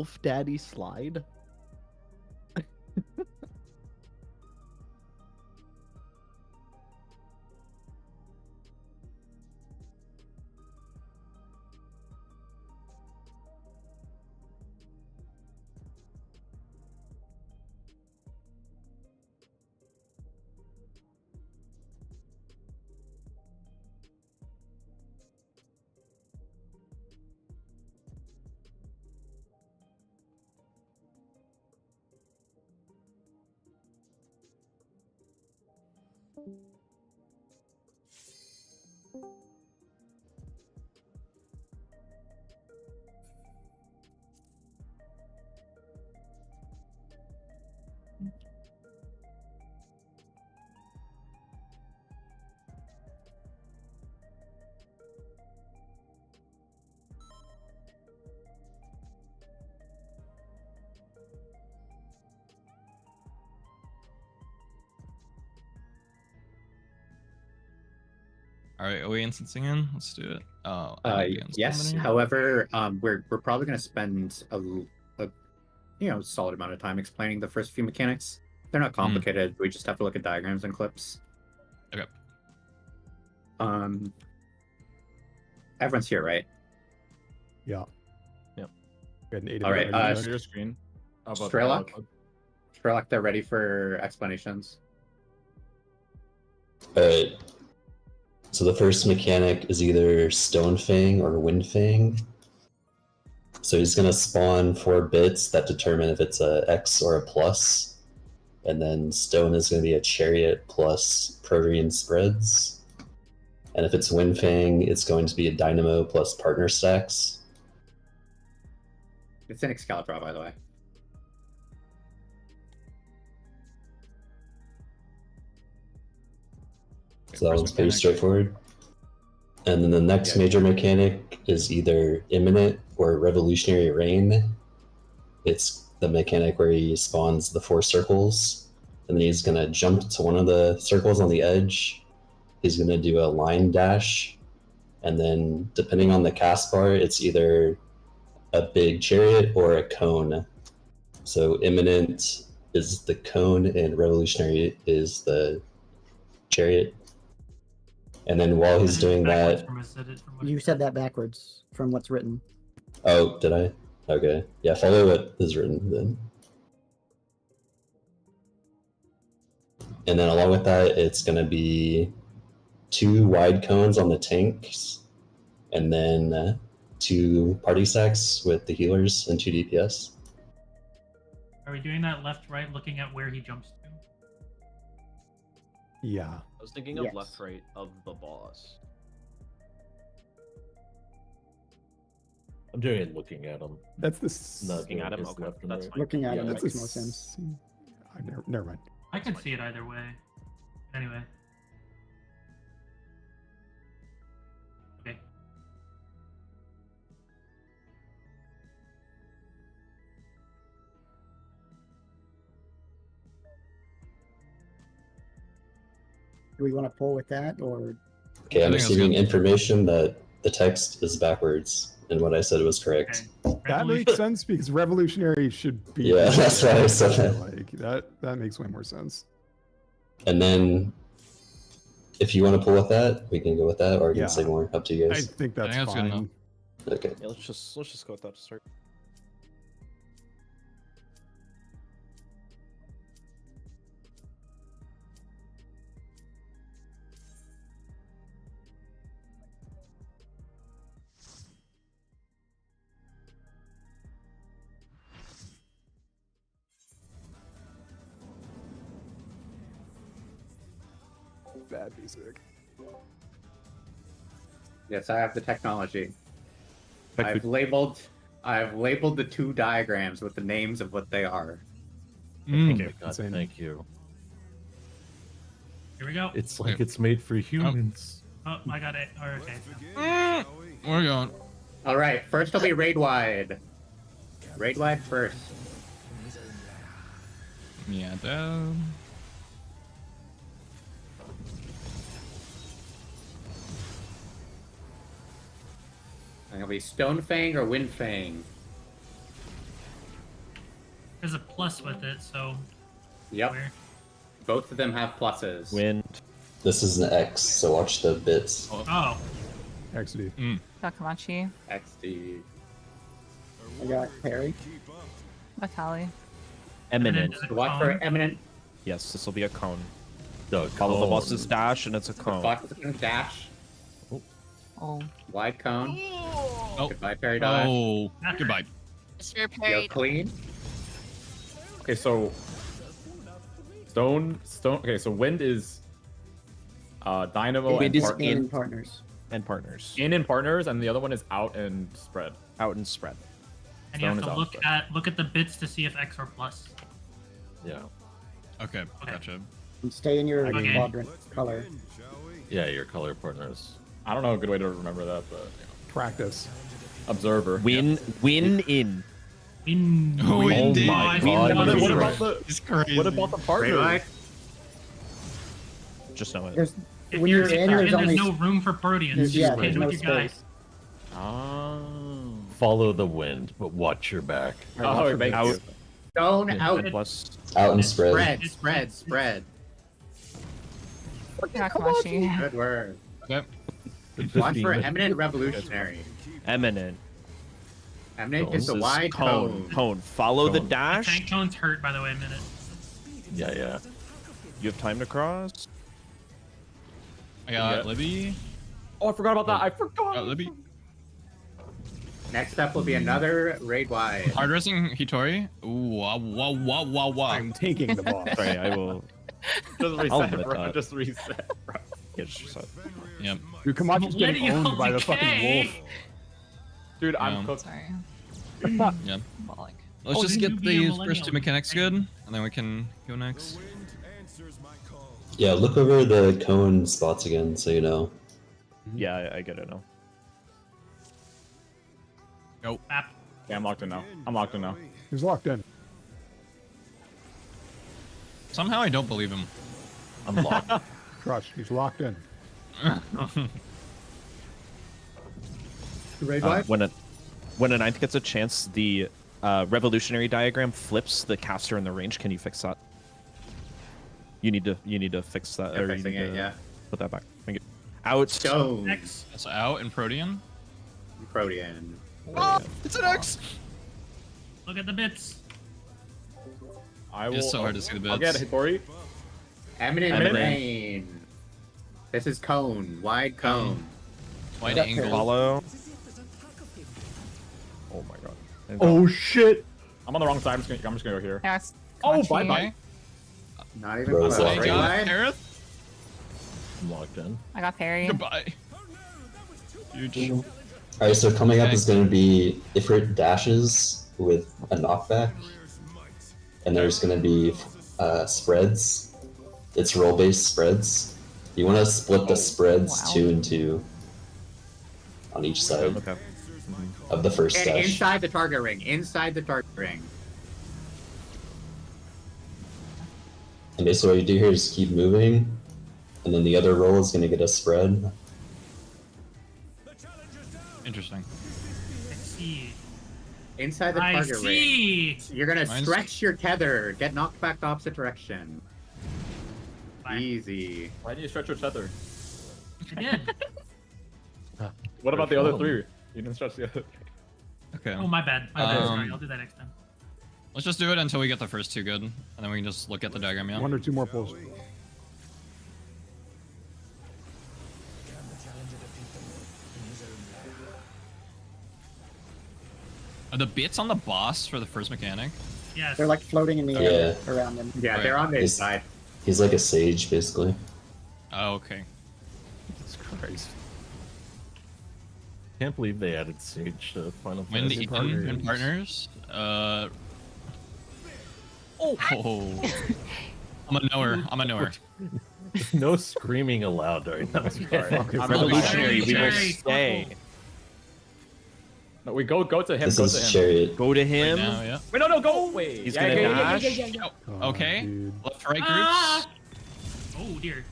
Wolf Daddy slide? All right, are we instancing in? Let's do it. Oh, yes. However, we're probably going to spend a solid amount of time explaining the first few mechanics. They're not complicated. We just have to look at diagrams and clips. Okay. Everyone's here, right? Yeah. Yep. All right. Your screen. Strelok, they're ready for explanations. Alright. So the first mechanic is either Stone Fang or Wind Fang. So he's going to spawn 4 bits that determine if it's a X or a plus. And then Stone is going to be a Chariot plus Protean Spreads. And if it's Wind Fang, it's going to be a Dynamo plus Partner Stacks. It's an Excalibur, by the way. So that one's pretty straightforward. And then the next major mechanic is either Imminent or Revolutionary Rain. It's the mechanic where he spawns the 4 circles, and then he's going to jump to one of the circles on the edge. He's going to do a line dash, and then depending on the cast bar, it's either a big chariot or a cone. So Imminent is the cone, and Revolutionary is the chariot. And then while he's doing that... You said that backwards from what's written. Oh, did I? Okay. Yeah, follow what is written then. And then along with that, it's going to be 2 wide cones on the tanks, and then 2 party stacks with the healers and 2 DPS. Are we doing that left, right, looking at where he jumps to? Yeah. I was thinking of left, right of the boss. I'm doing it looking at him. That's the looking at him. Okay, that's fine. Looking at him that's makes more sense. Never mind. I can see it either way. Anyway. Okay. Do we want to pull with that, or? Okay, I'm receiving information that the text is backwards, and what I said was correct. Okay. That makes sense because revolutionary should be. Yeah, that's why I said that. Like that makes way more sense. And then, if you want to pull with that, we can go with that, or we can say more. Up to you I guys. think that's good enough. fine. Okay. Yeah, let's just go with that to start. That'd be sick. Yes, I have the technology. I've labeled the 2 diagrams with the names of what they are. Thank you. God, thank you. Here we go. It's like it's made for humans. Oh, I got it. Oh, okay. We're going. All right, first will be raid wide. Raid wide first. Yeah, down. It'll be Stone Fang or Wind Fang. There's a plus with it, so. Yep. Where? Both of them have pluses. Wind. This is an X, so watch the bits. Oh. XD. Got Kamachi. XD. I got Perry. Akali. Eminent. is a Watch for cone. eminent. Yes, this will be a cone. No, Follow the cone. boss's dash, and it's a cone. Watch for the dash. Oh. Wide cone. Oh. Goodbye, Perry dodge. Oh, goodbye. It's your You're clean. Okay, so stone. Okay, so wind is dynamo Wind and is partner, in partners. And partners. in and partners, and the other one is out and spread. Out and spread. And you have Stone to is look out. at the bits to see if X or plus. Yeah. Okay, gotcha. And stay in your Okay. quadrant color. Yeah, your color partners. I don't know a good way to remember that, but Practice. observer. Win in. In. Oh, indeed. my in- God. What What about the It's crazy. what about the Great partner? wide. Just know it. There's If when you're you're in, in, there's only no room for Proteans. there's, You yeah, just there's hit no with your guy. space. Oh. Follow the wind, but watch your back. Oh, it makes Out. Stone out. Plus. Out and spread. Spread. Got Kamachi. Good word. Okay. Watch for eminent revolutionary. Eminent. Eminent is a This is wide cone. Cone. Follow the Cone. dash. Tank cone's hurt, by the way, minute. Yeah, yeah. You have time to cross. I got Yeah. Libby. Oh, I forgot about that. I forgot. Got Libby. Next up will be another raid wide. Hard resing Hitori. Ooh, wow. I'm taking the ball. Sorry, I will. Just I'll reset, admit bro. that. Just reset, bro. Yeah, just reset. Yep. Dude, Kamachi's getting Millennial owned by the fucking decay. wolf. Dude, I'm Yeah. cooked. Sorry. Yep. Falling. Let's Oh, just you get be a these millennial. first two mechanics good, and then we can go next. Yeah, look over the cone spots again, so you know. Yeah, I get it now. Map. Yeah, I'm locked in now. I'm locked in now. He's locked in. Somehow I don't believe him. I'm locked. Crush. He's locked in. Raid wide. When a ninth gets a chance, the revolutionary diagram flips the caster in the range. Can you fix that? You need to fix that. They're Or you fixing need it, to yeah. Put that back. Thank you. Out. Stone. X. That's out and Protean. Protean. Oh, it's an X. Look at the bits. I will. It's so hard to see the I'll get bits. Hitori. Eminent Eminent. rain. This is cone. Wide cone. Wide That's angle. Follow. Oh my god. Oh shit! I'm on the wrong side. I'm just gonna go here. Yeah, it's Oh, Kamachi. bye-bye. Not even Rose close. locked Raid in. wide. Aerith. I'm locked in. I got Perry. Goodbye. Huge. Alright, so coming up Okay. is going to be Ifrit dashes with a knockback. And there's going to be spreads. It's roll-based spreads. You want to split the spreads Wow. 2 and 2 on each side Okay. of the first And dash. inside the target ring. Inside the target ring. And basically what you do here is keep moving, and then the other roll is going to get a spread. Interesting. I see. Inside the I target ring. see. You're gonna Mine's- stretch your tether. Get knocked back the opposite direction. Bye. Easy. Why do you stretch your tether? I did. What about the other Which three? You didn't stretch the other. Okay. Oh, my bad. My bad. Sorry, Um, I'll do that next time. Let's just do it until we get the first two good, and then we can just look at the diagram. Yeah. 1 or 2 more pulls. Are the bits on the boss for the first mechanic? Yes. They're like floating in the air Yeah. around them. Yeah, Right. they're on this Is- side. He's like a sage, basically. Oh, okay. Jesus Christ. Can't believe they added Sage to Final Wind Fantasy. Eaton and partners. Oh. I'm a knower. I'm a knower. No screaming allowed right now. Fuck, I'm Revolutionary, we will Revolutionary. stay. No, we go to him. This Go is to him. Chariot. Go to Right him. now, yeah. Wait, no, go away. He's gonna dash. Oh, Okay. dude. Left, right Ah! groups. Oh dear.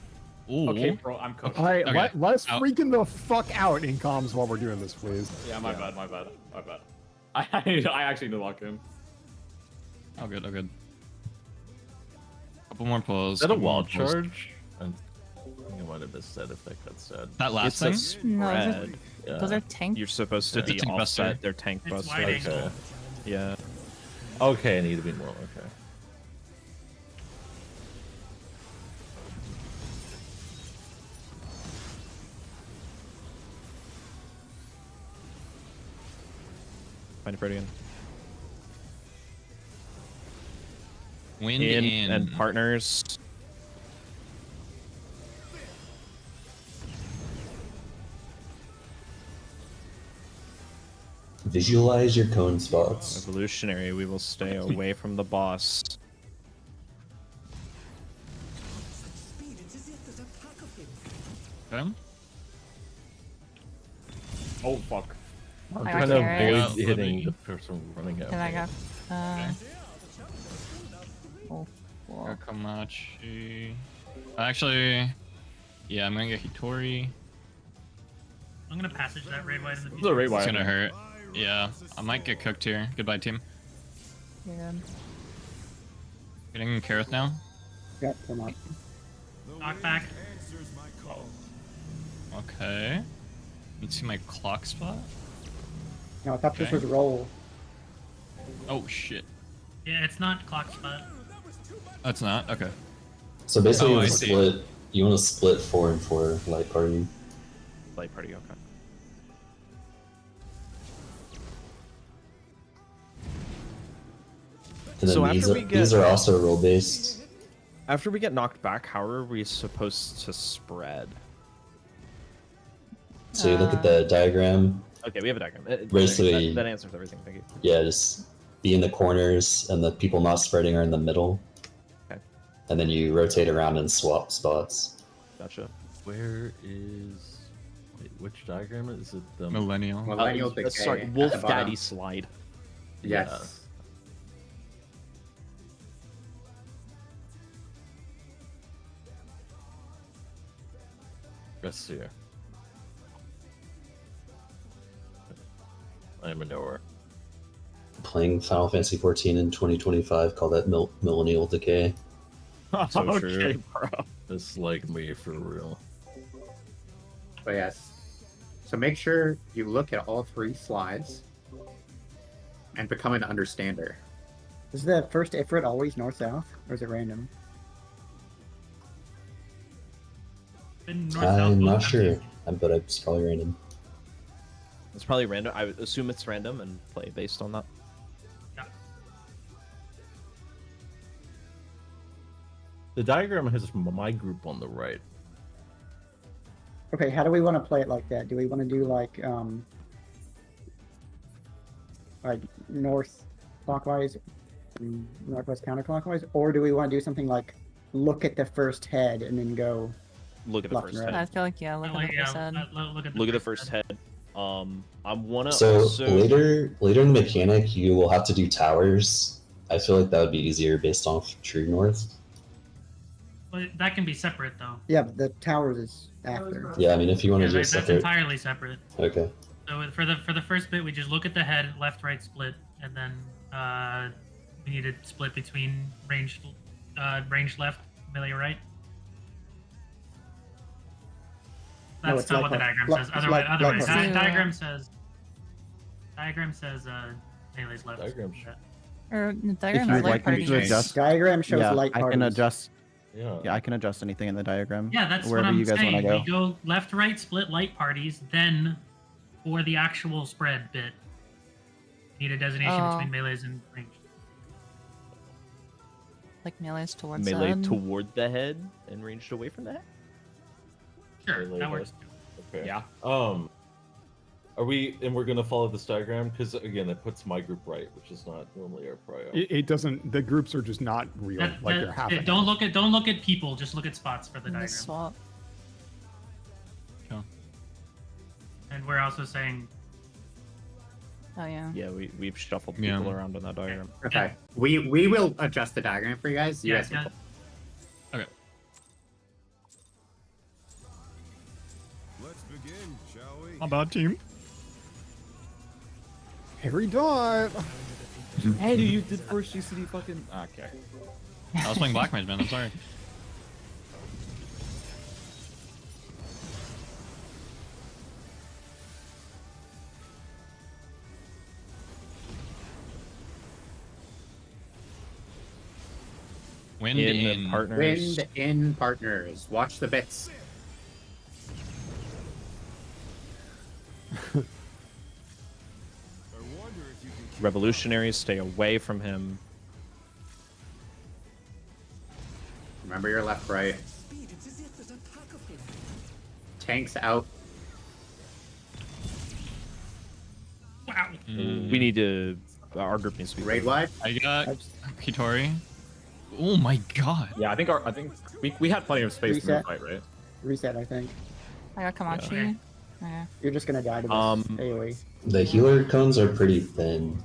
Ooh. Okay, bro, I'm cooked. Alright, Okay. let us Out. freaking the fuck out in comms while we're doing this, please. Yeah, my bad. I actually need to lock in. All good, all good. Couple more pulls. Is that a couple more wall pulls. charge? I think I might have missed that if that got said. That last It's thing? a No, those spread. Yeah. Those are tank. You're supposed to Yeah. be It's a tank buster. offset. They're tank It's wide busters. angle. Okay. Yeah. Okay, I need to be more. Okay. Find a Protean. Wind In and partners. Visualize your cone spots. Evolutionary. We will stay away from the boss. Okay. Oh fuck! I'm I trying got to carrot. avoid Yeah, hitting let the person running out. Then I got. Oh, well, Kamachi. Actually, yeah, I'm gonna get Hitori. I'm gonna passage that raid wide in the This is a raid It's wire. gonna hurt. Yeah, I might get cooked here. Goodbye, team. you're good. Getting Kareth now. Yep, come on. Knock back. Okay. Let's see my clock spot. No, I thought this Okay. was roll. Oh shit. Yeah, it's not clock spot. That's not okay. So basically, Oh, you I want to see. split. You want to split 4 and 4 light party. Light party. Okay. And then So these after are, we get- these are also roll based. After we get knocked back, how are we supposed to spread? So you look at the diagram. Okay, we have a diagram. Basically- that answers everything. Thank you. Yeah, just be in the corners, and the people not spreading are in the middle. Okay. And then you rotate around and swap spots. Gotcha. Where is? Wait, which diagram is it? The Millennial. Millennial decay. Sorry, at Wolf the bottom. Daddy slide. Yes. Let's see here. I am a knower. Playing Final Fantasy 14 in 2025, call that Millennial Decay. So true. It's like me for real. But yes. So make sure you look at all 3 slides and become an understander. Is the first Ifrit always north-south, or is it random? Been north-south I'm both not times. sure, but it's probably random. It's probably random. I would assume it's random and play based on that. Yeah. The diagram has my group on the right. Okay, how do we want to play it like that? Do we want to do like north clockwise, and northwest counterclockwise, or do we want to do something like look at the first head and then go? Look at the Left first and right. head. I feel like yeah. Look Oh, at the yeah, first head. Look at the first head. I wanna So also later in the mechanic, you will have to do towers. I feel like that would be easier based off True North. But that can be separate though. Yeah, but the towers is after. Yeah, I mean, if you want Yeah, to do that's separate. entirely separate. Okay. So for the first bit, we just look at the head, left, right, split, and then we need to split between ranged left, melee right. No, That's it's not like what the that. diagram Like- says. it's Otherwise, like otherwise, that. diagram says melee's left. Diagram Or the If diagram you'd is light like me party. to adjust, Diagram shows yeah, light I parties. can adjust. Yeah. Yeah, I can adjust anything in the diagram. Yeah, that's what wherever I'm you guys saying. want to go. We go left, right, split, light parties. Then, for the actual spread bit, need a designation Oh. between melees and ranged. Like melee's towards melee head. toward the head and ranged away from the head. Sure, Melee that works. Okay. Yeah. Are we and we're gonna follow this diagram because again it puts my group right, which is not normally our prio. It doesn't. The groups are just not real. Like they're happening. Don't look at people. Just look at spots for the And the diagram. swap. And we're also saying Oh yeah. Yeah, we've shuffled Yeah. people around in that diagram. Okay. We will adjust the diagram for you guys. You yeah, guys can yeah, Okay. Let's begin, shall we? How about team? Harry Dot. Hey, dude, you did first GCD fucking. Okay. I was playing Black Mage, man. I'm sorry. Wind in. Partners. Wind in partners. Watch the bits. Revolutionaries, stay away from him. Remember your left, right. Tanks out. Wow. We need to. Our group needs to be Raid wide. I got Kitori. Oh my god. Yeah, I think we had plenty of space in the Reset. fight, right? Reset, I think. I got Kamachi. Okay. Yeah. You're just gonna die to this AoE. The healer cones are pretty thin.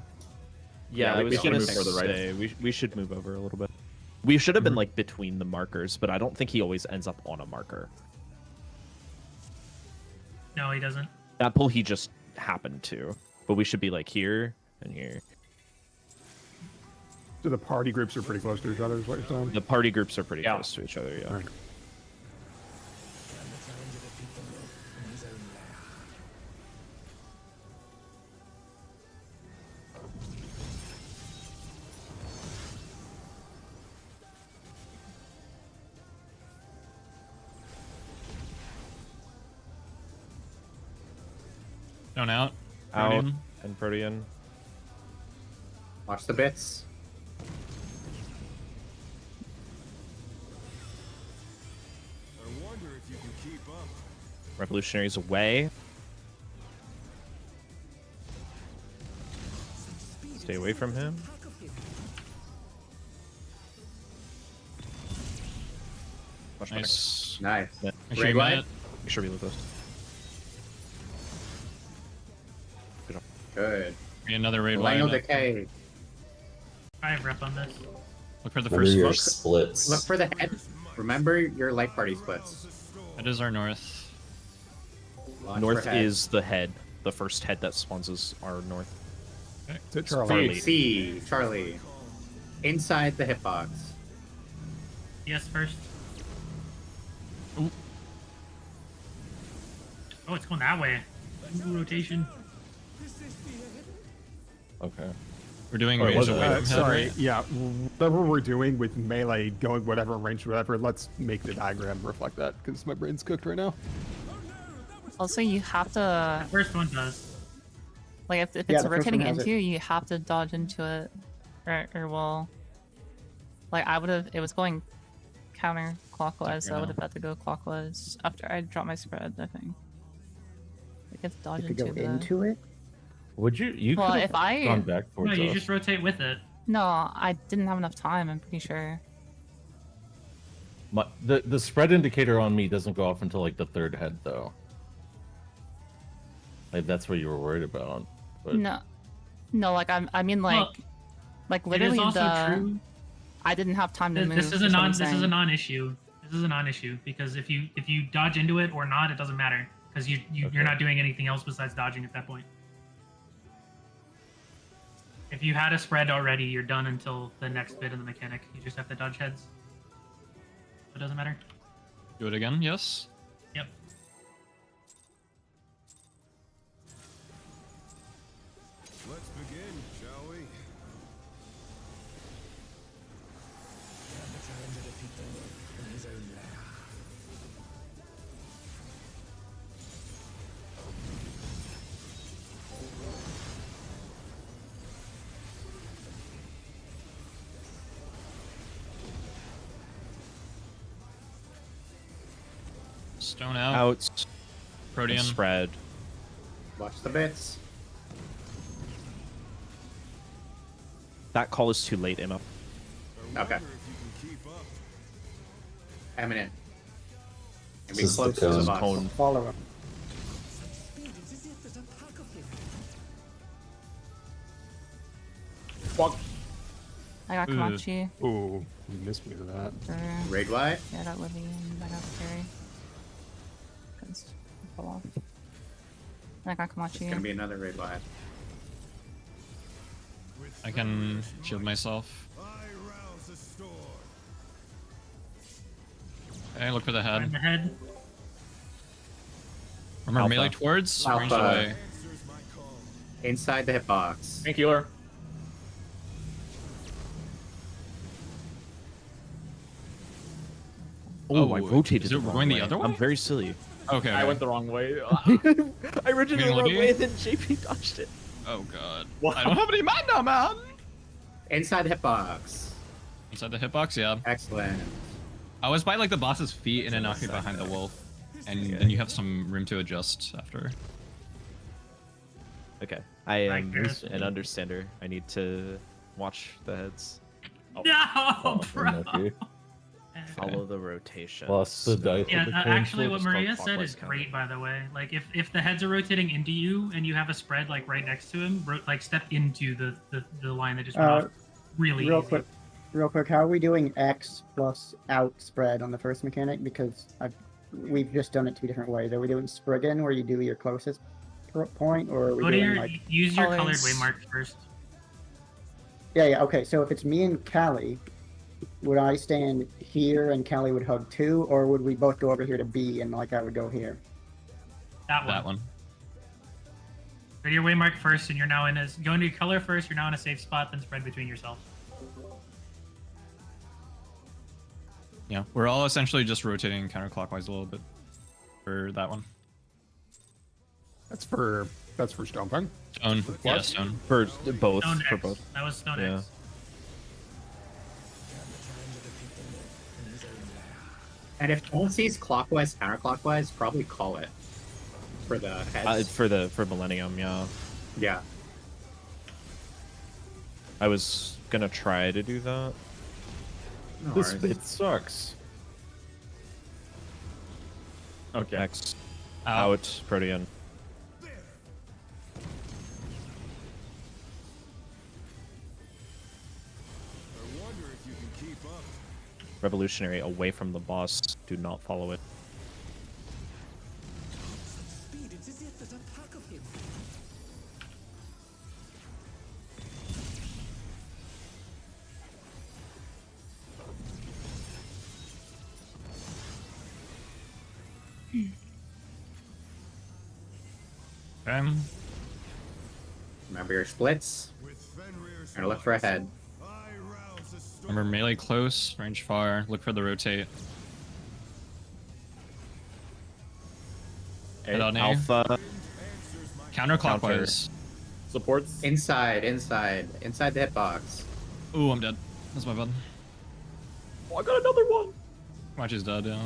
Yeah, Yeah, I we was should gonna move further right. say we should move over a little bit. We should have been like between the markers, but I don't think he always ends up on a marker. No, he doesn't. That pull he just happened to, but we should be like here and here. So the party groups are pretty close to each other, is what you're saying? The party groups are pretty Yeah. close to each other. Yeah. Alright. Down out. Out Guardian. and Protean. Watch the bits. I wonder if you can keep up. Revolutionaries away. Stay away from him. Much better. Nice. Nice. Yeah. Make sure you Raid wide. met it. Make sure we look those. Good. Be another raid Millennial wide. decay. I have rep on this. Look for the What are first your look. splits? Look for the head. Remember your light party splits. That is our north. Watch North for head. is the head. The first head that spawns is our north. Is it Charlie? Charlie. C. Charlie. Inside the hitbox. Yes, first. Ooh. Oh, it's going that way. Ooh, rotation. Okay. We're doing Or range was it- away from head, Sorry, right? yeah. Whatever we're doing with melee, going whatever range, whatever, let's make the diagram reflect that, because my brain's cooked right now. Also, you have to, The first one does. like, if Yeah, it's the first rotating one has into it. you, you have to dodge into it, or well, like I would have. It was going counterclockwise, so I would have had to go clockwise after I dropped my spread. I think. It gets dodge You could go into the. into it. Would you? Well, could've if I- gone back No, towards you us. just rotate with it. No, I didn't have enough time. I'm pretty sure. The spread indicator on me doesn't go off until like the third head though. Like that's what you were worried about. But No, like I mean like, Well, like It is literally also the. true. I didn't have time to move. This is a what I'm this is a saying. non-issue. This is a non-issue because if you dodge into it or not, it doesn't matter because you're not doing anything else besides dodging at that point. If you had a spread already, you're done until the next bit of the mechanic. You just have to dodge heads. It doesn't matter. Do it again, yes? Yep. Let's begin, shall we? Stone out. Out. And Protean. spread. Watch the bits. That call is too late, Emma. Okay. Wonder if you can keep up. Eminent. And be This is the close to the cone. boss. Cone. Follow him. Fuck. I got Ooh. Kamachi. Ooh, you missed me with that. For, Raid wide. yeah, I got Livy and I got Carry. Because I fell off. And I got Kamachi. It's gonna be another raid wide. I can shield myself. Okay, look for the head. Find the head. Remember, Alpha. melee towards, range Alpha. away. Inside the hitbox. Thank you, healer. Oh, I rotated. Is it the wrong going the way. other way? I'm very silly. Okay. I went the wrong way. I originally Mean went Lodi? way and then JP dodged it. Oh god. What? I don't have any mana, man! Inside the hitbox. Inside the hitbox, yeah. Excellent. I was by like the boss's feet and it knocked me behind the wolf. And then you have some room to adjust after. Okay, I am Right, an understander. I need to watch the heads. No, bro. Unlucky. Follow the rotation. Plus the dice. Yeah, with the actually, coin what flip. Maria said is great, by the way. Like, if the heads are rotating into you and you have a spread like right next to him, like step into the line that just went off. Really Real easy. quick, how are we doing X plus out spread on the first mechanic? Because we've just done it two different ways. Are we doing Spriggan, where you do your closest point, or are we Go to doing your, like? use your colored Colors. waymark first. Yeah. Okay. So if it's me and Callie, would I stand here and Callie would hug too, or would we both go over here to B and like I would go here? That one. Go to your waymark first, and you're now in go into your color first. You're now in a safe spot. Then spread between yourself. Yeah, we're all essentially just rotating counterclockwise a little bit for that one. That's for Stonefang. Stone. Yeah, stone. For both. Stone For X. both. That was Stone Yeah. X. And if one sees clockwise, counterclockwise, probably call it for the heads. For Millennium, yeah. Yeah. I was gonna try to do that. No This worries. bit sucks. Okay. X. Out. Out. Protean. I wonder if you can keep up. Revolutionary away from the boss. Do not follow it. Okay. Remember your splits. Gonna look for a head. Remember melee close, range far. Look for the rotate. Head on A. Alpha. Counterclockwise. Supports. Inside the hitbox. Ooh, I'm dead. That's my bad. Oh, I got another one. Watch is dead, yeah.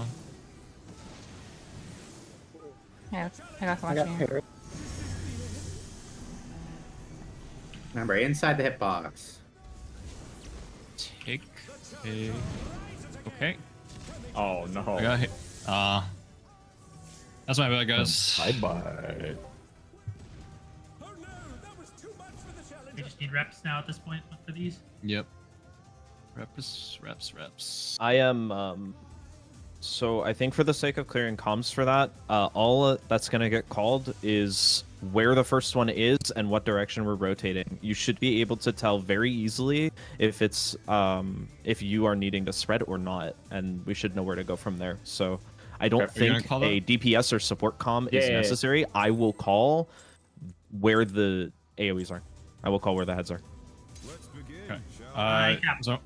Yeah, I got I got watching. Paris. Remember, inside the hitbox. Take a... Okay. Oh no. I got hit. That's my bad, guys. Bye-bye. You just need reps now at this point for these. Yep. Reps. I am. So I think for the sake of clearing comms for that, all that's gonna get called is where the first one is and what direction we're rotating. You should be able to tell very easily if it's if you are needing to spread or not, and we should know where to go from there. So I don't Okay, are you gonna think call a that? DPS or support comm is Yeah. necessary. I will call where the AoEs are. I will call where the heads are. Let's begin. Okay. shall we? Yeah. So,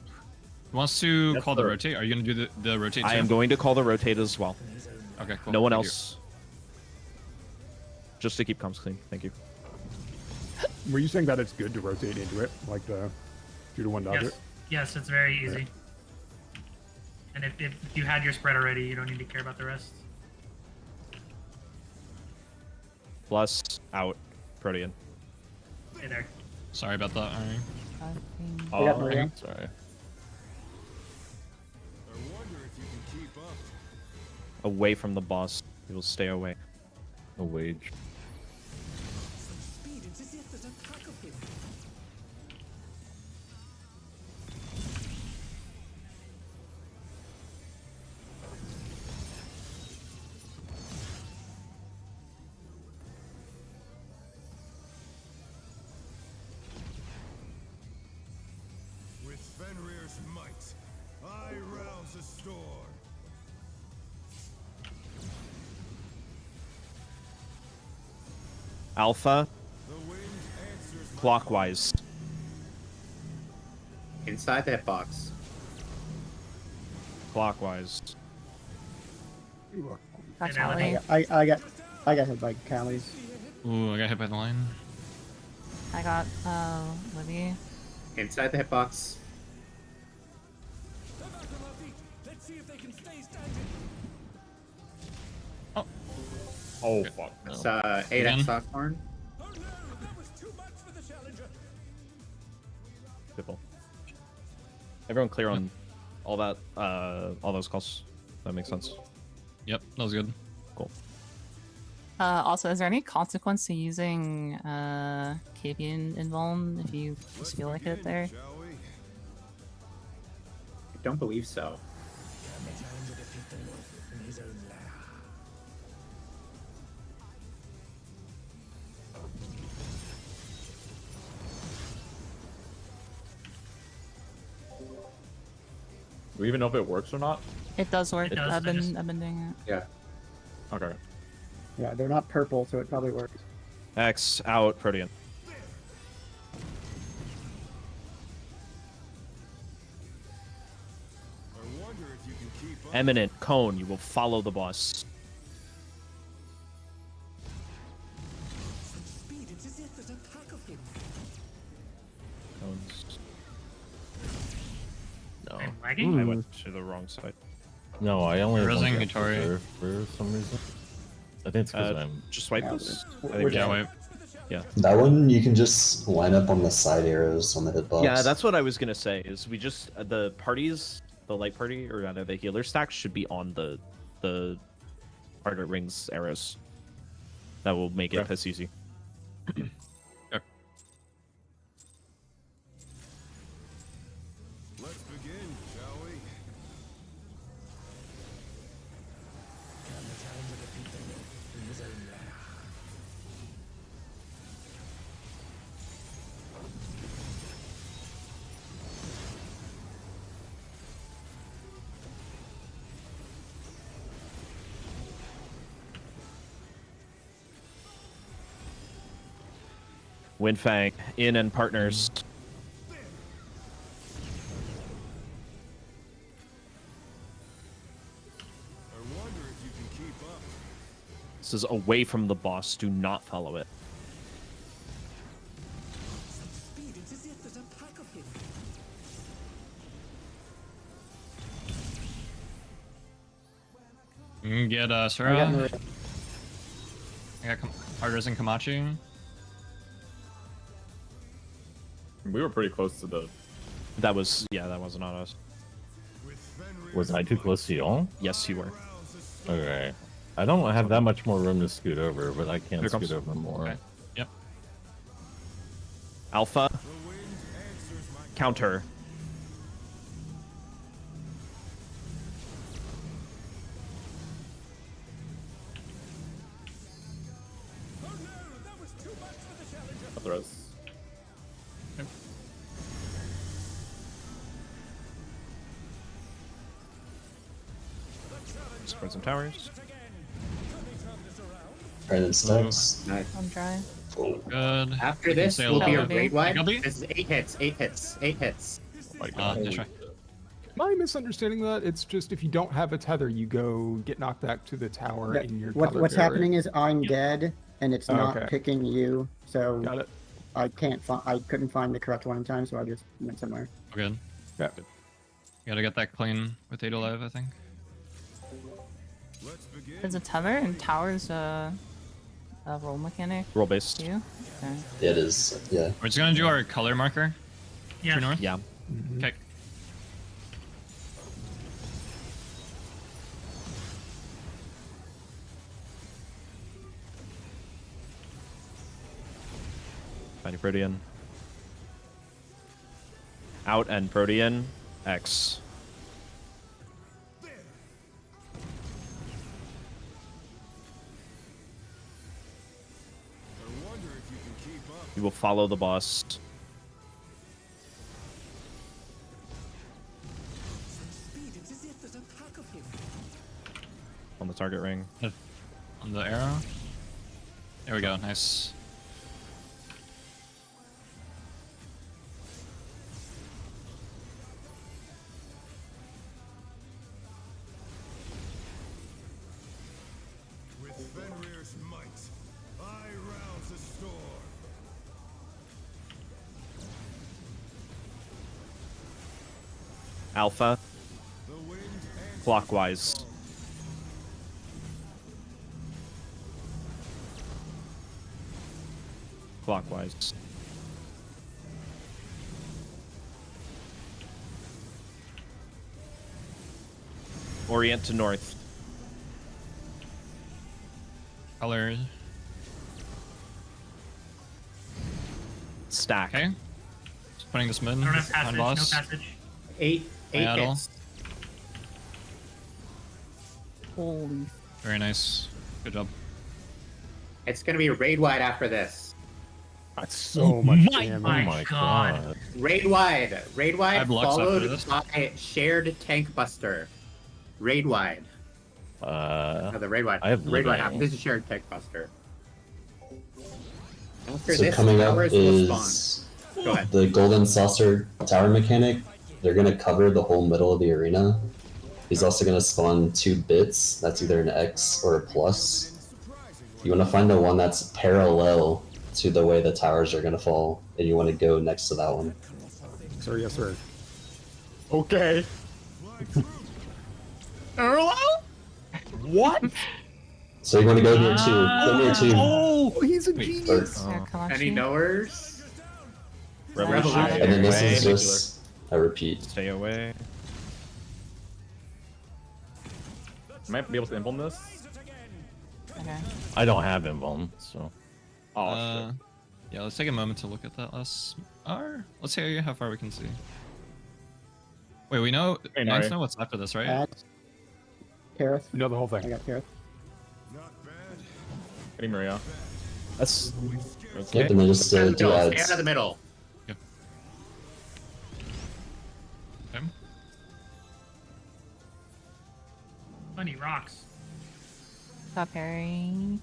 who wants to That's call the the- rotate? Are you gonna do the rotate too? I am going to call the rotate as well. Okay, cool. No one Thank you. else. Just to keep comms clean. Thank you. Were you saying that it's good to rotate into it, like the 2-to-1 dodge Yes. it? Yes, it's very easy. And if you had your spread already, you don't need to care about the rest. Plus out. Protean. Hey there. Sorry about that. Alright. I got Oh, Maria. sorry. I wonder if you can keep up. Away from the boss. He will stay away. A wage. Fenrir's might, I rouse a storm. Alpha, The wind answers my clockwise. Inside the hitbox. Clockwise. Got And Callie. I got hit by Callie's. Ooh, I got hit by the line. I got Libby. Inside the hitbox. Oh fuck. No. It's 8x Again? Stockborn. People. Everyone clear on all that, all those calls. That makes sense. Yep, that was good. Cool. Also, is there any consequence to using Cavian Invuln if you just feel like it there? shall we? I don't believe so. Do we even know if it works or not? It does work. It does, I've I just- been doing it. Yeah. Okay. Yeah, they're not purple, so it probably works. X out, Protean. I wonder if you can keep up. Eminent cone. You will follow the boss. Cones. No. I'm lagging. I went to the wrong side. No, I only have Rising, one Hitori. reserve for some reason. I think it's because I'm. Just swipe Yeah, this. I we're think Yeah, just- wait. That one you can just line up on the side arrows on the hitbox. Yeah, that's what I was gonna say. Is we just the parties, the light party or rather the healer stacks should be on the Ardent Rings arrows. That will make it Okay. piss easy. Let's begin, shall we? Windfang in and partners. I wonder if you can keep up. This is away from the boss. Do not follow it. You can get I got Sura. Maria. I got Harders and Kamachi. We were pretty close to the. That was that wasn't on us. With Fenrir's Was I too close to y'all? Yes, you were. rouse a storm. Okay. I don't have that much more room to scoot over, but I can Here scoot comes. over more. Okay. Yep. Alpha The wind answers my counter. Throws. Spread some towers. Right in stacks. Nice. I'm dry. Oh, Good. After You can this sail will be a over. Gubby. raid wide. Gubby? This is 8 hits, 8 hits, 8 hits. Oh my god. Nice try. Am I misunderstanding that? It's just if you don't have a tether, you go get knocked back to the tower Yeah, in your What's color barrier. happening is I'm dead, and it's Oh, not okay. picking you, so Got it. I couldn't find the correct one in time, so I just went somewhere. Good. Yeah. Gotta get that clean with 8 alive, I think. Let's begin. Is a tether and towers a roll mechanic Roll based. too? Okay. it is. Yeah. We're just gonna do our color marker. Yeah. True north. Yeah. Okay. Tiny Protean. Out and Protean. X. I wonder if you can keep up. You will follow the boss. on the target ring. On the arrow. There we go. Nice. With Fenrir's might, I rouse the storm. Alpha. The wind answers. Clockwise. Clockwise. Orient to north. Color. Stack. Okay. Just putting this mid. I don't have passage. on No boss. passage. 8 Seattle. hits. Holy. Very nice. Good job. It's gonna be raid wide after this. That's so much My damage. God. Raid wide. Raid I wide have Lux after followed this. by shared tank buster. Raid wide. No, the raid wide. I have raid wide. living. This is shared tank buster. After So this, coming up towers will is spawn. Go ahead. the golden saucer tower mechanic. They're gonna cover the whole middle of the arena. He's also gonna spawn 2 bits. That's either an X or a plus. You wanna find the one that's parallel to the way the towers are gonna fall, and you wanna go next to that one. Sir, yes, sir. Okay. What? So you wanna go near 2. Go near 2. Oh, he's a Wait, genius. Yeah, come on, Any Chi. knowers? Revolutionary. And then this Away. is just a repeat. Stay away. Might be able to implement this. Okay. I don't have Invuln, so. Oh shit. Yeah, let's take a moment to look at that last R. Let's see how far we can see. Wait, we know. Hey, Nines Nari. know what's after this, right? Add Kareth. You know the whole I thing. got Kareth. Not bad. Getting Maria. That's Yep, and then just Stay out of the do middle. Stay ads. out of the middle. Okay. Funny rocks. Top parry.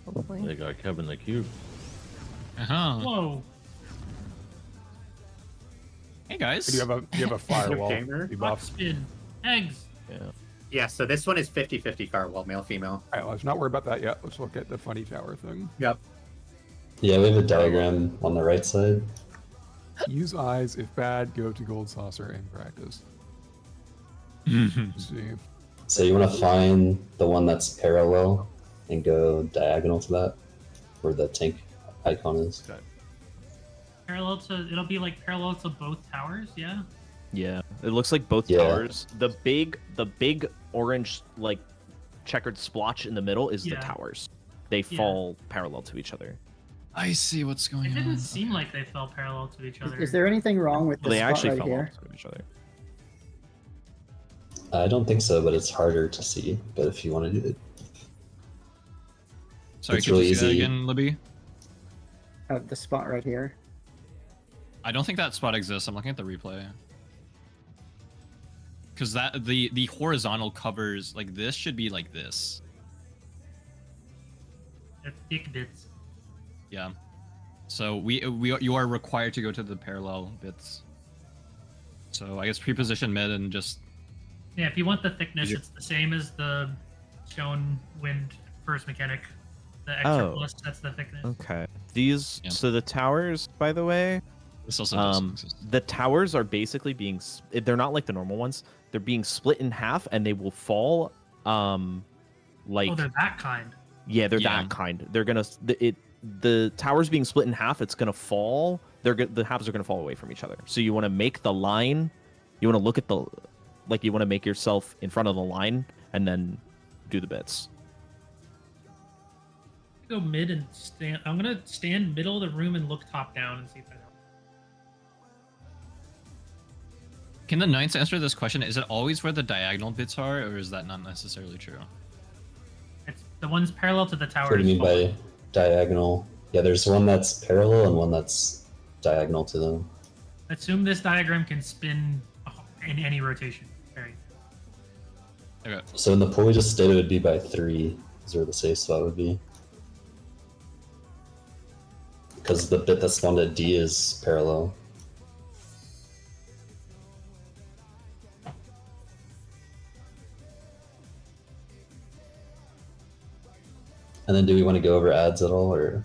Hopefully. They got Kevin the Cube. Uh-huh. Whoa. Hey guys. Do you have a firewall Gamer? Rock debuff? spin. Eggs. Yeah. Yeah, so this one is 50-50 firewall, male, female. Alright, let's not worry about that yet. Let's look at the funny tower thing. Yep. Yeah, we have a diagram on the right side. Use eyes. If bad, go to gold saucer and practice. Let's see. So you want to find the one that's parallel and go diagonal to that, where the tank icon is. Parallel to. It'll be like parallel to both towers. Yeah. yeah. It looks like both Yeah. towers. The big orange like checkered splotch in the middle is Yeah. the towers. They Yeah. fall parallel to each other. I see what's going It on. didn't seem like they fell parallel to each other. Is there anything wrong with Well, this they spot actually right fell here? to each other. I don't think so, but it's harder to see. But if you want to do it, Sorry, it's could really you say that easy. again, Libby? The spot right here. I don't think that spot exists. I'm looking at the replay. Because that the horizontal covers like this should be like this. That's thick bits. Yeah. So you are required to go to the parallel bits. So I guess pre-position mid and just Yeah, if you want the thickness, Yeah. it's the same as the shown wind first mechanic. The extra Oh. plus, that's the thickness. Okay. These Yeah. so the towers, by the way, this also doesn't exist. the towers are basically being they're not like the normal ones. They're being split in half and they will fall like Oh, they're that kind. yeah, they're Yeah. that kind. They're going to the towers being split in half, it's going to fall. The halves are going to fall away from each other. So you want to make the line, you want to look at the like you want to make yourself in front of the line and then do the bits. Go mid and stand. I'm gonna stand middle of the room and look top down and see if that helps. Can the Knights answer this question? Is it always where the diagonal bits are, or is that not necessarily true? It's the ones parallel to the tower. what do you is mean by diagonal? Yeah, there's one that's parallel and one that's diagonal to them. Assume this diagram can spin in any rotation. Very. Okay. So in the poll we just did, it would be by 3, is where the safe spot would be. Because the bit that spawned at D is parallel. And then do we want to go over ads at all, or?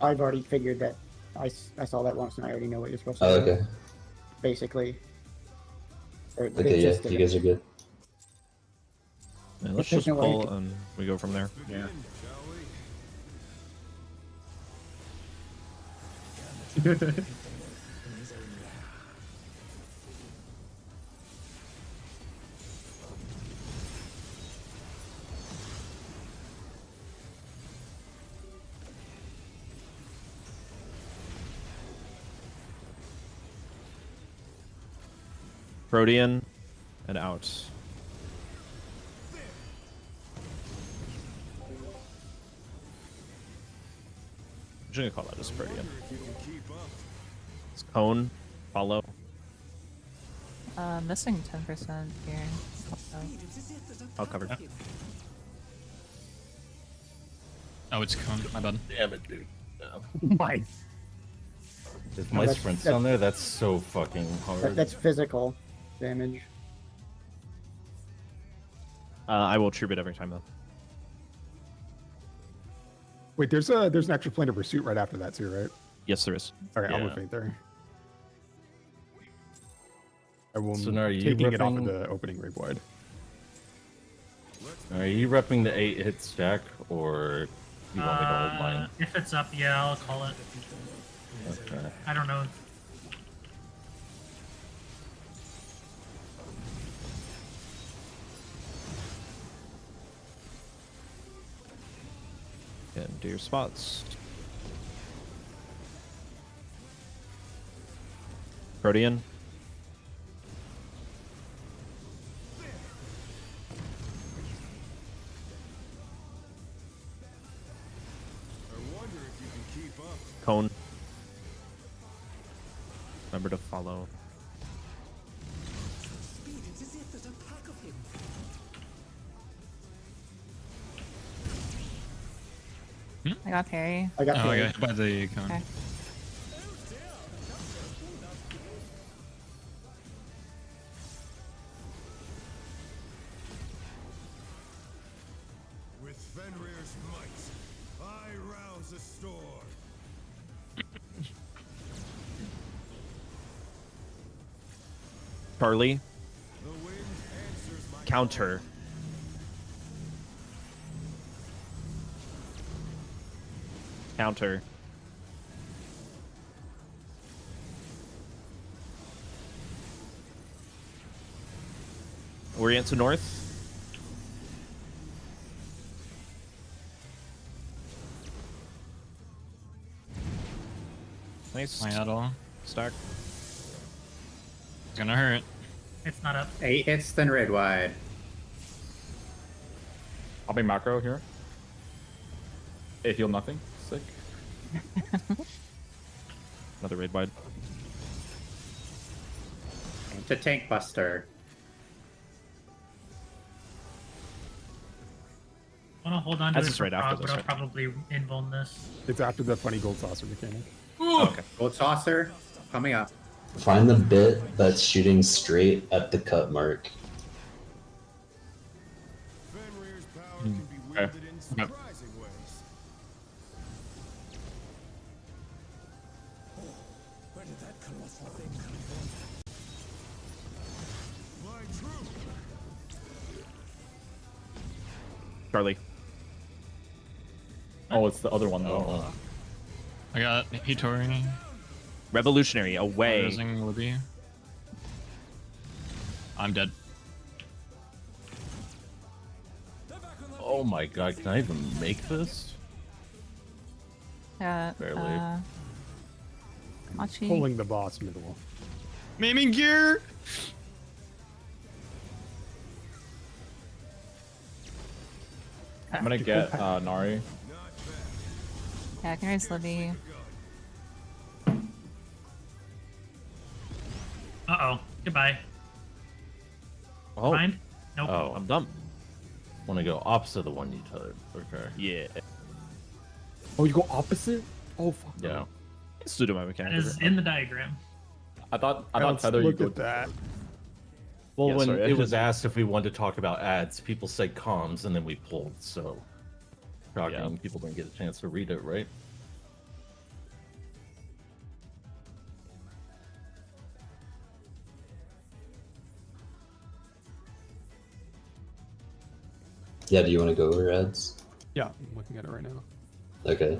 I've already figured that. I saw that once and I already know what you're supposed to Oh, do. okay. Basically. Or the Okay, yeah, gist of you it. guys are good. Yeah, let's There's just no way you pull can- and we go from there. Yeah. Protean and out. I'm just gonna call that just Protean. It's cone, follow. Missing 10% here. All covered. Oh, it's cone. My bad. Damn it, dude. No. My. If No, my that's- sprint's that's- down there, that's so fucking hard. That's physical damage. I will troop it every time though. Wait, there's an extra plane of pursuit right after that too, right? Yes, there is. All right, I'll Yeah. move right there. I will So now are you taking it off of repping- the opening rig wide. Are you repping the 8-hit stack, or you want me to hold mine? If it's up, yeah, I'll call it. Okay. I don't know. And do your spots. Protean. Cone. Remember to follow. I got parry. I got Oh, parry. okay. By the cone. Okay. With Fenrir's might, I rouse a storm. Charlie. The wind answers my Counter. Counter. Orient to north. Nice. My at all. Stack. It's gonna hurt. It's not up. 8 hits, then red wide. I'll be macro here. They heal nothing. Sick. Another raid wide. To tank buster. I want to hold on to That's it just for right after prog, this, but I'll right? probably invuln this. It's after the funny gold saucer mechanic. Okay. Gold saucer coming up. Find the bit that's shooting straight at the cut mark. Fenrir's power can be Okay. wielded in surprising ways. Where did that colossal thing come from? My troop! Charlie. Oh, it's the other one though. I got Hitori. Revolutionary away. Raising Libby. I'm dead. Oh my god, can I even make this? Yeah. Barely. Machi. Pulling the boss middle. Maiming gear! I'm gonna get Nari. Yeah, I can raise Libby. Uh-oh. Goodbye. Oh, Mind? Nope. Oh, I'm dumb. want to go opposite the one you took. Okay. Yeah. Oh, you go opposite? Oh, fuck. Yeah. Let's do my mechanic. That is in the diagram. I thought Let's Tether you look go at that. Well, Yeah, when sorry, I it was just- asked if we wanted to talk about ads, people said comms, and then we pulled. So, shocking. Yeah. People didn't get a chance to read it, right? Yeah, do you want to go over ads? Yeah, I'm looking at it right now. Okay.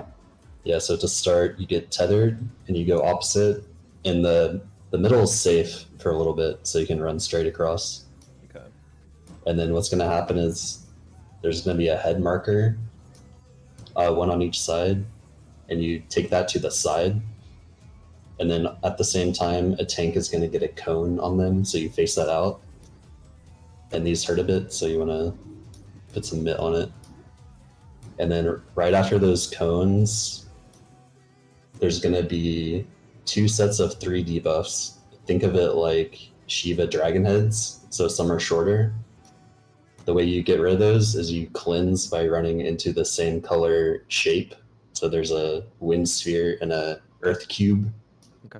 Yeah, so to start, you get tethered and you go opposite, and the middle is safe for a little bit, so you can run straight across. Okay. And then what's going to happen is there's going to be a head marker, one on each side, and you take that to the side. And then at the same time, a tank is going to get a cone on them, so you face that out. And these hurt a bit, so you want to put some mitt on it. And then right after those cones, there's going to be 2 sets of 3 debuffs. Think of it like Shiva dragon heads, so some are shorter. The way you get rid of those is you cleanse by running into the same color shape. So there's a wind sphere and a earth cube. Okay.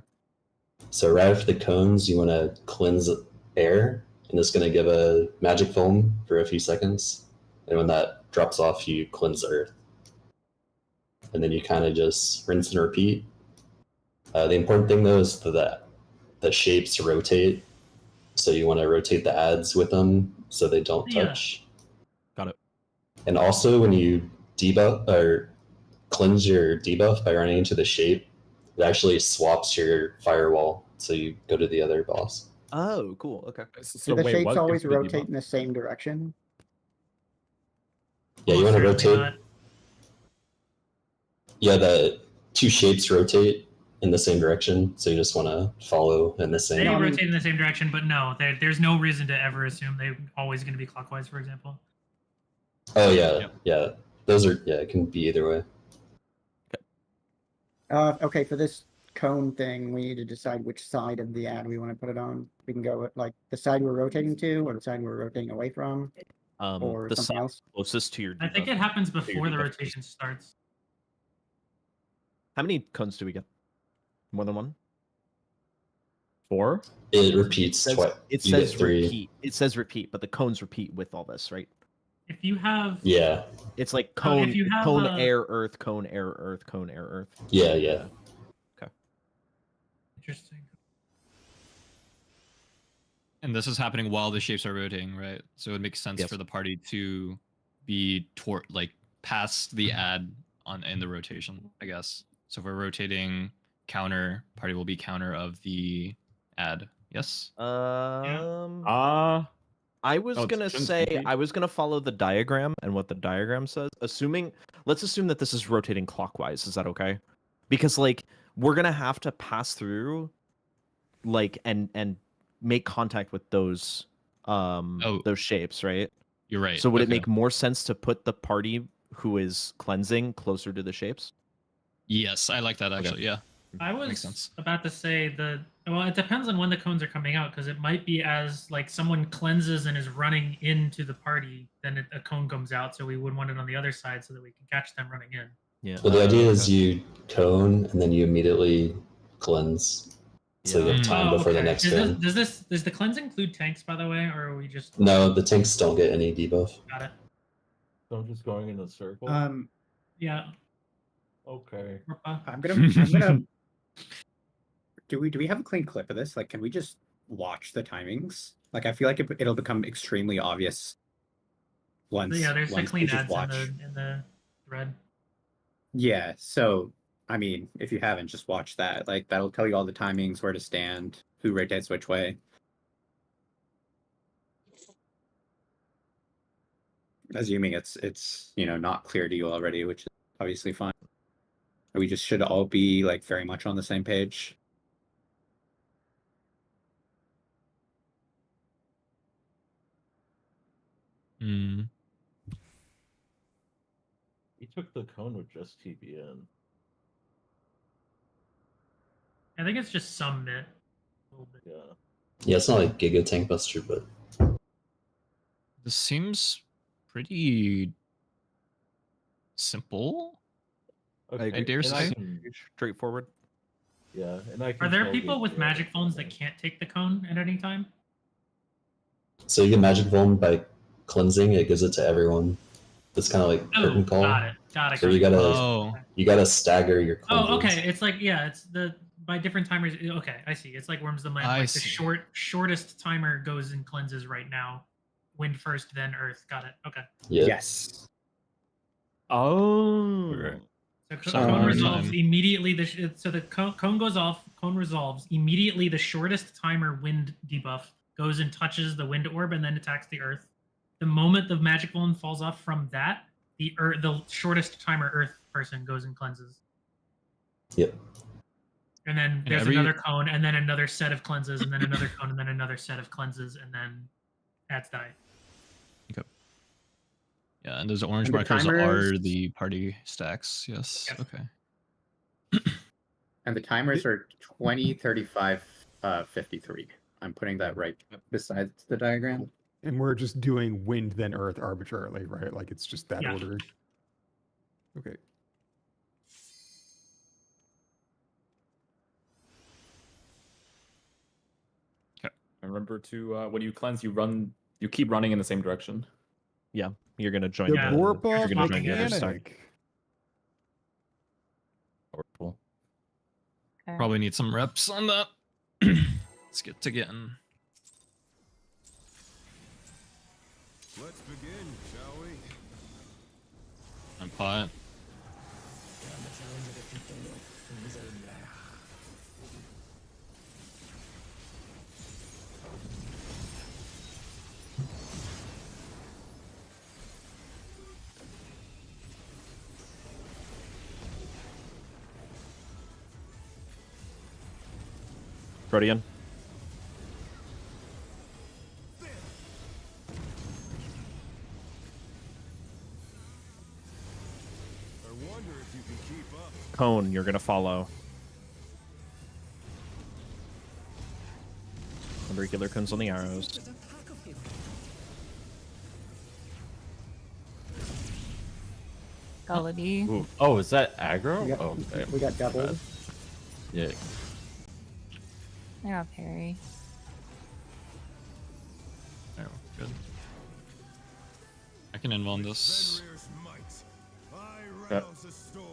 So right after the cones, you want to cleanse air, and it's going to give a magic foam for a few seconds. And when that drops off, you cleanse the earth. And then you kind of just rinse and repeat. The important thing though is that the shapes rotate. So you want to rotate the ads with them so they don't touch. Got it. And also when you debuff or cleanse your debuff by running into the shape, it actually swaps your firewall. So you go to the other boss. Oh, cool. Okay. Do the shapes what always gives the rotate debuff? in the same direction? Yeah, you want to Certainly rotate. not. Yeah, the 2 shapes rotate in the same direction, so you just want to follow in the They same. rotate in the same direction, but no, there's no reason to ever assume they're always going to be clockwise, for example. Oh yeah, yeah. Those are it can be either way. Okay, for this cone thing, we need to decide which side of the ad we want to put it on. We can go with like the side we're rotating to, or the side we're rotating away from, or The something side else. closest to your I think debuff. it happens your before the debuff. rotation starts. How many cones do we get? More than one? 4? It repeats twice. It You says get 3. repeat. It says repeat, but the cones repeat with all this, right? If you have, Yeah, It's like Oh, cone, if you have, cone, uh, earth, cone, air, earth, cone, air, earth. yeah. interesting. And this is happening while the shapes are rotating, right? So it makes sense Yes. for the party to be past the ad in the rotation, I guess. So if we're rotating counter, party will be counter of the ad. Yes. I was Oh, gonna shouldn't say be. I was gonna follow the diagram and what the diagram says. Let's assume that this is rotating clockwise. Is that okay? Because like we're gonna have to pass through, like and make contact with those those shapes, right? You're right. So would it Okay. make more sense to put the party who is cleansing closer to the shapes? Yes, I like that actually. Yeah. I Makes was sense. about to say well, it depends on when the cones are coming out because it might be as like someone cleanses and is running into the party, then a cone comes out. So we would want it on the other side so that we can catch them running in. Yeah. Well, the idea is you cone and then you immediately cleanse, so you have time Oh, before the okay. next does turn. does the cleanse include tanks, by the way, or are we just No, the tanks don't get any debuff. got it? So I'm just going in a circle. Yeah. Okay. I'm gonna. Do we have a clean clip of this? Like, can we just watch the timings? Like, I feel like it'll become extremely obvious once. Yeah, there's the once we clean just ads watch. in the thread. Yeah. So, I mean, if you haven't, just watch that. Like, that'll tell you all the timings, where to stand, who rotates which way. Assuming it's not clear to you already, which is obviously fine. We just should all be like very much on the same page. Mm. He took the cone with just TBN. I think it's just some mitt. A little bit. Yeah. Yeah, it's not like Giga Tank Buster, but This seems pretty simple. I I dare and I say. can- Straightforward. Yeah, and I can Are there tailgate people with the magic other phones that corner. can't take the cone at any time? So you get magic volume by cleansing. It gives it to everyone. It's kind of like Oh, curtain call. got it. Got it. So got you it. gotta Oh, you gotta stagger your cleanses. Oh, okay. It's like it's the by different timers. Okay, I see. It's like Worms the Land. I Like the see. shortest timer goes and cleanses right now. Wind first, then Earth. Got it. Okay. Yeah. Yes. Oh. Okay. So Seven cone hour resolves time. immediately. So the cone goes off. Cone resolves immediately. The shortest timer wind debuff goes and touches the wind orb and then attacks the Earth. The moment the magic one falls off from that, the shortest timer Earth person goes and cleanses. Yep. And then And there's every- another cone, and then another set of cleanses, and then another cone, and then another set of cleanses, and then adds die. Yeah, and those orange And the markers timers- are the party stacks. Yes. Yes. Okay. And the timers are 20, 35, 53. I'm putting that right beside the diagram. And we're just doing wind then earth arbitrarily, right? Like it's just that Yeah. order. Okay. Remember to when you cleanse, you keep running in the same direction. Yeah, you're gonna join The Yeah. Borpa you're gonna join the other stack. mechanic. Powerful. Okay. Probably need some reps on that. Let's get to getting. Let's begin, shall we? I'm pot. Protean. I wonder if you can keep up. Cone, you're gonna follow. Regular cones on the arrows. Galady. Ooh. Oh, is that aggro? We got, Oh, okay. we got doubled. Yeah. I got parry. Oh, good. I can involve this. Fenrir's might. I Yeah. rouse the storm.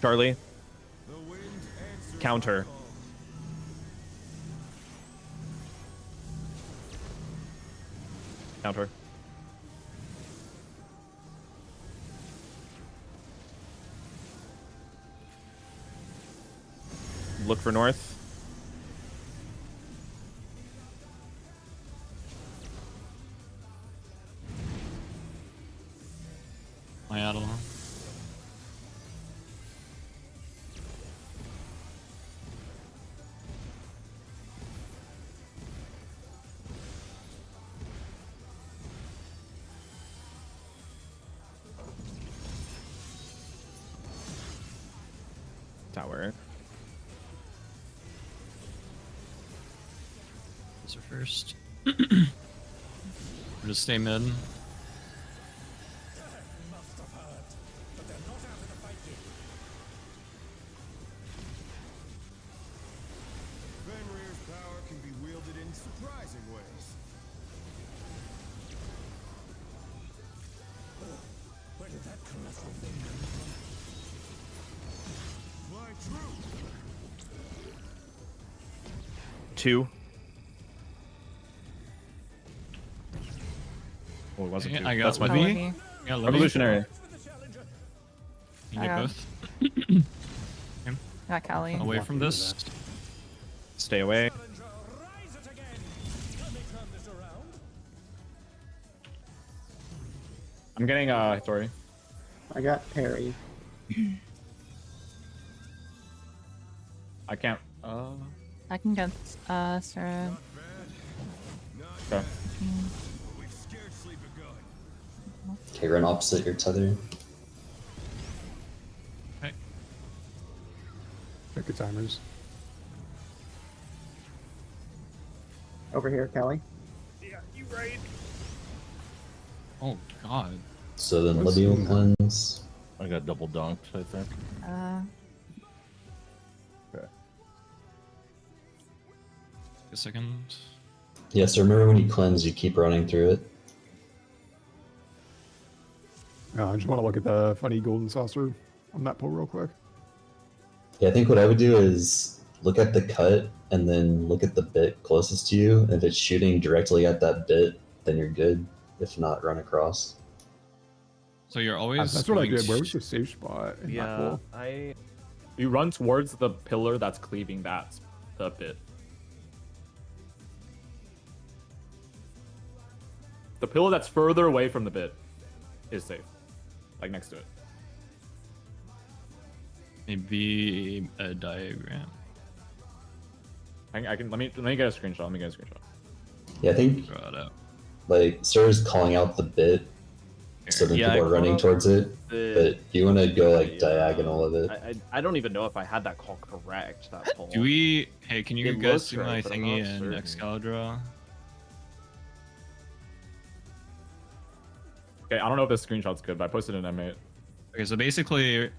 Charlie, The wind answers Counter. my call. counter. Look for north. My Adel. Tower. Those are first. Just stay mid. Fenrir's power can be wielded in surprising ways. Where did that come from? Fly true. 2. Oh, it wasn't Yeah, 2. I got That's my Libby. B. Galady. Yeah, let me. Revolutionary. You I get got- both. I got Callie. Away from this. Stay away. I'm getting sorry. I got parry. I can't I can get Sarah. okay. We've scarcely begun. Okay, run opposite your tether. Okay. Check the timers. Over here, Kelly. Yeah, you right. Oh god. So then What's Libio in that? cleanse. I got double dunked, I think. A second. Yeah, so remember when you cleanse, you keep running through it. I just want to look at the funny golden saucer on that pull real quick. Yeah, I think what I would do is look at the cut and then look at the bit closest to you. If it's shooting directly at that bit, then you're good. If not, run across. So you're always. That's what I going did. Where to- was the safe spot in that Yeah, pull? You run towards the pillar that's cleaving the bit. The pillar that's further away from the bit is safe, like next to it. Maybe a diagram. I can let me get a screenshot. Yeah, I think Draw it out. like Sarah's calling out the bit, so then Yeah, people I are running called towards it. the- But you want to go like Yeah. diagonal of it. I don't even know if I had that call correct. That poll. Do we? Hey, can you It guys looks see right, my but I'm thingy not in certain. Excalibur? Okay, I don't know if this screenshot's good, but I posted it in M8. Okay, so basically,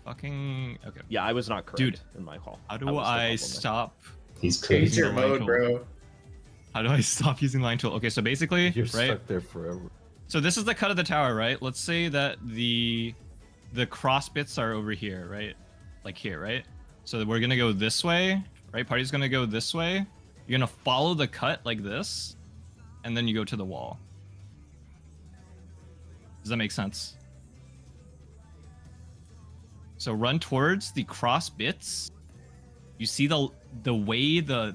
fucking okay. Yeah, I was not correct Dude, in my call. How That do was the I problem there. stop? He's Change crazy. your mode, bro. How do I stop using line tool? Okay, so basically, You're right? stuck there forever. So this is the cut of the tower, right? Let's say that the cross bits are over here, right? Like here, right? So we're gonna go this way, right? Party's gonna go this way. You're gonna follow the cut like this, and then you go to the wall. Does that make sense? So run towards the cross bits. You see the way the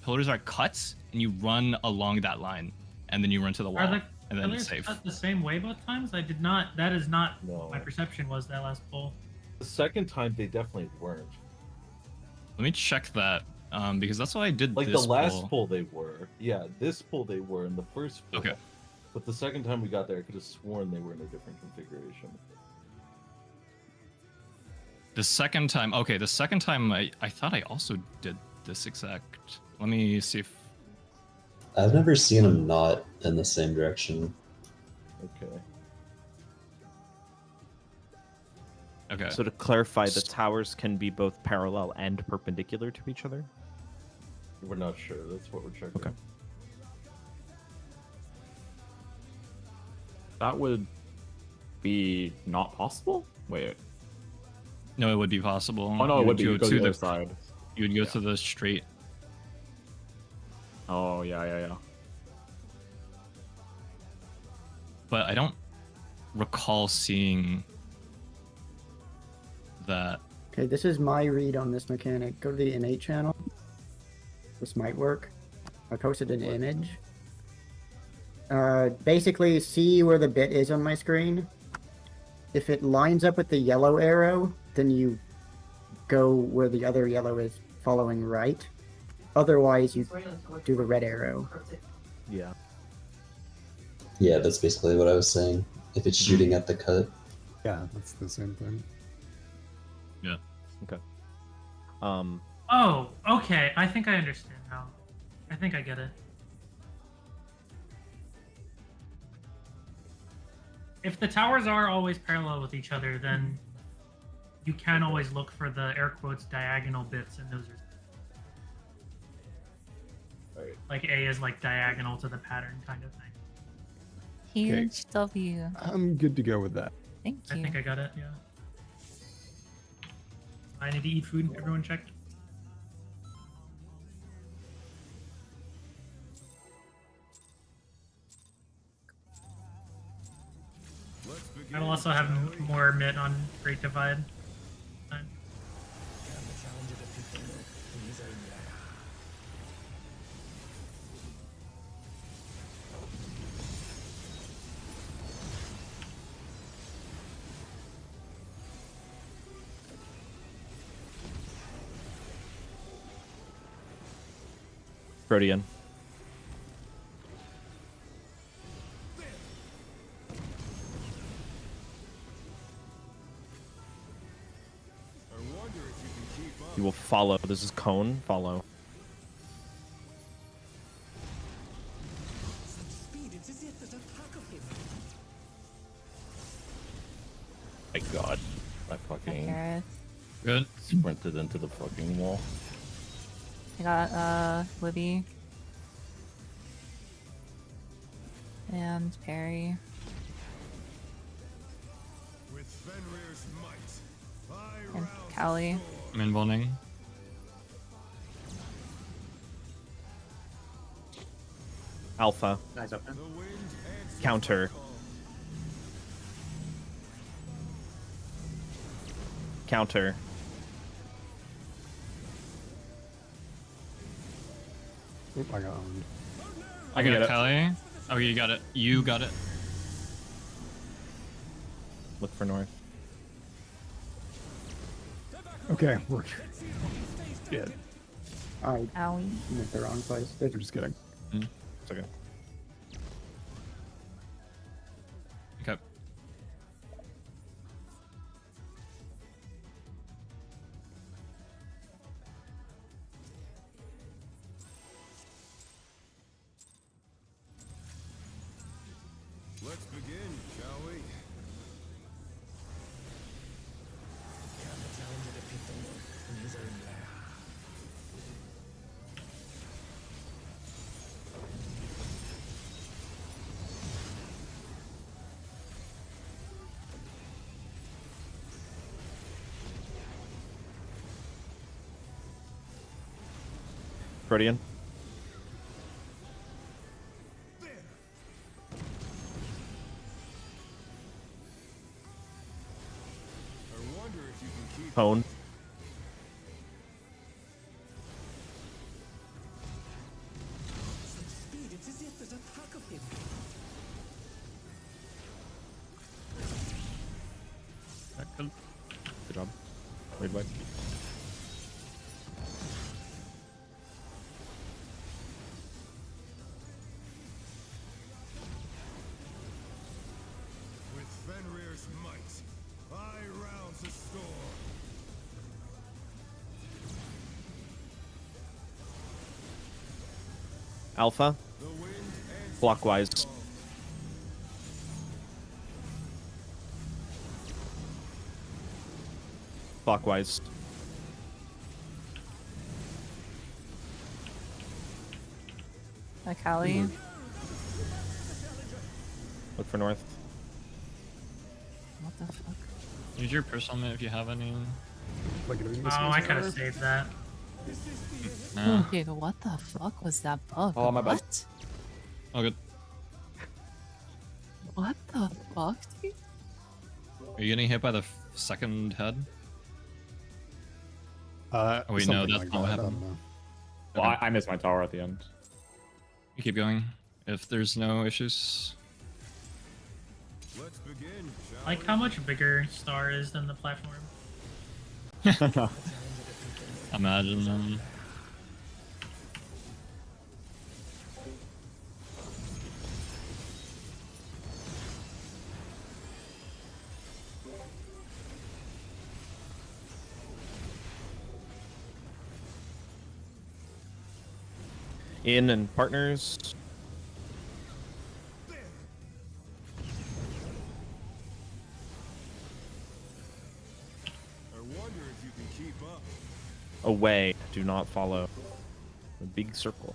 pillars are cut, and you run along that line, and then you run to the wall, Are the and then pillars it's safe. cut the same way both times? I did not. That is not No. my perception. Was that last poll? The second time they definitely weren't. Let me check that, because that's what I did. Like this the last pull. pull they were. Yeah, this pull they were in the first pull. Okay. But the second time we got there, I could have sworn they were in a different configuration. The second time, okay, the second time I thought I also did this exact. Let me see if. I've never seen him not in the same direction. Okay. Okay. So to clarify, the towers can be both parallel and perpendicular to each other. We're not sure. That's what we're checking. Okay. That would be not possible? Wait. No, it would be possible. Oh no, You it would be. go You go to to the the other side. You would go to the straight. Oh, yeah. But I don't recall seeing that. Okay, this is my read on this mechanic. Go to the innate channel. This might work. I posted an image. Basically, see where the bit is on my screen. If it lines up with the yellow arrow, then you go where the other yellow is following right. Otherwise, you do the red arrow. Yeah. Yeah, that's basically what I was saying. If it's shooting at the cut. Yeah, that's the same thing. Yeah. Okay. Oh, okay. I think I understand now. I think I get it. If the towers are always parallel with each other, then you can always look for the air quotes diagonal bits, and those are like A is like diagonal to the pattern kind of thing. Huge W. I'm good to go with that. Thank you. I think I got it. Yeah. I need to eat food. Everyone check. I will also have more mid on Great Divide. Fine. Protean. You will follow. This is cone. Follow. I carried. Good. Sprinted into the fucking wall. I got Libby. And Perry. With Fenrir's might, And Callie. I'm involving. Alpha. Nice open. Counter. Counter. Oop, I got owned. I get got it. Callie. Oh, you got it. You got it. Look for north. Okay, we're good. I Owie. went the wrong place. I'm just kidding. It's okay. Okay. let's begin, shall we? Protean. I wonder if you can keep Hone. Good. Good job. Wait, wait. with Fenrir's might. I rouse the storm. Alpha. The wind answers Clockwise. my call. Clockwise. Callie. Look for north. What the fuck? Use your personal mint if you have any. Like, Oh, I could have saved that. Nah. Dude, what the fuck was that bug? Oh, my bad. What? Oh, good. What the fuck, dude? Are you getting hit by the second head? Oh wait, no, that's not what happened. Well, I missed my tower at the end. You keep going. If there's no issues. Let's begin, shall Like we? how much bigger Star is than the platform. Imagine them. In and partners. I wonder if you can keep up. Away. Do not follow. A big circle.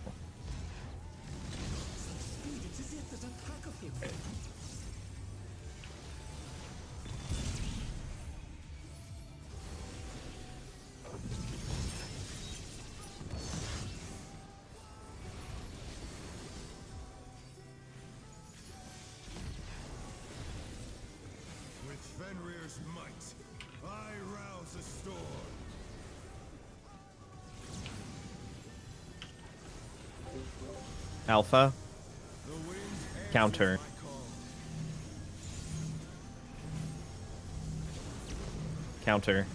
With Fenrir's might, I rouse the storm. Alpha. The wind answers Counter. my call. Counter.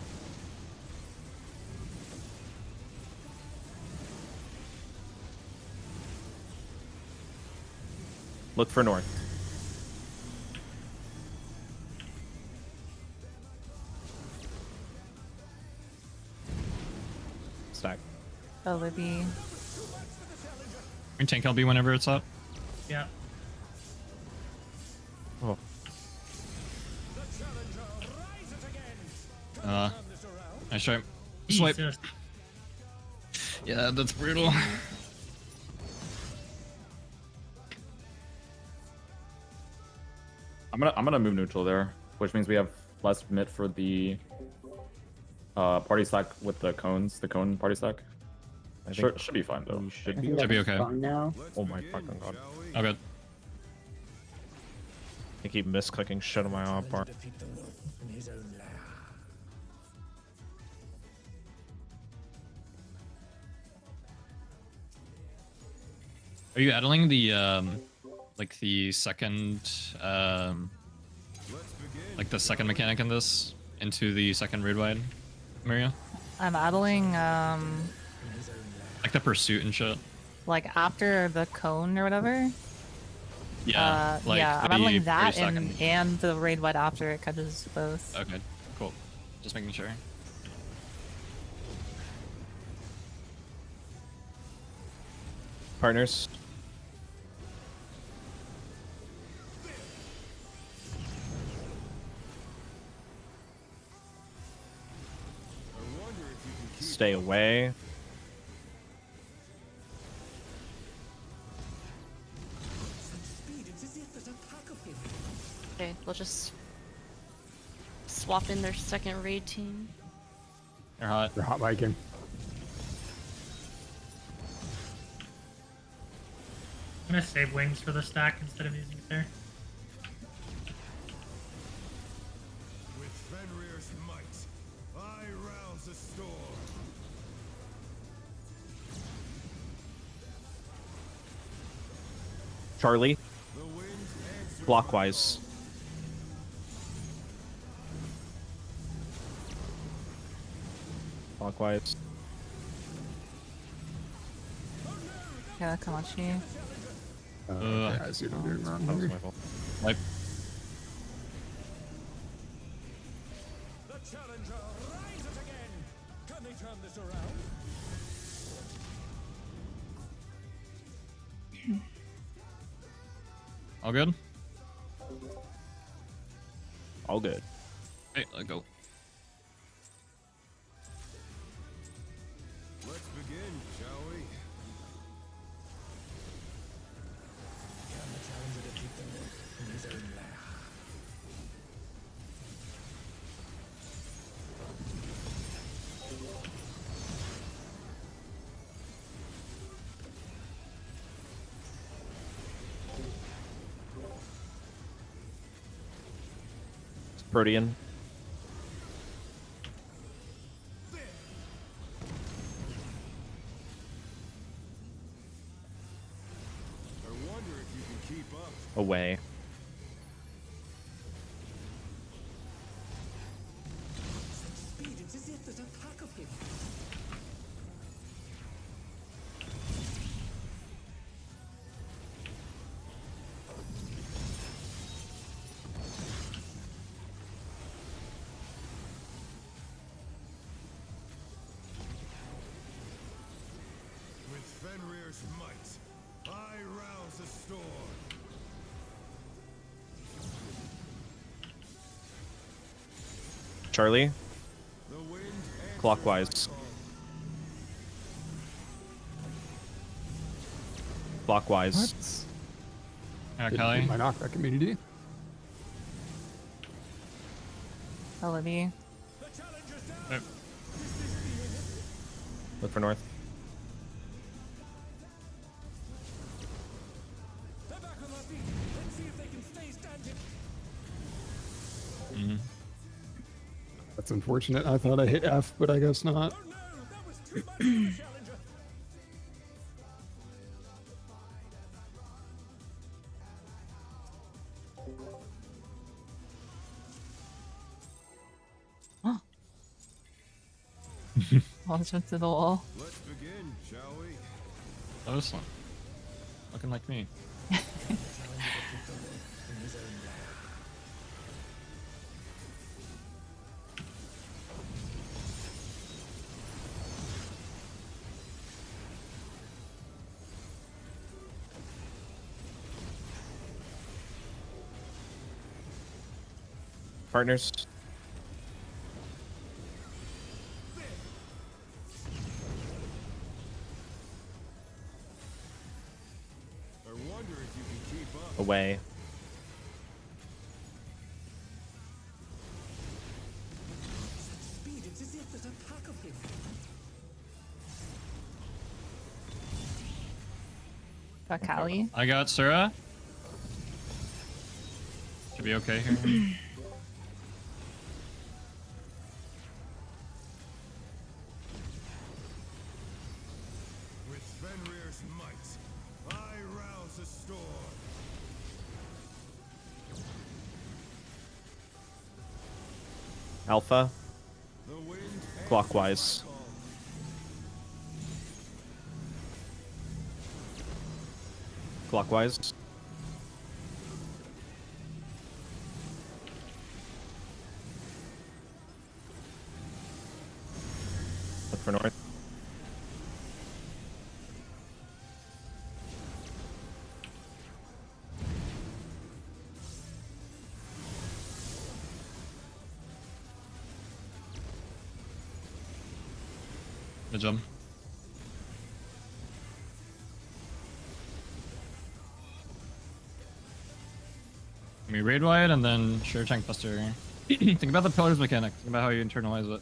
Look for north. Stack. Oh, Libby. Green tank LB whenever it's up. Yeah. Oh. Nice try. Swipe. Jesus. Yeah, that's brutal. I'm gonna move neutral there, which means we have less mid for the party stack with the cones, the cone party stack. Should be fine though. Should be okay. Fine now. Oh my fucking god. Oh good. I keep misclicking shit on my op bar. Are you adding the like the second like the second mechanic in this into the second raid wide, Maria? I'm idling Like the pursuit and shit. like after the cone or whatever. Yeah. Like yeah, I'm the idling that 30-second. and the raid wide after it catches both. Okay, cool. Just making sure. Partners. Stay away. Okay, we'll just swap in their second raid team. They're hot. They're hot biking. I'm gonna save wings for the stack instead of using it there. With Fenrir's might, I rouse a storm. Charlie. Clockwise. Clockwise. Yeah, Kamachi. Yeah, I see what I'm doing wrong That was here. my fault. Wipe. The challenger rises again. Can they turn this around? All good? All good. Hey, let go. Let's begin, shall we? Protean. I wonder if you can keep up. Away. It's as if there's a pack of him. With Fenrir's might, I rouse a storm. Charlie. The wind answers Clockwise. Clockwise. What? Kelly. Didn't hit my knockback immunity. Olivia. Yep. Look for north. They're back on their feet. Let's see if they can stay standing. Mm-hmm. That's unfortunate. I thought I hit F, but I guess not. Oh no, that was too much for the challenger. Launch into the wall. Let's begin, shall we? Oh, this one. Looking like me. Partners. Away. Speed, it's as if there's a pack of him. Got Callie. I got Sura. Should be okay here. With Fenrir's might, I rouse a storm. Alpha. The wind Clockwise. Clockwise. Look for north. Good job. We raid wide and then sure tank buster. Think about the pillars mechanic. Think about how you internalize it.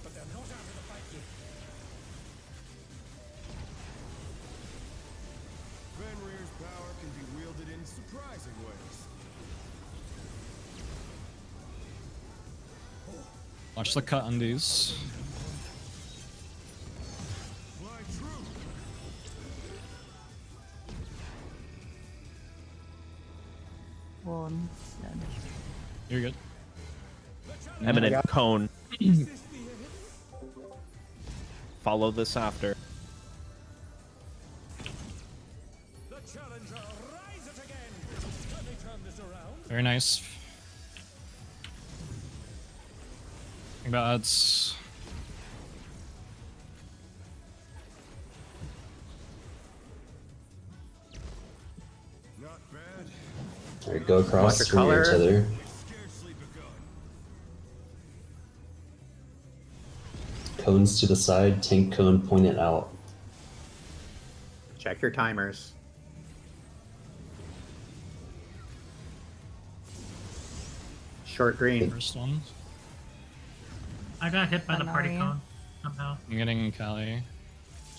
but they're not out of the fight yet. Fenrir's power can be wielded in surprising ways. Watch the cut on these. Fly true. One. Dead. You're good. Eminent cone. Follow this after. The challenger rises again. Can they turn this around? Very nice. Think about ads. Not bad. Alright, go across through Watercolor. each other. Scarcely begun. Cones to the side, tank cone pointed out. Check your timers. Short green. First one. I got hit by the party Annoying. cone somehow. I'm getting Kali.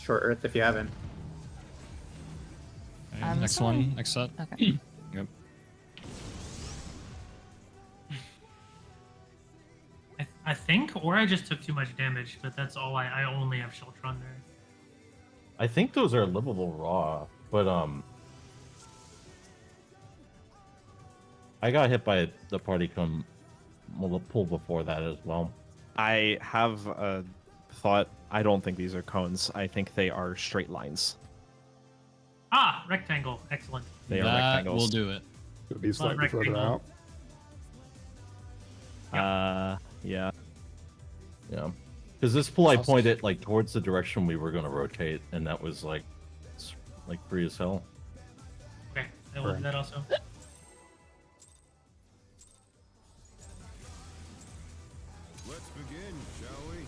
Short earth if you haven't. Okay, I'm next sorry. one. Next set. Okay. Yep. I think, or I just took too much damage, but that's all I only have Sheltron there. I think those are livable raw, but I got hit by the party come pull before that as well. I have a thought. I don't think these are cones. I think they are straight lines. Ah, rectangle. Excellent. They are That rectangles. will do it. It'll be slightly further rectangle. out. Yeah. Yeah, because this pull I pointed like towards the direction we were going to rotate, and that was like free as hell. Okay, I will do that also. Let's begin, shall we?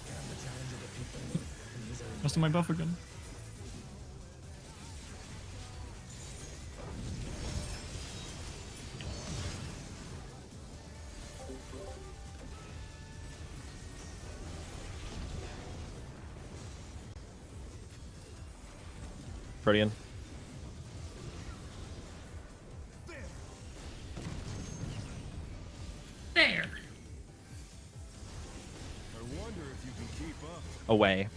Can the challenger defeat them in his own Resting my buff again. Protean. There. I wonder if you can keep up. Away.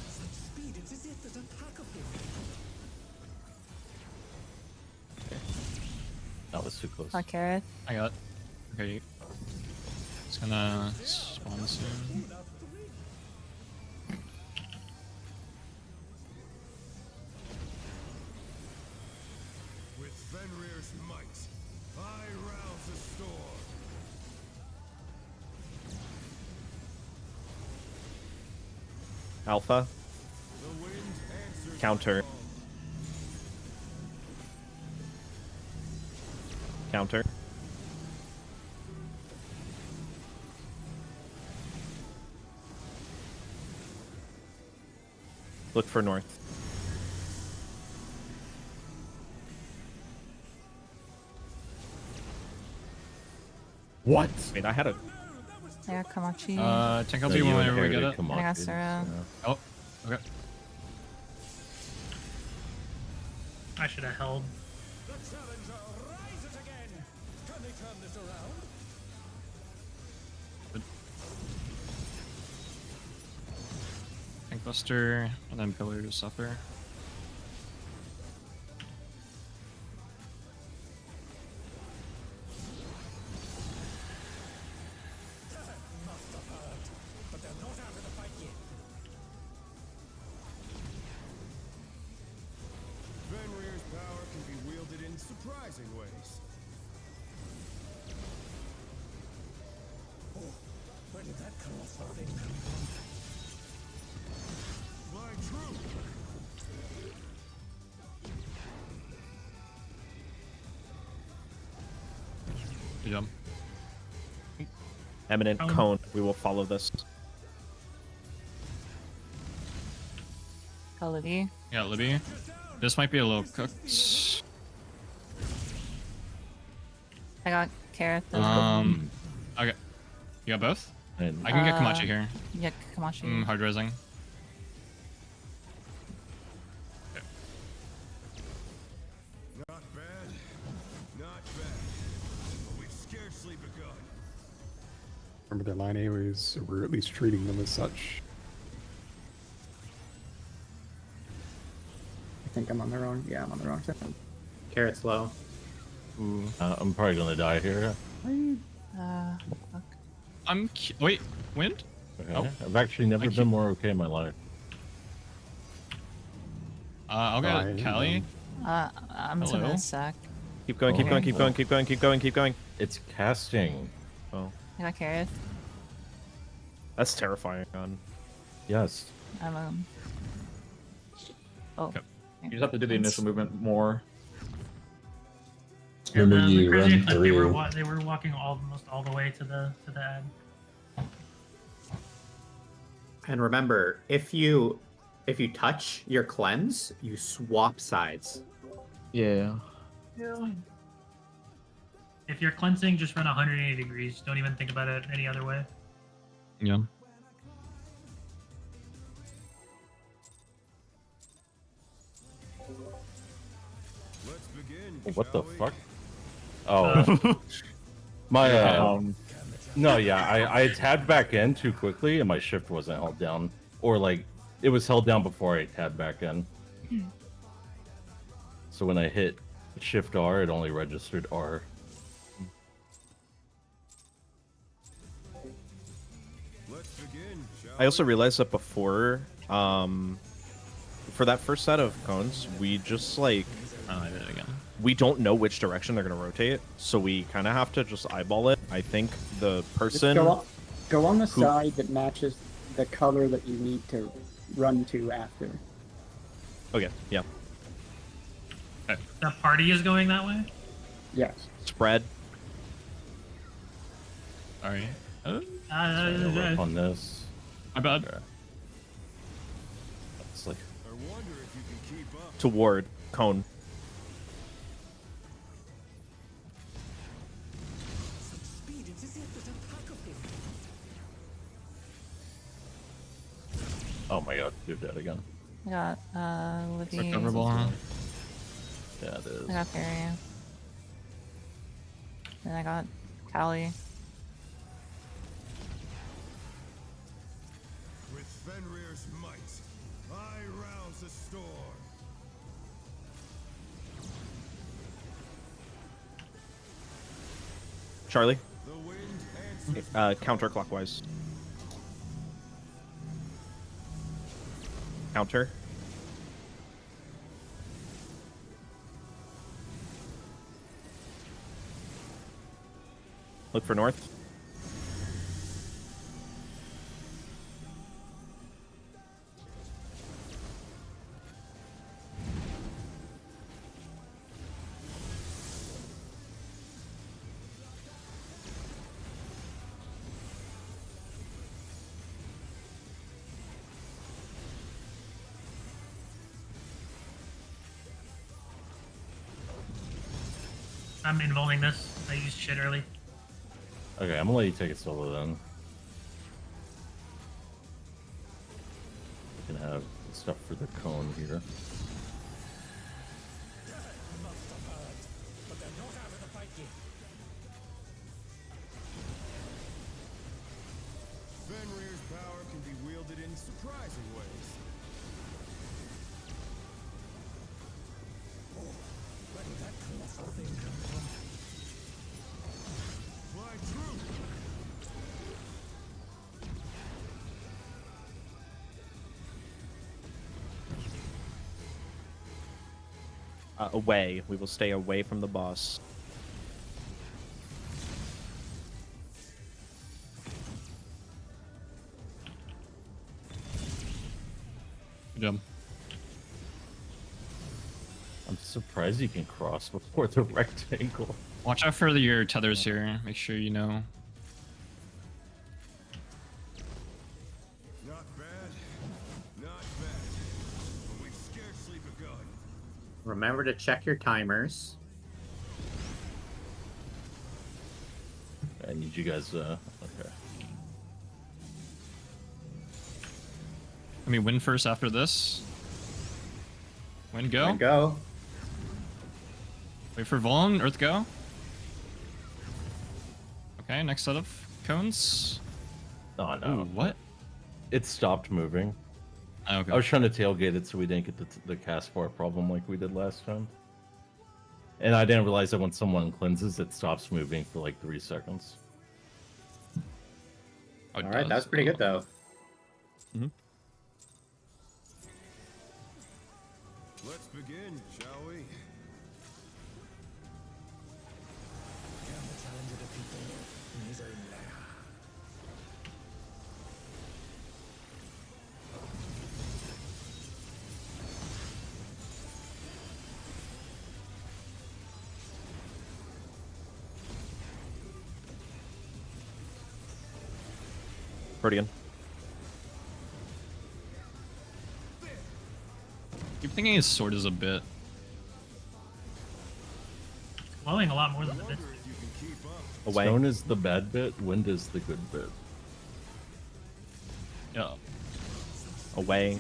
Such speed, it's as if there's a pack of him. That was too close. On Kareth. I got. Okay. It's gonna spawn soon. With Fenrir's might, I rouse a storm. Alpha. The wind Counter. Counter. Look for north. What? Wait, I had a... Yeah, Kamachi. Check No, LT you whenever we get inherited it. Kamachi, I got Sarah. yeah. Oh, okay. I should have held. The challenger rises again. Can they turn this around? Tank Buster, and then Pillar to suffer. But they're not out of the fight yet. Fenrir's power can be wielded in surprising ways. Oh, where did that colossal thing come from? Fly true. Good job. Eminent cone. We will follow this. Go Libby. Yeah, Libby. This might be a little cooked. I got Carrot. Okay. You got both? And I can get Kamachi here. Yeah, Kamachi. Hard rising. Not bad. Not bad. But we've scarcely begun. Remember their line AoEs, so we're at least treating them as such. I think I'm on the wrong. Yeah, I'm on the wrong side. Carrot's low. Ooh. I'm probably gonna die here. Fuck. Wait, wind? Okay. Oh. I've actually never been more okay in my life. I'll get Callie. I'm Hello? gonna sack. Keep going, keep going, keep going, keep going, keep going, keep going. It's casting. Oh, I got Carrot. that's terrifying. On. Yes. I'm Oh. Okay. You just have to do the initial movement more. Remember the you crazy run clip, through. they were walking almost all the way to the ad. And remember, if you touch your cleanse, you swap sides. Yeah. If you're cleansing, just run 180 degrees. Don't even think about it any other way. Yeah. Let's begin. What the shall we? fuck? Oh. My no, yeah, I tabbed back in too quickly and my shift wasn't held down. Or like it was held down before I tabbed back in. So when I hit shift R, it only registered R. Let's begin. Shall I also we? realized that before, for that first set of cones, we just like Oh, I did it again. we don't know which direction they're gonna rotate, so we kind of have to just eyeball it. I think the Just person go on the who- side that matches the color that you need to run to after. Okay, yeah, The party is going that way? Yes. spread. Sorry. I'm gonna work on this. My bad. Okay. It's like I wonder if you can keep up. Toward cone. oh my god, you're dead again. I got Libby. Recoverable, huh? Yeah, it is. I got Perry. And I got Callie. With Fenrir's might, I rouse the storm. Charlie, The wind answers. counterclockwise. Counter. Look for north. I'm involving this. I used shit early. Okay, I'm gonna let you take it solo then. We can have stuff for the cone here. Fenrir's power can be wielded in surprising ways. Oh, where did that colossal thing come from? Fly true! Away. We will stay away from the boss. Good job. I'm surprised you can cross before the rectangle. Watch out for your tethers here. Make sure you know. Not bad. Not bad. But we've scarcely begun. Remember to check your timers. I need you guys, okay. Let me win first after this. Win, go. And go. Wait for Vuln, Earth, go. Okay, next set of cones. Oh no. Ooh, what? It stopped moving. Okay. I was trying to tailgate it so we didn't get the cast bar problem like we did last time. And I didn't realize that when someone cleanses, it stops moving for like 3 seconds. Oh, All right, that's pretty good though. Let's begin, shall we? Can the challenger defeat in his own lair? Protean. Keep thinking his sword is a bit. Glowing a lot more than the bits. Away. Stone is the bad bit, wind is the good bit. Yeah. Away.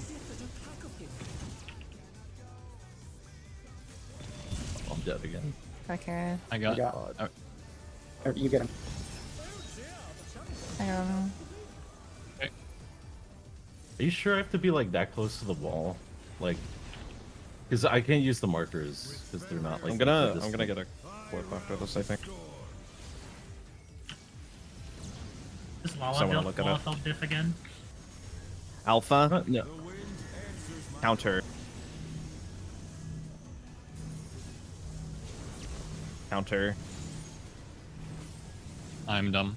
I'm dead again. Okay. I got. You got- Oh, Or you get him. I don't know. Are you sure I have to be like that close to the wall? Like, because I can't use the markers because they're not like. I'm gonna equidistant. get a warp after this, I think. This Someone look it up. Lollapel diff again. Alpha. No. Counter. Counter. I'm dumb.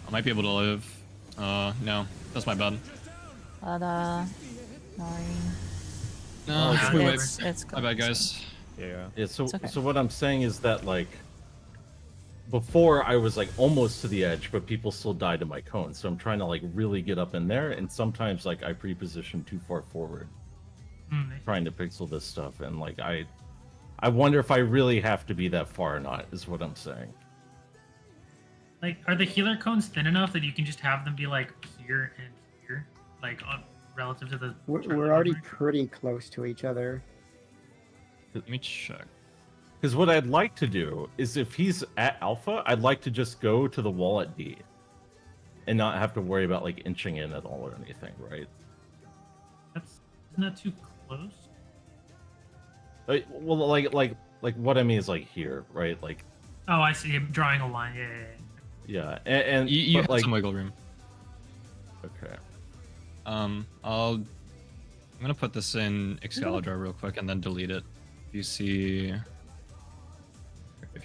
I might be able to live. No, that's my bad. But sorry. No, yeah, wait, it's my bad, guys. Yeah. Yeah. So It's okay. so what I'm saying is that like. Before I was like almost to the edge, but people still died to my cone. So I'm trying to like really get up in there, and sometimes like I pre-position too far forward, trying to pixel this stuff, and like I wonder if I really have to be that far or not. Is what I'm saying. Like, are the healer cones thin enough that you can just have them be like here and here, like on relative to the? We're already pretty close to each other. Let me check. Because what I'd like to do is if he's at alpha, I'd like to just go to the wall at D, and not have to worry about like inching in at all or anything, right? Isn't that too close? Well, like what I mean is like here, right? Like. Oh, I see. I'm drawing a line. Yeah. Yeah, and You but, have like some wiggle room. Okay. I'm gonna put this in Excalibur real quick and then delete it. If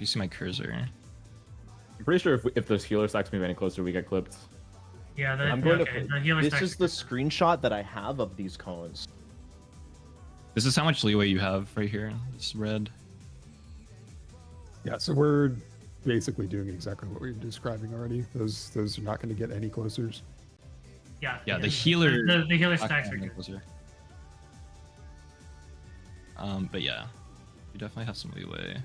you see my cursor. I'm pretty sure if those healer stacks move any closer, we get clipped. Yeah, I'm going okay, to. the healer This stacks is the screenshot that I have of these cones. This is how much leeway you have right here. This red. Yeah, so we're basically doing exactly what we were describing already. Those are not going to get any closer. Yeah. Yeah, the healer. The healer not stacks are gonna good. get closer. But yeah, you definitely have some leeway.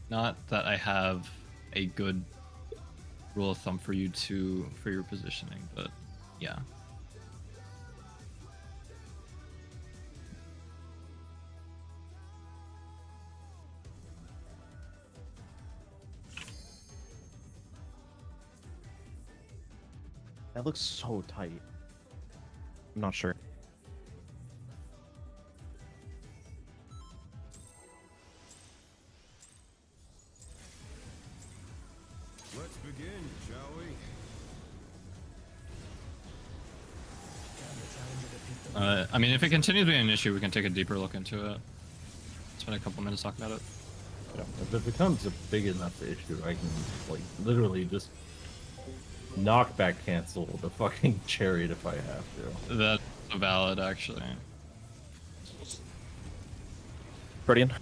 Not that I have a good rule of thumb for you for your positioning, but yeah. That looks so tight. I'm not sure. Let's begin, shall we? I mean, if it continues being an issue, we can take a deeper look into it. Spend a couple minutes talking about it. Yeah, if it becomes a big enough issue, I can like literally just knockback cancel the fucking chariot if I have to. That's valid, actually. Brilliant. I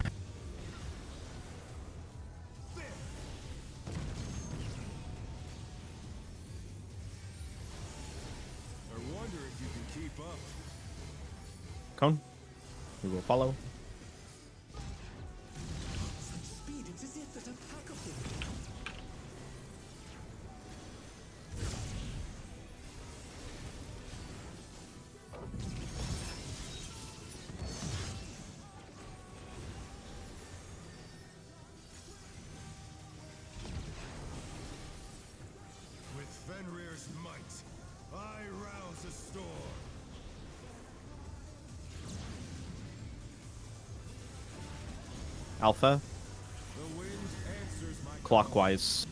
wonder if you can keep up. Cone. We will follow. Speed, it's as if there's a pack of them. With Fenrir's might, I rouse a storm. Alpha. The wind answers my Clockwise.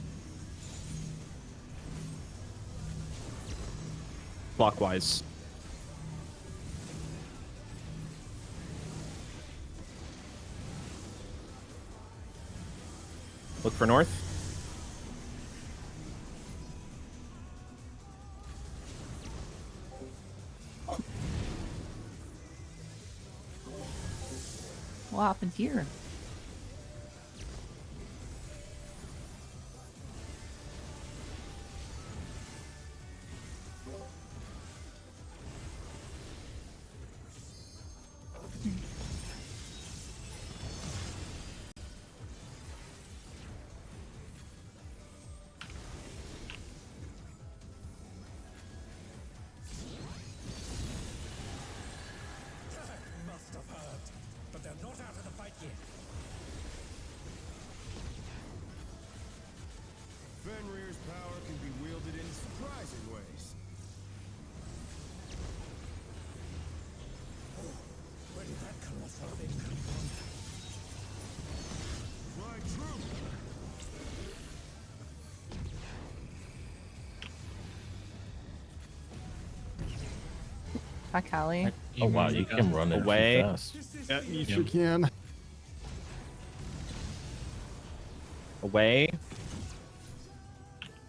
Clockwise. Look for north. What happened here? must have heard, but they're not out of the fight yet. Fenrir's power can be wielded in surprising ways. Where did that colossal thing come from? Fly true! Hi, Callie. Oh wow, you can run it away. fast. Yeah, you sure can. Away.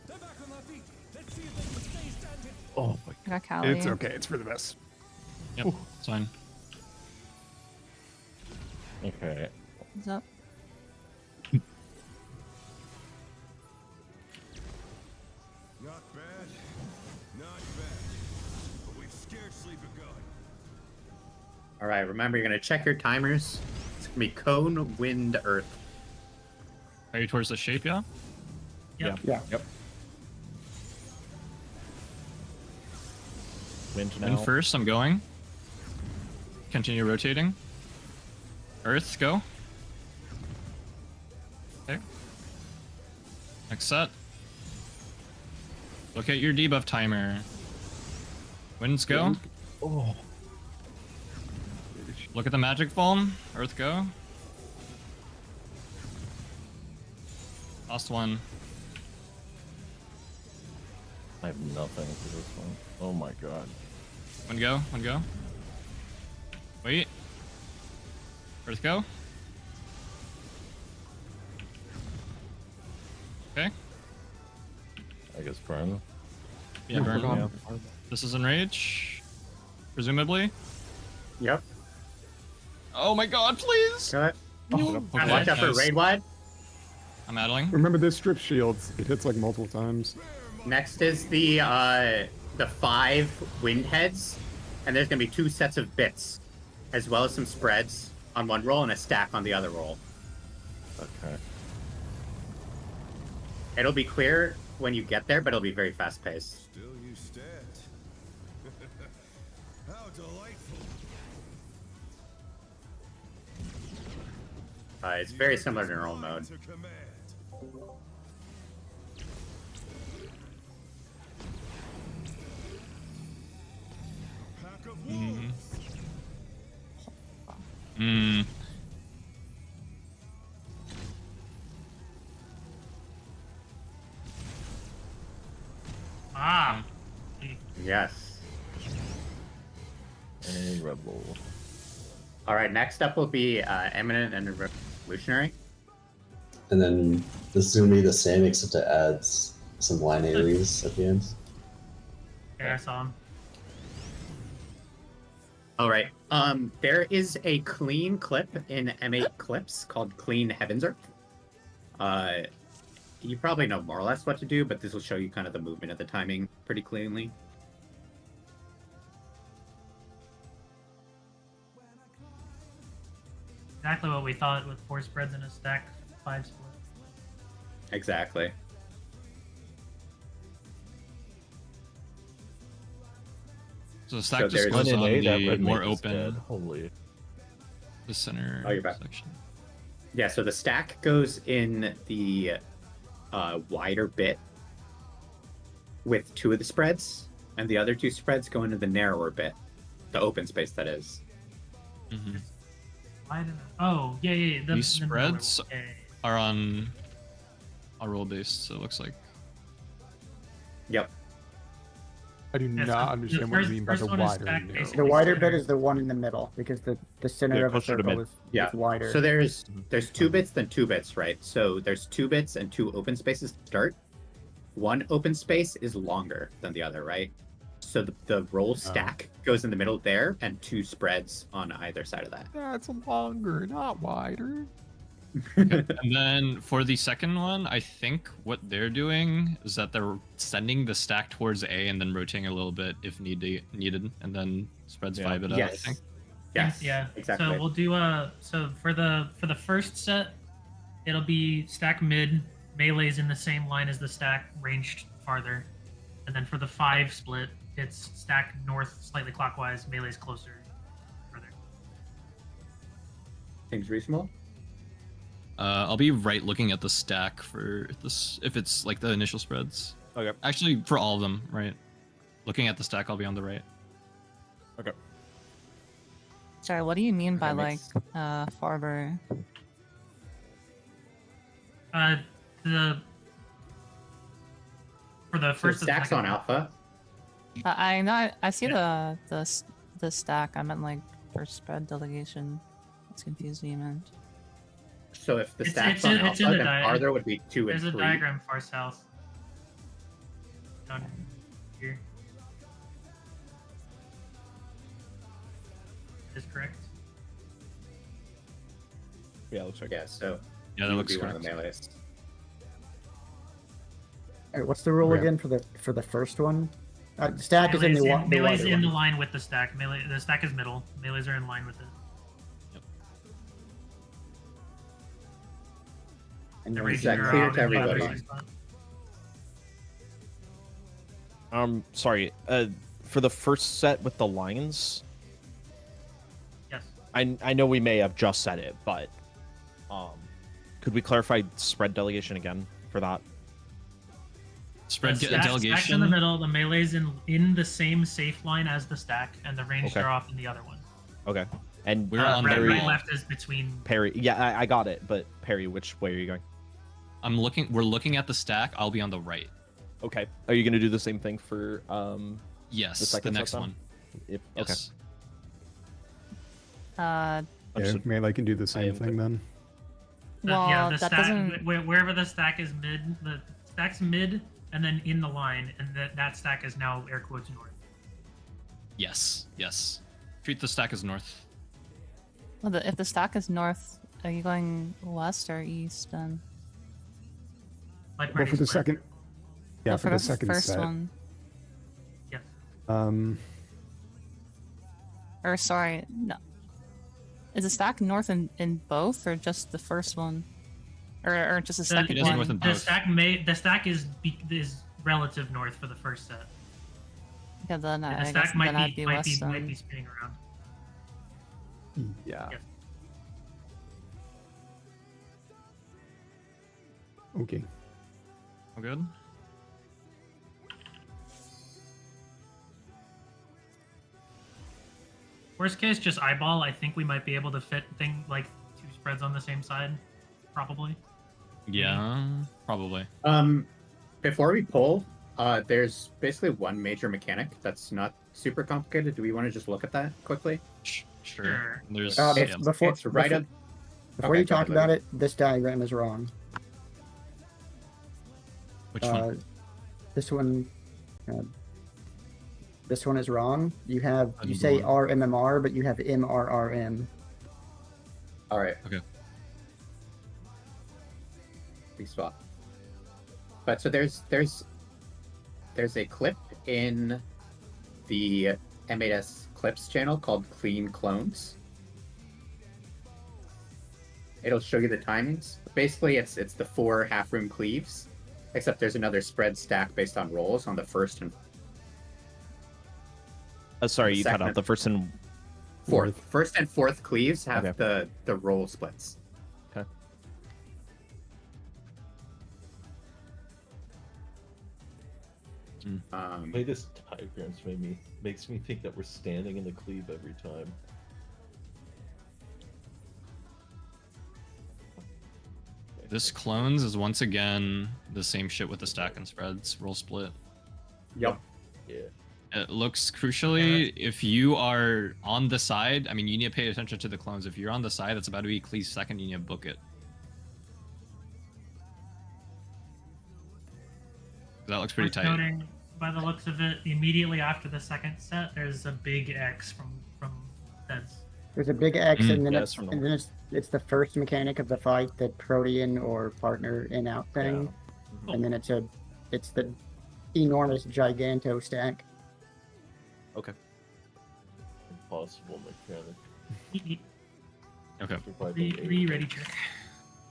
They're back on their feet. Let's see if they can stay standing. Oh my I got Callie. It's okay. It's for the best. Yep, it's fine. Okay. What's up? Not bad. Not bad. But we've scarcely begun. All right, remember, you're going to check your timers. It's going to be cone, wind, earth. Are you towards the shape, yeah? Yep. Yeah. Yep. Wind now. Wind first, I'm going. Continue rotating. Earth, go. Okay. Next set. Look at your debuff timer. Winds, go. Oh. Look at the magic foam. Earth, go. Last one. I have nothing for this one. Oh my god. One go, one go. Wait. Earth, go. Okay. I guess burn. Yeah, burn. Yeah. This is enrage. Presumably. Yep. Oh my god, please! Got it. Okay, Watch out for nice. raid wide. I'm addling. Remember, this strip shields. It hits like multiple times. Next is the 5 wind heads, and there's gonna be 2 sets of bits, as well as some spreads on one roll and a stack on the other roll. Okay. It'll be clear when you get there, but it'll be very fast paced. Still you stand. How delightful. It's very similar to normal mode. To command. A pack of wolves. Ah. Yes. A rebel. All right. Next up will be Eminent and Revolutionary. And then this is gonna be the same except it adds some line AoEs at the end. Yeah, I saw him. All right. There is a clean clip in M8 clips called Clean Heaven's Earth. You probably know more or less what to do, but this will show you kind of the movement of the timing pretty cleanly. Exactly what we thought with 4 spreads in a stack, 5 split. Exactly. So the stack So just there's goes on that the red more mage is open, dead. Holy. the center Oh, you're back. section. Yeah, so the stack goes in the wider bit with 2 of the spreads, and the other 2 spreads go into the narrower bit, the open space that is. Mm-hmm. Why didn't oh, yeah, yeah, yeah. These the spreads yeah, yeah, are on a roll based, so it looks like. Yep. I do Yeah, not so understand the what you first- mean by the first one is wider stack and based. narrow. The wider bit is the one in the middle because the center Yeah, of a closer to circle mid. Yeah. is wider. So there's 2 bits, then 2 bits, right? So there's 2 bits and 2 open spaces to start. One open space is longer than the other, right? So the roll stack goes in the middle there, and 2 spreads on either side of that. That's longer, not wider. And then for the second one, I think what they're doing is that they're sending the stack towards A and then rotating a little bit if needed, and then spreads 5 it out. I Yes. think. Yes. yeah. Exactly. So we'll do so for the first set, it'll be stack mid, melee's in the same line as the stack, ranged farther, and then for the 5 split, it's stack north slightly clockwise, melee's closer, further. Seems reasonable. I'll be right looking at the stack for this if it's like the initial spreads. Okay. Actually, for all of them, right? Looking at the stack, I'll be on the right. Okay. Sorry, what do you mean by Okay, like makes- farther? The for the So first and stacks second on alpha. I know I see the stack. I meant like first spread delegation. It's confusing me, man. So if the It's- stack's it's on in- it's in alpha, the then farther would be 2 and There's a 3. diagram far south. Down here. Is correct. Yeah, looks like Yeah, so Yeah, that he would looks be one of the correct. melees. All right, what's the rule Okay. again for the first one? The stack is in the, the Melee's wider in the one. line with the stack. The stack is middle. Melees are in line with it. And The is ranges that are clear out to in the other everybody? spot. Sorry. For the first set with the lines, Yes. I know we may have just said it, but could we clarify spread delegation again for that? Spread The stack's in delegation. the middle. The melee's in the same safe line as the stack, and the ranged Okay. are off in the other one. Okay. And We're on the right, Perry- right left is between. Perry, yeah, I got it, but Perry, which way are you going? We're looking at the stack. I'll be on the right. Okay. Are you gonna do the same thing for Yes, the the, second next set then? one. If, Yes. Uh, Yeah, Understood. melee can do the same am thing then. well, yeah, the that stack doesn't. wherever the stack is mid, the stack's mid, and then in the line, and that stack is now air quotes north. Yes. Yes. Treat the stack as north. Well, if the stack is north, are you going west or east then? Like Well, for the second, yeah, No, for the second first set. one. Yes. Or sorry, no. Is the stack north in both or just the first one? or just a The, second does one. north and the both. stack is relative north for the first set. Yeah, then The I guess stack then might I'd be be might be west. spinning around. Yeah. Yes. Okay. All good. Worst case, just eyeball. I think we might be able to fit like 2 spreads on the same side, probably. Yeah, probably. Before we pull, there's basically one major mechanic that's not super complicated. Do we want to just look at that quickly? Sure. There's Before It's right up. Before Okay, you go talk ahead, about Libby. it, this diagram is wrong. which one? This one. This one is wrong. You say Unborn. RMMR, but you have MRRM. All right. Okay. We swap. But so there's a clip in the M8S clips channel called Clean Clones. It'll show you the timings. Basically, it's the 4 half-room cleaves, except there's another spread stack based on rolls on the first and Sorry, you cut second out the first and fourth. First and fourth cleaves have Okay. the roll splits. Okay. Latest diagrams makes me think that we're standing in the cleave every time. This clones is once again the same shit with the stack and spreads roll split. Yep. Yeah. It looks crucially, if you are on the side, I mean, you need to pay attention to the clones. If you're on the side that's about to be cleave second, you need to book it. That looks pretty Worth tight. noting, by the looks of it, immediately after the second set, there's a big X from Deads. There's a big X, and then Yeah, it's it's from the and then it's the first mechanic of the fight, the Protean or partner in out thing, and then it's the enormous giganto stack. Okay. Impossible mechanic. Okay. Ready check.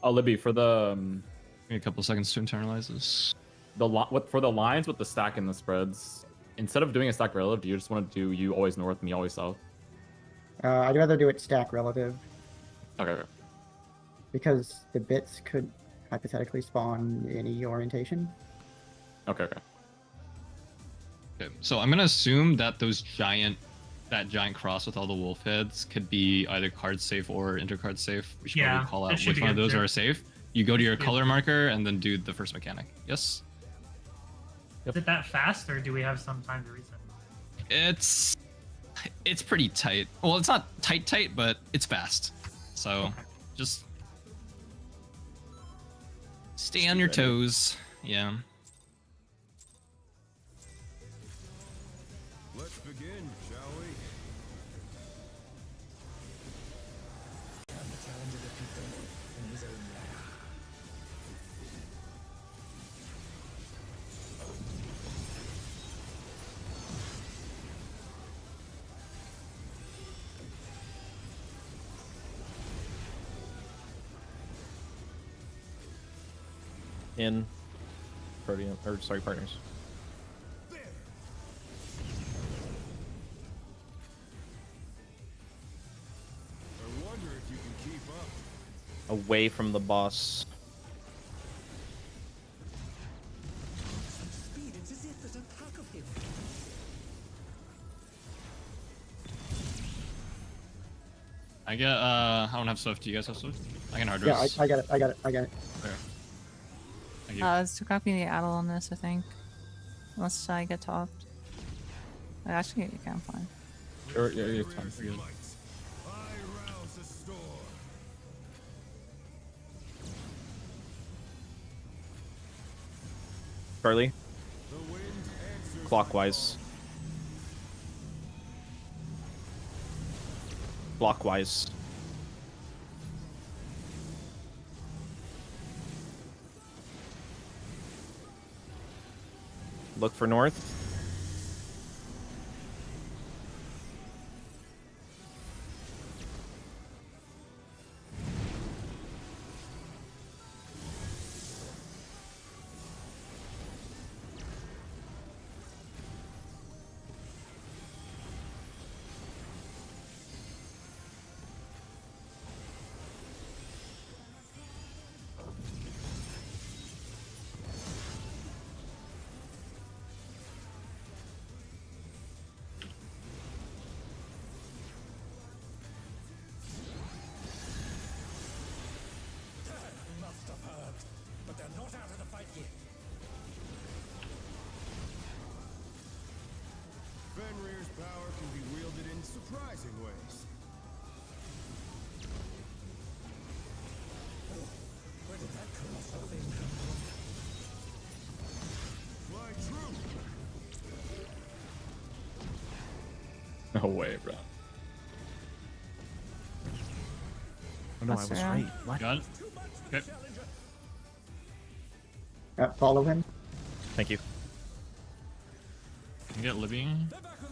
Oh, Libby, for the Give me a couple seconds to internalize this. for the lines with the stack and the spreads, instead of doing a stack relative, do you just want to do you always north, me always south? I'd rather do it stack relative Okay. because the bits could hypothetically spawn any orientation. Okay. Okay, so I'm gonna assume that that giant cross with all the wolf heads could be either card safe or intercard safe. We should Yeah, probably call that out should which be one of those enter. are safe. You go to your Yeah. color marker and then do the first mechanic. Yes? Is it that fast, or do we have some time to reset? It's pretty tight. Well, it's not tight, but it's fast. So just stay on your toes. Yeah. Let's begin, shall we? in Protean, or sorry, partners. I wonder if you can keep up. Away from the boss. Speed, it's as if there's a pack of him. I get I don't have Swift. Do you guys have Swift? I can hard Yeah, rest. I got it. Okay. Thank you. It's to copy the addle on this, I think. Unless I get topped. Actually, you can fine. Yeah, it's fine. We're good. I rouse the storm. Charlie, The wind answers clockwise. Clockwise. Look for north. power can be wielded in surprising ways. Where did that colossal thing come from? Fly true. No way, bro. Oh, no, I That's was fair. right. What? Got it. Okay. Follow him. Thank you. Can you get Libby?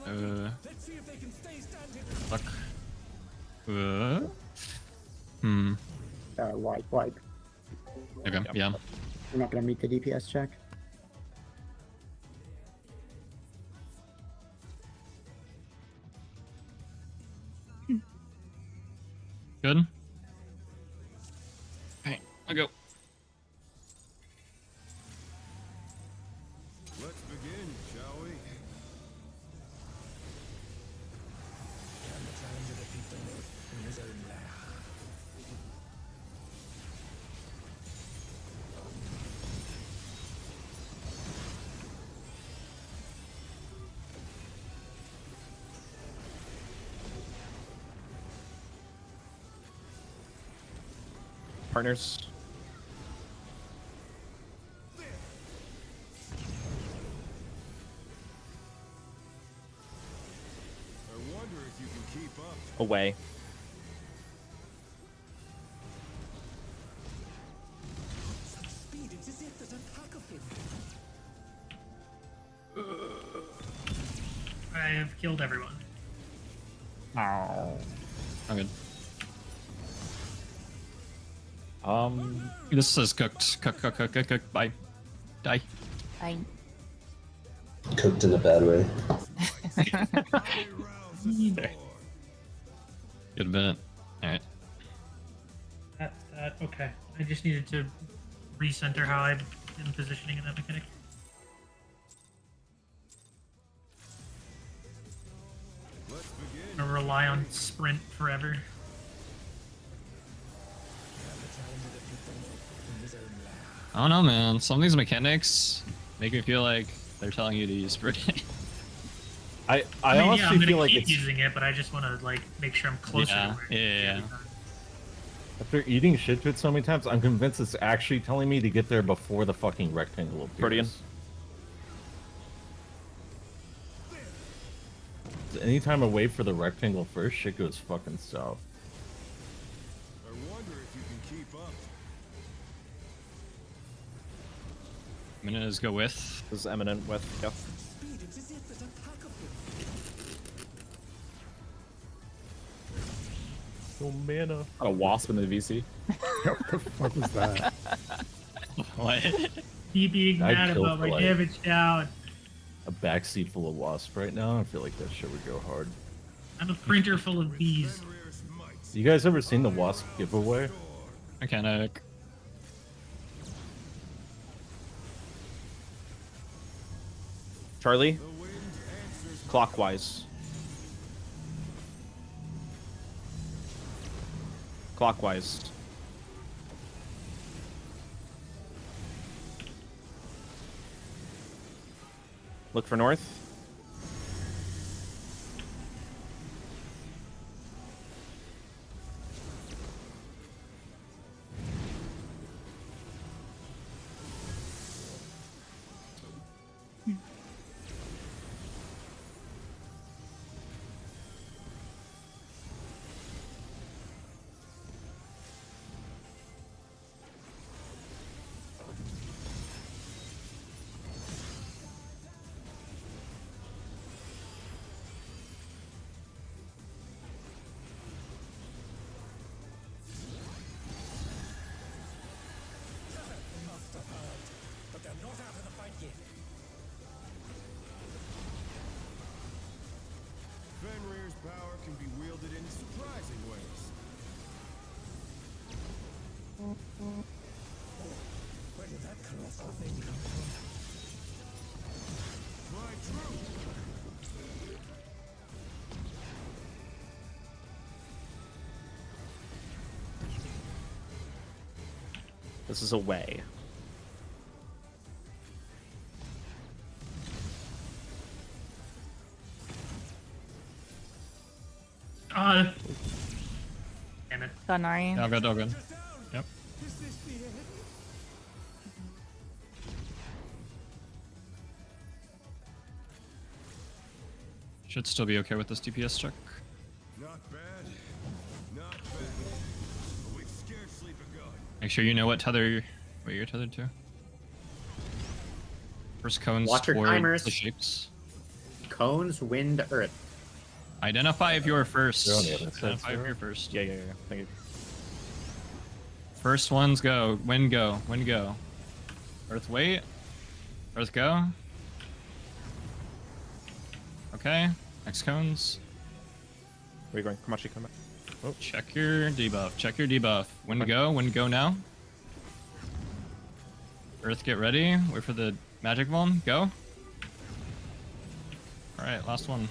Let's see if they can stay standing. Fuck. Wipe. Okay, yeah. We're not gonna meet the DPS check. Good. Okay, I'll go. Let's begin, shall we? Can the challenger defeat the North in his own lair? Partners. I wonder if you can keep up. Away. Speed, it's as if there's a pack of him. I have killed everyone. I'm good. Um, This is cooked. Cook. Bye. Die. I Cooked in a bad way. Good bit. Alright. That okay. I just needed to recenter how I've been positioning in that mechanic. Let's begin. I'm gonna rely on sprint forever. I don't know, man. Some of these mechanics make me feel like they're telling you to use sprint. I I mean, honestly I'm gonna feel like keep it's using it, but I just want to like make sure I'm closer. Yeah, to where yeah. after eating shit to it so many times, I'm convinced it's actually telling me to get there before the fucking rectangle appears. Anytime I wait for the rectangle first, shit goes fucking south. I wonder if you can keep up. I'm gonna just go with. This is eminent with. Yep. Speed, it's as if there's a pack of him. No mana. a wasp in the VC. What the fuck was that? What? Keep being I'd mad kill about for, my like- damage down. A backseat full of wasp right now. I feel like that shit would go hard. I'm a printer full of bees. You guys ever seen the wasp giveaway? Mechanic. Charlie. Clockwise. Clockwise. Look for north. But they're not out of the fight yet. Fenrir's power can be wielded in surprising ways. Where did that colossal thing come from? Fly true. This is away. Damn it. Got Nari. All good, all good. Yep. Should still be okay with this DPS check. Not bad. Not bad. We've scarcely begun. Make sure you know what you're tethered to. First cones Watch your towards timers. the shapes. Cones, wind, earth. Identify if you're first. They're on the other side, Identify if so- you're first. Yeah. Thank you. First ones go. Wind go. Wind go. Earth wait. Earth go. Okay. Next cones. Where are you going? Kamachi, come back. Oh, check your debuff. Check your debuff. Wind go. Wind go now. Earth get ready. Wait for the magic one. Go. Alright, last one.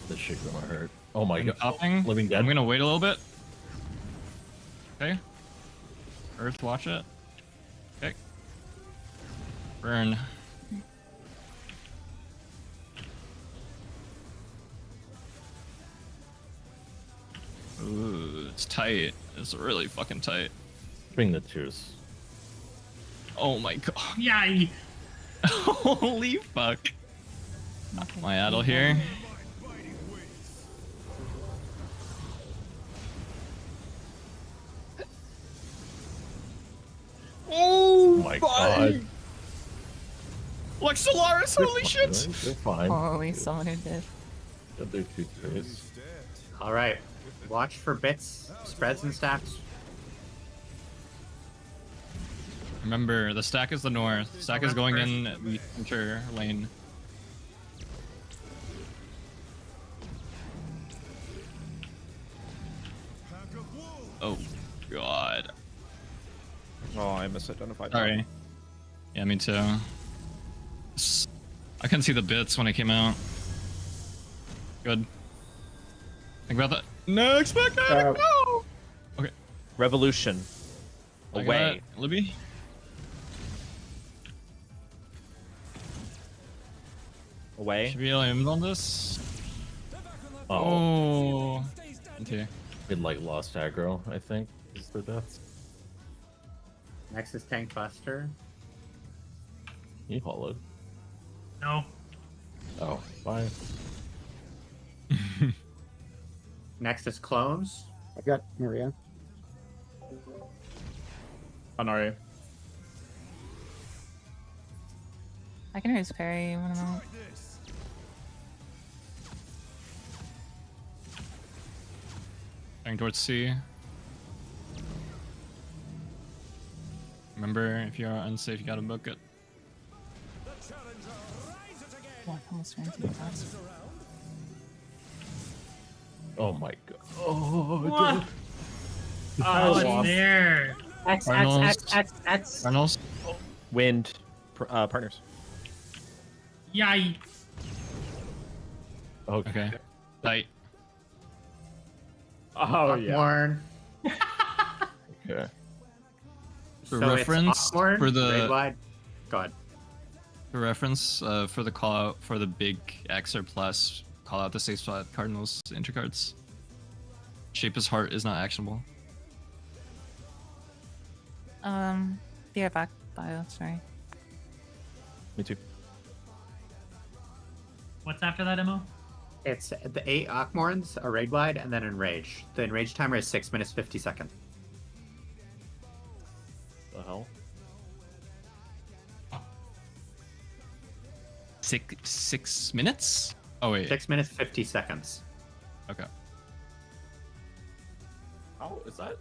This shit gonna hurt. Oh my I'm god. popping. Living dead. I'm gonna wait a little bit. Okay. Earth, watch it. Okay. Burn. Ooh, it's tight. It's really fucking tight. Bring the tears. Oh my god. Yay! Holy fuck. My idol here. Oh my god. Like Solaris, holy shit! They're fine. Holy, someone who did. Got their two tears. All right. Watch for bits, spreads, and stacks. Remember, the stack is the north. Stack is going in the center lane. Oh, God. Oh, I misidentified. Sorry. Yeah, me too. I couldn't see the bits when it came out. Good. Think about that. Next back no! Okay. Revolution. I got Away. it. Libby? Away. Should be able to on this. Oh. Oh. Okay. It like lost aggro, I think, is their deaths. Next is Tank Buster. He hollowed. No. Oh, fine. Next is Clones. I've got Maria. Anari. I can raise parry when I'm out. Going towards C. Remember, if you're unsafe, you gotta book it. Oh, I almost ran too fast. Oh my god. What? Oh, Oh, there. X, Cardinals. X. Cardinals. Wind. Partners. Yay. Okay. Tight. Oh yeah. Warren. Okay. For So reference, it's Awkward, for the Raid Wide. Go ahead. for reference, for the call out for the big X or plus, call out the safe spot Cardinals intercards. Shape his heart is not actionable. Be right back, bio, sorry. Me too. What's after that, Mo? It's the 8 Akmorns, a raid wide, and then enrage. The enrage timer is 6 minutes 50 seconds. The hell? 6 minutes? Oh wait. 6 minutes 50 seconds. Okay. How is that?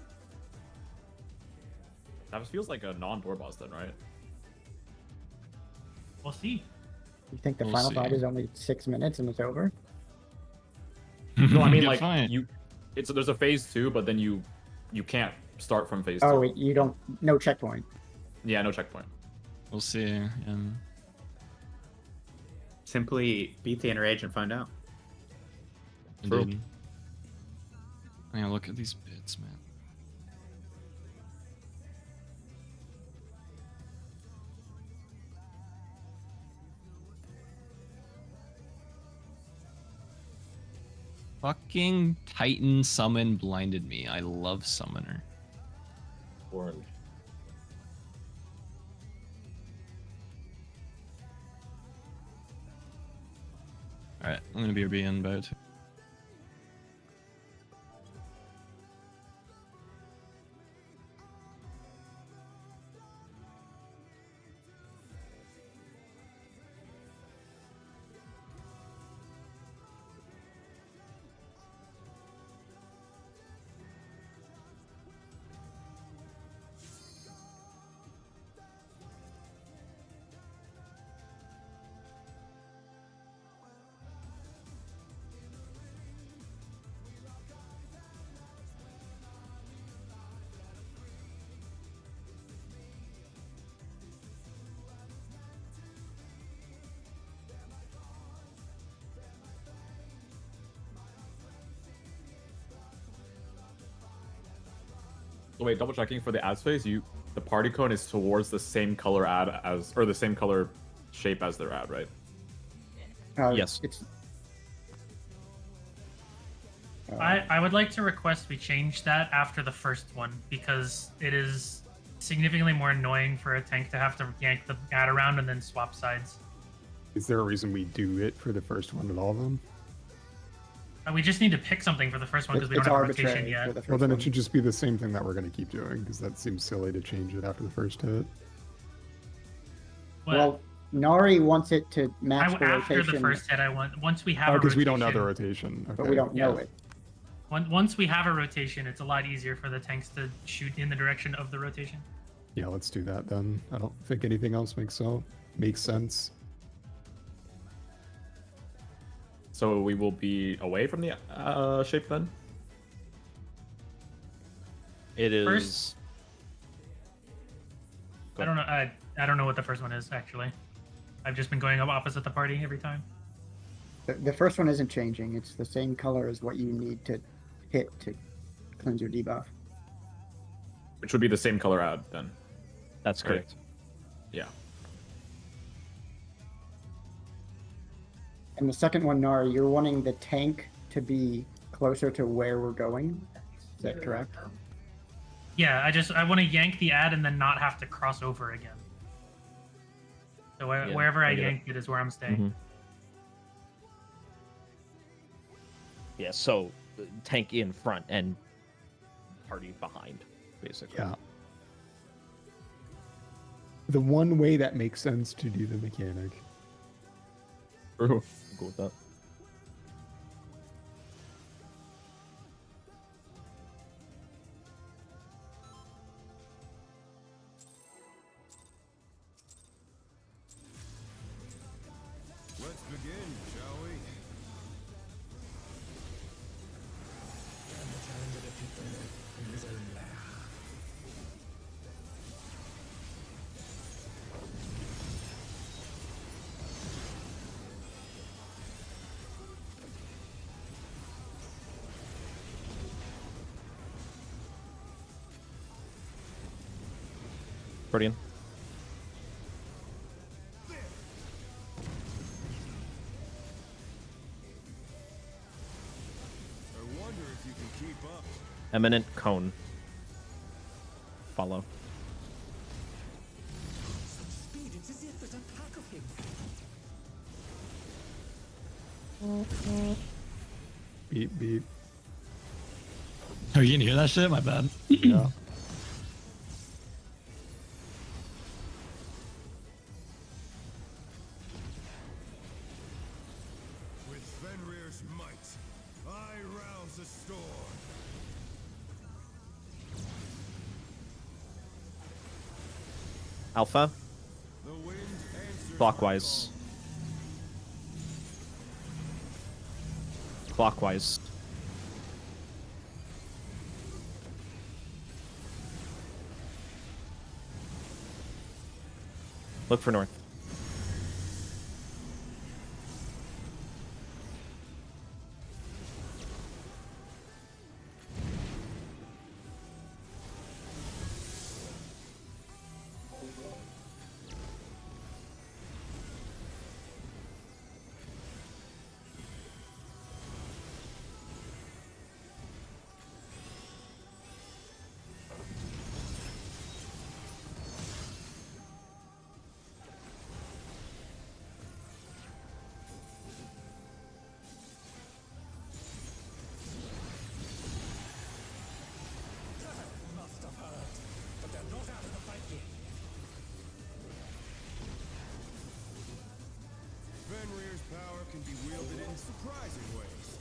That feels like a non-board boss then, right? We'll see. You think the We'll final see. fight is only 6 minutes and it's over? No, I mean You're like fine. you. It's there's a phase 2, but then you can't start from phase 2. Oh, wait, you don't. No checkpoint. Yeah, no checkpoint. We'll see. Simply beat the enrage and find out. True. Indeed. I'm gonna look at these bits, man. Fucking Titan Summon blinded me. I love Summoner. Orange. Alright, I'm gonna be being about to. So wait, double checking for the ad space. The party cone is towards the same color ad as, or the same color shape as their ad, right? Yes. It's. I would like to request we change that after the first one because it is significantly more annoying for a tank to have to yank the ad around and then swap sides. Is there a reason we do it for the first one at all, then? We just need to pick something for the first one because we don't have a rotation yet. Well, then it should just be the same thing that we're going to keep doing, because that seems silly to change it after the first hit. Well, Nari wants it to match the after rotation. the first hit, I want once we have. Oh, because we don't know rotation- the rotation. Okay. But we don't know it. Once we have a rotation, it's a lot easier for the tanks to shoot in the direction of the rotation. Yeah, let's do that then. I don't think anything else makes sense. So we will be away from the shape then? It is. First, I don't know. I don't know what the first one is actually. I've just been going up opposite the party every time. The first one isn't changing. It's the same color as what you need to hit to cleanse your debuff. Which would be the same color ad then. That's correct. Yeah. And the second one, Nari, you're wanting the tank to be closer to where we're going. Is that correct? Yeah, I want to yank the ad and then not have to cross over again. So wherever I yank it is where I'm staying. Mm-hmm. Yeah, so tank in front and party behind, basically. Yeah. The one way that makes sense to do the mechanic. True. Go with that. Let's begin, shall we? Brilliant. I wonder if you can keep up. Eminent cone. Follow. Speed, it's as if there's a pack of him. Beep, beep. Oh, you didn't hear that shit? My bad. Yeah. With Fenrir's might, I rouse the storm. Alpha. The wind answers Clockwise. Clockwise. Look for north. can be wielded in surprising ways.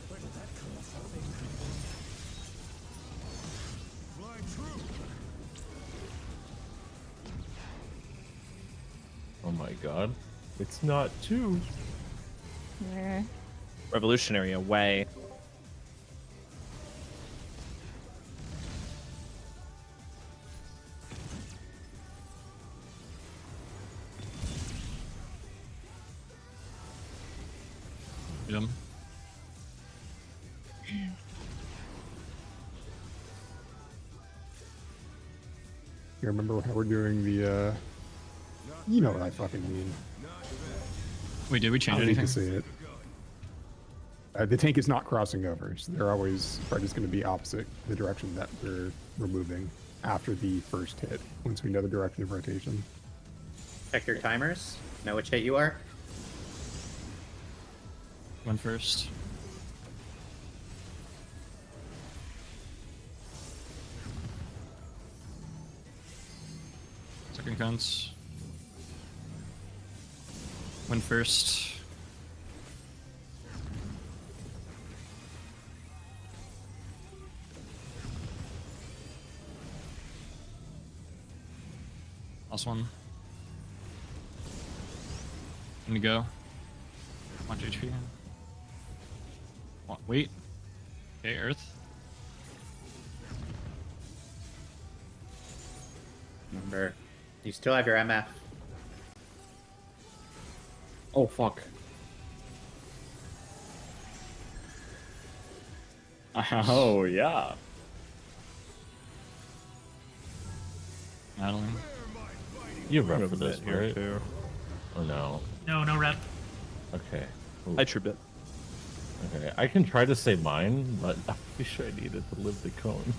Where did that come from? Flying true. Oh my god. It's not 2. Where? Revolutionary away. Yep. You remember how we're doing the, you know what I fucking mean. Wait, did we I change don't need anything? to see it. The tank is not crossing over, so they're always probably just going to be opposite the direction that we're moving after the first hit, once we know the direction of rotation. Check your timers. Know which hit you are. One first. Second counts. One first. Last one. I'm gonna go. 1 HP. Wait. Okay, Earth. Remember, you still have your MF. Oh fuck. Oh yeah. Madeline. You rep for this, right? Oh no. No, no rep. Okay. Ooh. I trip it. Okay, I can try to say mine, but I wish I needed to live the cone.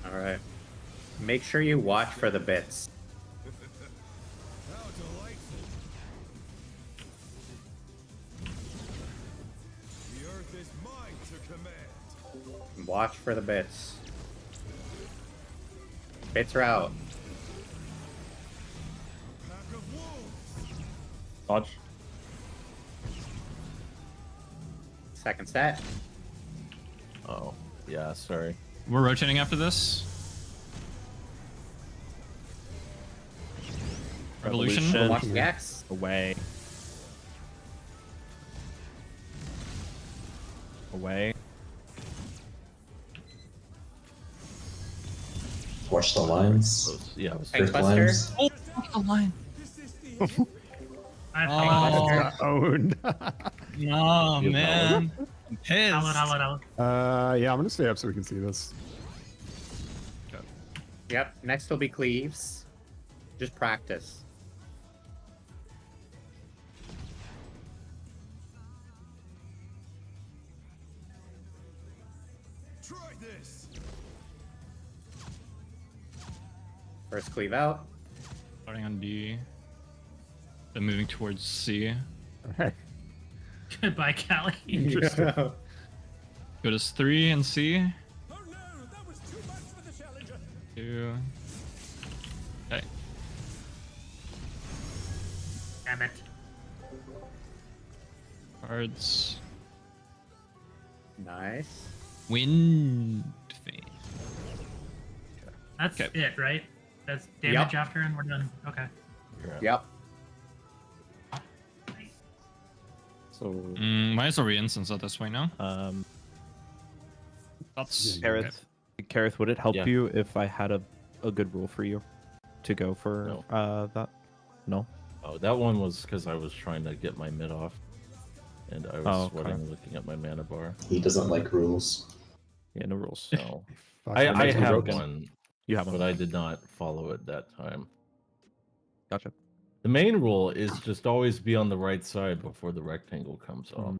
Alright. Make sure you watch for the bits. How delightful. The earth is mine to command. Watch for the bits. Bits are out. Pack of wolves. Dodge. Second set. Oh, yeah, sorry. We're rotating after this. Revolution. Watch the X. Away. Away. Watch the lines. Close. Yeah, I was Tank First Buster. lines. Oh, fuck the line. I Oh. think Owned. No, You man. I'm pissed. Outlet. Yeah, I'm gonna stay up so we can see this. Yep. Next will be Cleaves. Just practice. Try this. First cleave out. Starting on D. Then moving towards C. Okay. Goodbye, Callie. Interesting. Go to 3 and C. Oh no, that was too much for the challenger. 2. Okay. Damn it. Cards. Nice. Wind Fane. That's Okay. it, right? That's damage after and we're done. Okay. Yep. So Might as well re-instance at this point now. That's Kareth, Kareth, would it help Yeah. you if I had a good rule for you to go for that? No. Oh, that one was because I was trying to get my mid off, and I was sweating looking at my mana bar. He doesn't like rules. Yeah, no rules. So Fuck, I makes me have broken. one. You have one. But I did not follow it that time. Gotcha. The main rule is just always be on the right side before the rectangle comes off.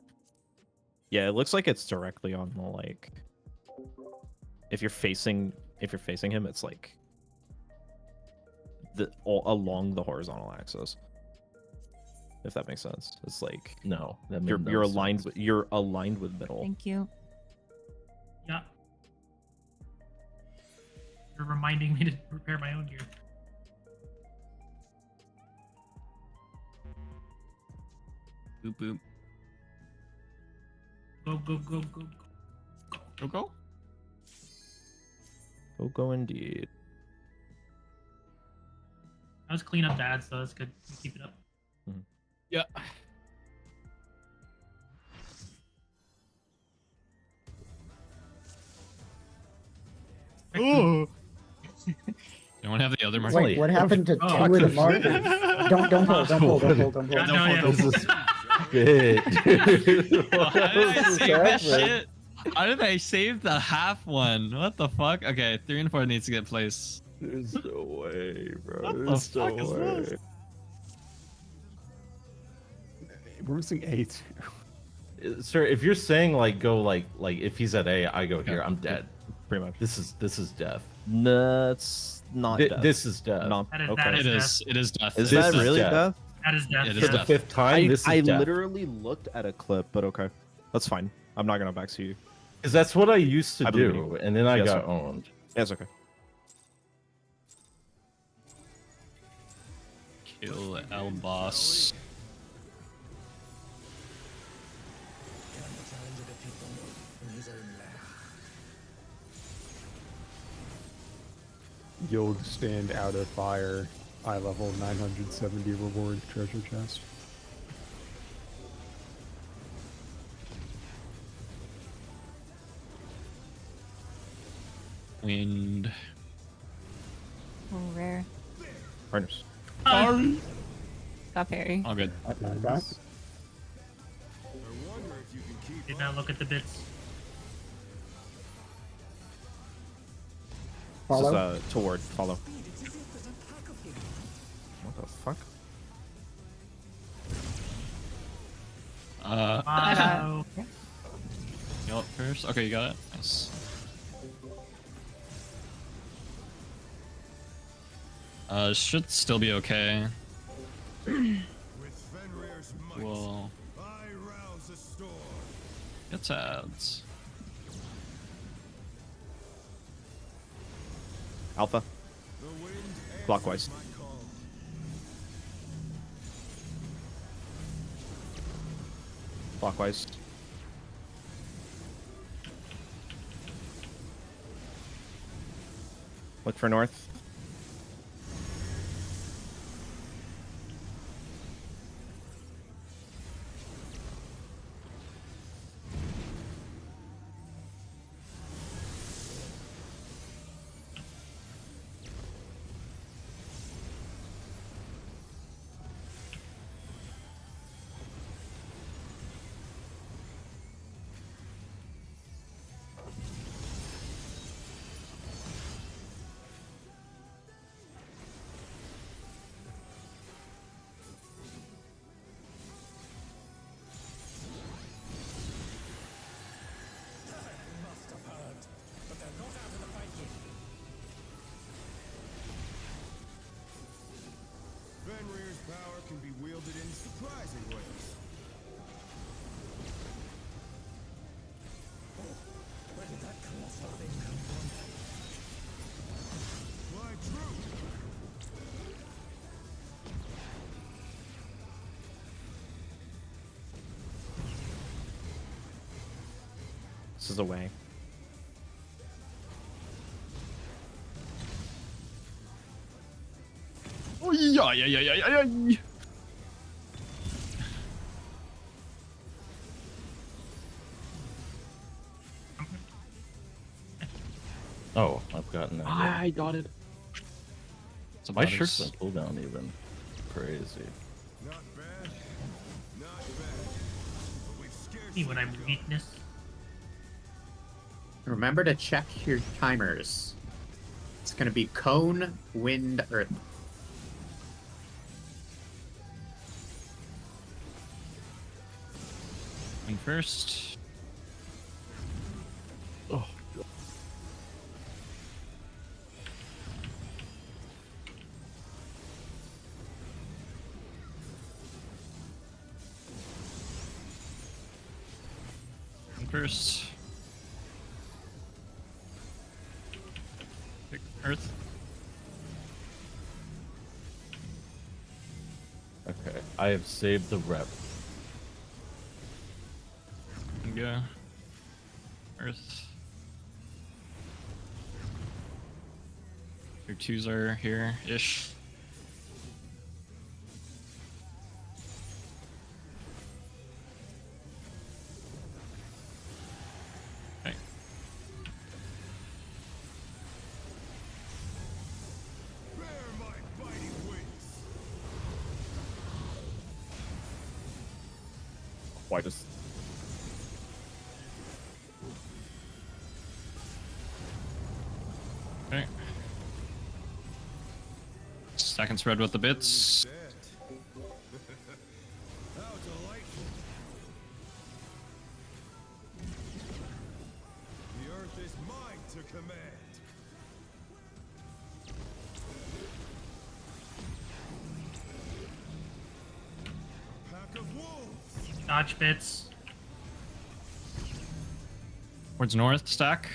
Yeah, it looks like it's directly on the like. If you're facing him, it's like along the horizontal axis. If that makes sense, it's like No, that made you're no you're sense. aligned with middle. Thank you. Yeah. for reminding me to prepare my own gear. Boop boop. Go, go, go, go, Go go. Go indeed. I was clean up the ads, though. That's good. Keep it up. Yeah. Ooh. You want to have the other marker? Wait, what happened to two of the markers? Don't pull, don't pull, don't pull, don't pull. How did I save this shit? How did I save the half one? What the fuck? Okay, 3 and 4 needs to get placed. There's no way, bro. What the There's no fuck is way. this? We're missing 8. Sir, if you're saying like go like if he's at A, I go here. Yeah. I'm dead. Pretty much. This is death. No, it's not death. This is death. No. That is, Okay. that It is is. It is death. Is This that is really death. death? That is death. It For is the death. 5th time, this is I death. literally looked at a clip, but okay. That's fine. I'm not gonna backseat you. Because that's what I used to I believe do, you. and then I Yes, got sir. owned. Yeah, it's okay. Kill El Boss. You'll stand out of fire. Eye level 970 reward treasure chest. Wind. Oh, rare. Partners. Got parry. All good. Did not look at the bits. Follow. This is toward follow. What the fuck? Follow. You up first? Okay, you got it. Nice. Should still be okay. Well, it's ads. Alpha. Clockwise. Clockwise. Look for north. Fenrir's power can be wielded in surprising ways. Where did that colossal thing come from? Why, true. This is away. Oh yeah. Oh, I've gotten that. I got it. So my shirt's been pulled down even. Crazy. Not bad. Not bad. But we've scared See when I'm weakness. Remember to check your timers. It's gonna be cone, wind, earth. And first. Oh. And first. Pick Earth. Okay, I have saved the rep. Go. Earth. Your 2s are here-ish. Okay. Why just... Okay. Second spread with the bits. How delightful. The earth is mine to command. Pack of wolves. Dodge bits. Towards north, stack.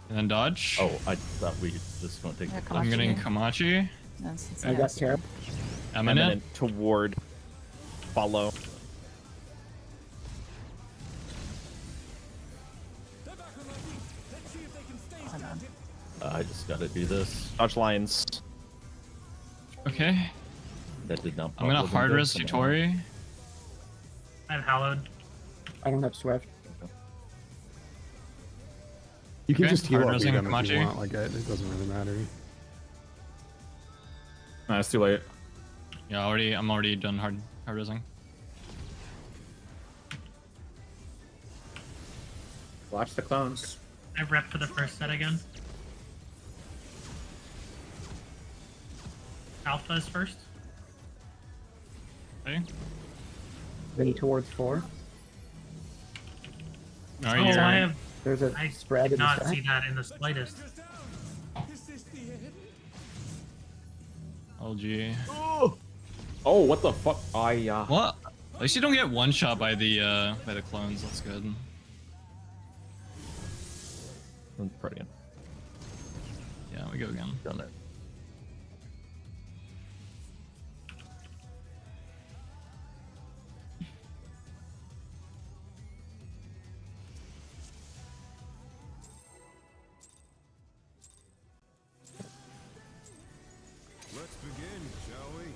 And then dodge. Oh, I thought we just gonna take Yeah, the I'm getting Kamachi. Kamachi. That's I got Terra. Eminent. Toward. Follow. They're back on their feet. Let's see if they can stay standing. I just gotta do this. Dodge lines. Okay. That did not. I'm gonna pop hard within res this, Tutori. I have Hallowed. I don't have Swift. You can Okay, just heal hard up resing them if you Kamachi. want. Like it doesn't really matter. Nah, it's too late. Yeah, I'm already done hard resing. Watch the clones. I rep for the first set again. Alpha is first. Okay. Then towards 4. Are Oh, you? I have. There's a I spread did in the not stack. see that in the slightest. Is this the end? LG. Oh, what the fuck? What? At least you don't get one shot by the clones. That's good. Brilliant. Yeah, we go again. Done it. Let's begin, shall we?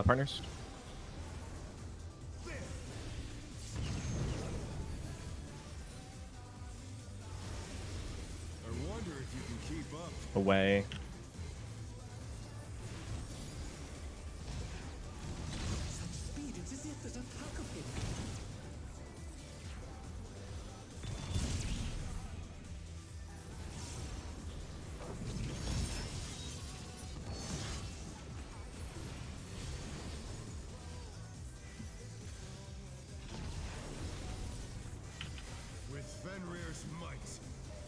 Partners. I wonder if you can keep up. Away. Such speed, it's as if there's a pack of him. With Fenrir's might,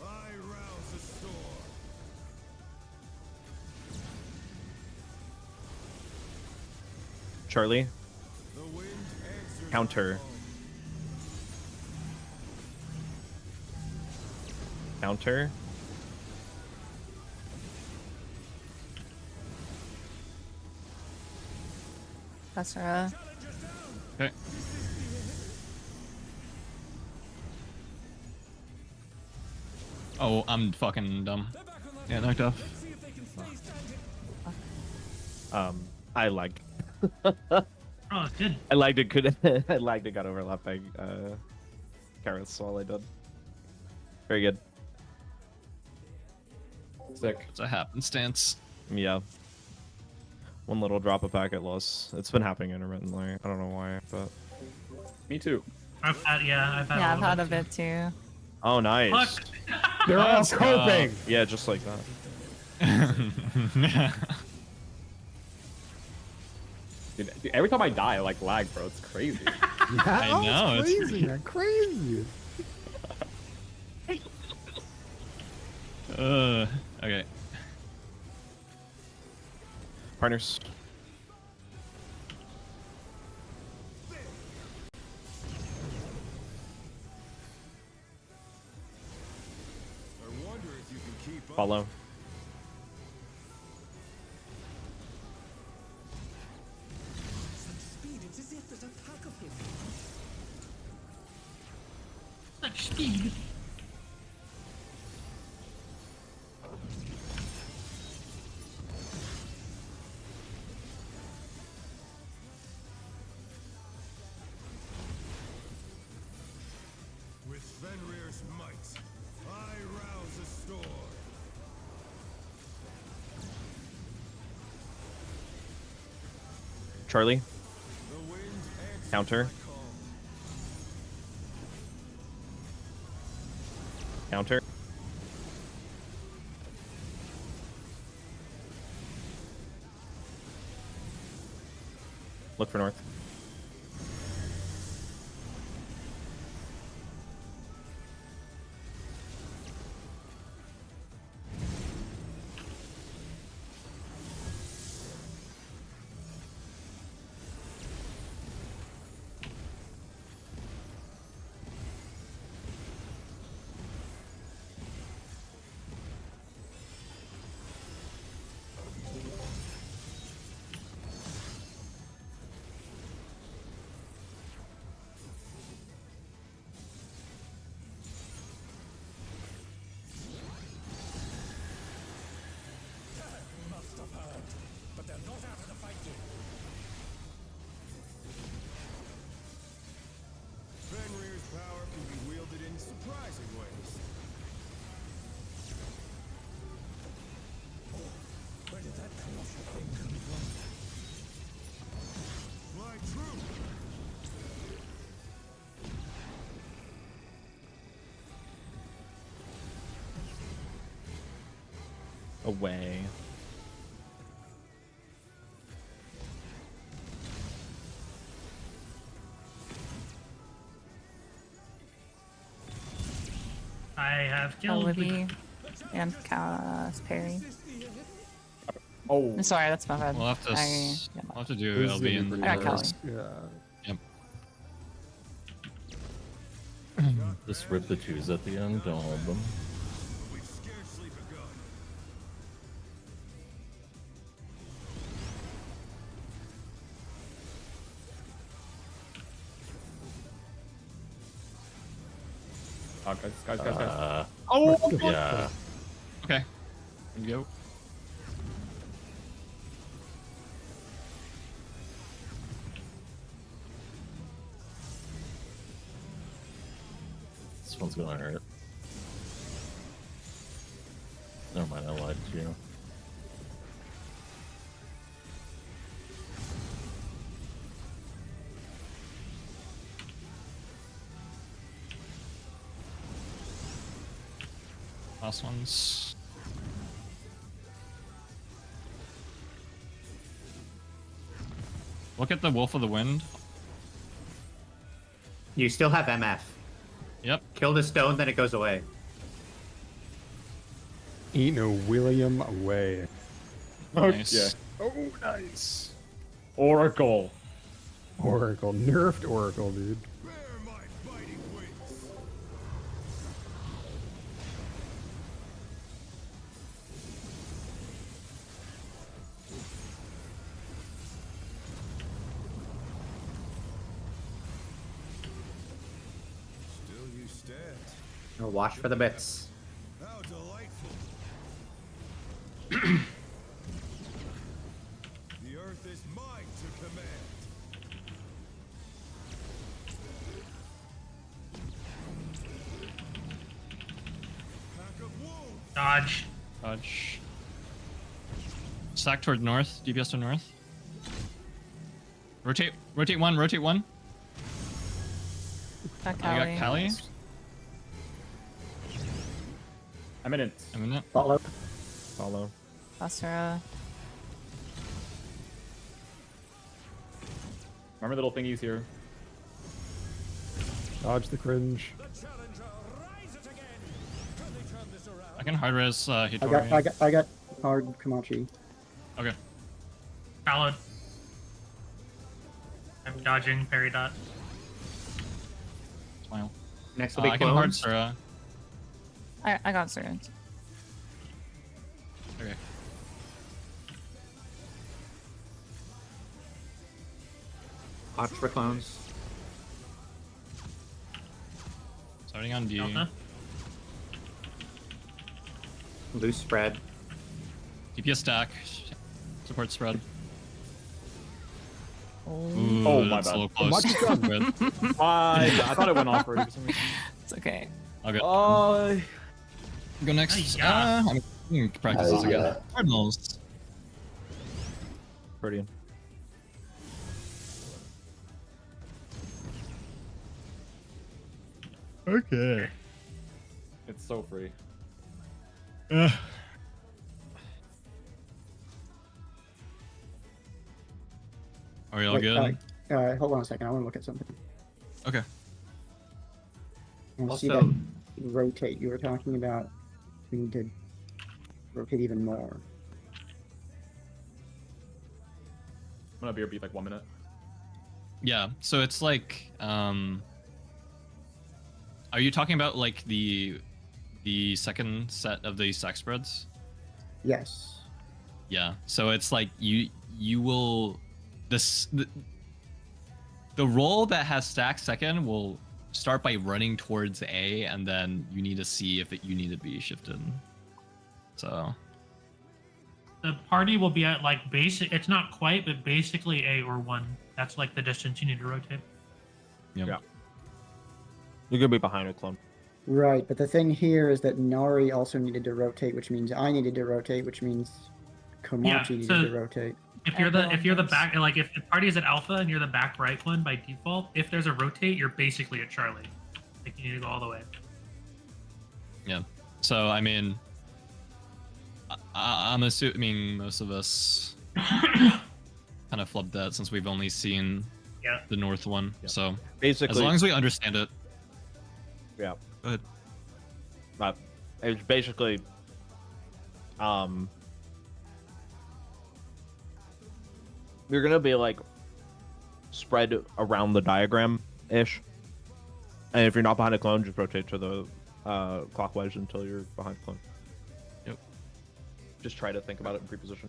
I rouse a storm. Charlie. The wind answers Counter. all. Counter. Kasara. Okay. Oh, I'm fucking dumb. Yeah, knocked off. Let's see if they can stay standing. I lagged. Oh, good. I lagged it. I lagged it. Got overlapping. Carrots while I did. Very good. Sick. It's a happenstance. Yeah. One little drop of packet loss. It's been happening intermittently. I don't know why, but. Me too. I've had, Yeah, I've had a bit too. Oh, nice. Fuck. They're all Let's go. coping. Yeah, just like that. Dude, every time I die, I like lag, bro. It's crazy. I know, It's it's crazy, man. Crazy. Okay. Partners. I wonder if you can keep up. Follow. Some speed. It's as if there's a pack of him. Such speed. With Fenrir's might, I rouse a storm. Charlie. The wind answers Counter. my call. Counter. Look for north. Must have heard, but they're not out of the fight yet. Fenrir's power can be wielded in surprising ways. Where did that colossal thing come from? Fly true! Away. I have killed the Olivia and Parry. Oh, I'm sorry, that's my bad. We'll have to, I, yeah. we'll have to do Who's LB the and I got Kelly. Yeah. Yep. Just rip the twos at the end, all of them. We've scarcely begun. Guys. Oh! Yeah. Okay. Here we go. This one's gonna hurt. Never mind, I lied to you. Last ones. Look at the Wolf of the Wind. You still have MF. Yep. Kill the stone, then it goes away. Ain't no William away. Nice. Yeah. Oh, nice. Oracle. Oracle. Nerfed Oracle, dude. Bear my biting wings. Still you stand. Oh, watch for the bits. How delightful. The earth is mine to command. Pack of wolves. dodge. Dodge. Stack toward north. DPS to north. Rotate. Rotate one. Rotate one. Got I got Callie. I'm in it. I'm in it. Follow. Follow. Basura. Remember the little thingies here? Dodge the cringe. I can hard res Hitori. I got hard Kamachi. Okay. Followed. I'm dodging parry dot. Smile. Next will be I can hard clones. Sura. I got Surge. Okay. Watch for clones. Starting on D. Delta. Loose spread. DPS stack. Support spread. Oh my that's bad. a little close. Much done. I thought it went off already for some reason. It's okay. I'll go. Oh, Go next. Yeah. I'm practice this again. Cardinals. Pretty. Okay. it's so free. Are we all Wait, good? Hold on a second. I want to look at something. Okay. I want to see Also- that rotate you were talking about. We need to rotate even more. I'm gonna beat like 1 minute. Yeah. So it's like, are you talking about like the second set of the stack spreads? Yes. Yeah. So it's like you will the roll that has stack second will start by running towards A, and then you need to see if you need to be shifted. So The party will be at like basic. It's not quite, but basically A or 1. That's like the distance you need to rotate. yep. Yeah. You're gonna be behind a clone. Right, but the thing here is that Nari also needed to rotate, which means I needed to rotate, which means Komachi needed so- to rotate. If you're the Everyone back, like if the party is at alpha and you're the back right one by default, if there's a rotate, you're basically at Charlie. Like you need to go all the way. Yeah. So I mean, I'm assuming most of us kind of flubbed that since we've only seen Yeah. the north one. Yeah. So Basically, as long as we understand it. yeah. Go ahead. It's basically, you're gonna be like spread around the diagram ish, and if you're not behind a clone, just rotate to the clockwise until you're behind a clone. Yep. Just try to think about it in pre-position.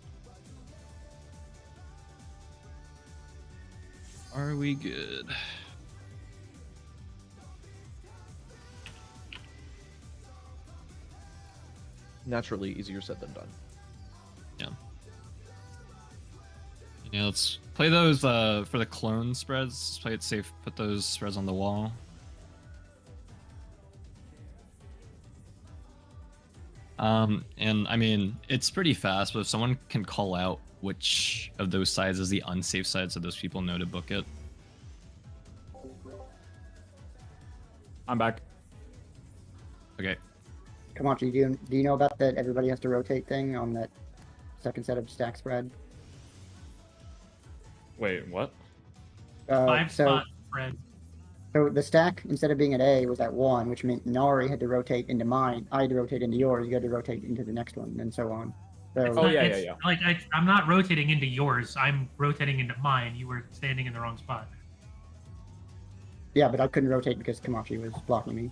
Are we good? Naturally, easier said than done. Yeah. Yeah, let's play those for the clone spreads. Let's play it safe. Put those spreads on the wall. And I mean, it's pretty fast, but if someone can call out which of those sides is the unsafe side so those people know to book it. I'm back. Okay. Komachi, do you know about that everybody has to rotate thing on that second set of stack spread? Wait, what? 5 so spot spread. So the stack, instead of being at A, was at 1, which meant Nari had to rotate into mine. I had to rotate into yours. You had to rotate into the next one, and so on. So, It's Oh, not- yeah, it's- yeah. Like I'm not rotating into yours. I'm rotating into mine. You were standing in the wrong spot. yeah, but I couldn't rotate because Komachi was blocking me.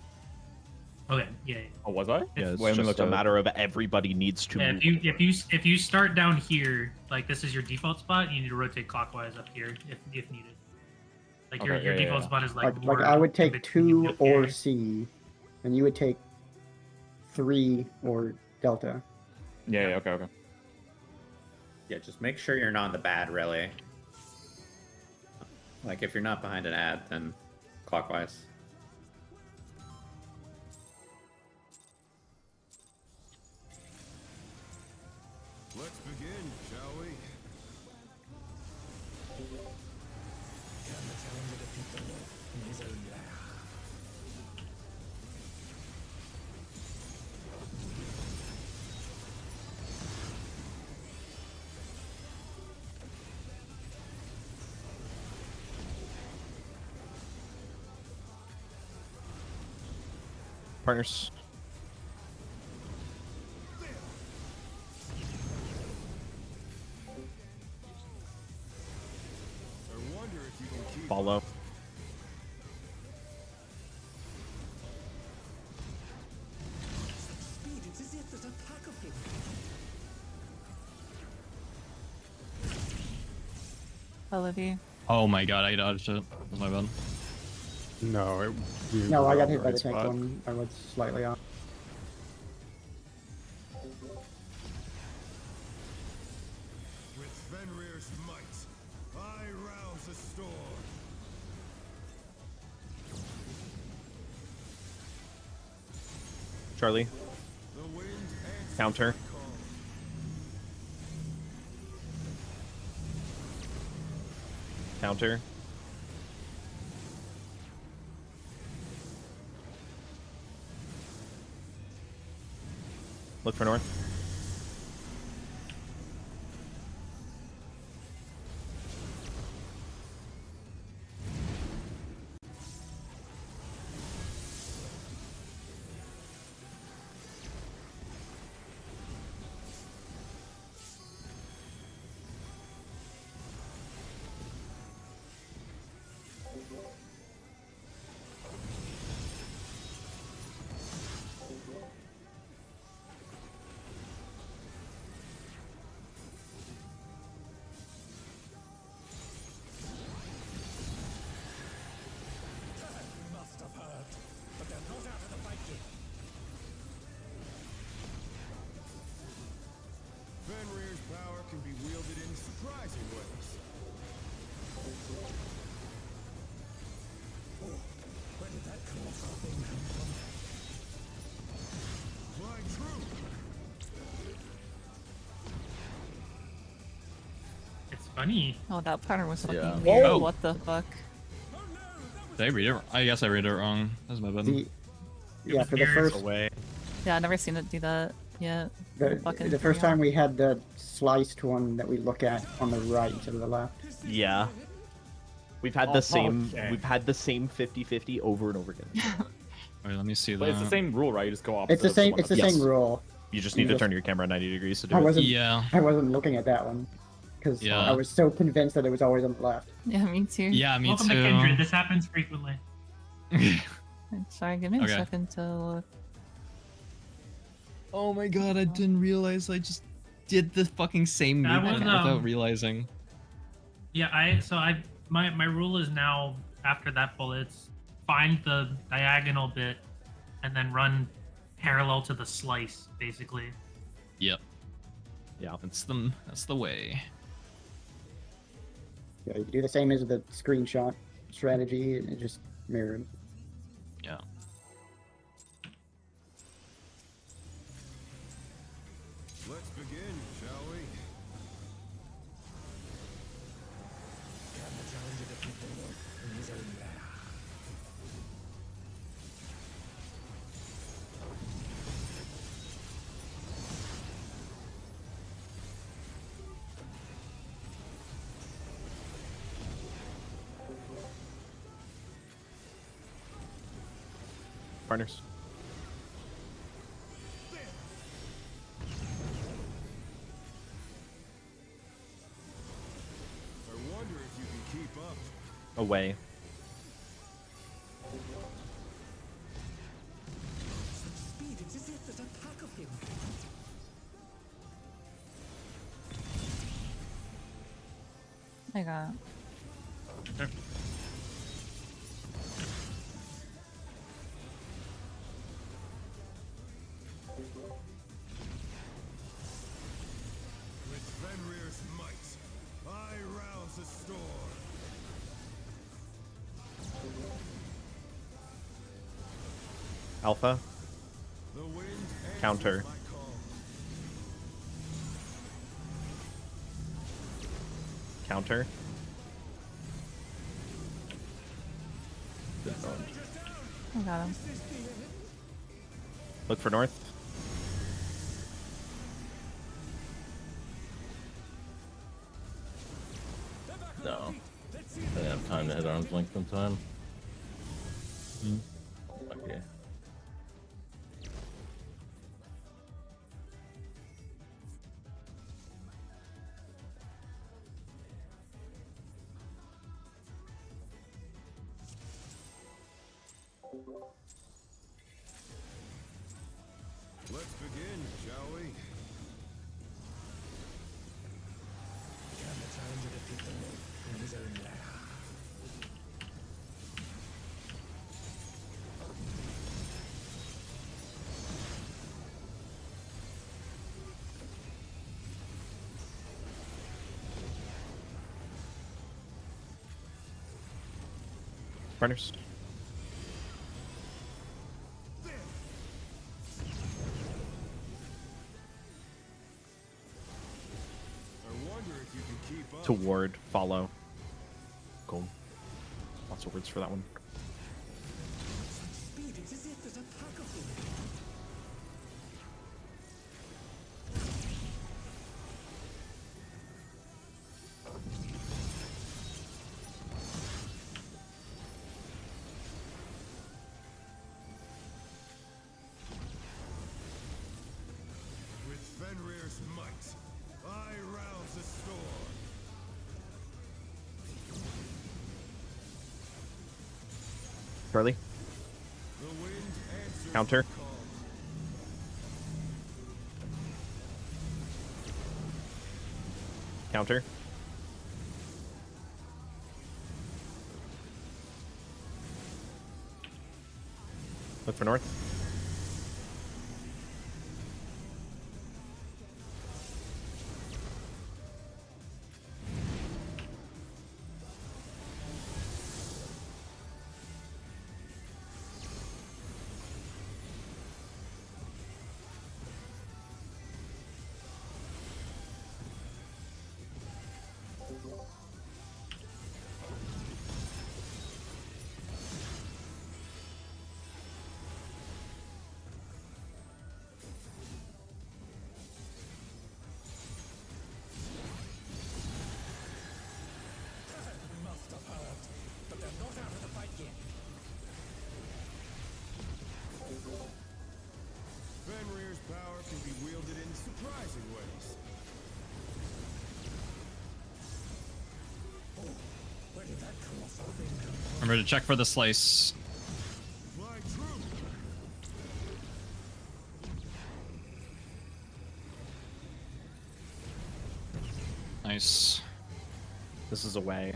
Okay. Yeah. Yeah. Oh, was I? Yeah, it's Wait, let me just look a at it. matter of everybody needs to Yeah, move. if you start down here, like this is your default spot, you need to rotate clockwise up here if needed. Like your Okay, your yeah, default yeah. spot is Like, more I would in take between 2 or okay. C, and you would take 3 or Delta. Yeah, okay. Yeah, just make sure you're not in the bad, really. Like, if you're not behind an ad, then clockwise. Let's begin, shall we? Partners. Follow. Speed, it's as if there's a pack of him. Olivia. Oh my god, I dodged it. That's my bad. No, No, I got hit right by the tank spot. one. I was slightly off. With Fenrir's might, I rouse a storm. Charlie. The wind answers Counter. my call. Counter. Look for north. Must have heard, but they're not out of the fight yet. Fenrir's power can be wielded in surprising ways. Oh, where did that colossal thing come from? Flying true. It's funny. Oh, that pattern was fucking Yeah. weird. Oh. What the fuck? Did I read it? I guess I read it wrong. That's my bad. Yeah, for the mirrors first Away. Yeah, I've never seen it do that yet. Fucking the first real. time we had the sliced one that we look at on the right instead of the left. Yeah. We've had the same. We've had the same 50-50 over and over again. Wait, let me see But it's the that. same rule, right? You just go off. It's the same. It's the Yes. same rule. You just need to turn your camera 90 degrees to do I it. wasn't. Yeah. I wasn't looking at that one because Yeah. I was so convinced that it was always on the left. Yeah, me too. Yeah, me Welcome too. to Kindred. This happens frequently. Sorry, give me a Okay. second to look. Oh my god, I didn't realize I just did the fucking same That movement was, without realizing. Yeah, my rule is now after that bullets, find the diagonal bit and then run parallel to the slice, basically. Yep. Yeah. That's the way. Yeah, you do the same as the screenshot strategy and it just mirrored. Yeah. Let's begin, shall we? Can the challenger defeat the Lord in his own lair? Partners. I wonder if you can keep up. Away. Such speed, it's as if there's a pack of him. I got. With Fenrir's might, I rouse a storm. Alpha. The wind answers Counter. my call. Counter. I got him. Look for north. No. I didn't have time to hit arm's length in time. Okay. Let's begin, shall we? Can the challenger defeat the wolf in his own lair? Runners. Toward, follow. Cool. Lots of words for that one. Speed it as if there's a pack of them. With Fenrir's might, I rouse the storm. Charlie. Counter. Counter. Look for north. Must have heard, but they're not out of the fight yet. Fenrir's power can be wielded in surprising ways. Oh, where did that colossal thing come from? Remember to check for the slice. Fly true. Nice. This is away.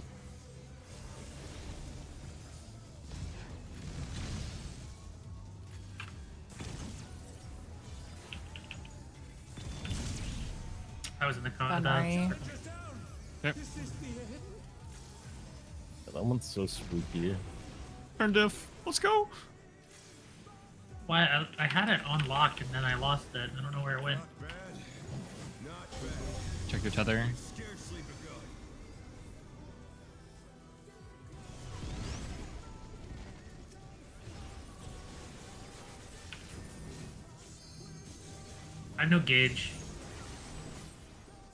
I was in the Bye, con. Mari. Yep. That one's so spooky. Turn diff. Let's go. Why I had it on lock and then I lost it. I don't know where it went. Not bad. Not bad. Check your tether. Scarcely begun. I have no gauge.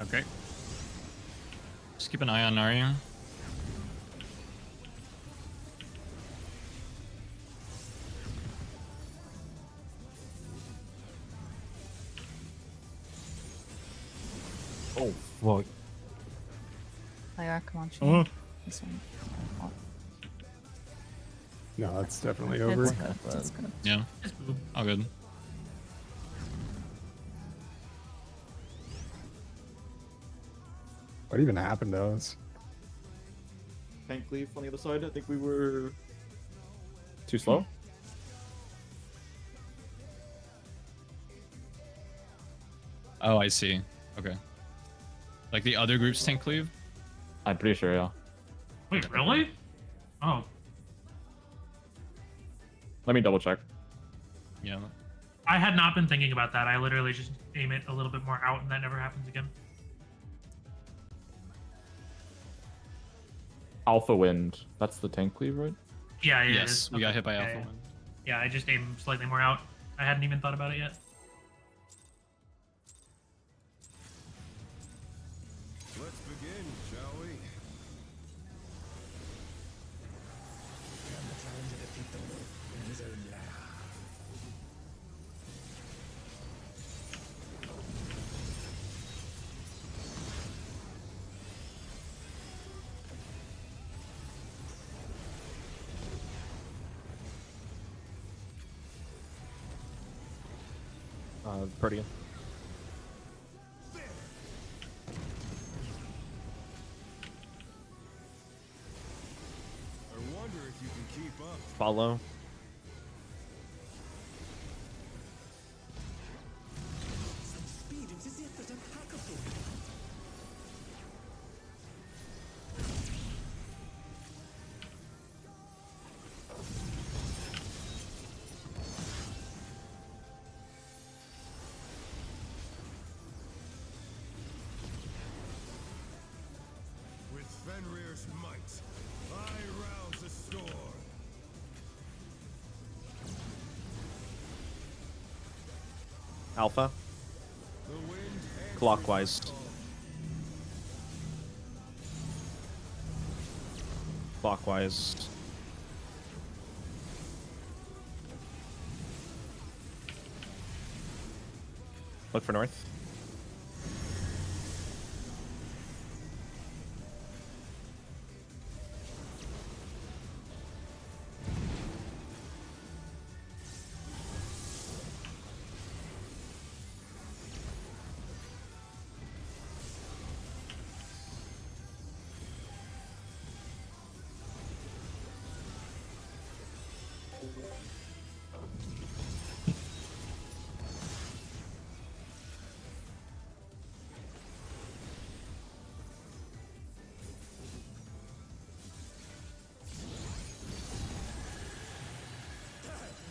Okay. Just keep an eye on Narya. Oh, fuck. Oh yeah, come on, Uh-huh. This one. No, that's definitely over. It's good. It's good. Yeah. All good. What even happened to us? Tank leaf on the other side. I think we were too slow. Oh, I see. Okay. Like the other groups tank cleave? I'm pretty sure, yeah. Wait, really? Oh, Let me double check. Yeah. I had not been thinking about that. I literally just aim it a little bit more out, and that never happens again. Alpha Wind. That's the tank cleave, right? Yeah, yeah. Yes, we got hit by Alpha yeah. Wind. Yeah, I just aim slightly more out. I hadn't even thought about it yet. Let's begin, shall we? Can the challenger defeat the wolf in his own lair? Protean. I wonder if you can keep up. Follow. Such speed, it's as if it's impeccable. With Fenrir's might, I rouse the storm. Alpha. The wind answers Clockwise. my call. Clockwise. Look for north.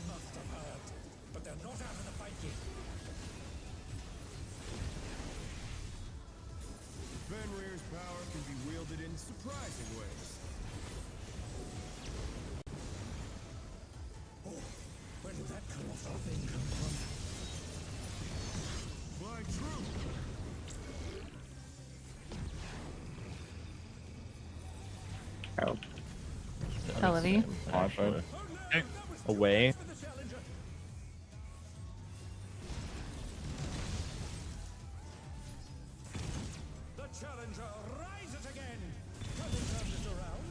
Must have heard, but they're not out of the fight yet. Fenrir's power can be wielded in surprising ways. Oh, where did that colossal thing come from? Fly true! Oh. Olivia? Actually. Away. For the challenger. The challenger rises again. Can they turn this around?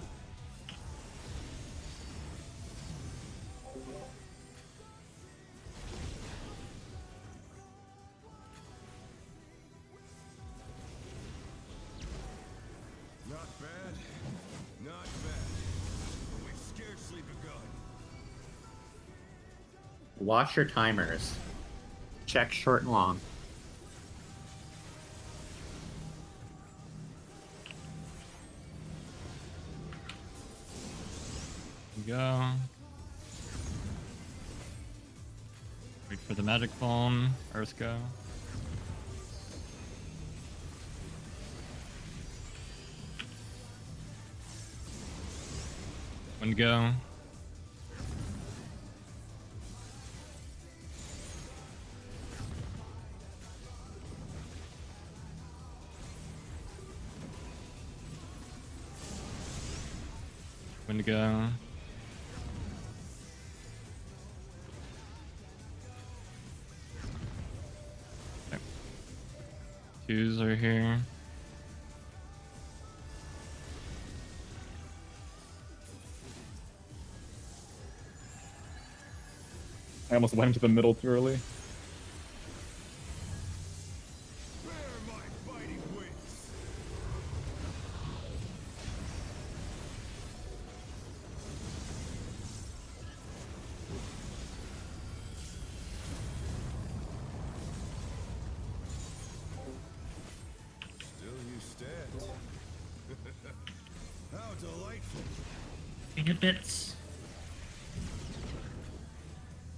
Not bad. Not bad. But we've scarcely begun. Watch your timers. Check short and long. Go. Wait for the magic foam. Earth go. Wind go. Wind go. Okay. Twos are here. I almost went into the middle too early. Bear my fighting wings. Still you stand. How delightful. Finger bits.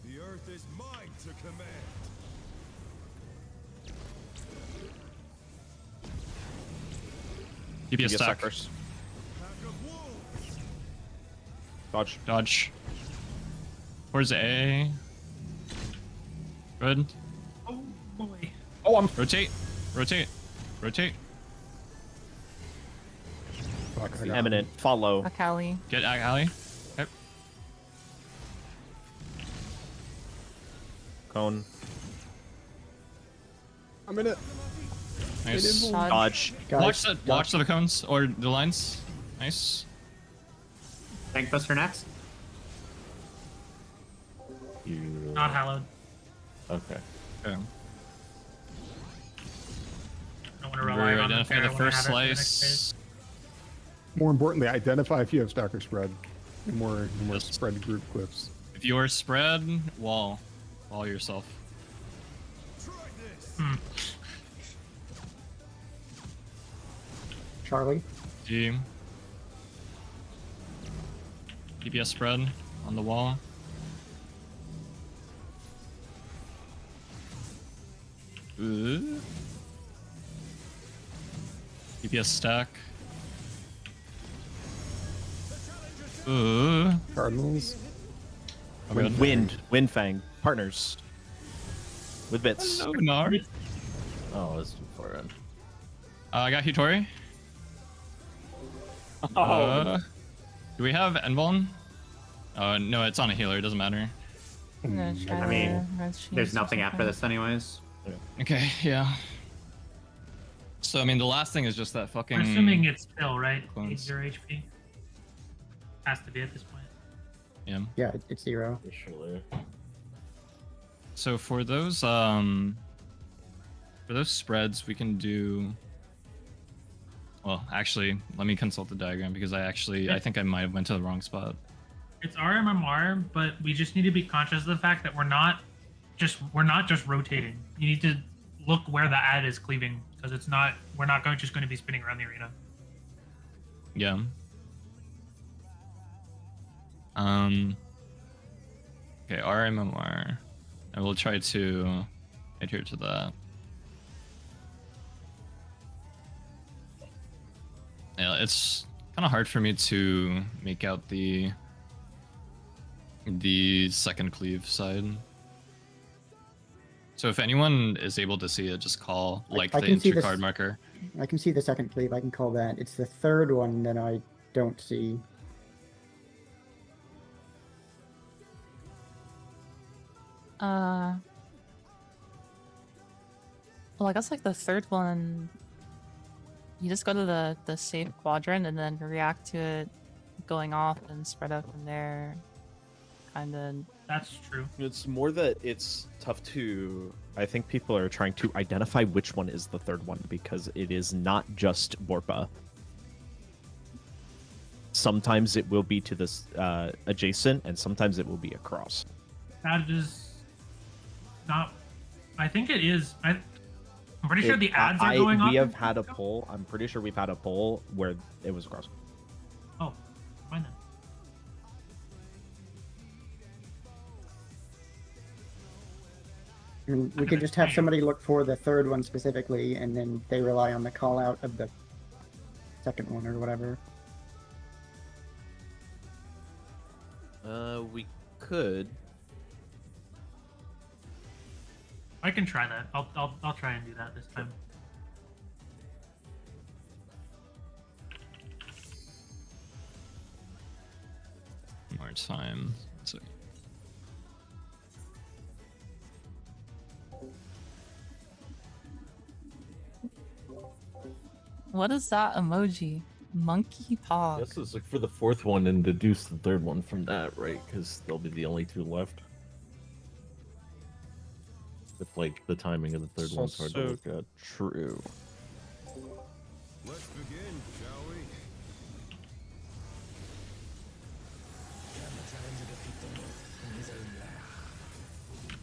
The earth is mine to command. DPS DPS stack. first. Pack of wolves. Dodge. Dodge. Where's A? Good. Oh boy. Oh, I'm Rotate. Rotate. Rotate. Fuck, I got Eminent. Follow. Akali. Get alley. Okay. Cone. I'm in it. Nice. Dodge. Watch the cones or the lines. Nice. Tank Buster next. You... Not hallowed. Okay. Okay. want to rely on the Identify pair the when I first have it for the next slice. phase. More importantly, identify if you have stack or spread. The more Just- spread group clips. If you're spread, wall yourself. Charlie. G. DPS spread on the wall. DPS stack. Cardinals. Oh, good. Windfang, partners. With bits. No, Nard. Oh, it's too far in. I got Hitori. Oh. Do we have Envoln? No, it's on a healer. It doesn't matter. I'm gonna try I mean, the red sheets There's or nothing after something. this anyways. Okay, yeah. So I mean, the last thing is just that fucking. I'm assuming it's still right. Clones. 80 HP. Has to be at this point. Yeah. Yeah, it's 0. Officially. So for those spreads, we can do. Well, actually, let me consult the diagram because I think I might have went to the wrong spot. It's RMMR, but we just need to be conscious of the fact that we're not just rotating. You need to look where the ad is cleaving because we're not just going to be spinning around the arena. Yeah. Okay, RMMR. I will try to adhere to that. Yeah, it's kind of hard for me to make out the second cleave side. So if anyone is able to see it, just call like I the can see intercard this- marker. I can see the second cleave. I can call that. It's the third one that I don't see. Well, I guess like the third one, you just go to the safe quadrant and then react to it going off and spread out from there. Kind of. That's true. It's more that it's tough to. I think people are trying to identify which one is the third one because it is not just Borpa. Sometimes it will be to this adjacent, and sometimes it will be across. That is not. I think it is. I'm pretty sure the ads are going off. We have had a poll. I'm pretty sure we've had a poll where it was across. Oh, fine then. And we could just have somebody look for the third one specifically, and then they rely on the call out of the second one or whatever. We could. I can try that. I'll try and do that this time. More time. So What is that emoji? Monkey paw. This is like for the fourth one and deduce the third one from that, right? Because they'll be the only two left. With like the timing of the third one's hard to look at. True. Let's begin, shall we? Can the challenger defeat the Lord in his own lair?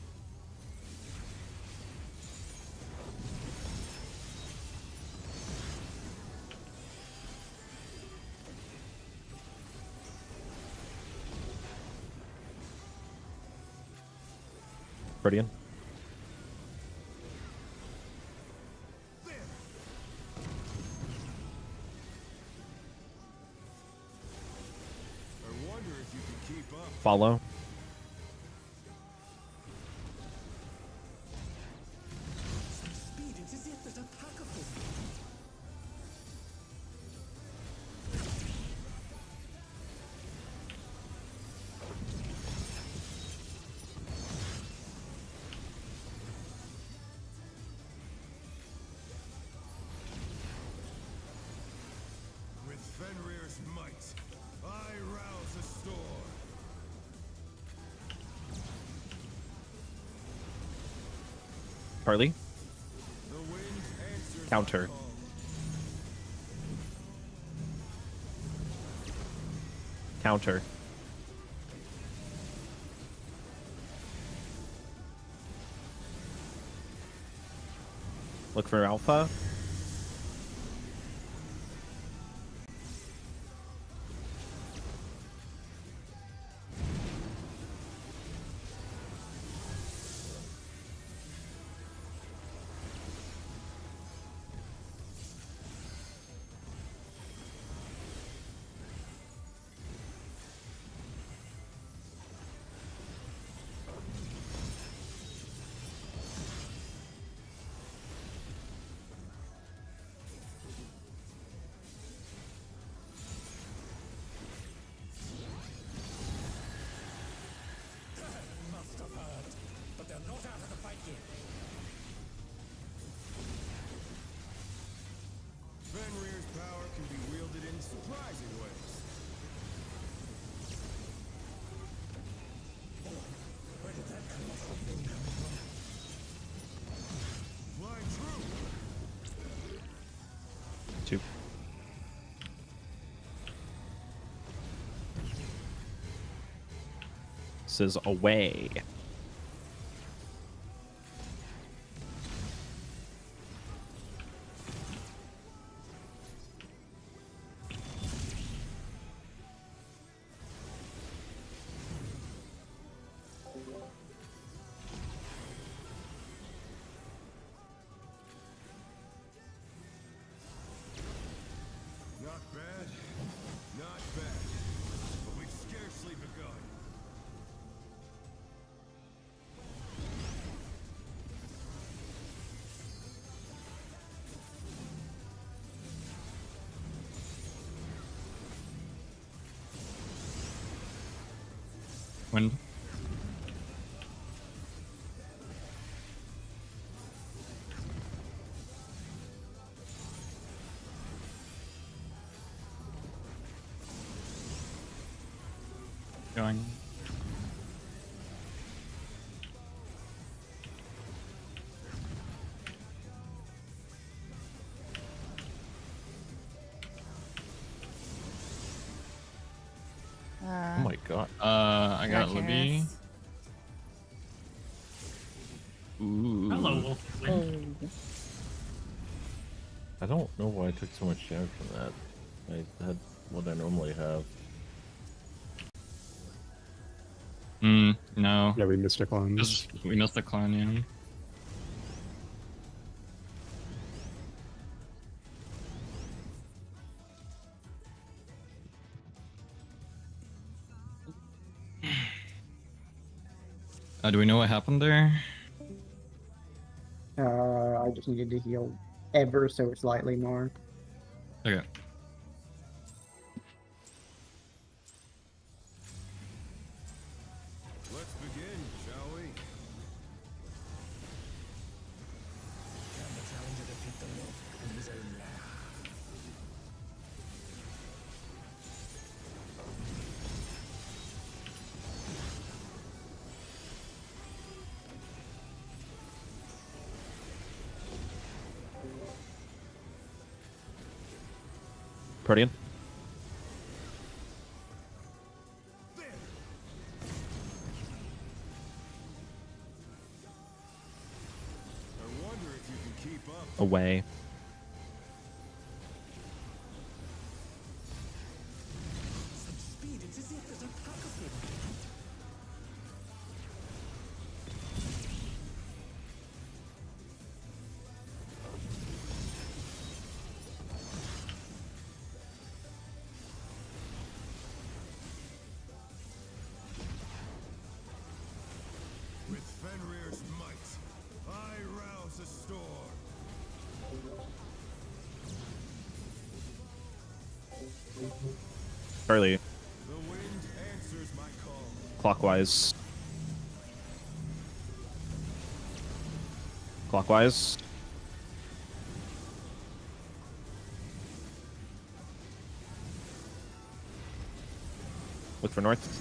Guardian. I wonder if you can keep up. Follow. Some speed. It's as if there's a pack of them. With Fenrir's might, I rouse a storm. Charlie. The wind answers Counter. my call. counter. Look for alpha. Must have heard, but they're not out of the fight yet. Fenrir's power can be wielded in surprising ways. Where did that colossal thing come from? Flying true. 2. This is away. Not bad, not bad, but we've scarcely begun. Wind. Going. Oh my god. I got Got Libby. Karis. Ooh. Hello, Wolf. Wind. I don't know why I took so much damage from that. I had what I normally have. No. Yeah, we missed a clone. Just, we missed the clone, yeah. Do we know what happened there? I just needed to heal ever so slightly more. Okay. Let's begin, shall we? Can the challenger defeat the wolf in his own lair? Protean. I wonder if you can keep up. Away. Such speed, it's as if there's a pack of them. With Fenrir's might, I rouse a storm. Charlie. The wind answers my call. Clockwise. Clockwise. Look for north.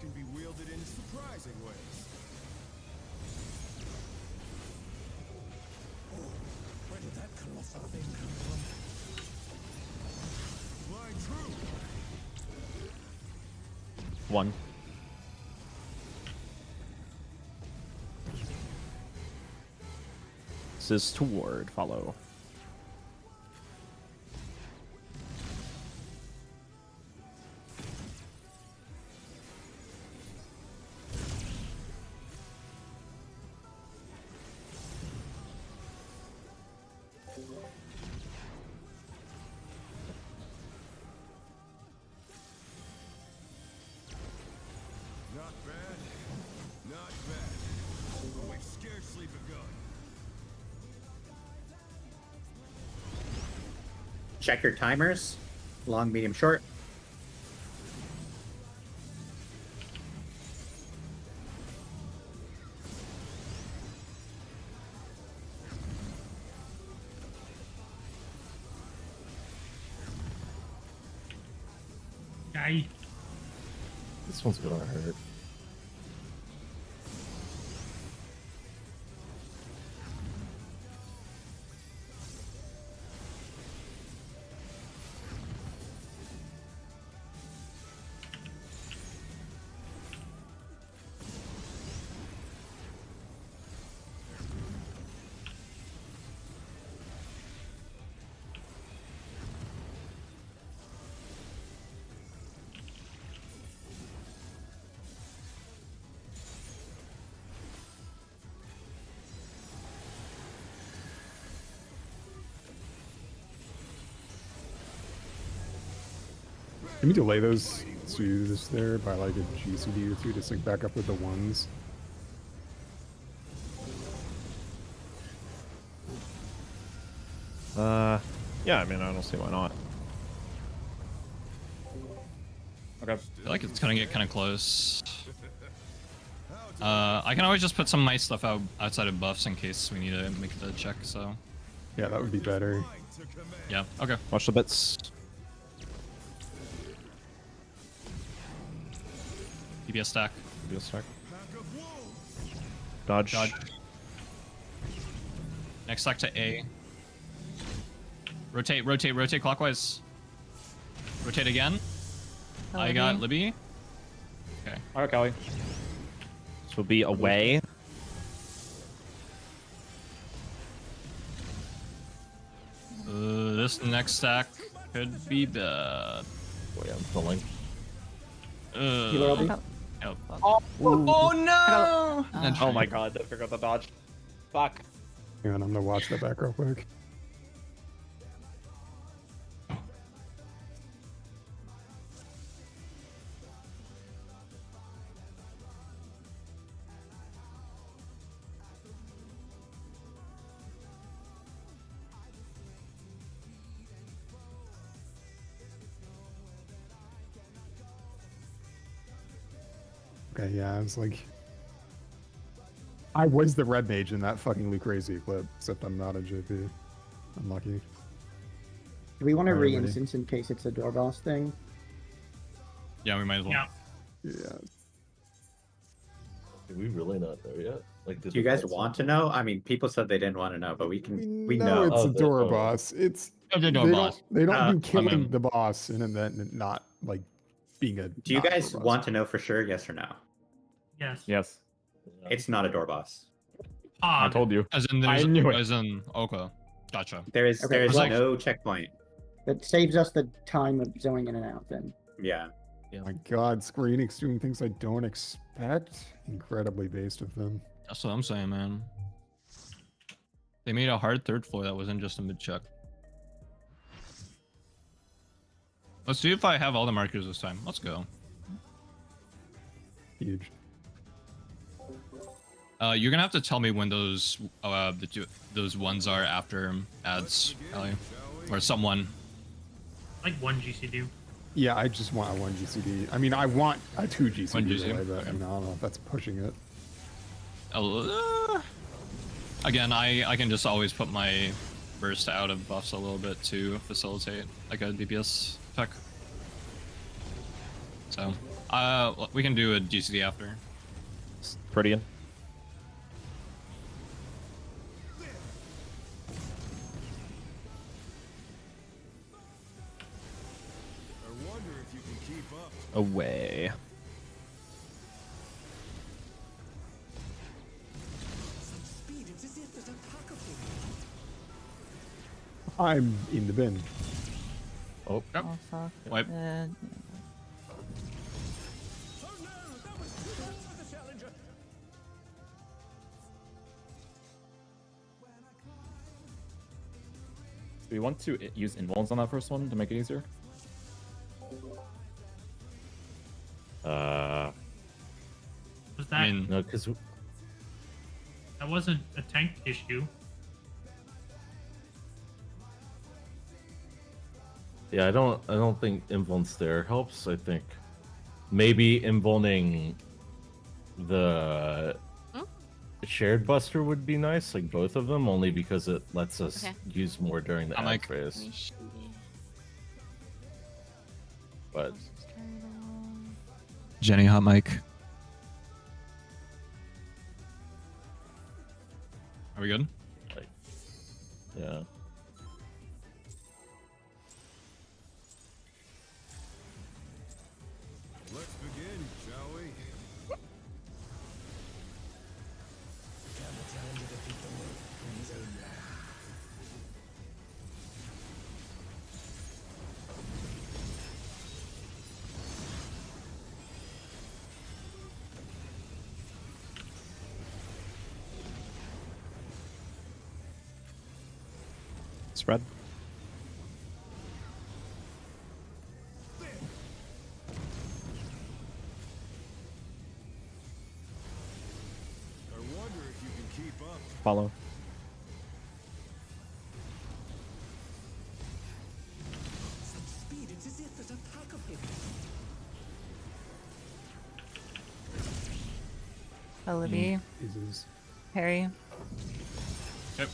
can be wielded in surprising ways. Oh, where did that colossal thing come from? Flying true. 1. This is toward. Follow. Not bad. Not bad. But we've scarcely begun. Check your timers. Long, medium, short. Die. This one's gonna hurt. Can we delay those to this there by like a GCD or 2 to sync back up with the ones? Yeah, I mean, I don't see why not. Okay. I feel like it's gonna get kind of close. I can always just put some of my stuff outside of buffs in case we need to make the check, so. Yeah, that would be better. Yeah, okay. Watch the bits. DPS stack. DPS stack. Dodge. Dodge. Next stack to A. Rotate, rotate, rotate clockwise. Rotate again. I got Libby. Okay. Alright, Callie. This will be away. This next stack could be bad. Boy, I'm pulling. Help. Oh no! Oh my god, I forgot the dodge. Fuck. Hang on, I'm gonna watch that back real quick. Okay, yeah, I was like... I was the red mage in that fucking crazy clip, except I'm not a JP. Unlucky. Do we want to Alright, re-instance in case it's a door boss thing? Yeah, we might as well. Yeah. Yeah. Did we really not know yet? Like, Do you guys want to know? I mean, people said they didn't want to know, but we know. It's Oh, a the door door boss. It's They they don't do killing mean- the boss and then not like being a. Do you not guys door boss. want to know for sure? Yes or no? Yes. Yes. It's not a door boss. I told you. As in, I there's, knew it. as in, okay. Gotcha. There is Okay, there is well- no checkpoint. That saves us the time of zoning in and out then. Yeah. Oh my God, Square Enix doing things I don't expect. Incredibly based of them. That's what I'm saying, man. They made a hard third floor that wasn't just a mid check. Let's see if I have all the markers this time. Let's go. Huge. You're gonna have to tell me when those those ones are after ads, Ellie, or someone. Like one GCD. Yeah, I just want a 1 GCD. I mean, I want a 2 One GCD, GCD, delay, but okay. I don't know if that's pushing it. Again, I can just always put my burst out of buffs a little bit to facilitate like a DPS tech. So We can do a DCD after. Pretty in. I wonder if you can keep up. Away. Some speed. It's as if there's a pack of them. I'm in the bin. Oh, Yep. Oh fuck. Wipe. Oh no, that was too much for the challenger. Do we want to use invulns on that first one to make it easier? Was that I mean, no, because that wasn't a tank issue? yeah, I don't think invulns there helps. I think maybe invulning the shared buster would be nice, like both of them, only because it lets us Okay. use more during the I'm ad like- phase. But Jenny, hot mic. Are we good? yeah. Let's begin, shall we? Spread. I wonder if you can keep up. Follow. Some speed. It's as if there's a pack of them. Olivia, Is Harry. Yep.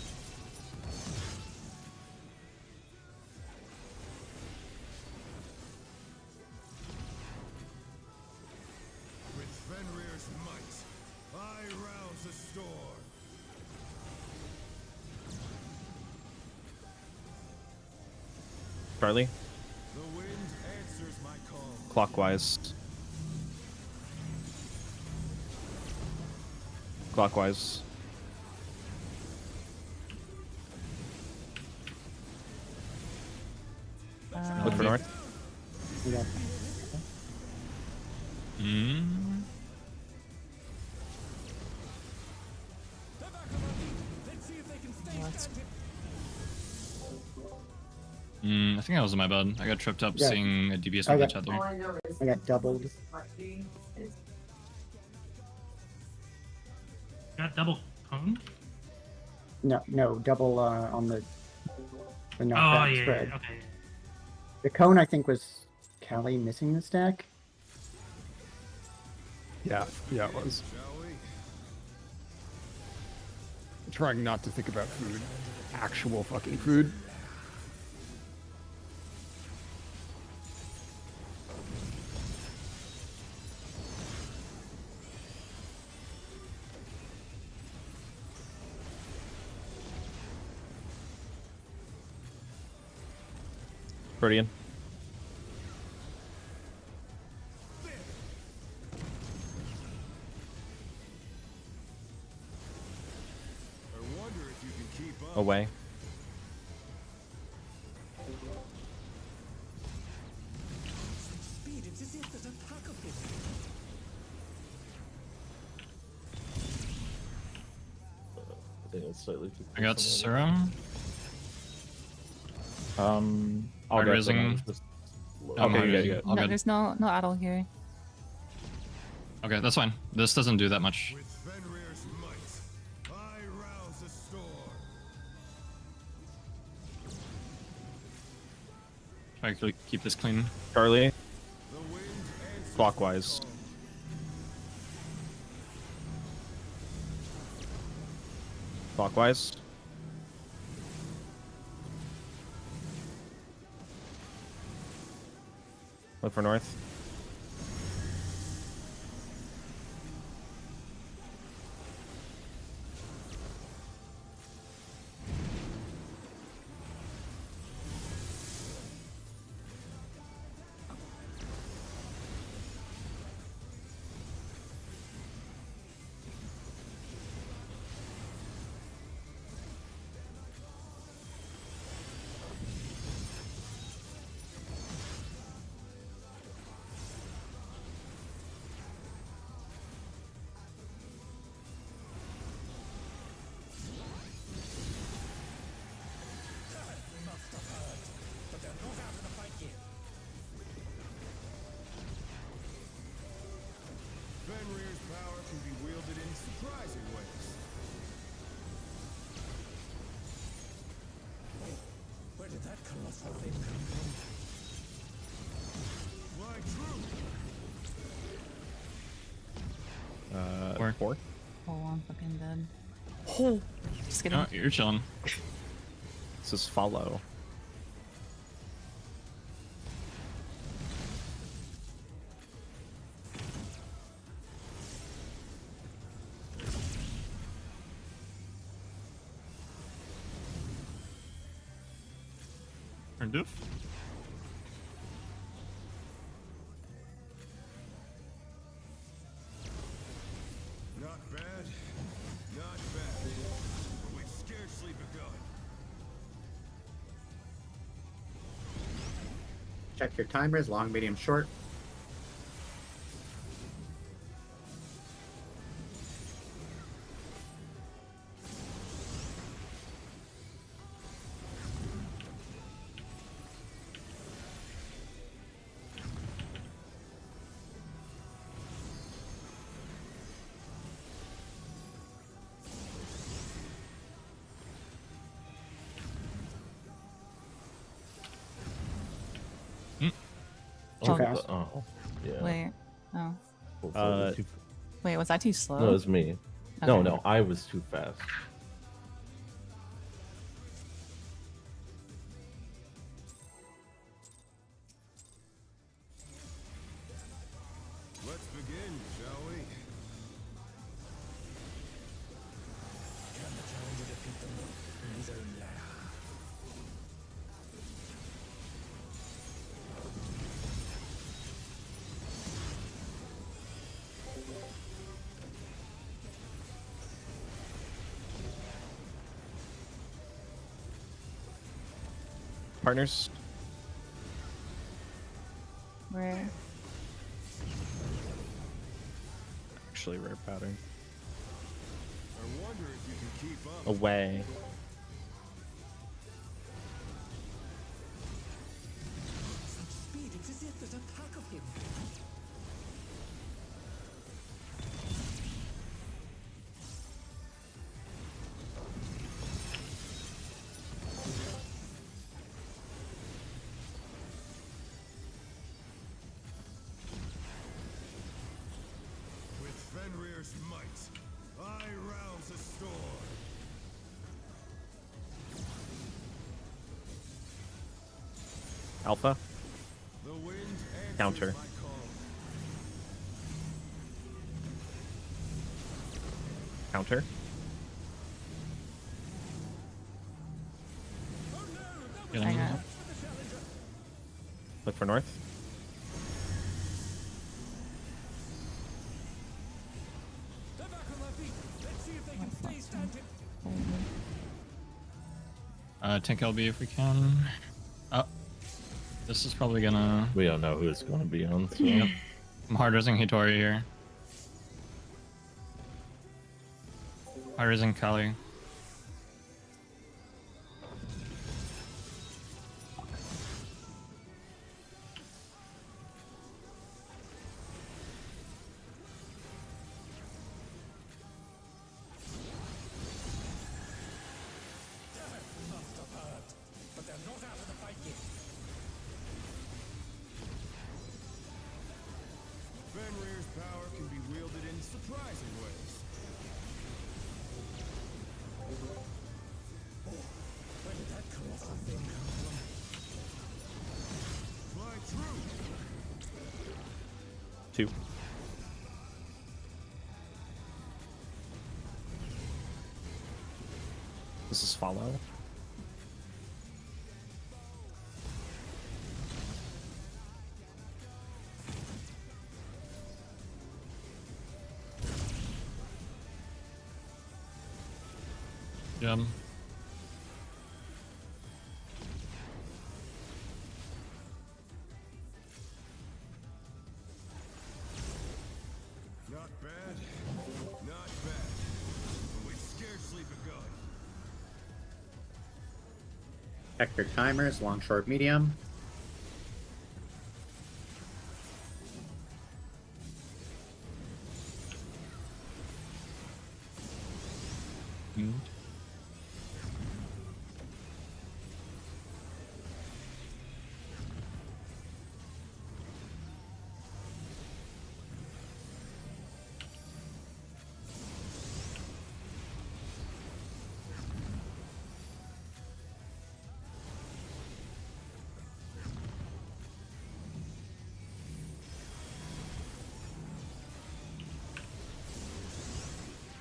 With Fenrir's might, I rouse a storm. Charlie. The wind answers my call. Clockwise. Clockwise. Look for north. Yeah. Mm. They're back on their feet. Let's see if they can stay effective. I think that was my bad. I got tripped up Yeah. seeing a DBS I with got- each other. I got doubled. Got double cone? No, double on the Oh knockback yeah, spread. yeah, okay. The cone, I think, was Callie missing the stack. yeah, it was. Shall we? Trying not to think about food. Actual fucking food. Birdian. I wonder if you can keep up. Away. Some speed. It's as if there's a pack of them. I think it's slightly too I got close on serum. I'll Hard get raising. someone. that. Just low. I'm Okay, hard you got it, raising. you got it. All No, good. there's no idle here. Okay, that's fine. This doesn't do that much. With Fenrir's might, I rouse a storm. Try to keep this clean. Charlie. The wind answers Clockwise. my call. Clockwise. Look for north. power can be wielded in surprising ways. Where did that colossal thing come from? Fly true. 4. Oh, I'm fucking dead. Oh, Just kidding. No, you're chilling. this is follow. Turn diff. Not bad. Not bad. But we've scarcely begun. Check your timers, long, medium, short. Too fast. Oh, yeah. Wait. Oh. Too- Wait, was I too slow? no, it was me. No, Okay. no, I was too fast. Let's begin, shall we? Can the challenger defeat them in his own lair? Partners. Where? Actually, rare pattern. I wonder if you can keep up. Away. Such speed, it's as if there's a pack of him. With Fenrir's might, I rouse a storm. Alpha. The wind answers Counter. my call. Counter. I got Look for north. They're back on their feet. Let's see if they can stay standing. 10 LB if we can. Oh. This is probably gonna... We don't know who it's going to be on. So. Yep. I'm hard raising Hitori here. Hard raising Kali. But they're not out of the fight yet. Fenrir's power can be wielded in surprising ways. Where did that colossal thing come from? Fly through. 2. This is follow. Gem. Not bad. Not bad. But we've scarcely begun. Check your timers, long, short, medium. tuned.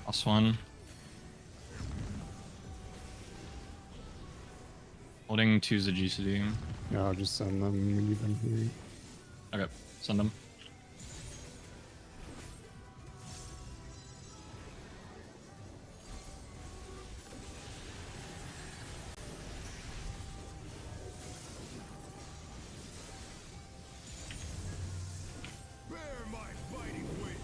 Last one. Holding 2's the GCD. No, I'll just send them when you've been here. Okay, send them. Bear my fighting wings.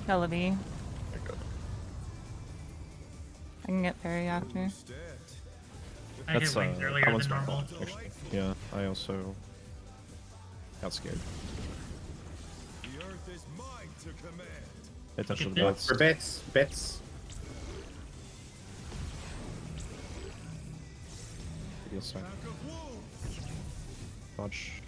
Celebi. I can get parry after. I hit That's wings earlier that one's than my normal. fault, actually. Yeah, I also got scared. The earth is mine to command. Pay attention to Get the bit. bits. For bits, bits. Ideal side. Pack of wolves. Dodge.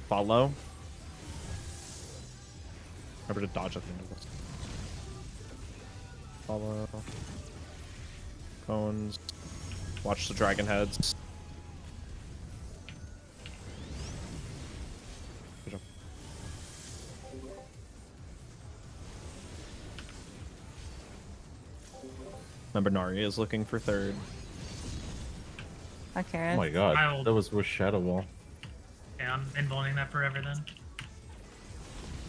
Follow. Remember to dodge at the end of this. Follow. Cones. Watch the dragon heads. Good job. Remember Nari is looking for third. Okay. Oh my god, I'll- that was with Shadow Wall. Yeah, I'm involing that forever then.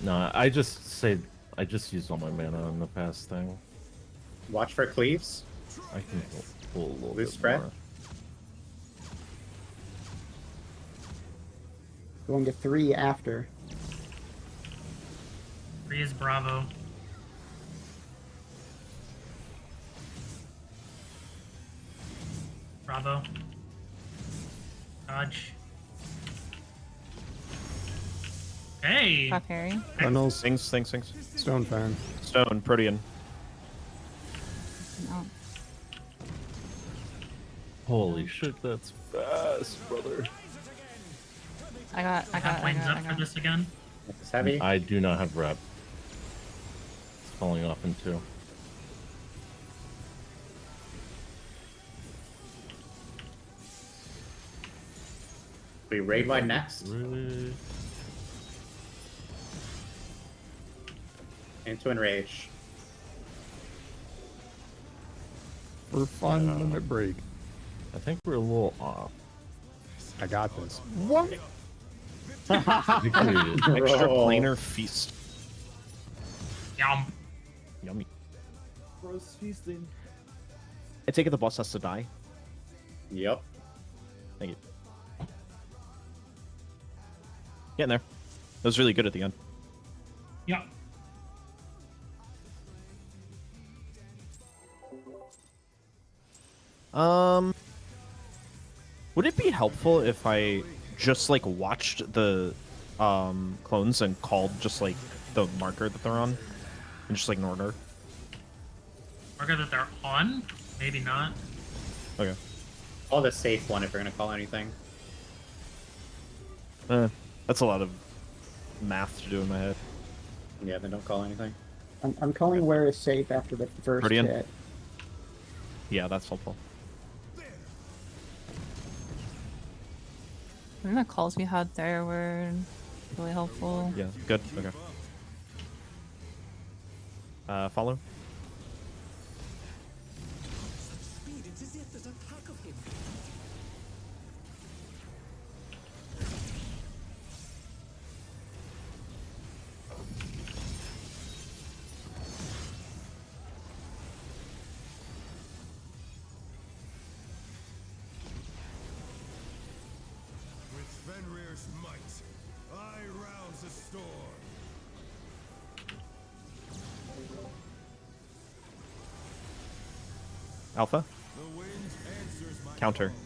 No, I just used all my mana on the past thing. Watch for cleaves. I can pull a little Loose bit spread. more. Going to 3 after. 3 is Bravo. Bravo. Dodge. Hey! Got parry. Tunnels, Things. Stone Fan. Stone, Protean. No. Holy shit, that's fast, brother. I got. Have wings up for this again. It's heavy. I do not have rep. It's falling off in 2. We raid wide next. Really? Into enrage. For fun, limit break. I think we're a little off. I got this. What? Victory. Extra Roll. planar feast. Yum. Yummy. Gross feasting. I take it the boss has to die. Yep. Thank you. Getting there. That was really good at the end. Yep. Would it be helpful if I just like watched the clones and called just like the marker that they're on and just like ignored her? Marker that they're on? Maybe not. Okay. Call the safe one if you're gonna call anything. That's a lot of math to do in my head. Yeah, then don't call anything. I'm calling where is safe after the first Guardian? hit. Yeah, that's helpful. I think the calls we had there were really helpful. Yeah, good. Okay. Follow. Speed, it's as if there's a pack of him. With Fenrir's might, I rouse Nemesis storm. Alpha. The wind answers my Counter. call.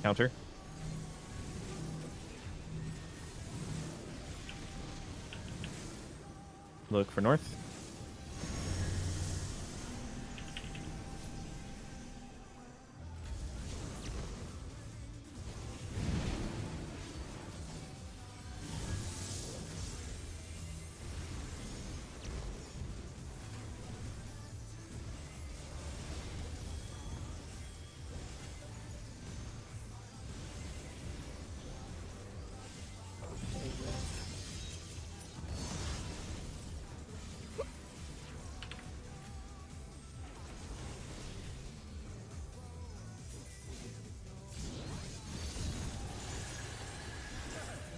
Counter. Look for north.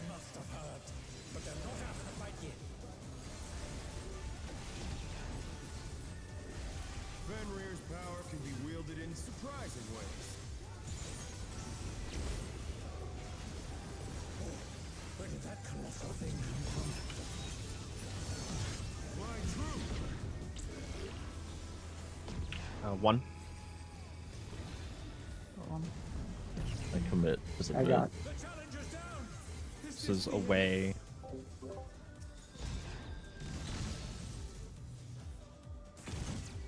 Must have hurt, but they're not out of the fight yet. Fenrir's power can be wielded in surprising ways. Where did that colossal thing come from? Fly true! 1. I commit. Is it I mid? got. The challenger's down! This is away.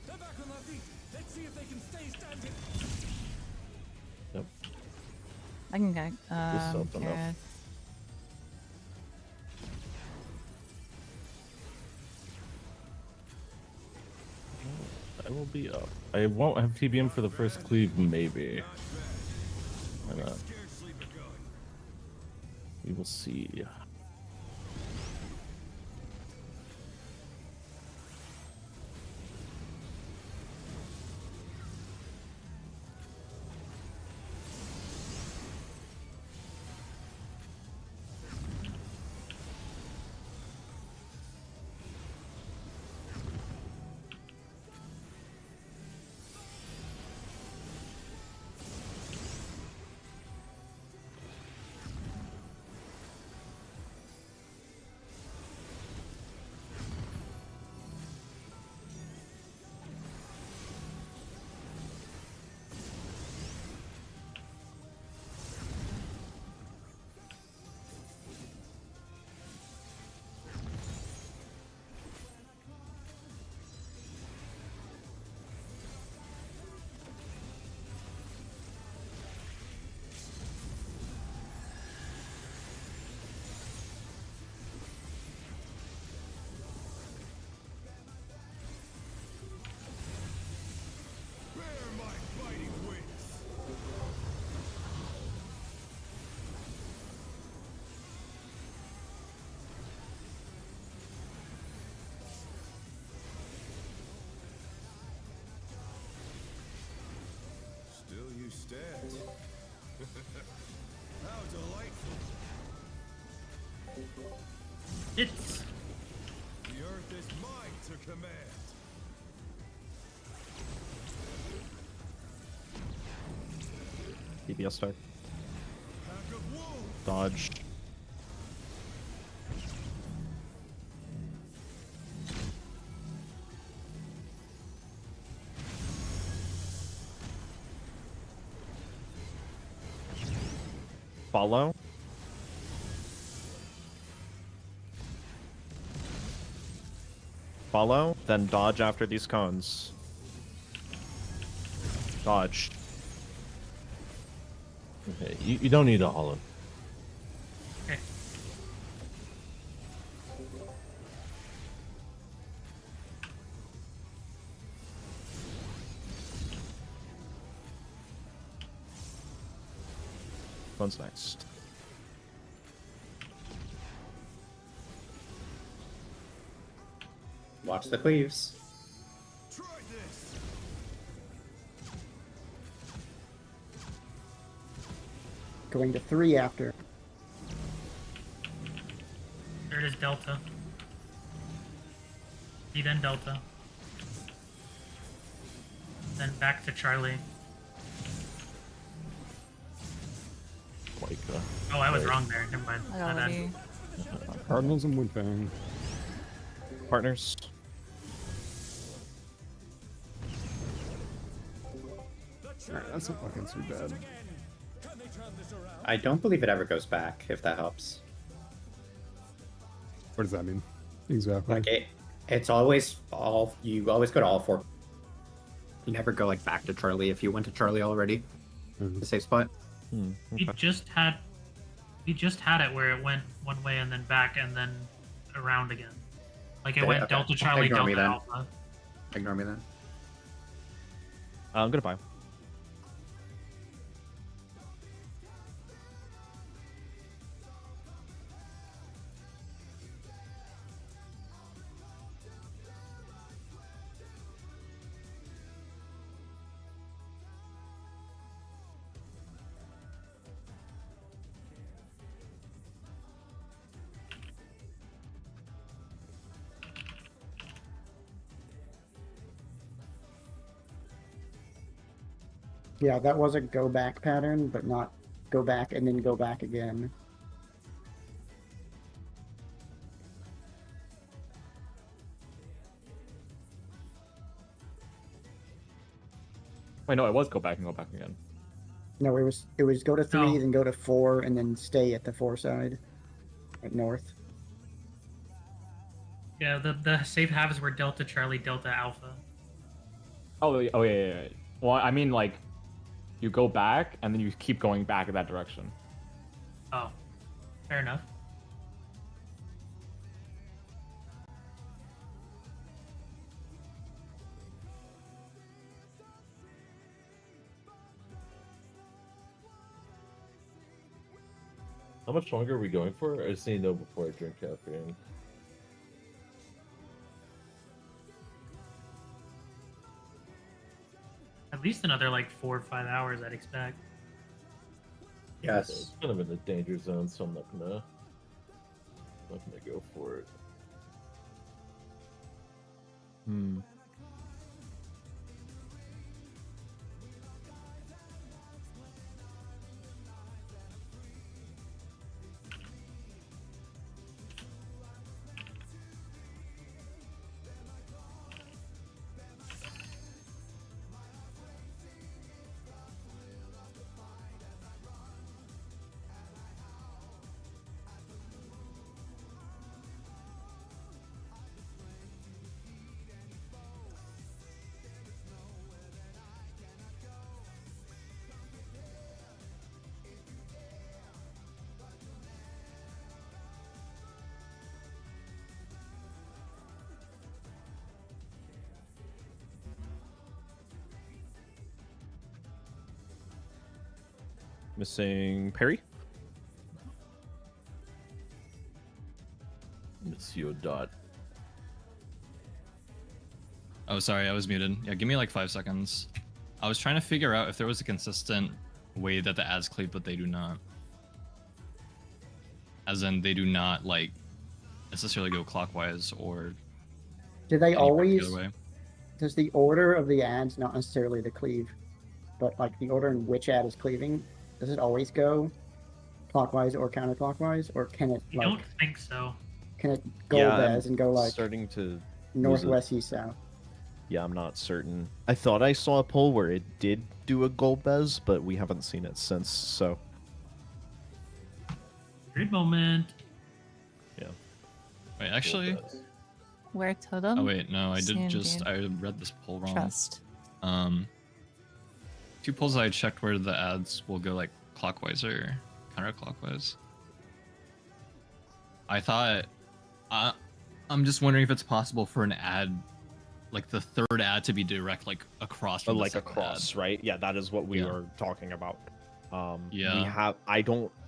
They're back on their feet. Let's see if they can stay standing. Yep. I can go. self enough. Good. I will be up. I won't have TBM for the first cleave, maybe. Why not? Scarcely begun. We will see. Bear my fighting wings. Still you stand. How delightful. It's The earth is mine to command. DBS start. Pack of wolves. Dodge. Follow. Follow, then dodge after these cones. Dodge. Okay, you don't need a hollow. okay. Cones next. Watch the cleaves. Try this. Going to 3 after. There it is, Delta. E then Delta. Then back to Charlie. Oh, I was wrong there. Never mind. I My bad. already. Cardinals and Woodfang. Partners. Alright, that's not looking too bad. I don't believe it ever goes back, if that helps. What does that mean? Exactly. Like it's always you always go to all 4. You never go like back to Charlie if you went to Charlie already. The safe spot. We just had it where it went one way and then back and then around again. Like it went Okay. Delta Charlie, Ignore me Delta then. Alpha. Ignore me then. I'm gonna buy. Yeah, that was a go back pattern, but not go back and then go back again. Wait, no, it was go back and go back again. No, it was go to 3, No. then go to 4, and then stay at the 4 side, at north. Yeah, the safe halves were Delta Charlie, Delta Alpha. Oh, yeah. Well, I mean, like, you go back and then you keep going back in that direction. Oh, fair enough. How much longer are we going for? I just need to know before I drink caffeine. At least another like 4 or 5 hours, I'd expect. Yes. It's kind of in the danger zone, so I'm not gonna go for it. Missing Perry. Monsieur Dot. Oh, sorry, I was muted. Yeah, give me like 5 seconds. I was trying to figure out if there was a consistent way that the ads cleave, but they do not. As in, they do not like necessarily go clockwise or. Do they any always? particular way. Does the order of the ads, not necessarily the cleave, but like the order in which ad is cleaving, does it always go clockwise or counterclockwise, or can it I like don't think so. can it go Yeah, I'm as and go like starting to lose it. northwest, east, south? Yeah, I'm not certain. I thought I saw a poll where it did do a gold bez, but we haven't seen it since. So Great moment. yeah. Wait, actually. Where totem? Oh wait, no, I did Same just game. I read this poll wrong. Trust. 2 polls I checked where the ads will go like clockwise or counterclockwise. I thought I'm just wondering if it's possible for an ad, like the third ad, to be direct like across from the Like second across, ad. right? Yeah, that is what we Yeah. were talking about. Yeah. We have.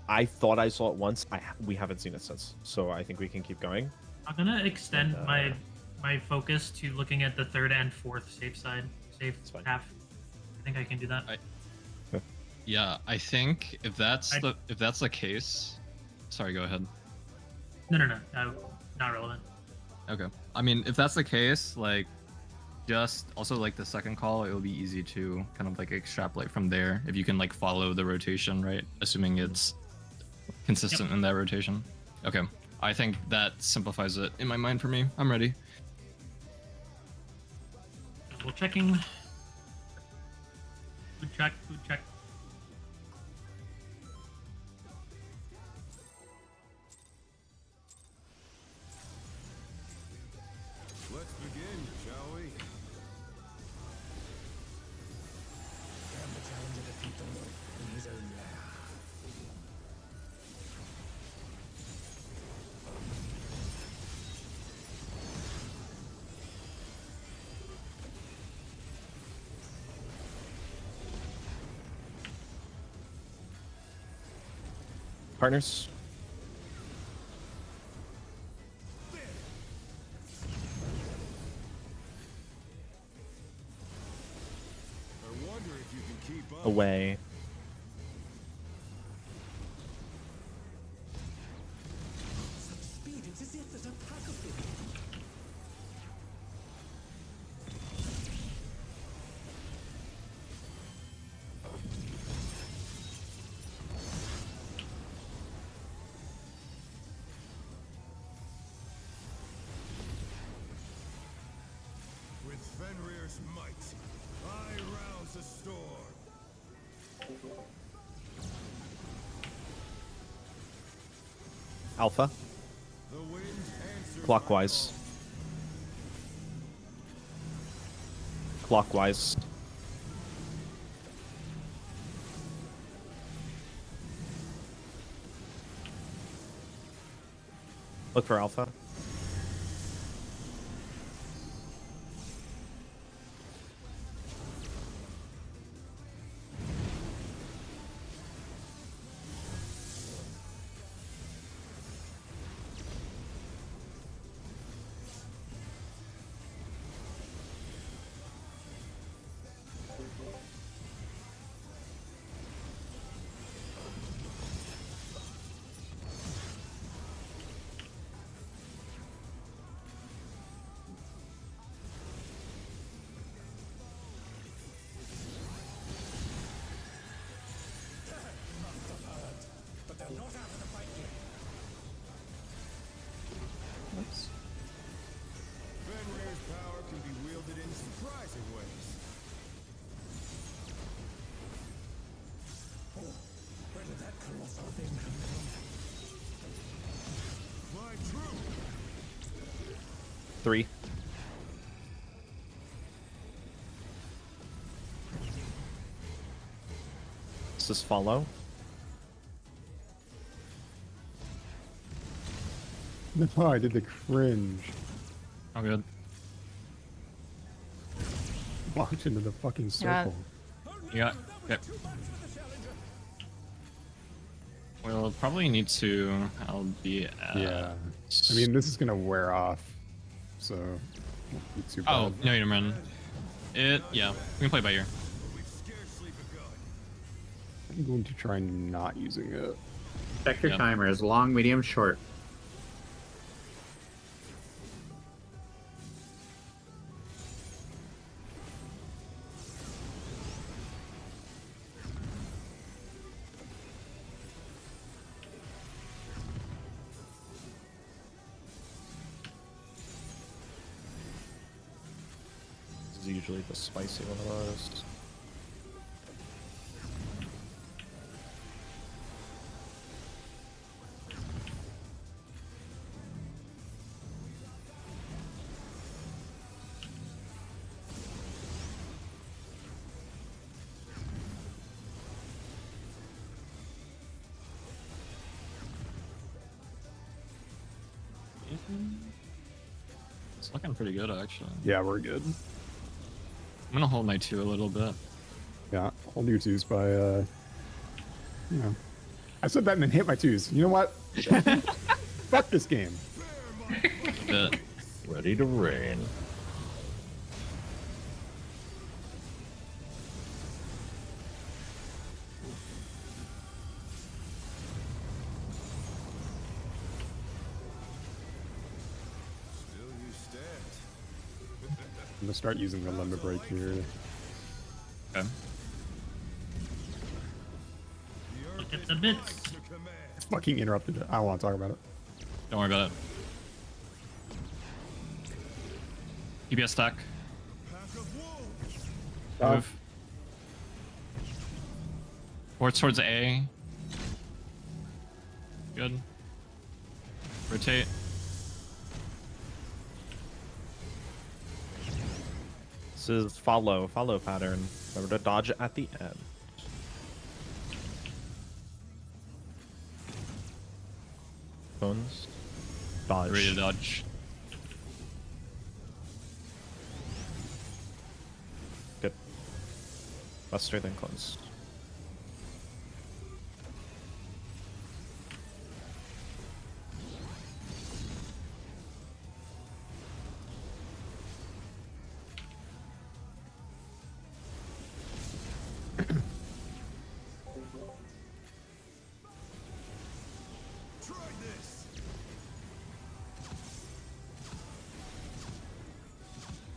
I thought I saw it once. We haven't seen it since. So I think we can keep going. I'm gonna extend my focus to looking at the third and fourth safe side, safe half. I think I can do that. Yeah, I think if that's the case. Sorry, go ahead. No, not relevant. Okay. I mean, if that's the case, like, just also like the second call, it will be easy to kind of like extrapolate from there if you can like follow the rotation, right? Assuming it's consistent in that rotation. Okay, I think that simplifies it in my mind for me. I'm ready. Double checking. Food check, food check. Let's begin, shall we? Can the challenger defeat the wolf in his own lair? Partners. I wonder if you can keep up. Away. Such speed, it's as if there's a pack of them. With Fenrir's might, I rouse the storm. Alpha. The wind answers Clockwise. Clockwise. Look for Alpha. but they're not out of the fight yet. Oops. Fenrir's power can be wielded in surprising ways. Oh, where did that colossal thing come from? My true. 3. This is follow. No, I did the cringe. I'm good. Walked into the fucking Yeah. circle. You got. Okay. We'll probably need to LB. Yeah. I mean, this is gonna wear off, so won't be too Oh bad. no, you didn't run. It. Yeah, we can play by ear. I'm going to try not using it. Check your Yep. timers. Long, medium, short. This is usually the spicy one of those. It's looking pretty good actually. Yeah, we're good. I'm gonna hold my 2 a little bit. Yeah, hold your twos by, you know. I said that and then hit my twos. You know what? Fuck this game. Bit. Ready to rain. Still you stand. I'm gonna start using the limit break here. Okay. Look at the bits. fucking interrupted it. I don't want to talk about it. Don't worry about it. EBS stack. Move. Towards A. Good. Rotate. This is follow pattern. Remember to dodge at the end. Cones. Dodge. Ready to dodge. Good. Faster than clones.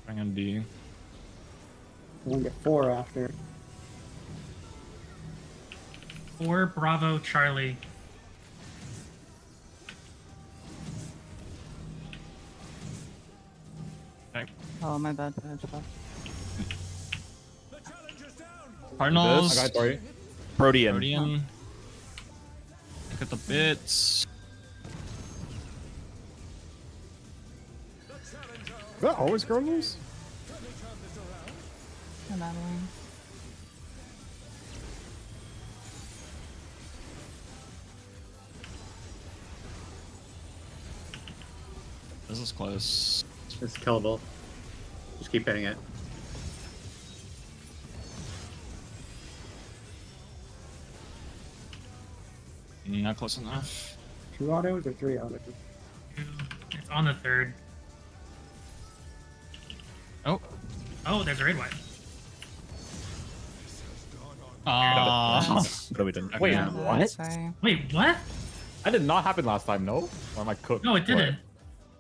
Bring on D. We'll get 4 after. 4 Bravo Charlie. Okay. Oh, my bad. Cardinals. I got 3. Protean. Protean. Look at the bits. Is that always Cardinals? I'm battling. This is close. It's killable. Just keep hitting it. Not close enough. 2 autos or 3 autos? 2. It's on the 3rd. Oh. Oh, there's a red white. No, we didn't. Wait, Yeah, what? sorry. Wait, what? That did not happen last time, no? Or am I cooked? No, it didn't.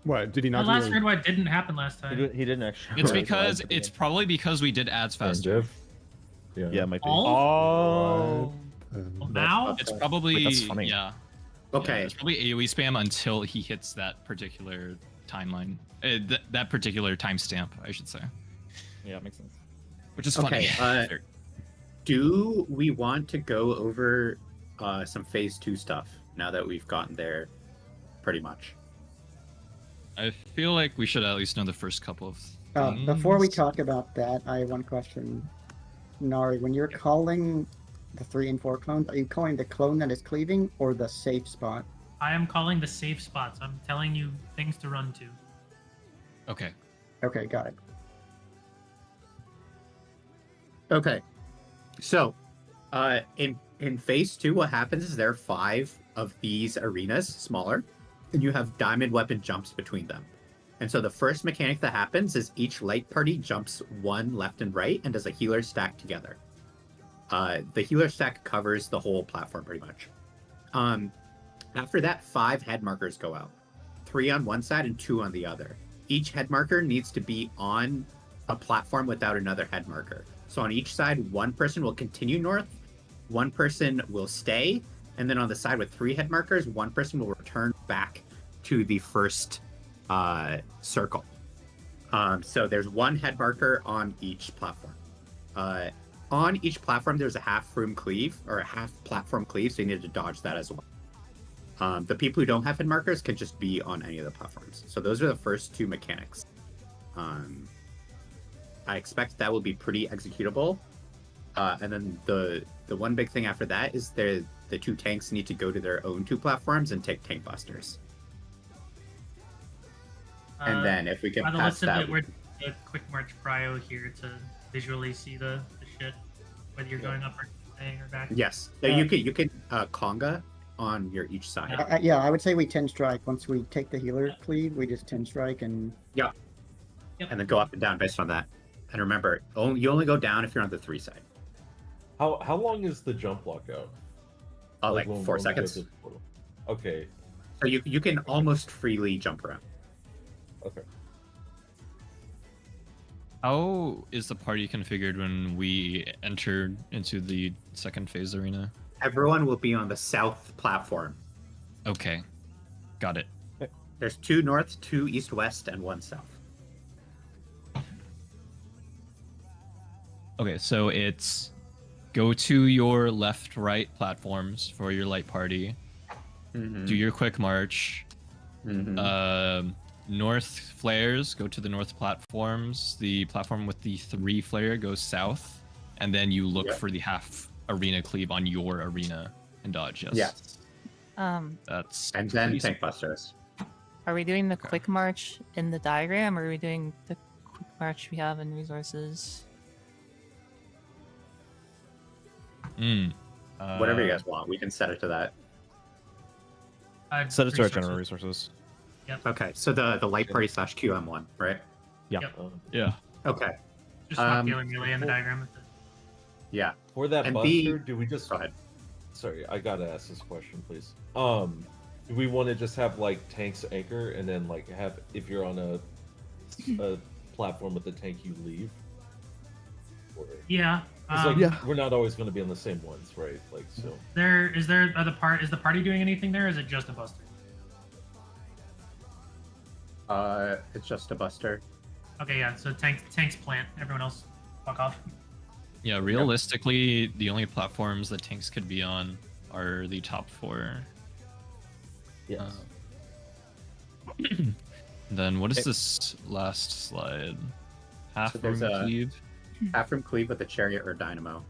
What? Did he The not last do red white didn't happen last time. He didn't actually. It's because it's probably because we did ads faster. Yeah. Yeah, it might be. Oh. Well, now? It's probably Wait, that's funny. yeah. Okay. Yeah, it's probably AoE spam until he hits that particular timeline. That particular timestamp, I should say. Yeah, makes sense. Which is funny. Okay, do we want to go over some phase 2 stuff now that we've gotten there pretty much? I feel like we should at least know the first couple of things. Before we talk about that, I have one question. Nari, when you're calling the 3 and 4 clones, are you calling the clone that is cleaving or the safe spot? I am calling the safe spots. I'm telling you things to run to. Okay. Okay, got it. Okay. So, in phase 2, what happens is there are 5 of these arenas, smaller, and you have diamond weapon jumps between them. And so the first mechanic that happens is each light party jumps 1 left and right and does a healer stack together. The healer stack covers the whole platform pretty much. After that, 5 head markers go out. 3 on one side and 2 on the other. Each head marker needs to be on a platform without another head marker. So on each side, 1 person will continue north, 1 person will stay, and then on the side with 3 head markers, 1 person will return back to the first circle. So there's 1 head marker on each platform. On each platform, there's a half room cleave or a half platform cleave, so you need to dodge that as well. The people who don't have head markers can just be on any of the platforms. So those are the first 2 mechanics. I expect that will be pretty executable. And then the one big thing after that is the 2 tanks need to go to their own 2 platforms and take tank busters. And then if we can by the pass looks of that, it, we're a quick march cryo here to visually see the shit, whether you're going up or staying or back. yes. So you can conga on your each side. Yeah, I would say we 10 strike. Once we take the healer cleave, we just 10 strike and... Yeah. Yep. And then go up and down based on that. And remember, you only go down if you're on the 3 side. How long is the jump lockout? Like when 4 we get seconds. to the portal? Okay. So you can almost freely jump around. Okay. How is the party configured when we enter into the second phase arena? Everyone will be on the south platform. Okay, got it. There's 2 north, 2 east west, and 1 south. Okay, so it's go to your left, right platforms for your light party. Mm-hmm. Do your quick march. Mm-hmm. North flares, go to the north platforms. The platform with the 3 flare goes south, and then you look for the half arena cleave on your arena and dodge. Yes. Yes. That's And then pretty tank simple. busters. Are we doing the quick march in the diagram, or are we doing the quick march we have in resources? Whatever you guys want, we can set it to that. Set it to our general resources. Yep. Okay, so the light party / QM1, right? Yeah. Yep. Yeah. Okay. Just not dealing melee in the diagram. Yeah. For that And buster, do we just... Go ahead. Sorry, I gotta ask this question, please. Do we want to just have like tanks anchor and then like have, if you're on a platform with the tank, you leave? Or... Yeah. It's like, we're not always going to be on the same ones, right? Like, so. Is the party doing anything there? Or is it just a buster? It's just a buster. Okay, yeah. So tanks plant. Everyone else, fuck off. Yeah, realistically, the only platforms that tanks could be on are the top 4. Yes. Then what is this last slide? Half So there's room a- cleave. Half room cleave with a chariot or dynamo.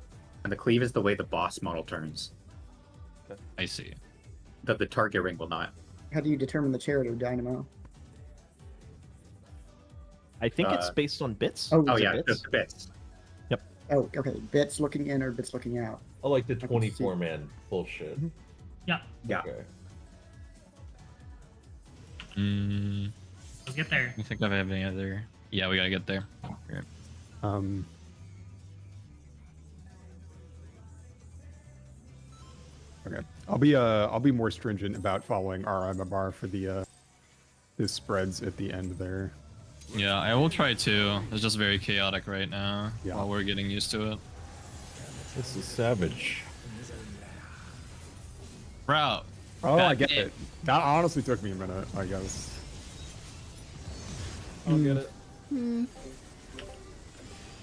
And the cleave is the way the boss model turns. I see. The target ring will not. How do you determine the chariot or dynamo? I think it's based on bits. Oh, Oh Is it yeah, bits? the bits. Oh, okay. Bits looking in or bits looking out? I like the can 24-man bullshit. Yeah. Yeah. Okay. Let's get there. You think I have any other? Yeah, we gotta get there. Great. Okay. I'll be more stringent about following RMMR for the spreads at the end there. Yeah, I will try to. It's just very chaotic right now Yeah. while we're getting used to it. This is savage. Bro. Oh, I get it. it. That honestly took me a minute, I guess. I'll get it.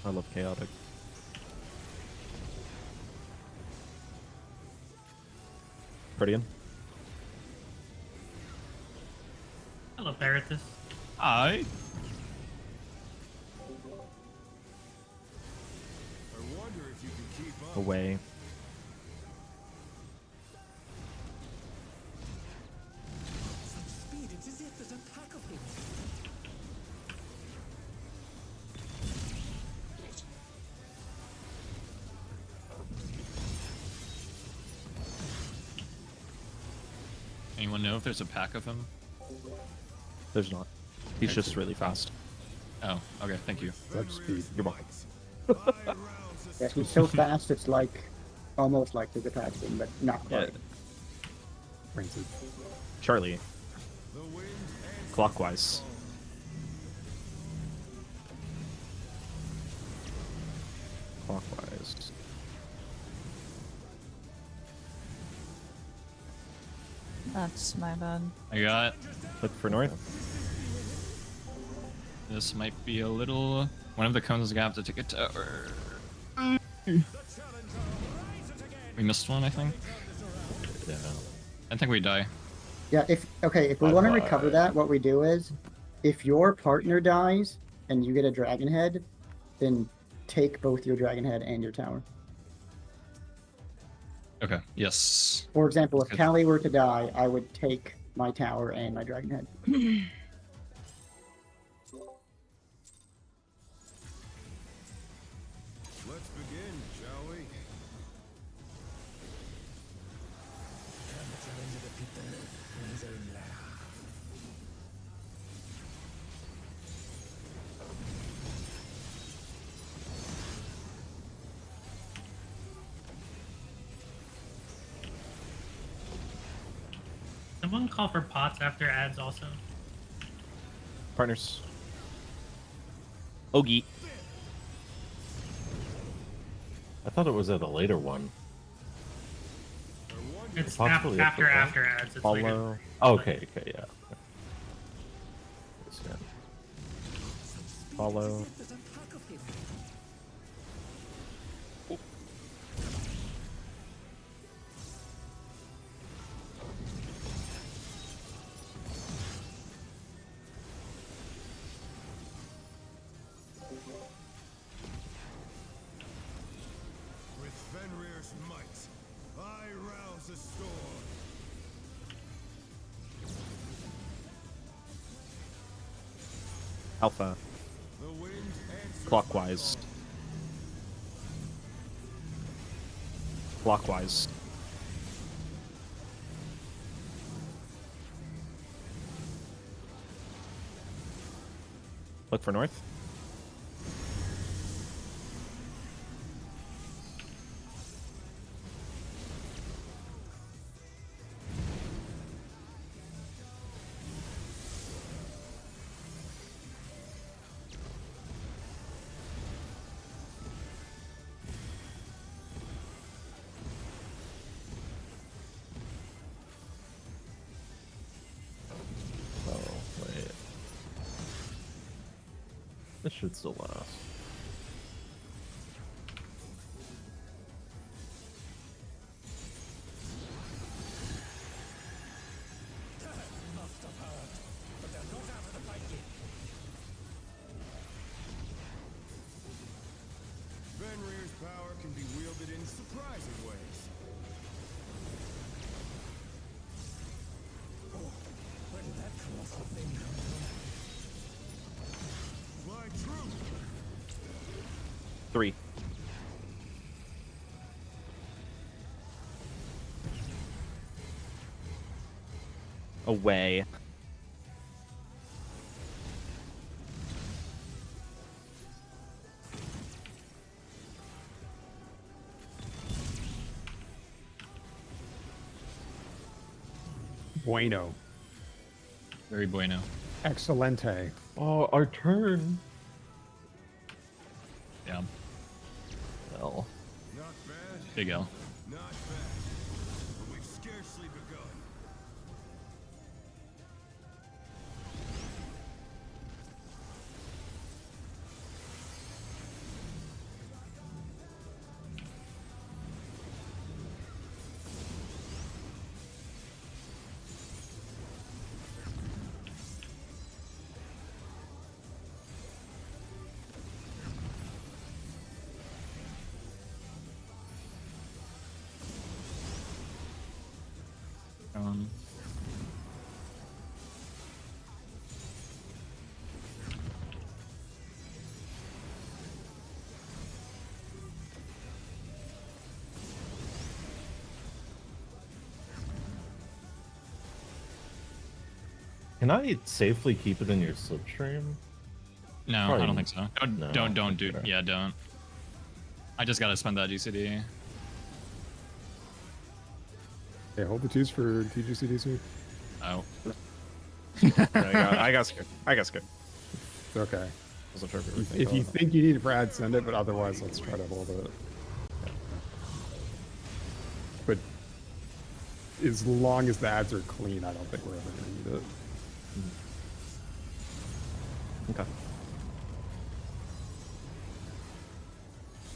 I love chaotic. Guardian. Hello, Paratus. Hi. Away. Speed, it's as if there's a pack of them. Anyone know if there's a pack of him? There's not. He's just really fast. Oh, okay. Thank you. Such speed. You're behind. Yeah, he's so fast, it's like almost like the attack thing, but not quite. Rancid. Charlie. Clockwise. Clockwise. That's my bad. I got. Look for north. This might be a little. One of the cones is gonna have to take a tower. We missed one, I think. Yeah. I think we die. Yeah, if we want to recover that, what we do is, if your partner dies and you get a dragon head, then take both your dragon head and your tower. Okay. Yes. For example, if Good. Callie were to die, I would take my tower and my dragon head. Let's begin, shall we? Someone call for pots after ads also. Partners. Ogie. I thought it was at a later one. It's Possibly up after to that. ads. It's like Follow. Okay, yeah. Follow. With Fenrir's might, I rouse a storm. Alpha. The wind answers Clockwise. Clockwise. Look for north. Oh, wait. This should still last. Fenrir's power can be wielded in surprising ways. Oh, where did that colossal thing come from? My truth! 3. Away. Bueno. Very bueno. Excelente. Oh, our turn. Yeah. Well. Not bad, Big L. not bad. But we've scarcely begun. Can I safely keep it in your slipstream? No, Probably I don't think so. no. Don't do. Okay. Yeah, don't. I just gotta spend that GCD. Okay, hold the twos for TGCDC. Oh. I got scared. It's okay. Wasn't sure if it was If you think you need it for ads, send it, but otherwise, let's try to hold it. But as long as the ads are clean, I don't think we're ever going to need it. Okay.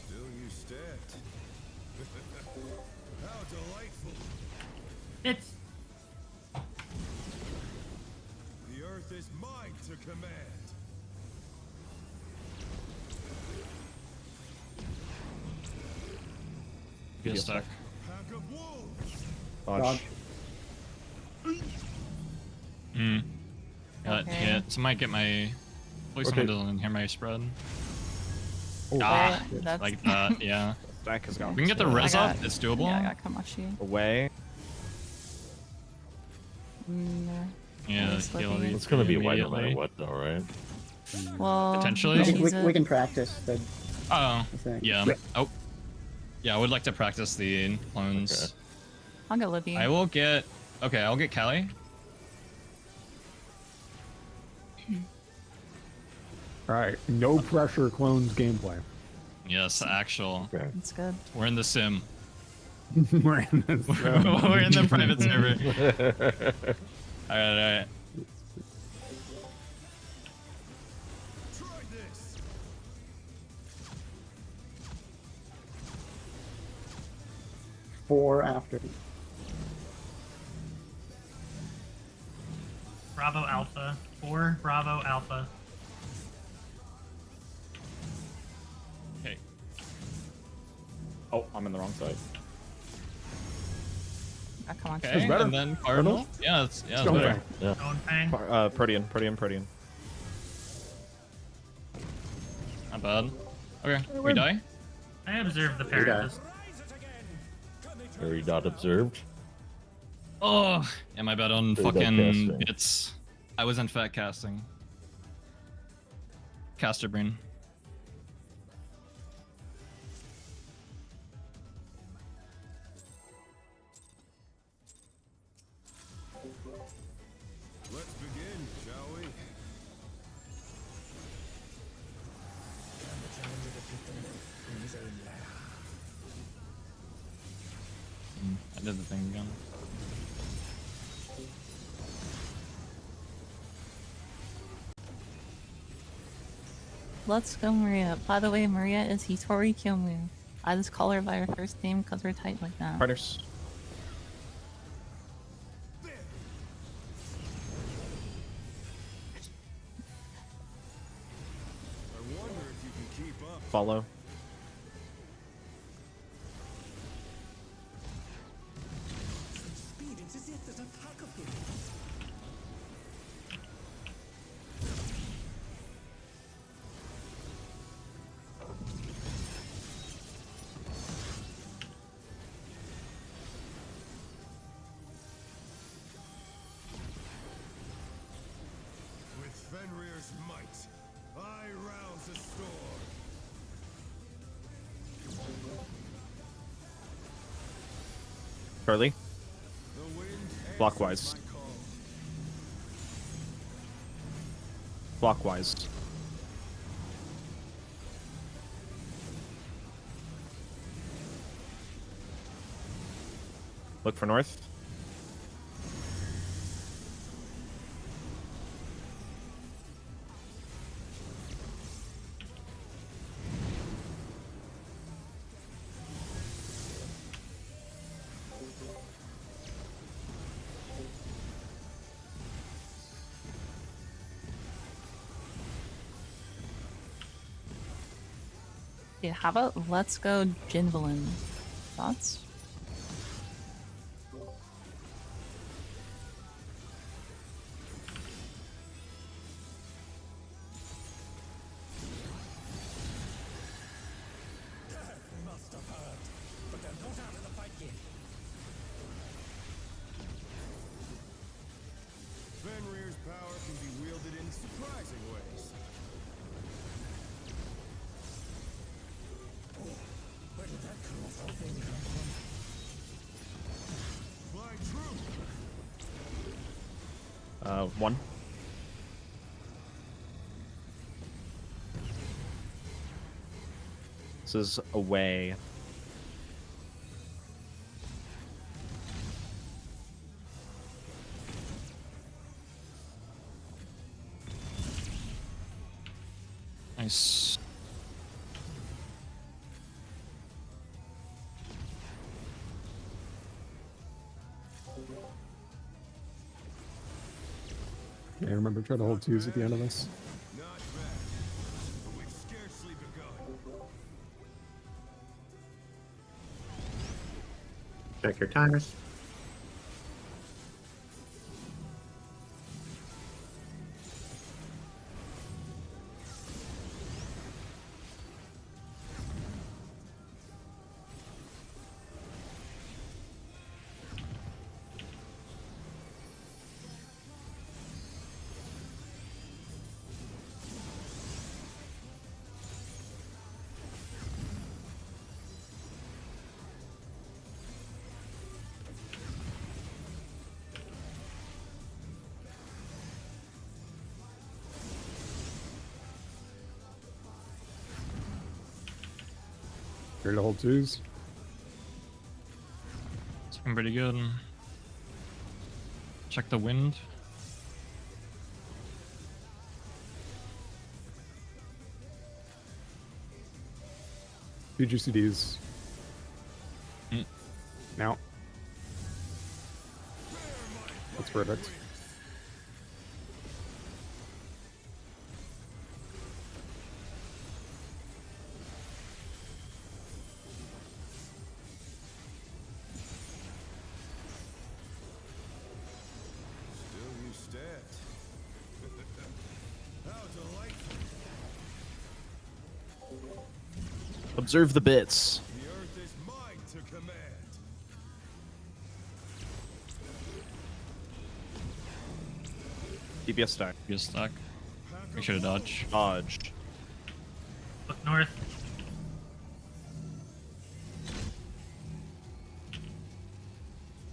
Still you stepped. How delightful. It's The earth is mine to command. Get stuck. Pack of wolves. Dodge. Hmm. Okay. Yeah, somebody get my. Hopefully someone doesn't hear my spread. Oh, Ah, Wait, that's like that, yeah. Stack has gone. We can get the I res got- up. It's doable. Yeah, I got Kamachi. Away. Yeah, It's heal looking- these It's gonna be white no immediately. matter what, though, right? Well, Potentially. We he can, needs we it. can practice the Oh, thing. yeah. Oh, yeah. I would like to practice the clones. Okay. I'll get Livy. I will get. Okay, I'll get Callie. All right, no pressure clones gameplay. Yes, actual. Okay. That's good. We're in the sim. We're in this, We're in the private server. All right. Try this. 4 after. Bravo Alpha. 4 Bravo Alpha. Okay. Oh, I'm in the wrong side. Ah, come on. Okay. better. And then Cardinal. Yeah, it's Stone better. Fang. Stone Fang. Protean. Not bad. Okay. We die. I observed the die. parent. Very not observed. Oh, yeah, my bad on Very bad fucking casting. bits. I wasn't fat casting. Caster brain. Let's begin, shall we? I did the thing again. Let's go, Maria. By the way, Maria is Hitori Kyomu. I just call her by her first name because we're tight like that. Partners. I wonder if you can keep up. Follow. Speed intercept an attack of him. With Fenrir's might, I rouse a storm. Charlie. The wind Clockwise. answers my call. Clockwise. Look for north. Yeah, how about let's go Jinvelin? Thoughts? Must have heard, but they're not out of the fight yet. Fenrir's power can be wielded in surprising ways. Oh, where did that colossal thing come from? Fly true! 1. This is away. Nice. Yeah, remember, try to hold 2s at the end of this. Not bad, but we've scarcely begun. Check your timers. Here to hold 2s. Looking pretty good. Check the wind. PGCDs. Now. That's perfect. Observe the bits. The earth is mine to command. DPS stack. DPS stack. Make sure to dodge. Dodge. Look north.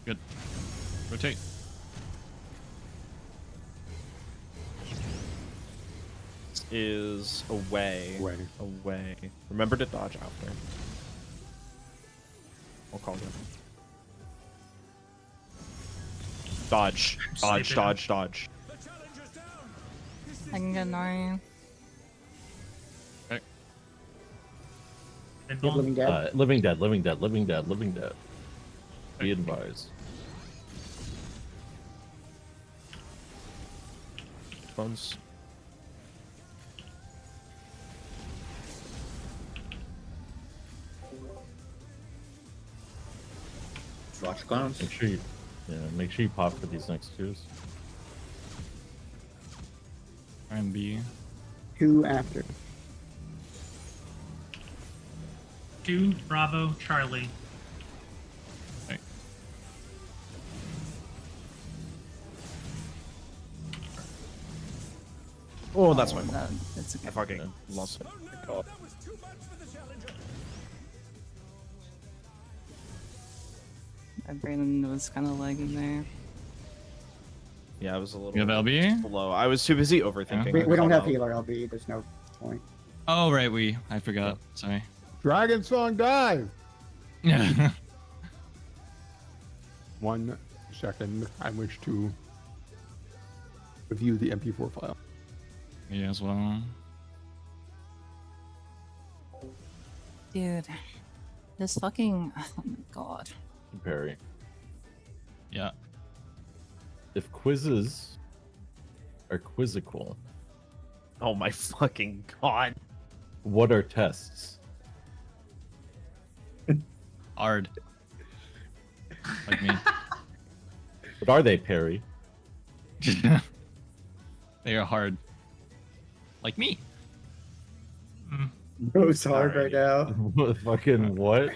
Good. Rotate. Is away. Away. Remember to dodge after. We'll call it. Dodge. Dodge, dodge, dodge. I can get 9. Okay. Living dead. Living dead, living dead, living dead, living dead. Be advised. Bones. Watch clowns. Make sure you pop for these next twos. And B. 2 after. 2, Bravo, Charlie. Okay. Oh, that's my no, fault. it's okay. I fucking lost it. That was too much for the challenger. My brain was kind of lagging there. Yeah, I was a little You have LB? slow. I was too busy overthinking. We don't have Call out. healer LB. There's no point. Oh, right, I forgot. Sorry. Dragon Song dive! Yeah. 1 second. I wish to review the MP4 file. Me as well. Dude, this fucking, oh my god. Perry. Yeah. If quizzes are quizzical, Oh my fucking god. what are tests? Hard. Like me. What are they, Perry? They are hard. Like me. Bro's hard right now. Fucking what?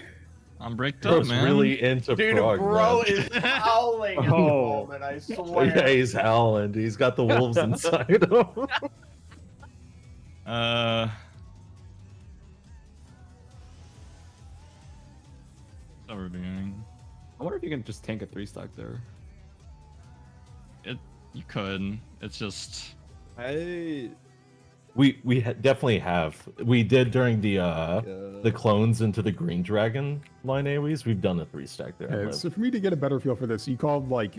I'm bricked up, Bro's man. really into prog, man. is howling at the Oh. moment, I Yeah, swear. he's howling. He's got the wolves inside him. Still reviewing. I wonder if you can just tank a 3-stack there. You could. It's just. We definitely have. We did during the clones into the green dragon line AoEs. We've done a 3-stack there. Okay, so for me to get a better feel for this, you called like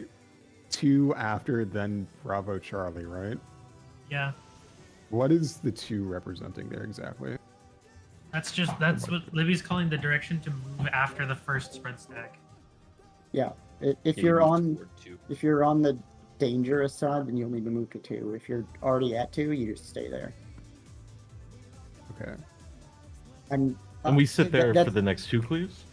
2 after, then Bravo Charlie, right? Yeah. What is the 2 representing there exactly? That's what Libby's calling the direction to move after the first spread stack. Yeah. If you're on the dangerous side, then you'll need to move to 2. If you're already at 2, you just stay there. Okay. And we sit there for the next 2 cleaves?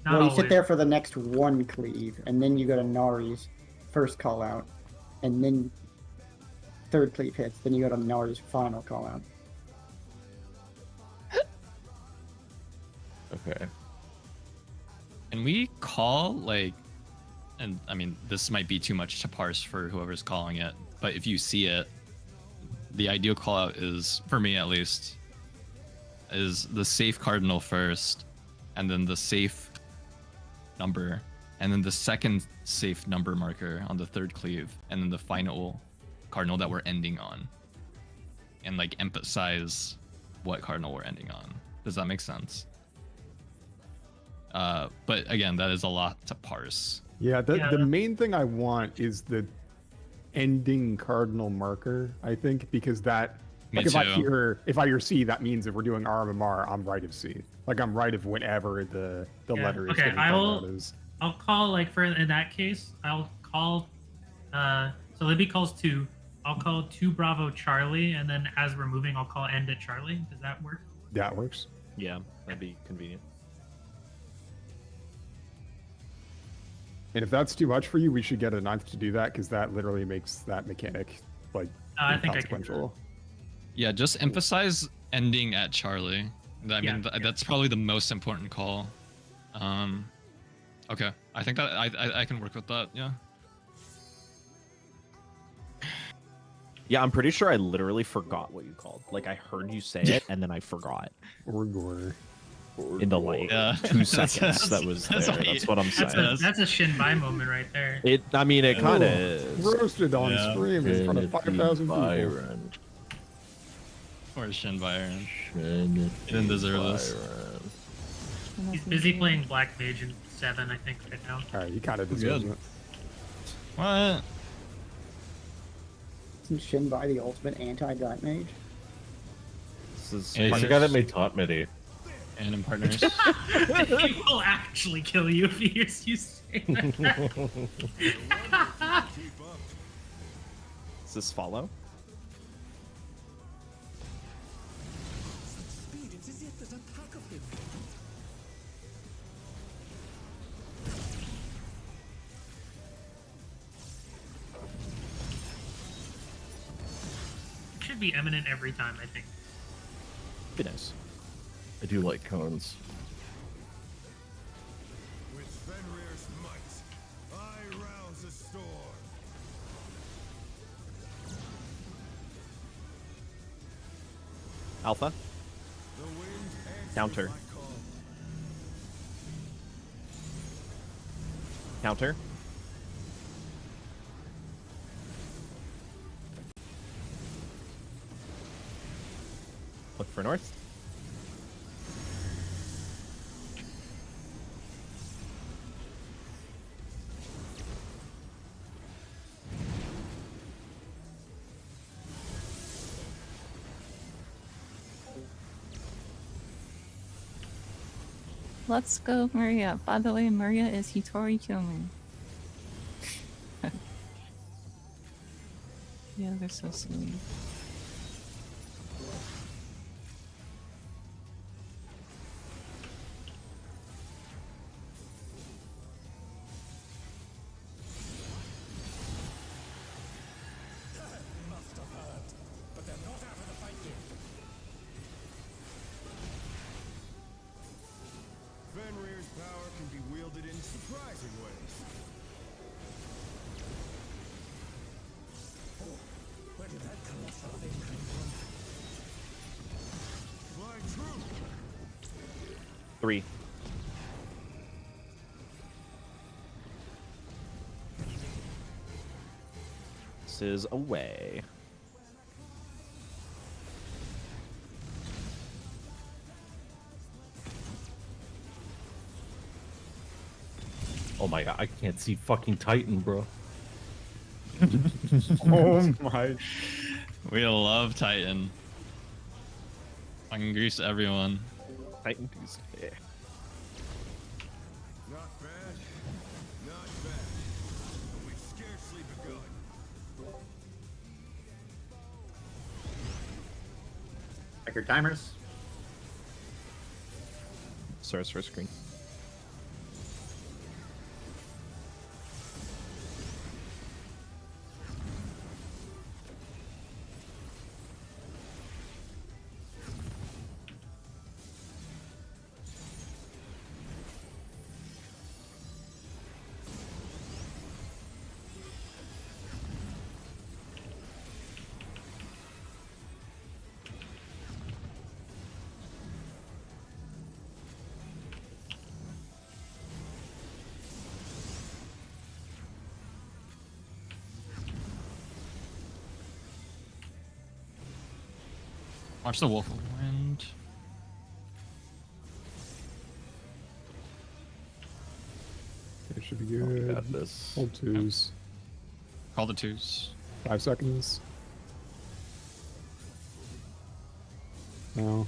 Well, you sit there for the next 1 cleave, and then you go to Nari's first call out, and then 3rd cleave hits, then you go to Nari's final call out. Okay. Can we call, like, and I mean, this might be too much to parse for whoever's calling it, but if you see it, the ideal call out is, for me at least, is the safe cardinal first, and then the safe number, and then the second safe number marker on the 3rd cleave, and then the final cardinal that we're ending on. And, like, emphasize what cardinal we're ending on. Does that make sense? But again, that is a lot to parse. Yeah, the main thing I want is the ending cardinal marker, I think, because that Me like too. if I hear C, that means if we're doing RMMR, I'm right of C. Like I'm right of whatever the letter is. Okay, getting called out as. I'll call like for in that case, I'll call so Libby calls 2. I'll call 2 Bravo Charlie, and then as we're moving, I'll call end at Charlie. Does that work? That works. Yeah, that'd be convenient. And if that's too much for you, we should get a 9th to do that, because that literally makes that mechanic like I think I can. inconsequential. Yeah, just emphasize ending at Charlie. I mean, Yeah. that's probably the most important call. Okay, I think that I can work with that. Yeah. Yeah, I'm pretty sure I literally forgot what you called. Like I heard you say it and then I forgot. Or in the like 2 seconds that was there. That's what I'm saying. That's a Shinbai moment right there. I mean, it kind of is. Roasted on stream in front of 5,000 people. Or Shin Byron. He didn't deserve this. He's busy playing Black Mage in 7, I think, right now. Alright, he kind of deserves it. What? Isn't Shinbai the ultimate anti-Black Mage? This is He's the guy that made Top Midi. And in partners. He will actually kill you if he hears you say that. Does this follow? Should be eminent every time, I think. Be nice. I do like cones. With Fenrir's might, I rouse a storm. Alpha. The wind answers Counter. my call. Counter. Look for north. Let's go, Maria. By the way, Maria is Hitori Kyomi. Yeah, they're so sweet. Must have heard, but they're not out of the fight yet. Fenrir's power can be wielded in surprising ways. Oh, where did that colossal thing come from? Flying true. 3. This is away. Oh my god, I can't see fucking Titan, bro. Oh my. We love Titan. I can grease everyone. Titan goose. Yeah. Not bad. Not bad. But we've scarcely begun. Check your timers. Source for screen. Watch the Wolf of Wind. It should be Oh, we good. got this. Hold twos. Call the twos. 5 seconds. No.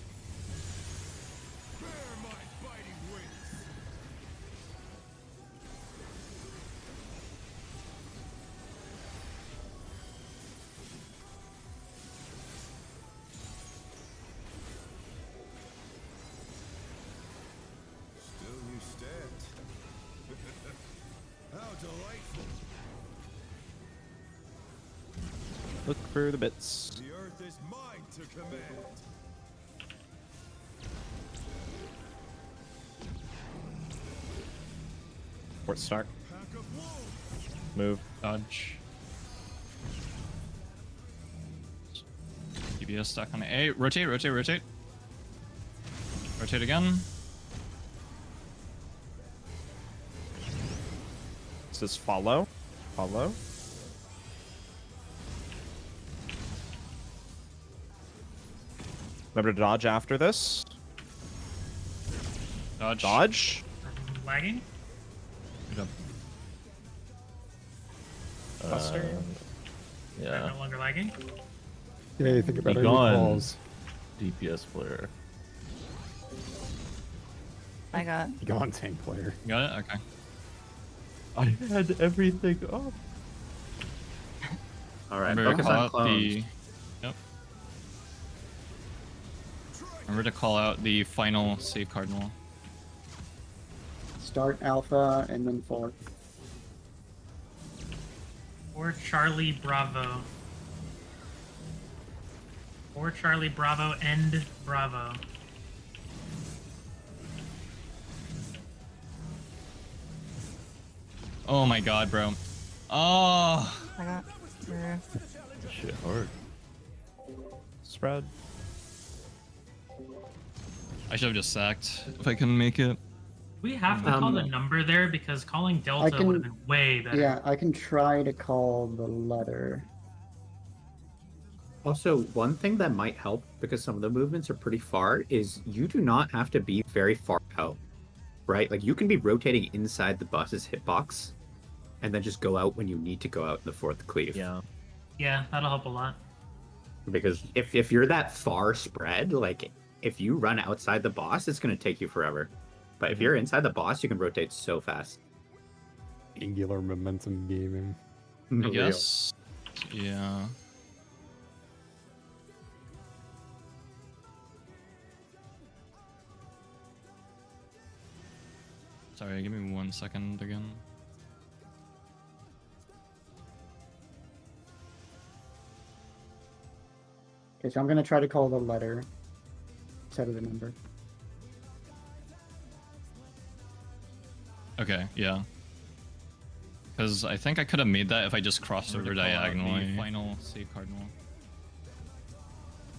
Still you stand. How delightful. Look for the bits. The earth is mine to command. Port start. Pack of wolves. Move. Dodge. DBS stack on A. Rotate, rotate, rotate. Rotate again. This is follow. Follow. Remember to dodge after this. Dodge. Dodge. Lagging? Good job. Buster. Yeah. They're no longer lagging. Yeah, think about Be it. gone. Balls. DPS player. I got. Be gone, tank player. You got it? Okay. I had everything up. All right, Remember to focus call on out clones. the. Yep. Remember to call out the final save cardinal. Start alpha and then 4. Or Charlie Bravo. Or Charlie Bravo and Bravo. Oh my god, bro. Oh. I got. This shit hard. Spread. I should have just sacked if I couldn't make it. We have to call the number there because calling Delta can- would have been way better. Yeah, I can try to call the letter. Also, one thing that might help, because some of the movements are pretty far, is you do not have to be very far out, right? Like, you can be rotating inside the bus's hitbox, and then just go out when you need to go out in the 4th cleave. Yeah. Yeah, that'll help a lot. Because if you're that far spread, like, if you run outside the boss, it's going to take you forever. But if you're inside the boss, you can rotate so fast. Angular momentum gaming. I Real. guess. Yeah. Sorry, give me 1 second again. Okay, so I'm gonna try to call the letter instead of the number. Okay, yeah. Because I think I could have made that if I just crossed over diagonally. Final save cardinal.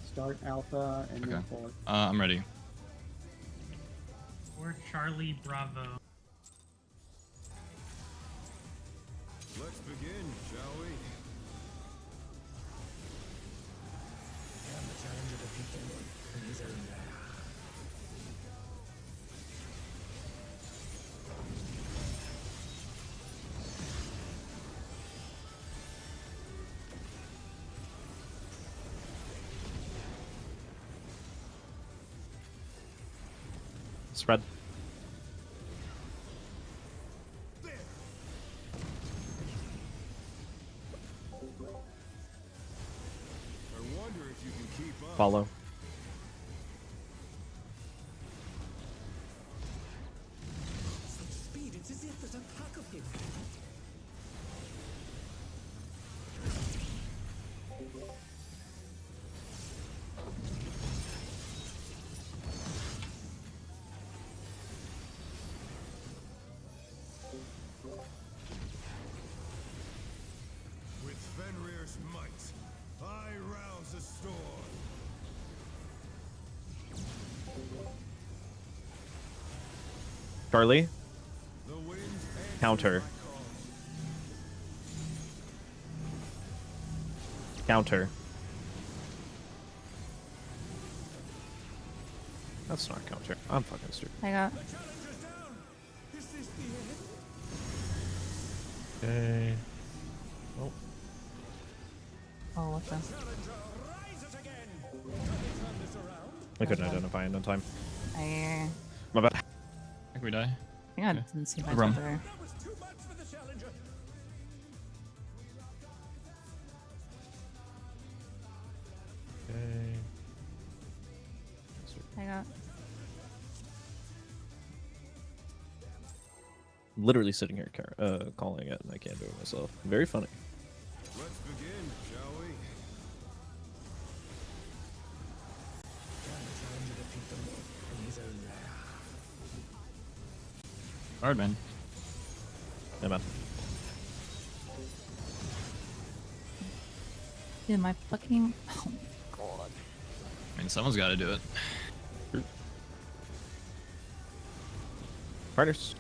Start alpha and then Okay. 4. I'm ready. Or Charlie Bravo. Let's begin, shall we? Spread. I wonder if you can keep up. Follow. Speed, it's as if there's a pack of him. With Fenrir's might, I rouse a storm. Charlie. The wind answers Counter. my call. Counter. That's not counter. I'm fucking stupid. I got. The challenger's down. Is this the end? Okay. Oh, Oh, what the? I couldn't identify it in time. I My bad. I think we die. think I didn't see my No problem. there. That was too much for the challenger. okay. I got. Literally sitting here calling it, and I can't do it myself. Very funny. Let's begin, shall we? Hard, man. Yeah, man. Dude, my fucking. Oh my god. I mean, someone's got to do it. Partners.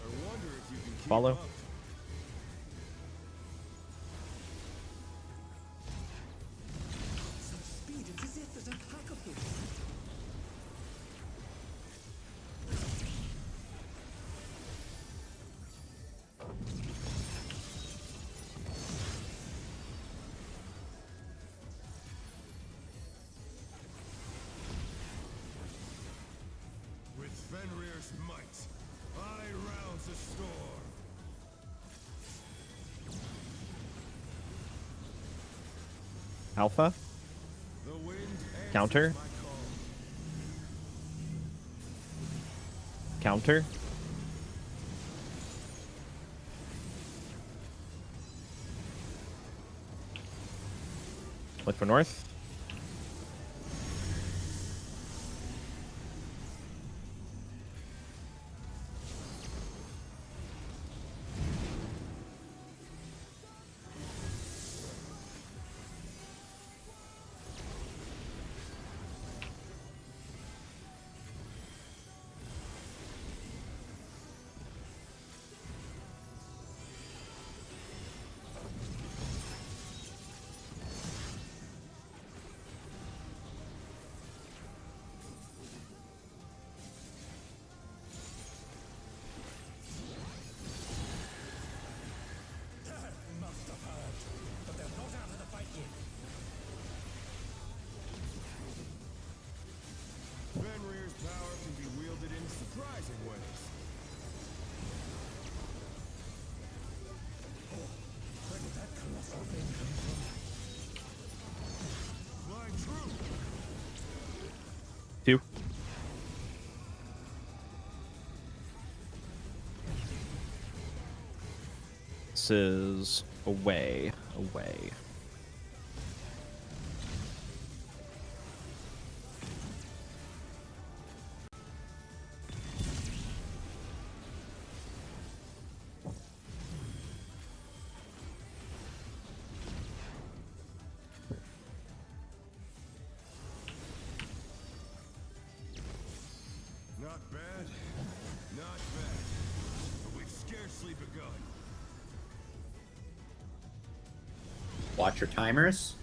I wonder if you can keep Follow. up. With Fenrir's might, I rouse a storm. Alpha. The wind answers Counter. my call. Counter. Look for north. Must have heard, but they're not out of the fight yet. Fenrir's power can be wielded in surprising ways. Where did that colossal thing come from? Flying true. 2. This is away. Away. Not bad. Not bad. But we've scarcely begun. Watch your timers.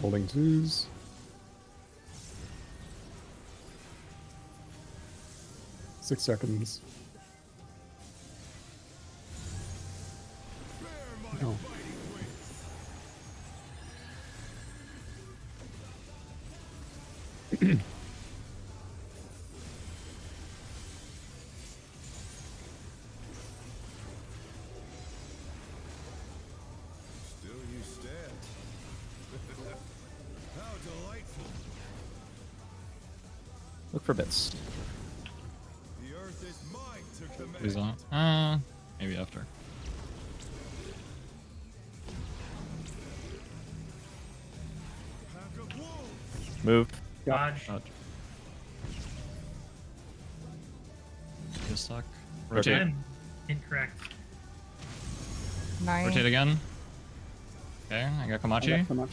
Holding 2s. Six seconds. No. Still you. Look for bits. The earth is mine to command. Please don't. Maybe after. Pack of wolves. Move. Dodge. Get stuck. Rotate. I'm incorrect. Nine. Rotate again. Okay, I got Kamachi.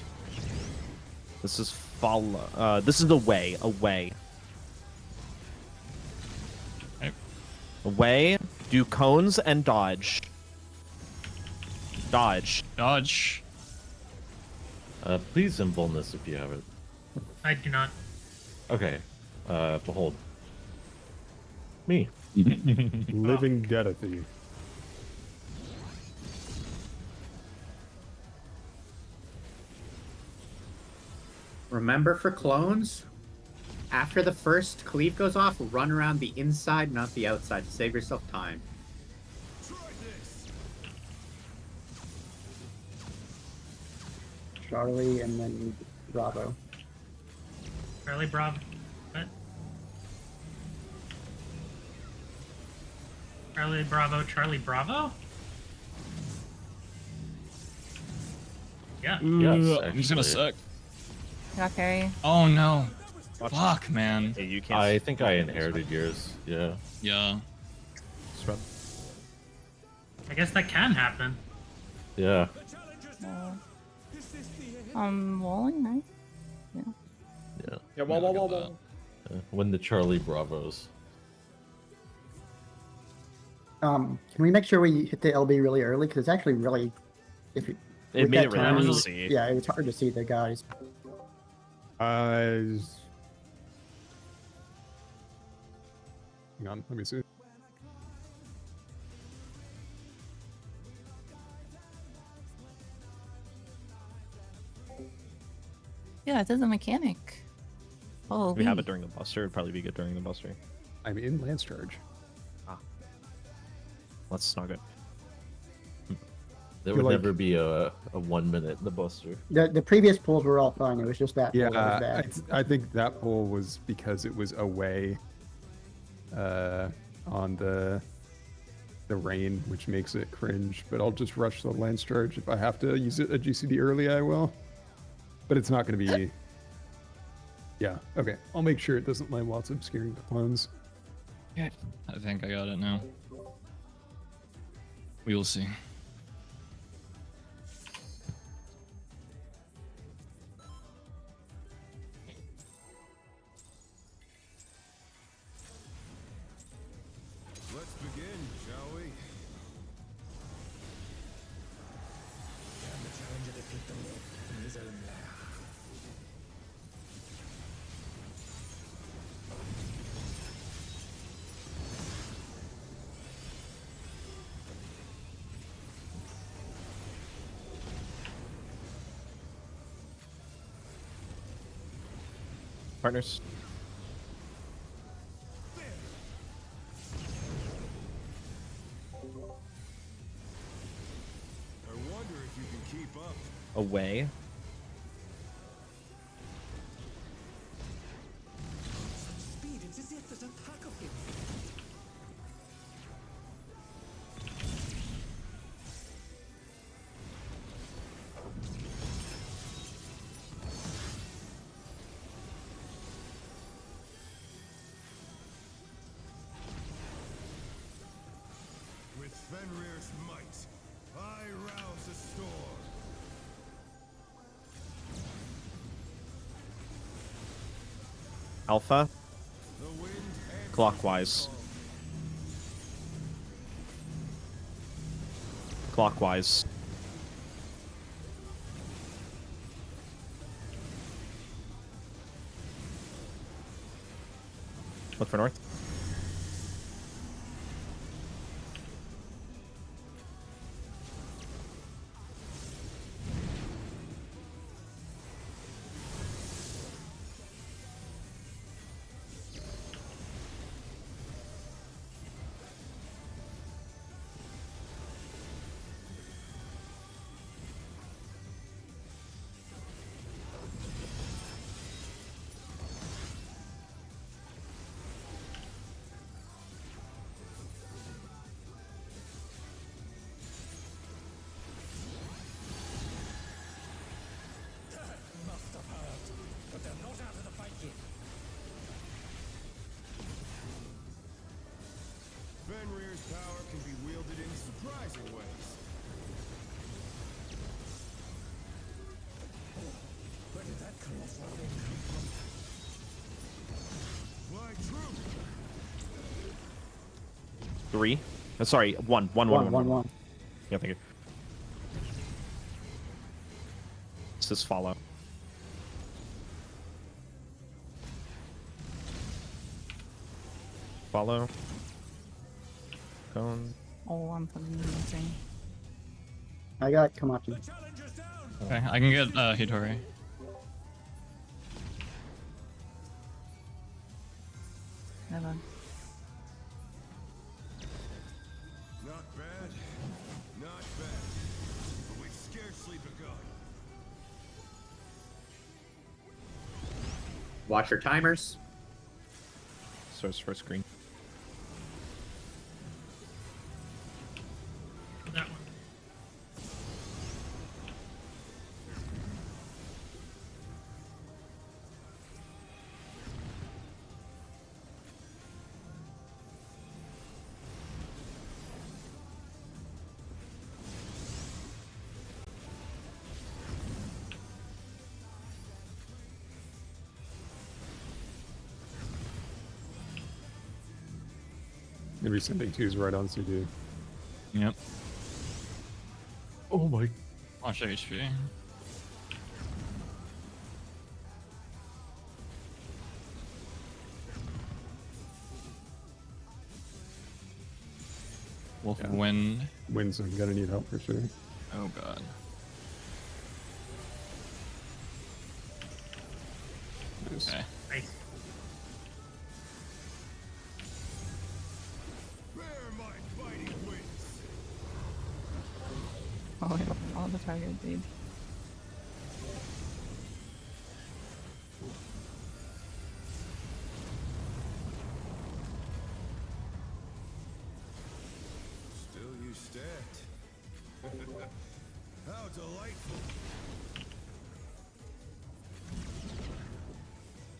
This is follow. This is away. Away. Okay. Away. Do cones and dodge. Dodge. Dodge. Please invuln this if you have it. I do not. Okay. Behold. Me. Living Deathy. Remember for clones, after the first cleave goes off, run around the inside, not the outside, to save yourself time. Charlie and then Bravo. Charlie Bravo. What? Charlie Bravo. Charlie Bravo. Yeah. Yes, I'm just gonna actually. suck. Got carry. Oh no. Watch. Fuck, man. Hey, you can't. I think I inherited yours. Yeah. Yeah. I guess that can happen. Yeah. Walling, right? Yeah. Yeah. Yeah, whoa. When the Charlie Bravos. Can we make sure we hit the LB really early? Because it's actually really, if you, It with made that it really timing, hard to see. Yeah, it's hard to see the guys. Hang on, let me see. Yeah, it does a mechanic. Oh, If we have it during the buster, it'd probably be good during the buster. I'm in Lance Charge. Let's snug it. There You're would like- never be a 1 minute in the buster. The previous pulls were all fine. It was just that. Yeah, pull that was bad. I think that pull was because it was away on the rain, which makes it cringe. But I'll just rush the Lance Charge. If I have to use it at GCD early, I will. But it's not going to be... Yeah, okay. I'll make sure it doesn't land while it's obscuring the clones. I think I got it now. We will see. Let's begin, shall we? Can the challenger defeat the wolf in his own lair? Partners. I wonder if you can keep up. Away. Speed, it's as if there's a pack of him. With Fenrir's might, I rouse a storm. Alpha. The wind answers Clockwise. Clockwise. Look for north. Fenrir's power can be wielded in surprising ways. Where did that come from? Why true? 3. Sorry, 1. 1. Yeah, thank you. Let's just follow. Follow. Cone. Oh, I'm fucking amazing. I got Kamachi. Okay, I can get Hitori. Never. Not bad. Not bad. But we've scarcely begun. Watch your timers. Source first screen. That one. Gonna be sending twos right on CD. Yep. Oh my. Watch HP. Wolf Yeah. Wind. Wins, I'm gonna need help for sure. Oh god. Nice. Okay. Nice. Bear my fighting wings. Oh, yeah, all the target, dude. Still you stacked. How delightful.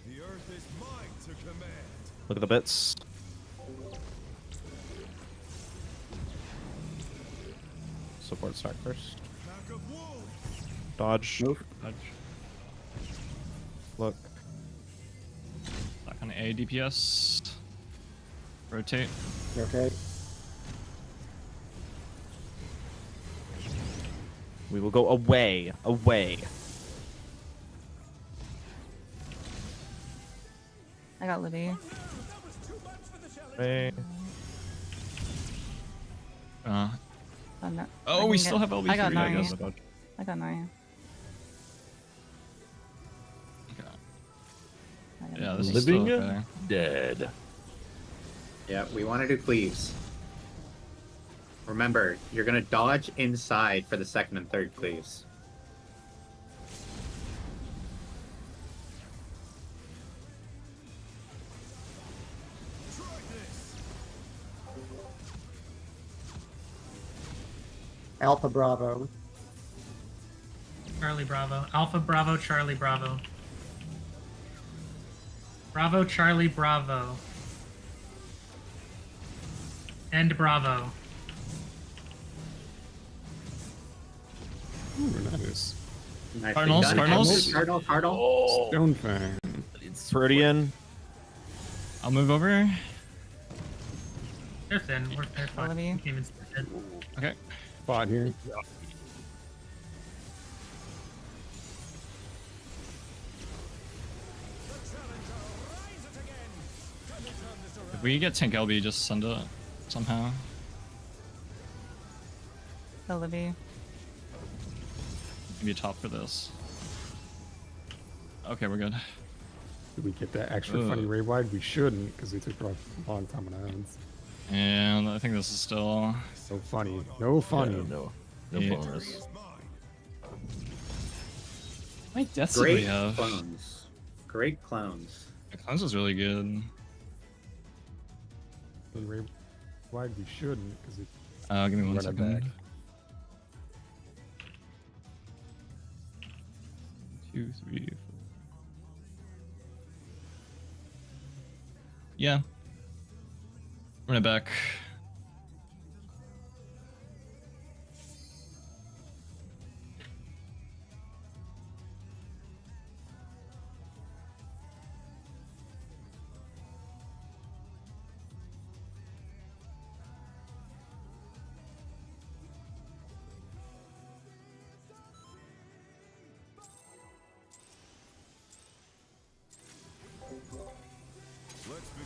The earth is mine to command. Look at the bits. Support stack first. Pack of wolves. Dodge. Move. Dodge. Look. Back on A DPS. Rotate. Okay. We will go away. Away. I got Libby. Away. I'm not, Oh, we still have LB3. I got I 9. guess. I got 9. Okay. I got Yeah, 9. this is Living still okay. dead. Yeah, we want to do cleaves. Remember, you're gonna dodge inside for the second and third cleaves. Try this. Alpha Bravo. Charlie Bravo. Alpha Bravo, Charlie Bravo. Bravo, Charlie Bravo. And Bravo. Ooh, nice. Nicely Cardinals, done. Cardinals. Cardinal. Oh, Stone Fang. Freudian. I'll move over. They're thin. They're fine. Libby. We came in thin. Okay. Spot here. If we get tank LB, just send it somehow. Go Libby. Maybe top for this. Okay, we're good. Did we get that extra funny ray wide? We shouldn't, because they took a long time on hands. And I think this is still... So funny. No funny. yeah, no Yeah. bonus. How many deaths did we Great have? clones. Great clones. The cleanse was really good. And ray wide, we shouldn't, because they Give me one run it second. back. 2, 3, 4. Yeah. Run it back.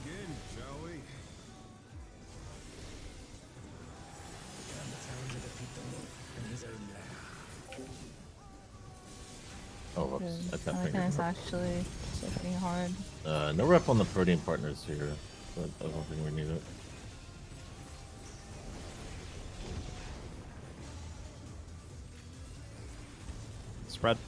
begin, shall we? Oh, whoops. I tapped Pelican finger. is actually pretty hard. No rep on the protein partners here, but I don't think we need it. Spread.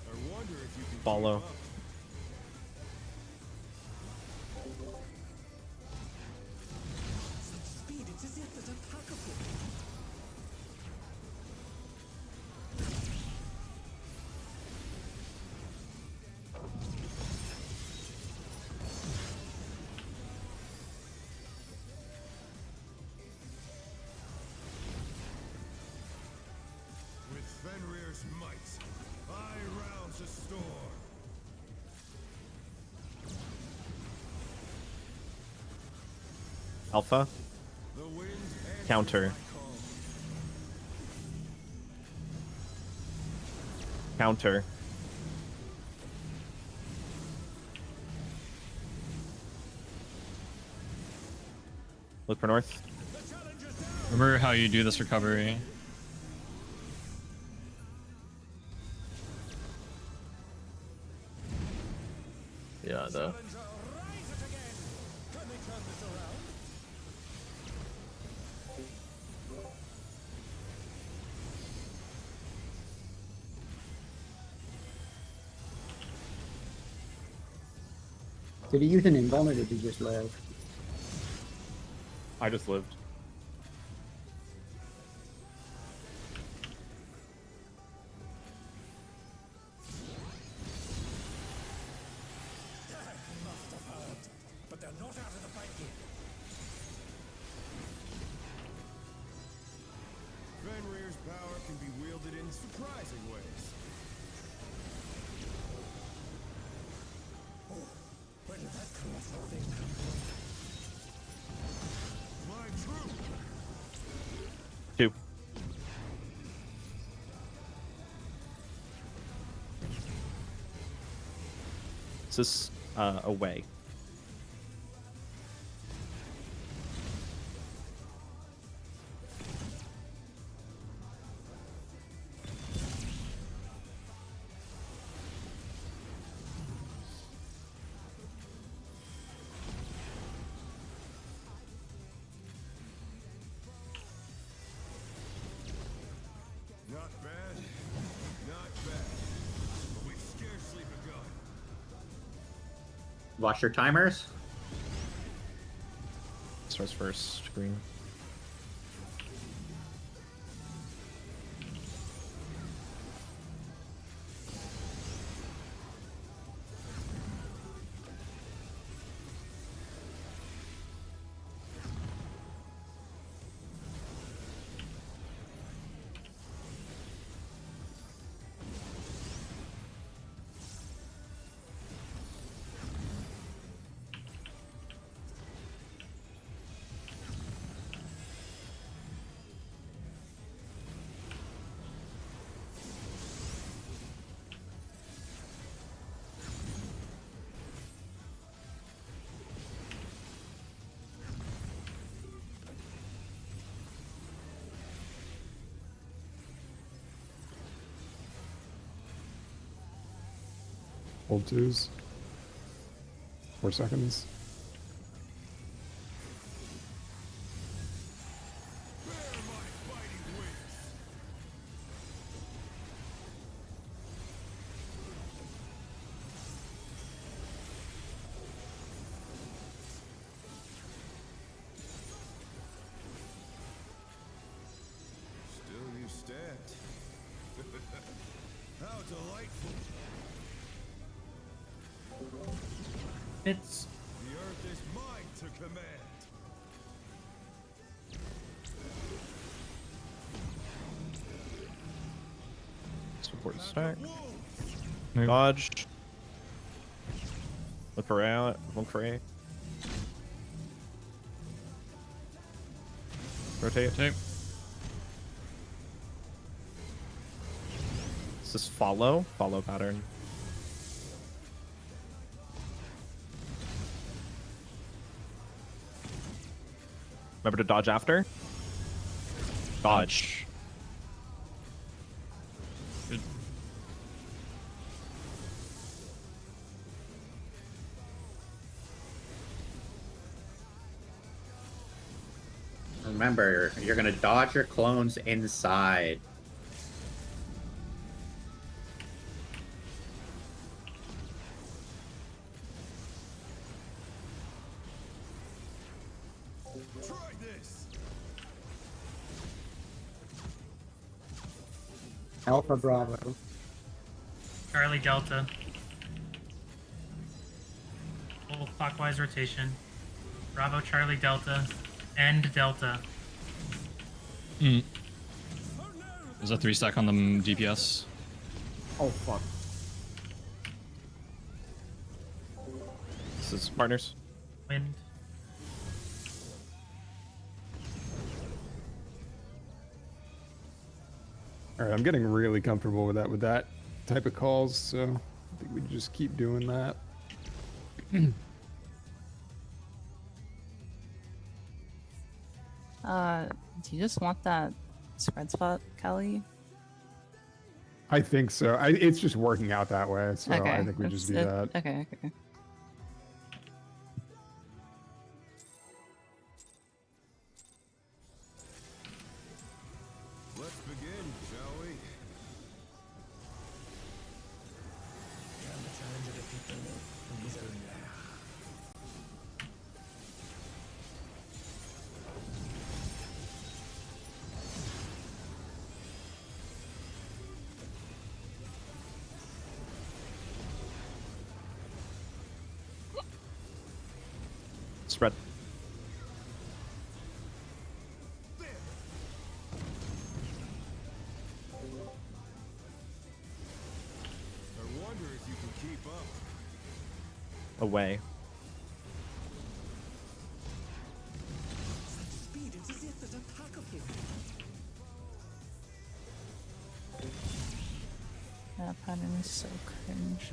I wonder if you can Follow. keep up. With Fenrir's might, I rouse a storm. Alpha. The wind answers Counter. my call. Counter. Look for north. Remember how you do this recovery. Yeah, the Challenger, rise it again. Can they turn this around? Did he use an invuln or did he just live? I just lived. Must have heard, but they're not out of the fight yet. Fenrir's power can be wielded in surprising ways. Oh, where did that colossal thing come from? My troop! 2. Is this away? Not bad. Not bad. But we've scarcely begun. Watch your timers. Starts first. Green. Hold 2s. 4 seconds. Bear my fighting wings. Still you stand. How delightful. It's The earth is mine to command. Support stack. Move. Dodge. Look for A. Look for A. Rotate. Okay. This is follow pattern. Remember to dodge after. Dodge. Good. Remember, you're gonna dodge your clones inside. Try this. Alpha Bravo. Charlie Delta. Full clockwise rotation. Bravo Charlie Delta. End Delta. Is that 3 stack on the DPS? Oh fuck. This is partners. Wind. All right, I'm getting really comfortable with that type of calls, so I think we just keep doing that. Do you just want that spread spot, Kelly? I think so. It's just working out that way, so Okay, I think we just do that. Okay. Let's begin, shall we? Can the challenger defeat the wizard? Spread. I wonder if you can keep up. Away. Such speed, it's as if there's a pack of him. That pattern is so cringe.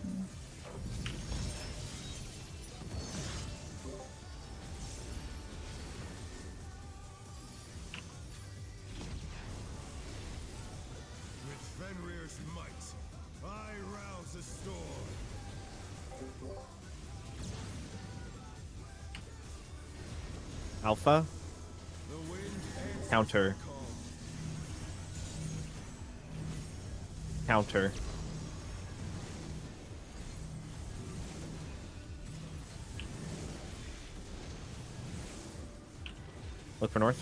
With Fenrir's might, I rouse the storm. Alpha. The wind answers Counter. the call. Counter. Look for north.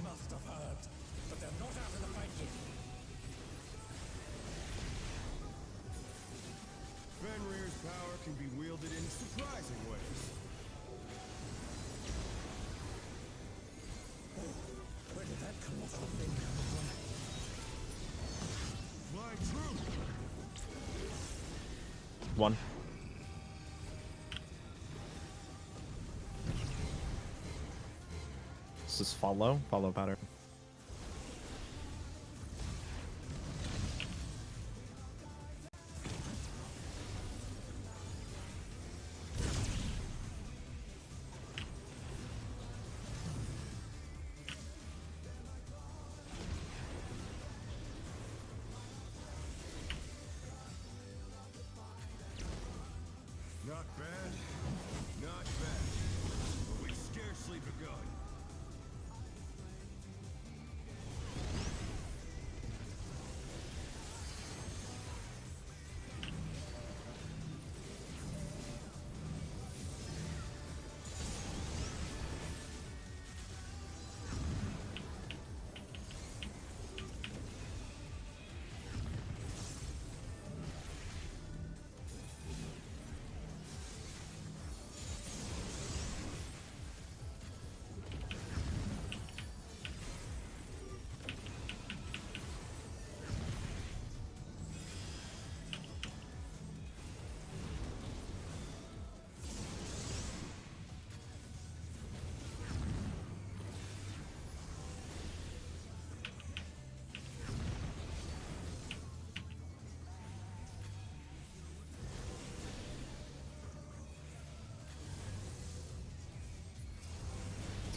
Must have heard, but they're not out of the fight yet. Fenrir's power can be wielded in surprising ways. Where did that colossal thing come from? Fly true! One. This is follow pattern. Not bad, not bad. But we've scarcely begun.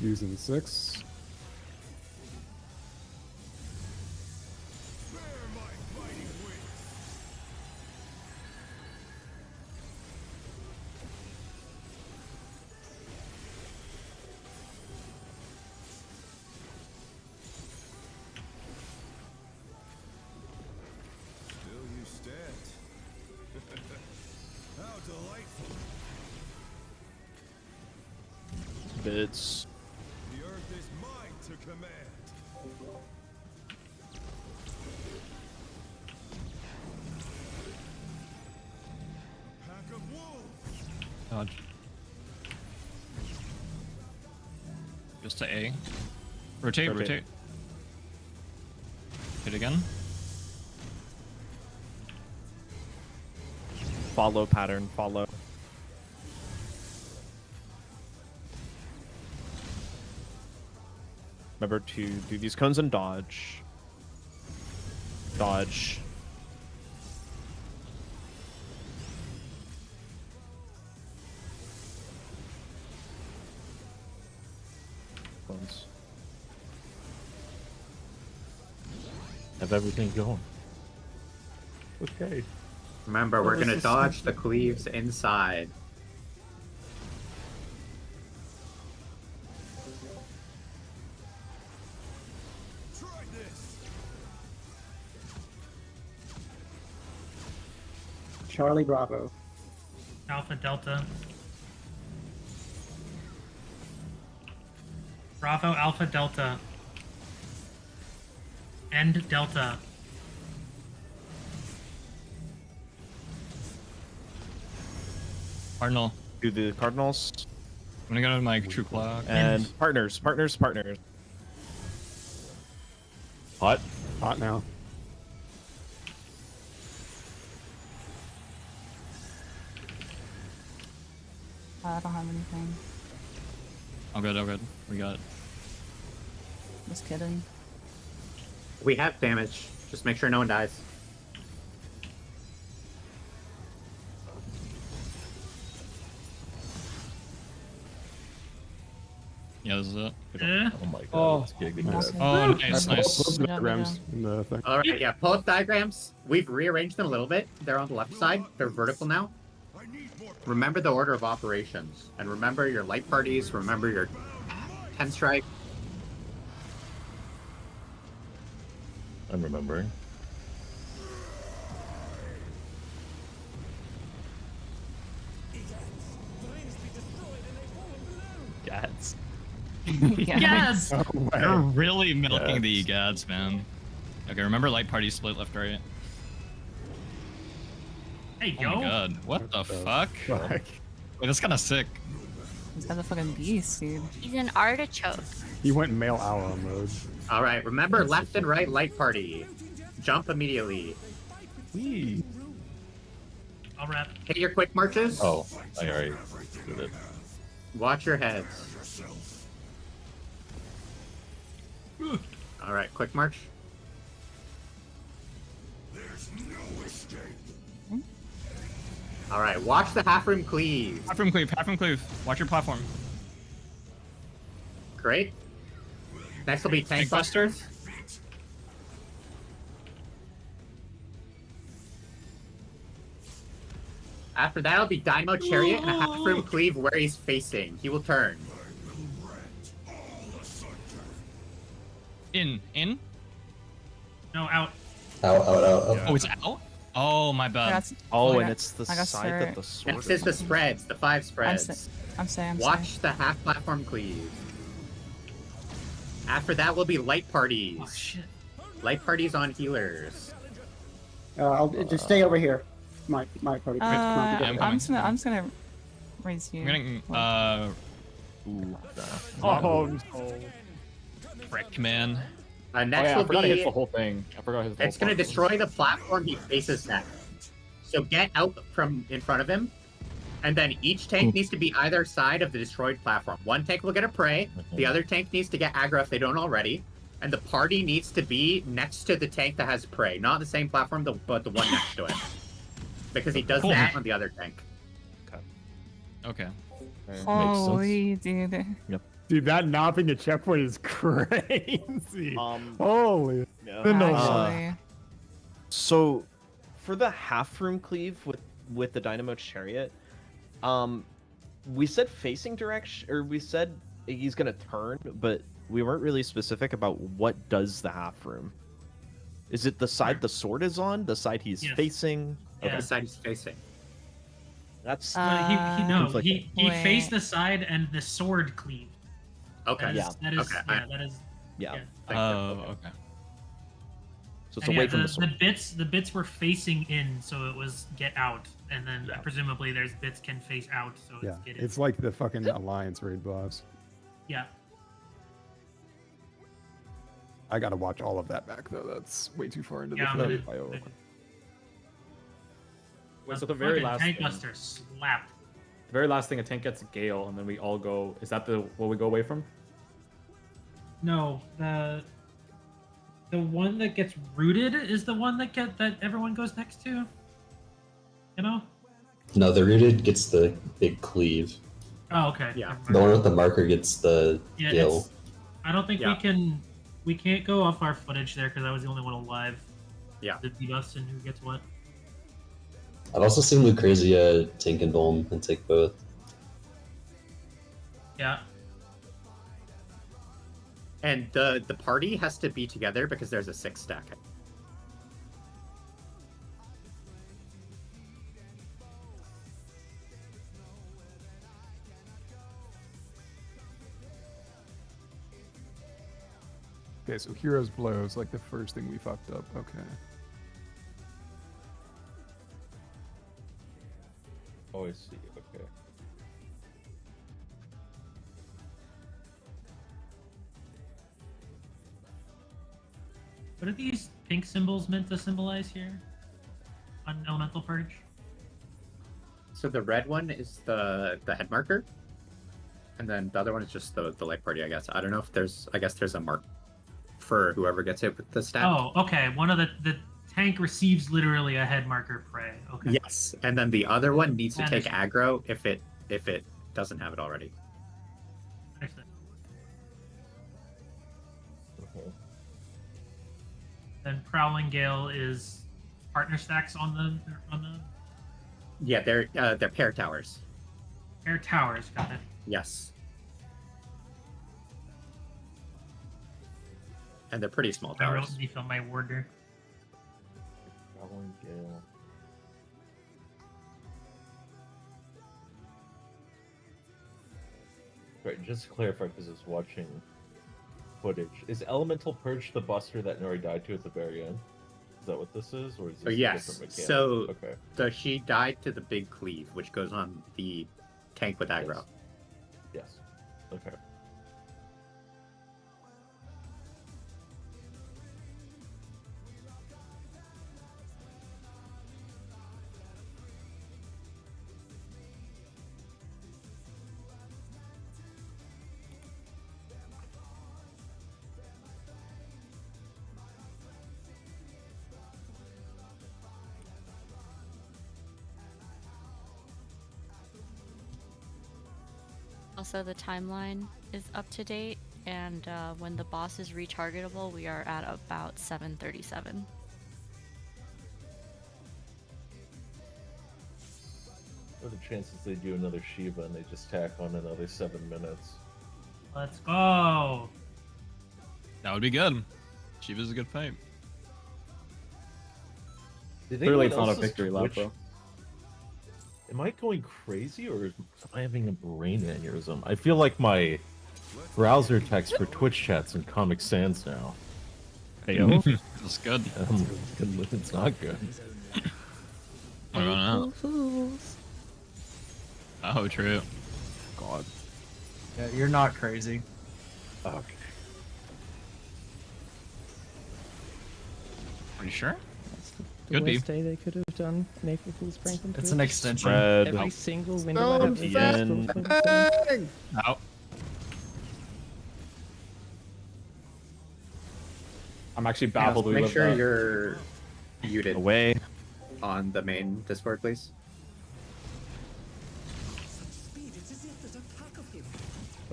using 6. Still you stand. How delightful. Bits. The earth is mine to command. A pack of wolves. Dodge. Just to A. Rotate, rotate. Hit again. Follow pattern, follow. Remember to do these cones and dodge. Dodge. Cones. Have everything going. Okay. Remember, we're gonna dodge the cleaves inside. Try this. Charlie Bravo. Alpha Delta. Bravo Alpha Delta. End Delta. Cardinal. Do the Cardinals. I'm gonna go to my true clock. And partners, partners, partners. Hot. Hot now. I don't have anything. All good, all good. We got it. Just kidding. We have damage. Just make sure no one dies. Yeah, this is it. Oh my god. It's getting good. Oh, nice, I nice. pulled up diagrams in the thing. All right, yeah, pull up diagrams. We've rearranged them a little bit. They're on the left side. They're vertical now. Remember the order of operations, and remember your light parties. Remember your 10 strike. I'm remembering. Gads. Yes! Oh, You're wow. really milking the egads, man. Okay, remember light party split left, right? Hey, Oh yo. my god, what the fuck? Fuck. Wait, that's kind of sick. This guy's a fucking beast, dude. He's an artichoke. He went male owl mode. All right, remember left and right light party. Jump immediately. Whee. I'll wrap. Hit your quick marches. Oh, I already did it. Watch your heads. All right, quick march. All right, watch the half room cleave. Half room cleave, half room cleave. Watch your platform. Great. Next will be tank busters. After that, it'll be Dynamo Chariot and a half room cleave where he's facing. He will turn. In. No, out. Out. Oh, it's out? Oh, my bad. Oh, and it's the I got side that start. the sword Next is the spreads, the 5 spreads. I'm saying. Watch the half platform cleave. After that will be light parties. Oh, shit. Light parties on healers. I'll just stay over here. My party. I'm I'm just gonna raise you. I'm gonna, ooh. Oh, no. Frick, man. Next I will forgot to hit be. the whole thing. I forgot his. It's going to destroy the platform he faces next. So get out from in front of him, and then each tank needs to be either side of the destroyed platform. One tank will get a prey, the other tank needs to get aggro if they don't already, and the party needs to be next to the tank that has prey, not the same platform, but the one next to it, because he does that on the other tank. Okay. Holy dude. Yep. Dude, that knopping a checkpoint is crazy. Holy. Yeah. Actually, So, for the half room cleave with the Dynamo Chariot, we said facing direction, or we said he's gonna turn, but we weren't really specific about what does the half room. Is it the side the sword is on? The side he's Yes. facing? Yeah. The side he's facing. That's he Wait. faced the side and the sword cleaved. Okay. That is, Yeah. that is, Okay, yeah, that is. yeah. Okay. So it's And away yeah, from the sword. the bits were facing in, so it was get out, and then Yeah. presumably there's bits can face out, so Yeah, it's get in. it's like the fucking Alliance raid boss. Yeah. I gotta watch all of that back though. That's way too far into Yeah, the but bio. Wait, so the very fucking last tank thing, buster slapped. the very last thing, a tank gets Gale, and then we all go. Is that the what we go away from? No, the one that gets rooted is the one that everyone goes next to. You know? No, the rooted gets the big cleave. Oh, okay. Yeah. The one with the marker gets the Yeah, Gale. I don't think Yeah. we can't go off our footage there because I was the only one alive. Yeah. To beat us and who gets what. I've also seen Lucrezia tank and Bolm and take both. Yeah. And the party has to be together because there's a 6 stack. Okay, so Hero's Blow is like the first thing we fucked up. Okay. Oh, I see. Okay. What are these pink symbols meant to symbolize here? On Elemental Purge? So the red one is the head marker, and then the other one is just the light party, I guess. I don't know if there's. I guess there's a mark for whoever gets hit with the stack. Oh, okay. One of the tank receives literally a head marker prey. Okay. Yes, and then the other one needs to I take understand. aggro if it doesn't have it already. Understood. Okay. Then Prowling Gale is partner stacks on the Yeah, they're pair towers. air towers. Got it. Yes. And they're pretty small I wrote towers. beef on my order. Prowling Gale. Right, just to clarify, because I was watching footage, is Elemental Purge the buster that Nori died to at the very end? Is that what this is, or is this a Yes. different mechanic? So, Okay. so she died to the big cleave, which goes on the tank with aggro. Yes. Okay. Also, the timeline is up to date, and when the boss is retargetable, we are at about 7:37. What are the chances they do another Shiva and they just tack on another 7 minutes? Let's go. That would be good. Shiva's a good fight. Did Clearly, anyone it's not a else's victory lap, Twitch- though. Am I going crazy or am I having a brain aneurysm? I feel like my browser text for Twitch chats in Comic Sans now. Hey, yo. That's good. It's not good. I don't know. Oh, true. God. Yeah, you're not crazy. Okay. Are you sure? The Could be. worst day they could have done an April Fool's prank on It's an Twitch. extension. Spread. Every single window I have Ian. Out. I'm actually baffled. we Make lived sure that. you're muted Away. on the main Discord, please.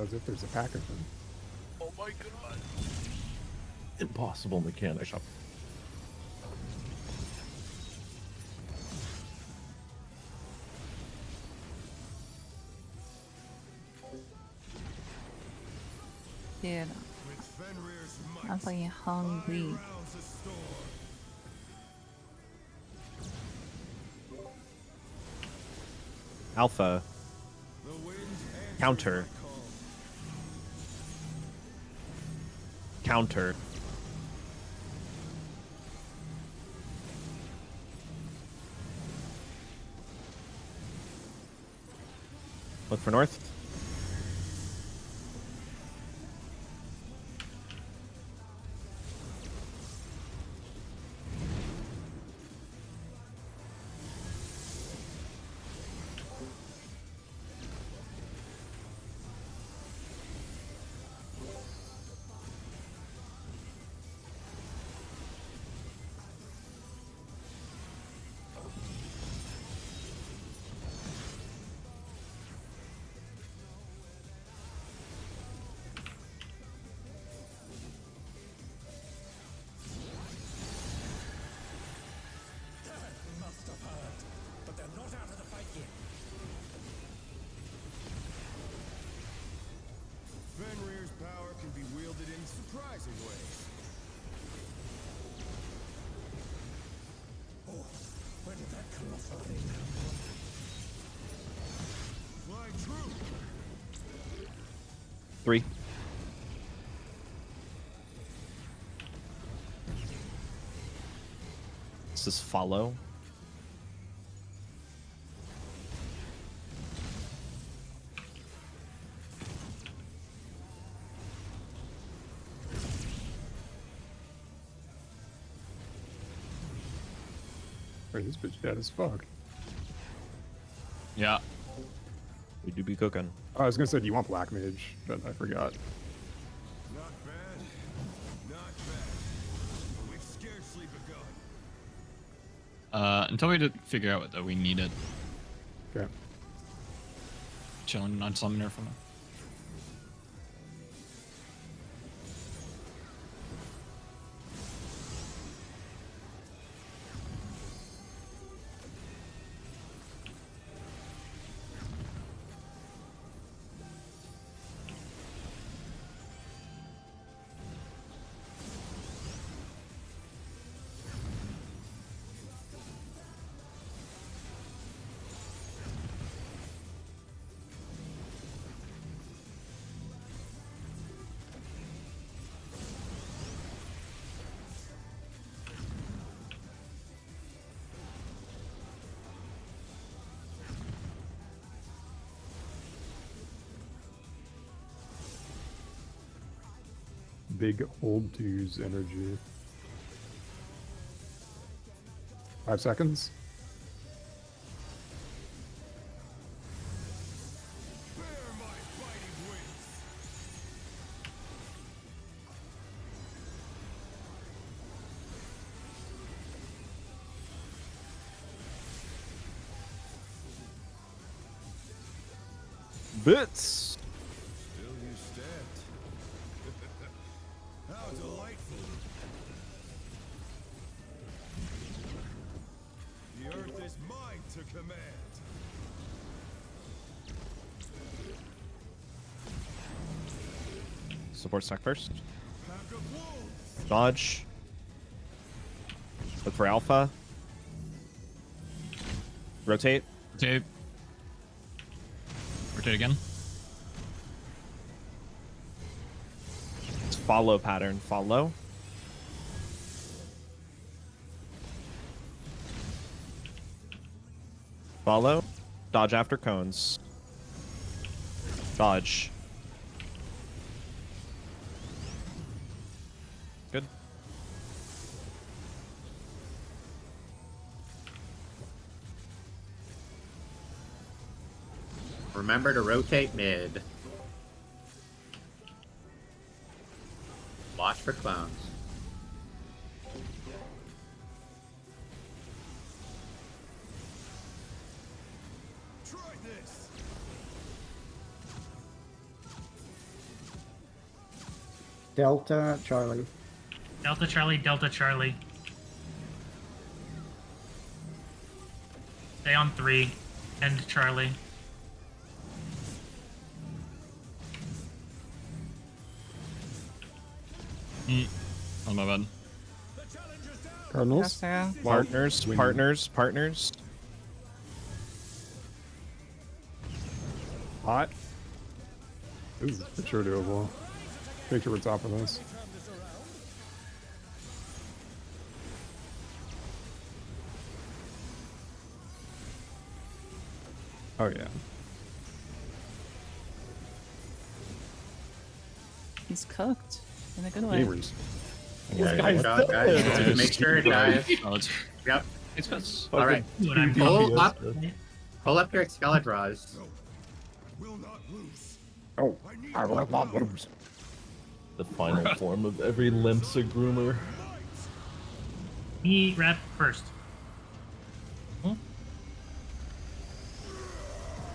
as if there's a pack of them. Oh my god. Impossible mechanic. Dude, I'm fucking hungry. Alpha. Counter. Counter. Look for north. Fenrir's power can be wielded in surprising ways. Oh, where did that come from? Fly true. 3. This is follow. Wait, this bitch dead as fuck. Yeah. We do be cooking. Oh, I was gonna say, do you want Black Mage? But I forgot. Not bad. Not bad. We've scarcely begun. Until we figure out that we need it. Okay. Chilling on summoner for now. Big hold twos energy. 5 seconds. Bits. Still you stepped. How delightful. The earth is mine to command. Support stack first. Pack of wolves. Dodge. Look for alpha. Rotate. Rotate. Rotate again. Follow pattern. Follow. Follow. Dodge after cones. Dodge. Good. Remember to rotate mid. Watch for clones. Try this. Delta Charlie. Delta Charlie, Delta Charlie. Stay on 3. End Charlie. Oh my bad. Cardinals. Partners, partners, partners. Hot. This is for sure doable. Make sure we're top of this. Oh yeah. He's cooked in a good way. Gamers. This guy's guys. Make sure it dies. Oh, it's Yep. it's fits. All right. Pull up. Pull up your Excaliburs. Oh, I will not lose. The final form of every Limsa groomer. Me rep first. I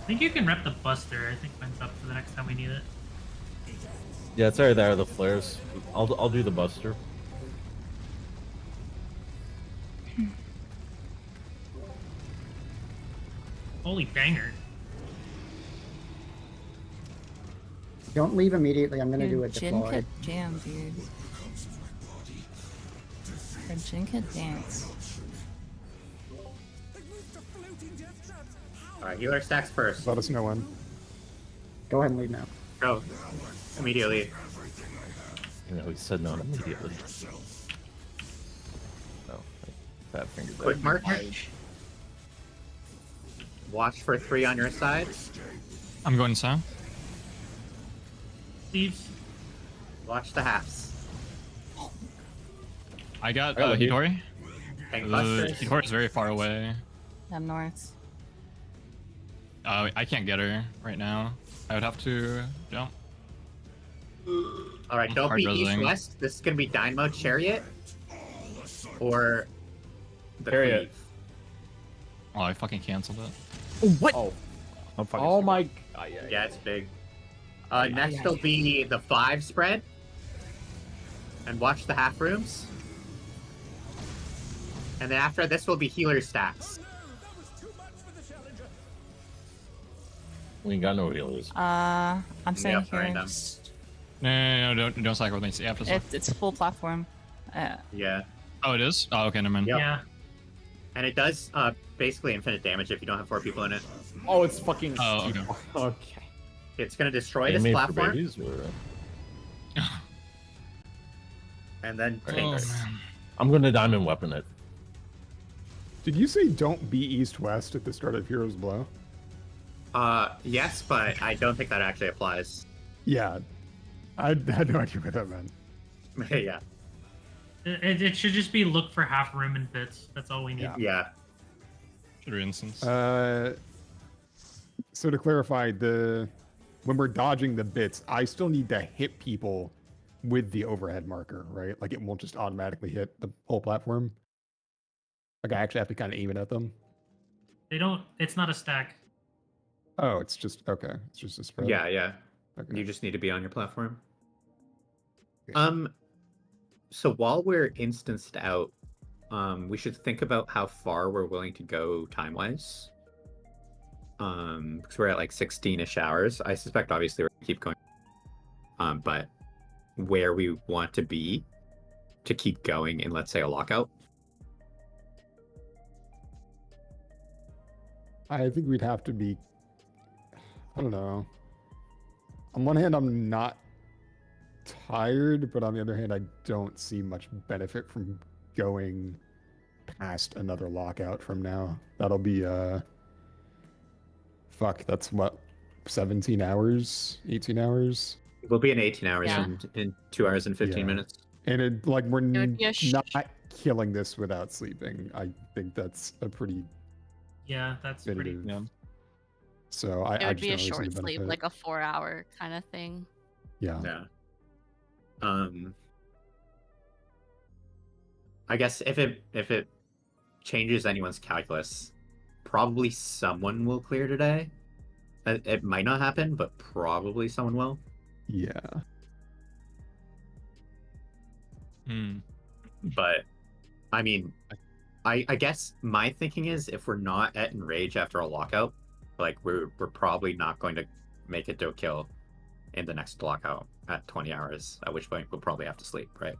think you can rep the Buster. I think mine's up for the next time we need it. Yeah, it's already there. The flares. I'll do the Buster. Holy banger. Don't leave immediately. I'm gonna do a Jin deploy. could jam, dude. Or Jin could dance. All right, healer stacks first. Let us know when. Go ahead and leave now. Go. Immediately. You know, he said not immediately. No, fat finger. Quick march. Watch for 3 on your side. I'm going south. Thieves. Watch the halves. I got Oh, you- Hidori. Tank busters. Hidori is very far away. I'm north. I can't get her right now. I would have to jump. All right, don't be Hard resing. east-west. This is gonna be Dynamo Chariot or the Chariot. Cleave. Oh, I fucking canceled it. What? Oh, I'm fucking oh my. Yeah, it's big. Next will be the 5 spread. And watch the half rooms. And then after this will be healer stacks. We ain't got no healers. I'm staying Yep, here. random. Just- No, don't cycle with me. You have to cycle. It's full platform. Yeah. Oh, it is? Oh, okay, never mind. Yep. Yeah. And it does basically infinite damage if you don't have 4 people in it. Oh, it's fucking. Oh, okay. Okay. It's gonna destroy They this made for platform. babies, or- And then Oh, tanks. man. I'm gonna diamond weapon it. Did you say don't be east-west at the start of Hero's Blow? Yes, but I don't think that actually applies. Yeah. I had no idea what that meant. Yeah. It should just be look for half room and bits. That's all we need. Yeah. Should be instance. So to clarify, when we're dodging the bits, I still need to hit people with the overhead marker, right? Like it won't just automatically hit the whole platform. Like I actually have to kind of aim it at them. They don't. It's not a stack. Oh, it's just okay. It's just a spread. Yeah. Okay. You just need to be on your platform. Okay. So while we're instanced out, we should think about how far we're willing to go time-wise. Because we're at like 16-ish hours. I suspect obviously we're gonna keep going. But where we want to be to keep going in, let's say, a lockout. I think we'd have to be. I don't know. On one hand, I'm not tired, but on the other hand, I don't see much benefit from going past another lockout from now. That'll be fuck, that's what, 17 hours, 18 hours? We'll be in 18 hours Yeah. in 2 hours and 15 Yeah. minutes. And it like we're It would be a not killing this without sleeping. I think that's a pretty Yeah, that's pretty. definitive. So I It I would just be a don't really see short the sleep, benefit. like a 4-hour kind of thing. Yeah. Yeah. I guess if it changes anyone's calculus, probably someone will clear today. It might not happen, but probably someone will. Yeah. Hmm. But I mean, I guess my thinking is if we're not at enrage after a lockout, like we're probably not going to make a do kill in the next lockout at 20 hours, at which point we'll probably have to sleep, right?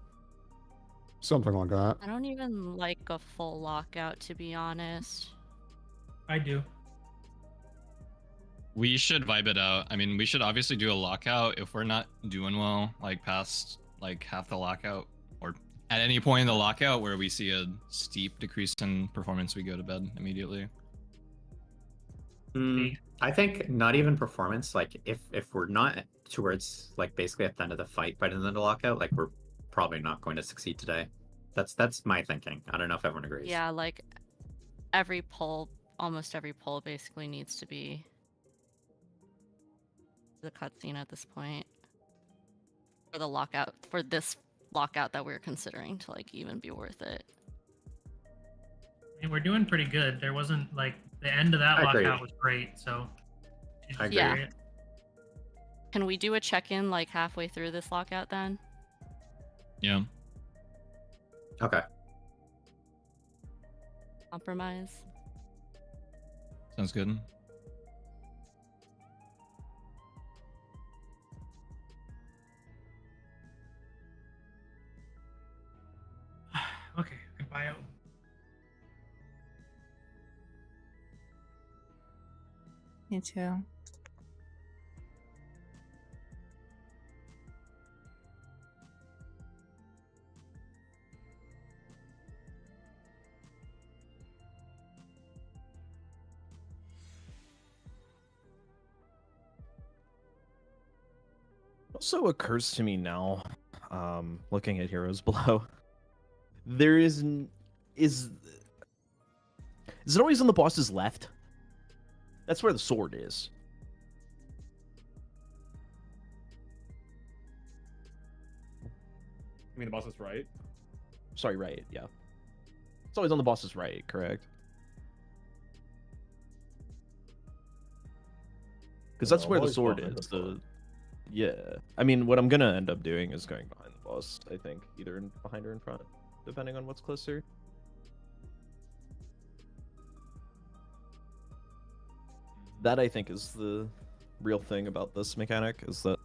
Something like that. I don't even like a full lockout, to be honest. I do. We should vibe it out. I mean, we should obviously do a lockout if we're not doing well, like past like half the lockout, or at any point in the lockout where we see a steep decrease in performance, we go to bed immediately. I think not even performance. Like if we're not towards like basically at the end of the fight by the end of the lockout, like we're probably not going to succeed today. That's my thinking. I don't know if everyone agrees. Yeah, like almost every poll basically needs to be the cutscene at this point for the lockout, for this lockout that we're considering to like even be worth it. I mean, we're doing pretty good. There wasn't like the end of that I agree. lockout was great, so I agree. Yeah. Can we do a check-in like halfway through this lockout then? Yeah. Okay. Compromise. Sounds good. Okay, goodbye out. Me too. Also occurs to me now, looking at Heroes Below, there is it always on the boss's left? That's where the sword is. You mean the boss is right? Sorry, right, yeah. It's always on the boss's right, correct? Because that's where the sword is. Yeah. I mean, what I'm gonna end up doing is going behind the boss, I think. Either behind or in front, depending on what's closer. That, I think, is the real thing about this mechanic, is that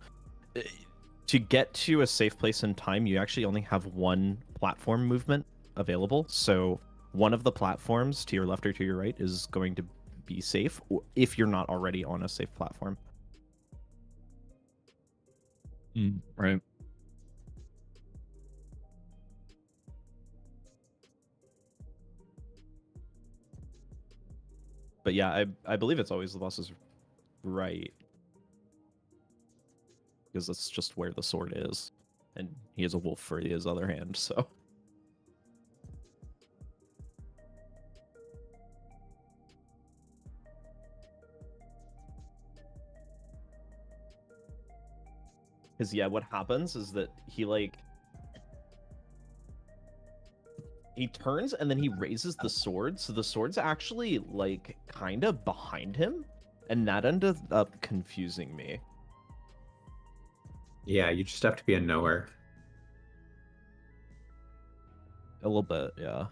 to get to a safe place in time, you actually only have one platform movement available. So one of the platforms to your left or to your right is going to be safe if you're not already on a safe platform. Right. But yeah, I believe it's always the boss's right. Because that's just where the sword is. And he has a wolf for his other hand, so... Because, yeah, what happens is that he, like... He turns and then he raises the sword, so the sword's actually, like, kind of behind him. And that ended up confusing me. Yeah, you just have to be a knower. A little bit, yeah.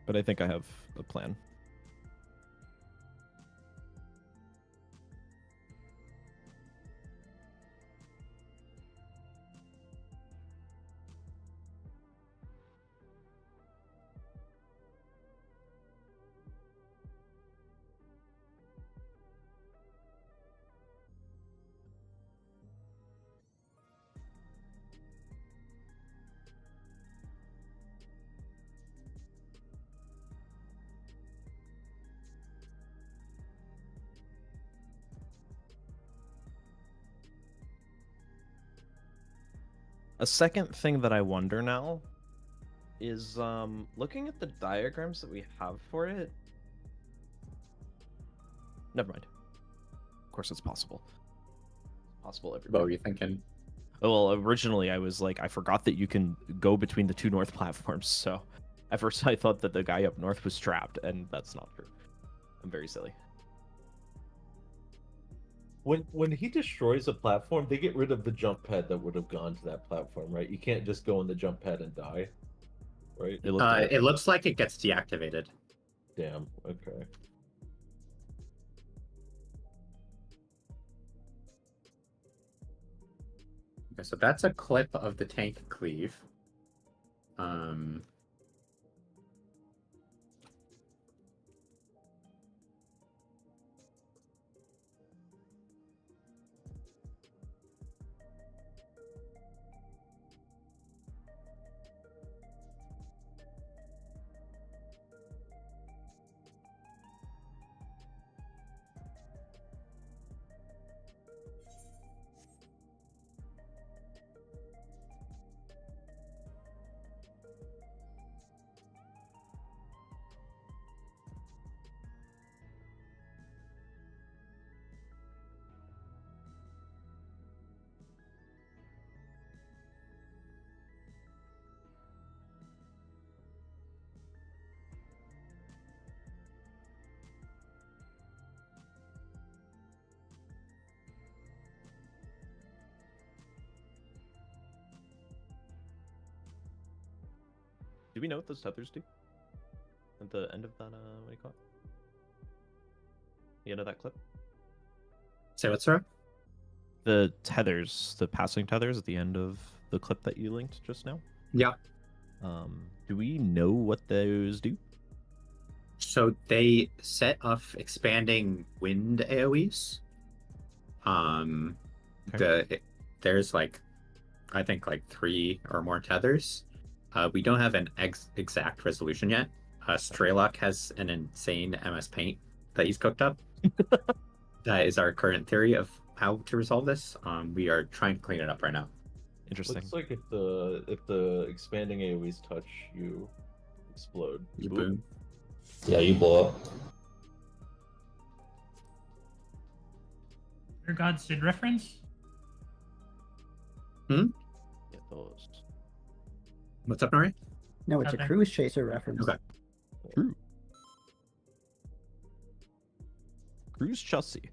But I think I have a plan. A second thing that I wonder now is looking at the diagrams that we have for it. Never mind. Of course it's possible. Possible everywhere. What were you thinking? Well, originally I was like, I forgot that you can go between the two north platforms, so at first I thought that the guy up north was trapped, and that's not true. I'm very silly. When he destroys a platform, they get rid of the jump pad that would have gone to that platform, right? You can't just go on the jump pad and die, right? It looks like it gets deactivated. Damn. Okay. Okay, so that's a clip of the tank cleave. Do we know what those tethers do? At the end of that, what do you call it? The end of that clip? Say what's wrong? The tethers, the passing tethers at the end of the clip that you linked just now? Yeah. Do we know what those do? So they set off expanding wind AoEs. There's like, I think like 3 or more tethers. We don't have an exact resolution yet. Straylock has an insane MS Paint that he's cooked up. That is our current theory of how to resolve this. We are trying to clean it up right now. Interesting. Looks like if the expanding AoEs touch, you explode. You boom. Yeah, you blow up. Your God Sid reference? Hmm? Get those. What's up, Nori? No, it's a Nothing. Cruise Chaser reference. Okay. True. Cruise chassis.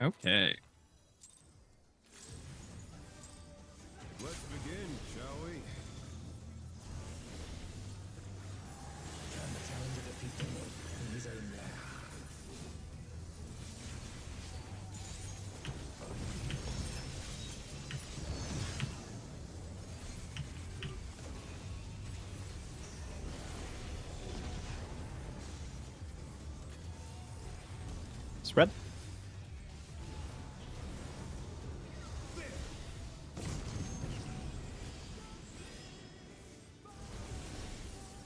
Okay. Let's begin, shall we? Can the challenger defeat the wolf in his own lair? Spread.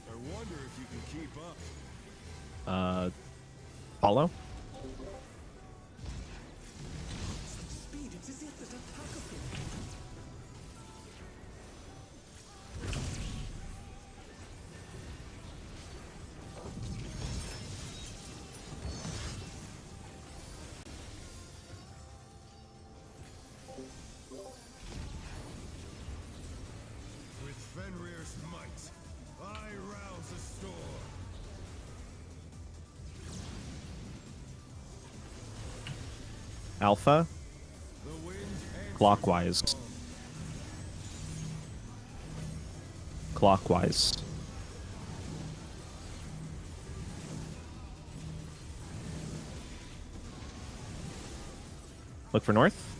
I wonder if you can keep up. Follow. Speed, it's as if there's a pack of them. With Fenrir's might, I rouse a storm. Alpha. The wind answers Clockwise. the storm. Clockwise. Look for north.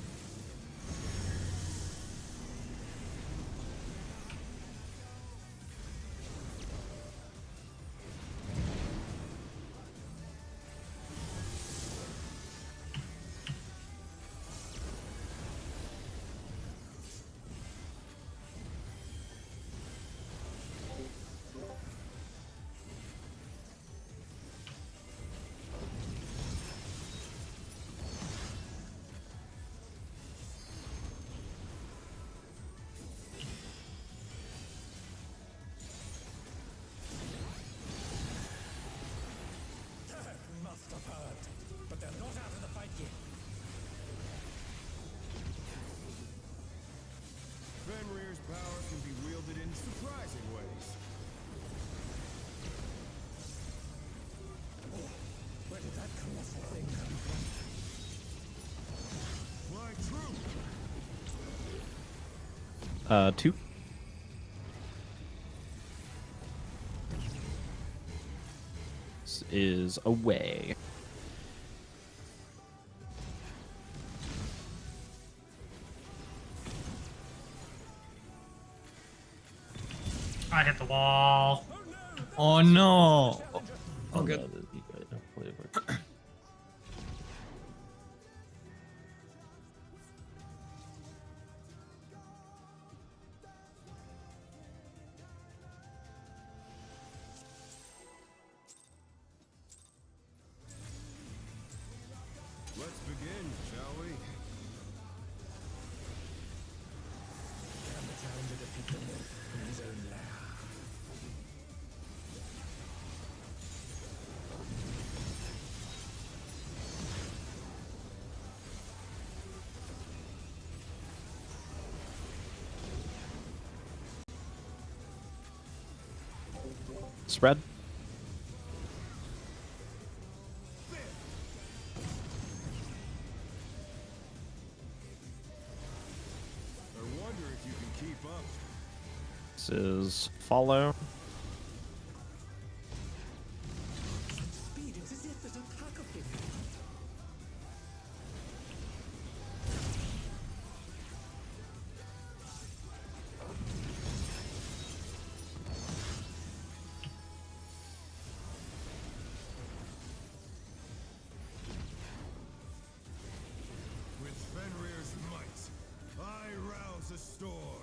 surprising ways. Oh, where did that colossal thing come from? Fly true. 2. This is away. I hit the wall. Oh no! Oh, good. no, you guys don't play with- Let's begin, shall we? Can the challenger defeat the myth in his own lair? Spread. I wonder if you can keep up. This is follow. Speed, it's as if there's a pack of him. With Fenrir's might, I rouse a storm.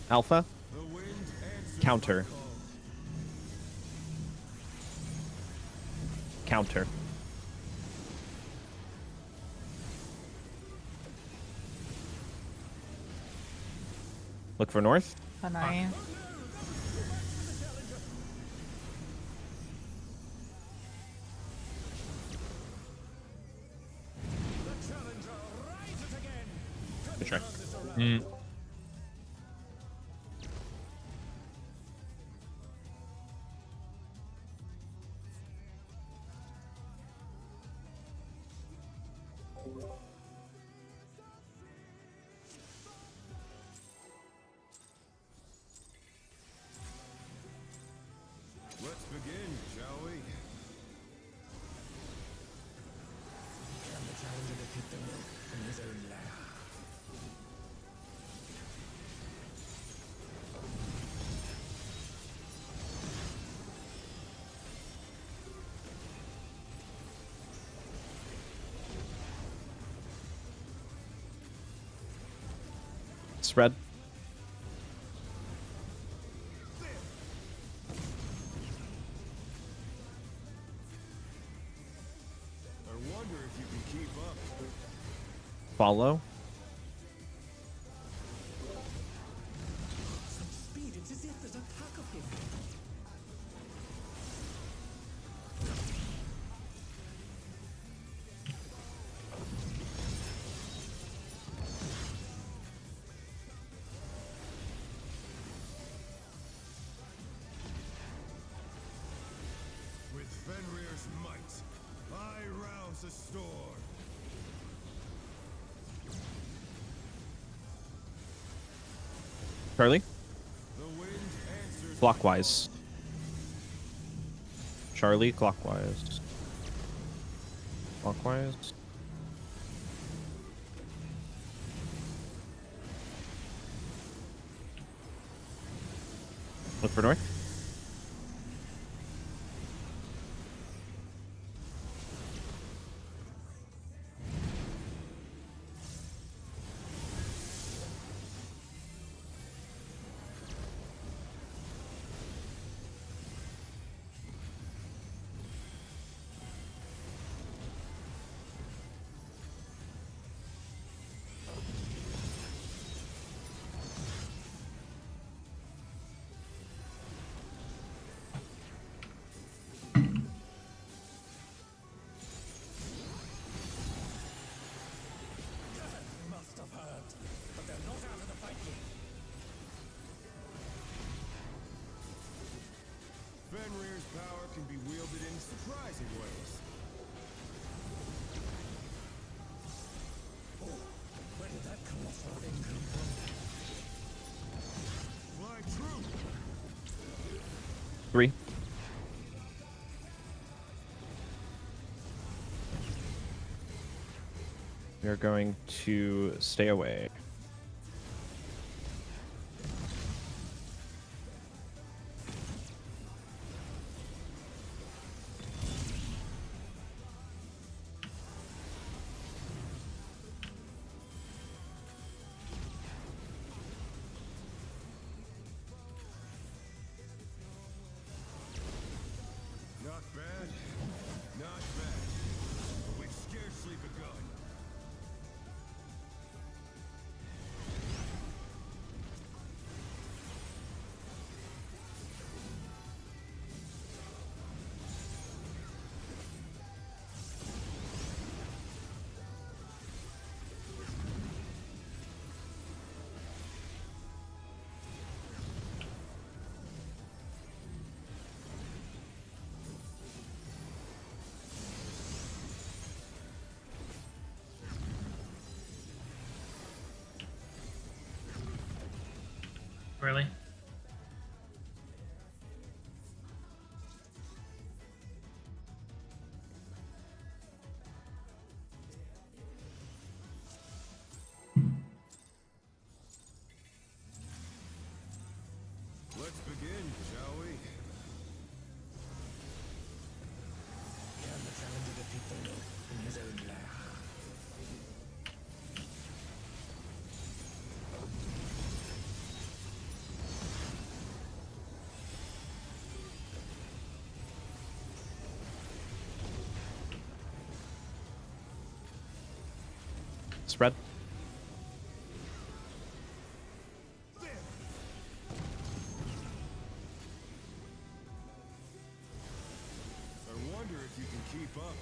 Alpha. The wind answers Counter. my call. Counter. Look for north. Hanai. The challenger rises again. Good try. Mm. Let's begin, shall we? Can the challenger defeat the myth in his own lair? Spread. I wonder if you can keep up. Follow. Speed, it's as if there's a pack of him. With Fenrir's might, I rouse a storm. Charlie. The wind answers Clockwise. Charlie, clockwise. Clockwise. Look for north. 3. We are going to stay away. Not bad. Not bad. We've scarcely begun. Really? Let's begin, shall we? Can the challenger defeat the Lord in his own lair? Spread. I wonder if you can keep up.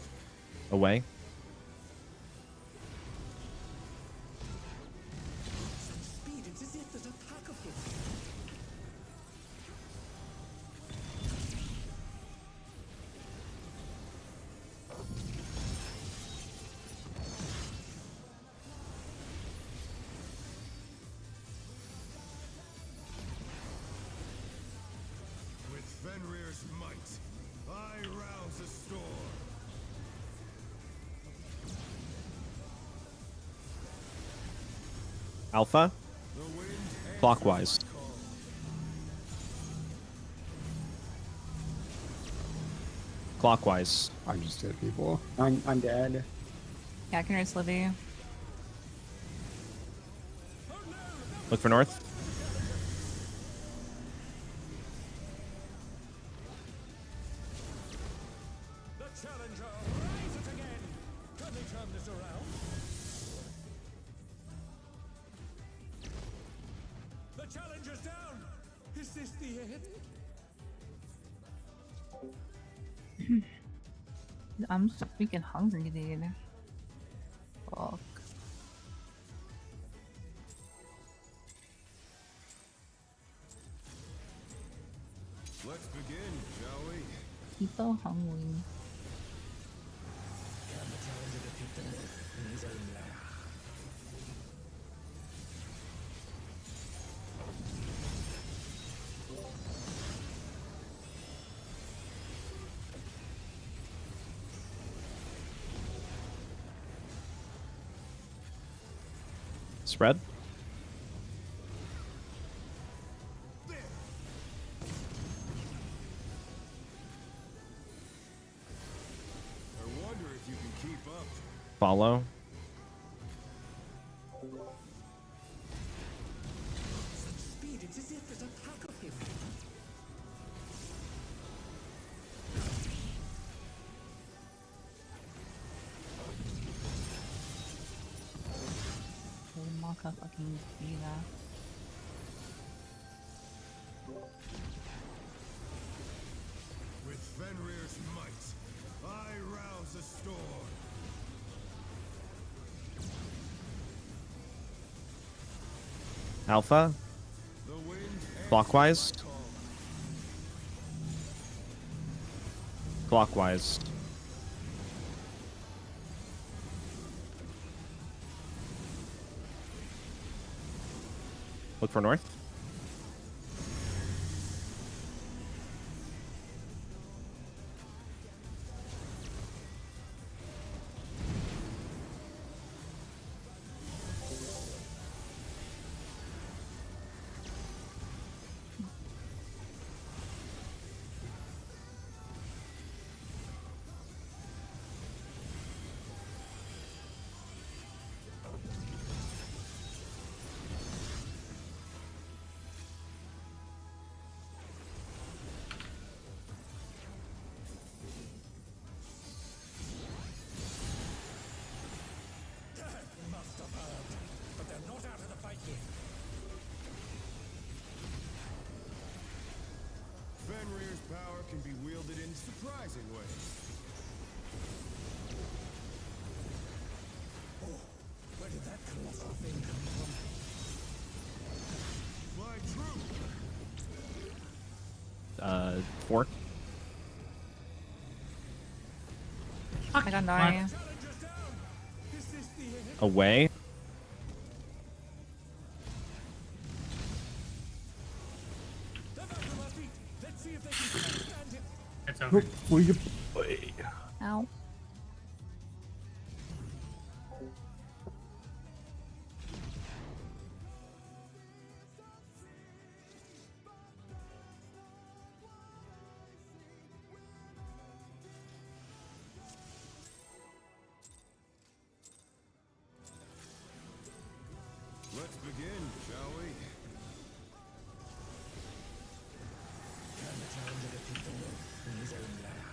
Away. Such speed, it's as if there's a pack of them. With Fenrir's might, I rouse a storm. Alpha. The wind answers Clockwise. my call. Clockwise. I just hit people. I'm dead. Yeah, Kindred's Livy. Look for north. The challenger rises again. Can they turn this around? The challenger's down. Is this the end? I'm so freaking hungry, dude. Fuck. Let's begin, shall we? He's so hungry. Can the challenger defeat the Lord in his own lair? Spread. I wonder if you can keep up. Follow. Such speed, it's as if there's a pack of him. Maka fucking be that. With Fenrir's might, I rouse a storm. Alpha. The wind answers Clockwise. my call. Clockwise. Look for north. surprising ways. Oh, where did that colossal thing come from? Fly true. 4. I got 9. Away. It's over. Will you? Ow. Let's begin, shall we? Can the challenger defeat the wolf in his own lair?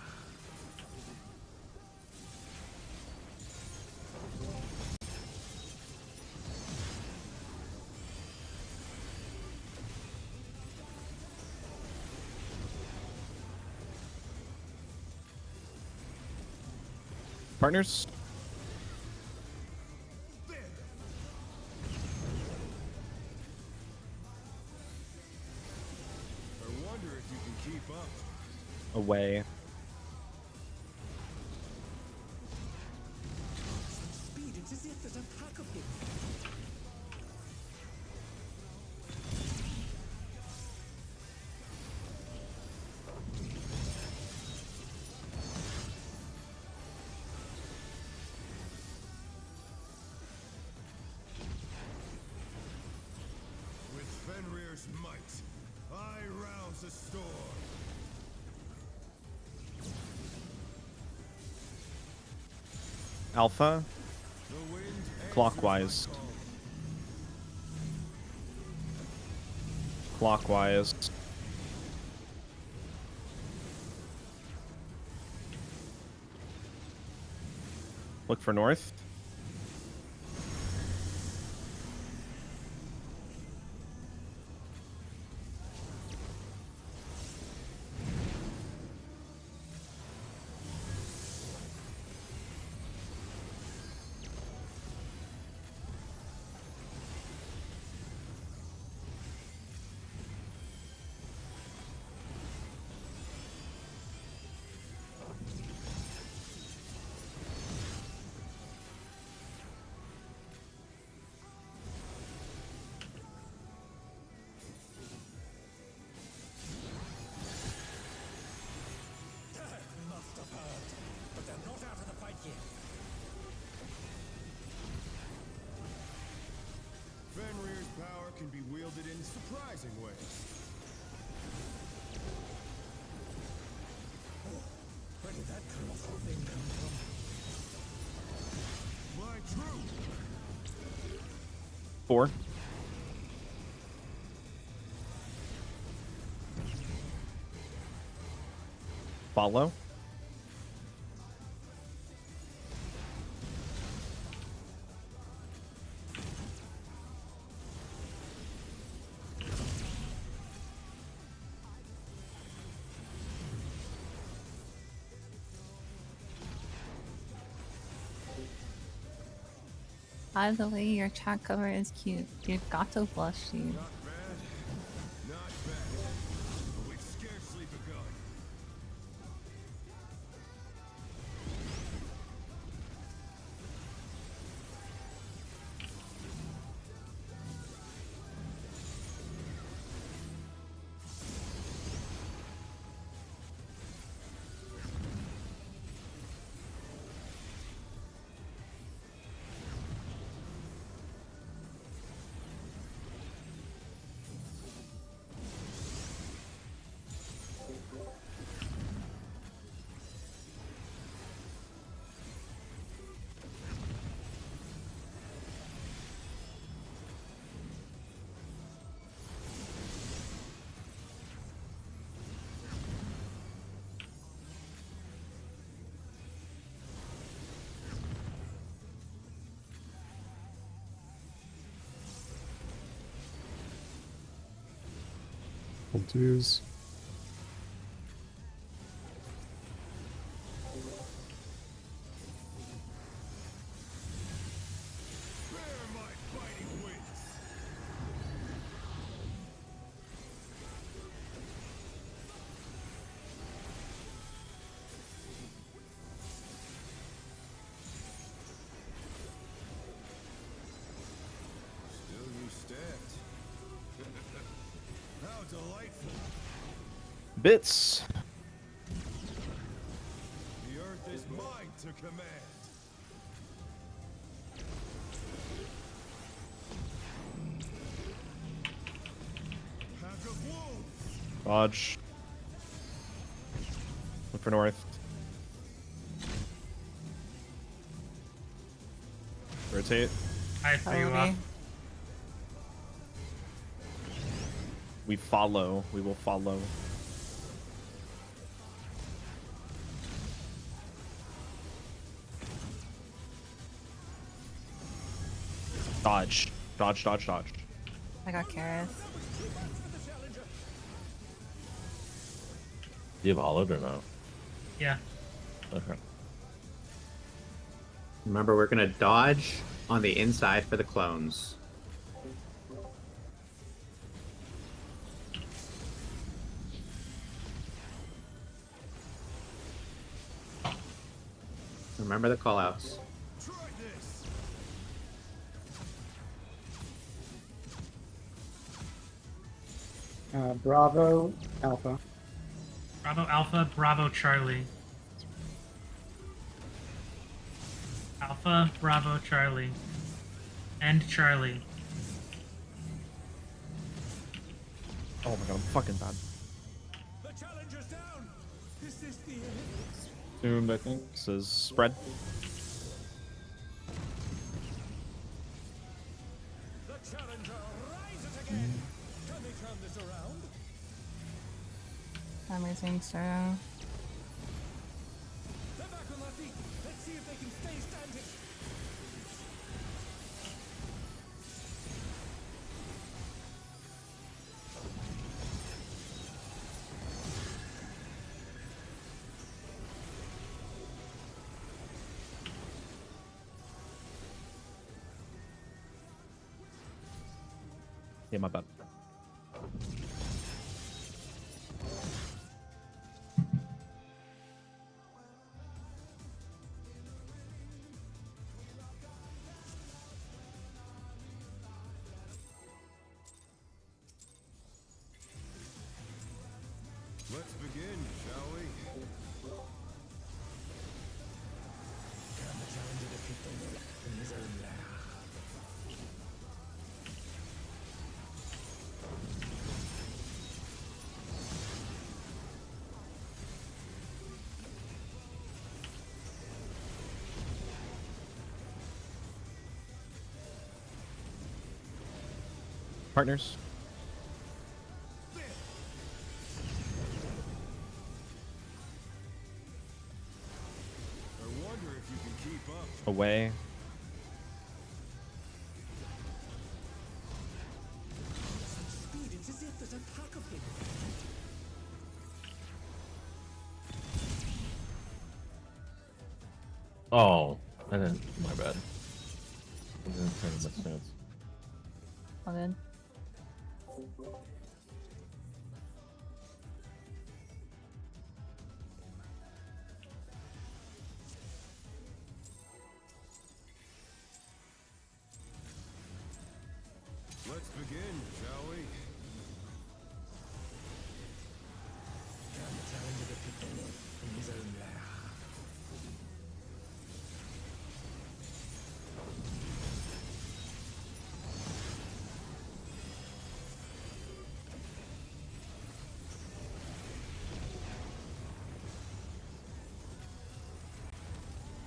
Partners. I wonder if you can keep up. Away. Speed, it's as if there's a pack of him. With Fenrir's might, I rouse a storm. Alpha. The wind Clockwise. Clockwise. Look for north. Must have heard, but they're not out of the fight yet. Fenrir's power can be wielded in surprising ways. Oh, where did that colossal thing come from? My true. 4. Follow. By the way, your chat cover is cute. Your gato blush, dude. Not bad. Not bad. But we've scarcely begun. Hold twos. Bits. The earth is mine to command. Pack of wolves. Dodge. Look for north. Rotate. I threw you Probably. off. We follow. We will follow. Dodge. Dodge, dodge, dodge. I got Karis. Do you have Olive or no? Yeah. Okay. Remember, we're gonna dodge on the inside for the clones. Remember the callouts. Bravo, Alpha. Bravo Alpha, Bravo Charlie. Alpha, Bravo Charlie. And Charlie. Oh my god, I'm fucking bad. The challenger's down. Is this the end? Zoomed, I think. This is spread. The challenger rises again. Can they turn this around? I'm losing, so. They're back on their feet. Let's see if they can stay standing. Yeah, my bad. Let's begin, shall we? Can the challenger defeat them in his own lair? Partners. I wonder if you can keep up. Away. Speed, it's as if there's a pack of them. Oh, I didn't. My bad. I didn't turn my stance. All good. Let's begin, shall we? Can the challenger defeat them in his own lair?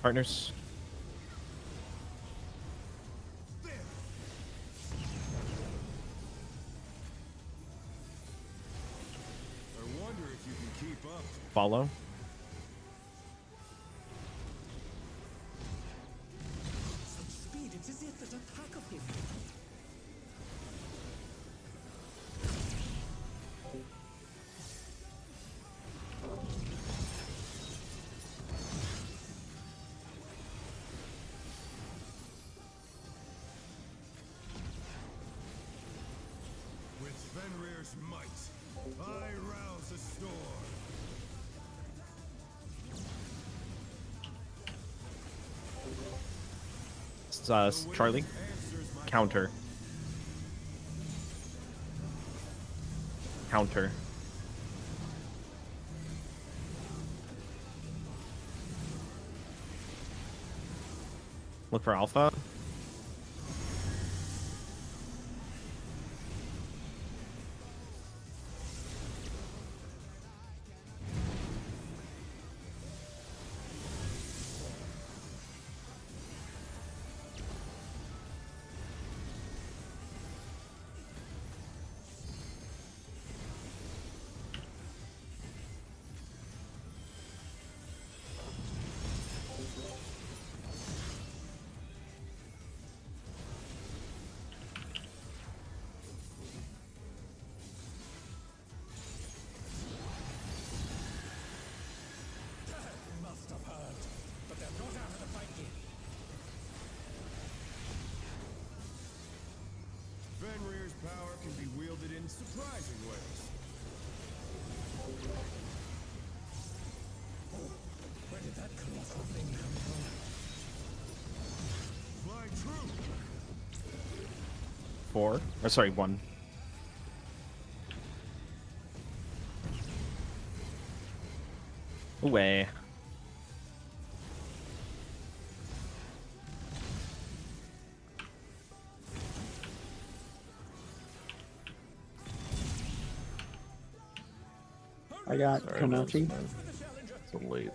Partners. I wonder if you can keep up. Follow. Some speed, it's as if there's a pack of him. With Fenrir's might, I rouse a storm. It's, Charlie. Counter. Counter. Look for alpha. Must have heard, but they're not out of the fight yet. Fenrir's power can be wielded in surprising ways. Oh, where did that colossal thing come from? Fly true. 4. Or sorry, 1. Away. I got Sorry, Komachi. So late.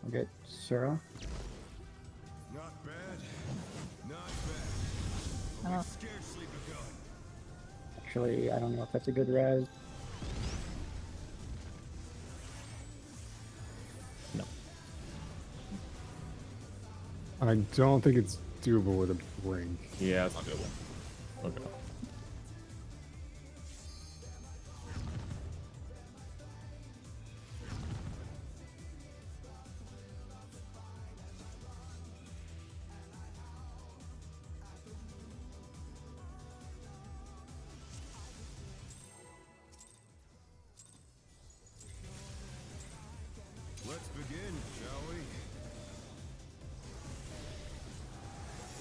I'll get Sura. Not bad. Not bad. But Oh. we've scarcely begun. Actually, I don't know if that's a good res. I don't think it's doable with a ring. Yeah, it's not doable. Okay. Let's begin, shall we?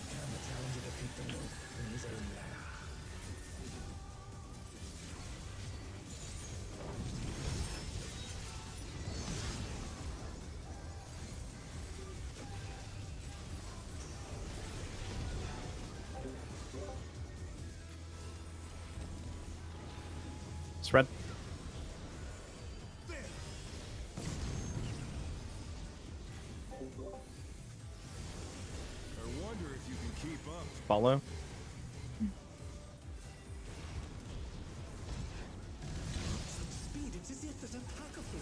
Can the challenger defeat the wolf in his own lair? Spread. I wonder if you can keep up. Follow. Speed, it's as if there's a pack of them.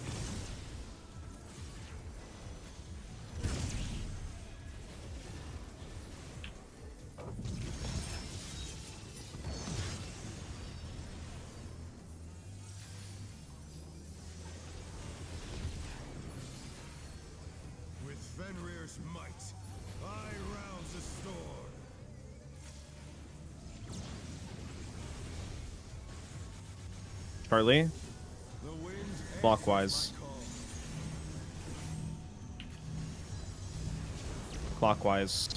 With Fenrir's might, I rouse the storm. Charlie. The wind answers Clockwise. my call. Clockwise.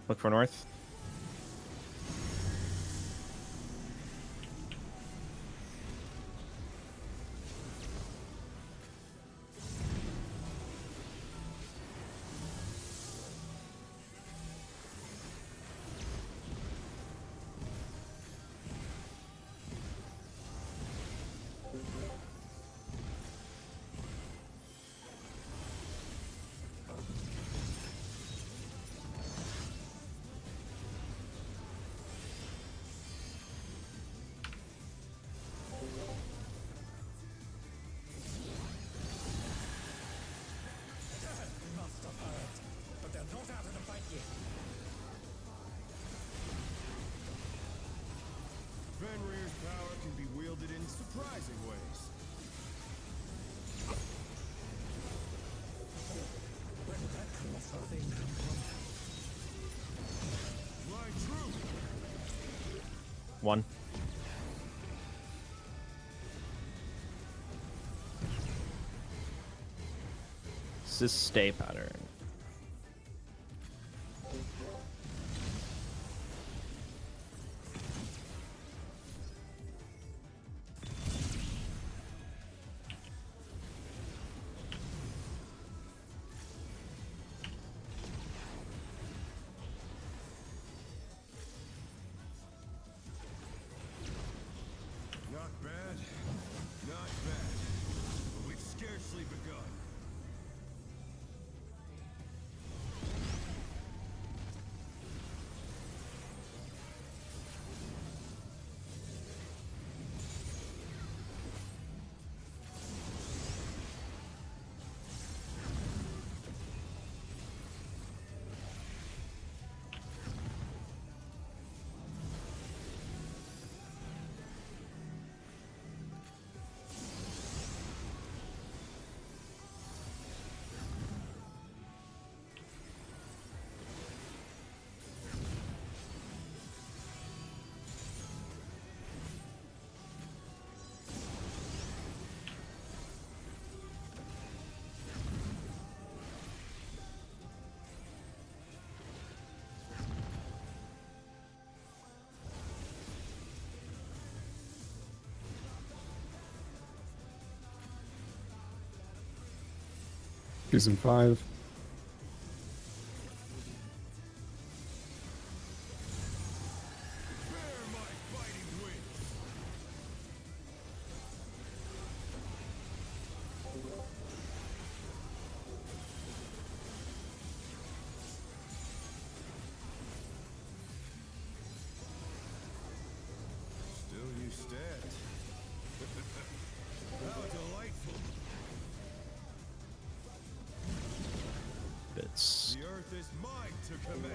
Look for north. Must have heard, but they're not out of the fight yet. Fenrir's power can be wielded in surprising ways. Where did that colossal thing come from? Fly true. 1. This is stay pattern. Season 5. Still you stand. How delightful. Bits. The earth is mine to command.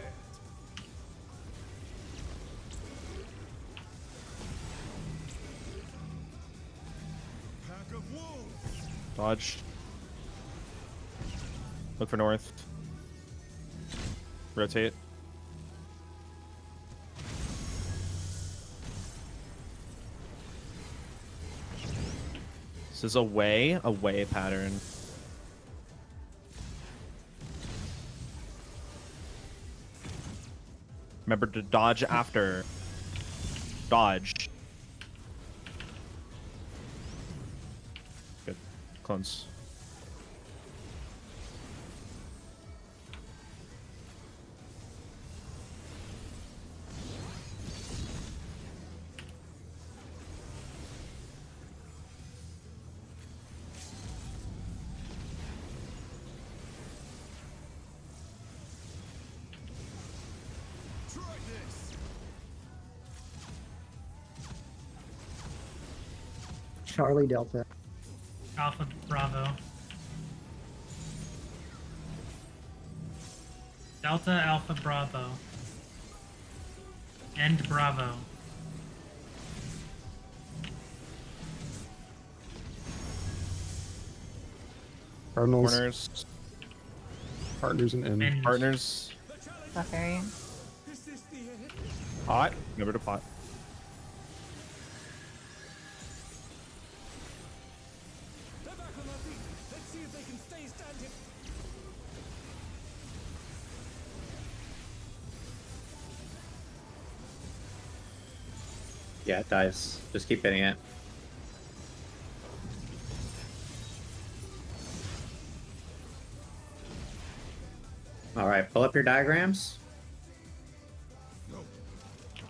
Pack of wolves. Dodge. Look for north. Rotate. This is a way pattern. Remember to dodge after. Dodge. Good. Clones. Try this. Charlie Delta. Alpha Bravo. Delta Alpha Bravo. End Bravo. Cardinals. Corners. Partners and end. Partners. Buffering. Is this the end? Pot. Remember to pot. They're back on their feet. Let's see if they can stay standing. Yeah, it dies. Just keep hitting it. All right, pull up your diagrams. No.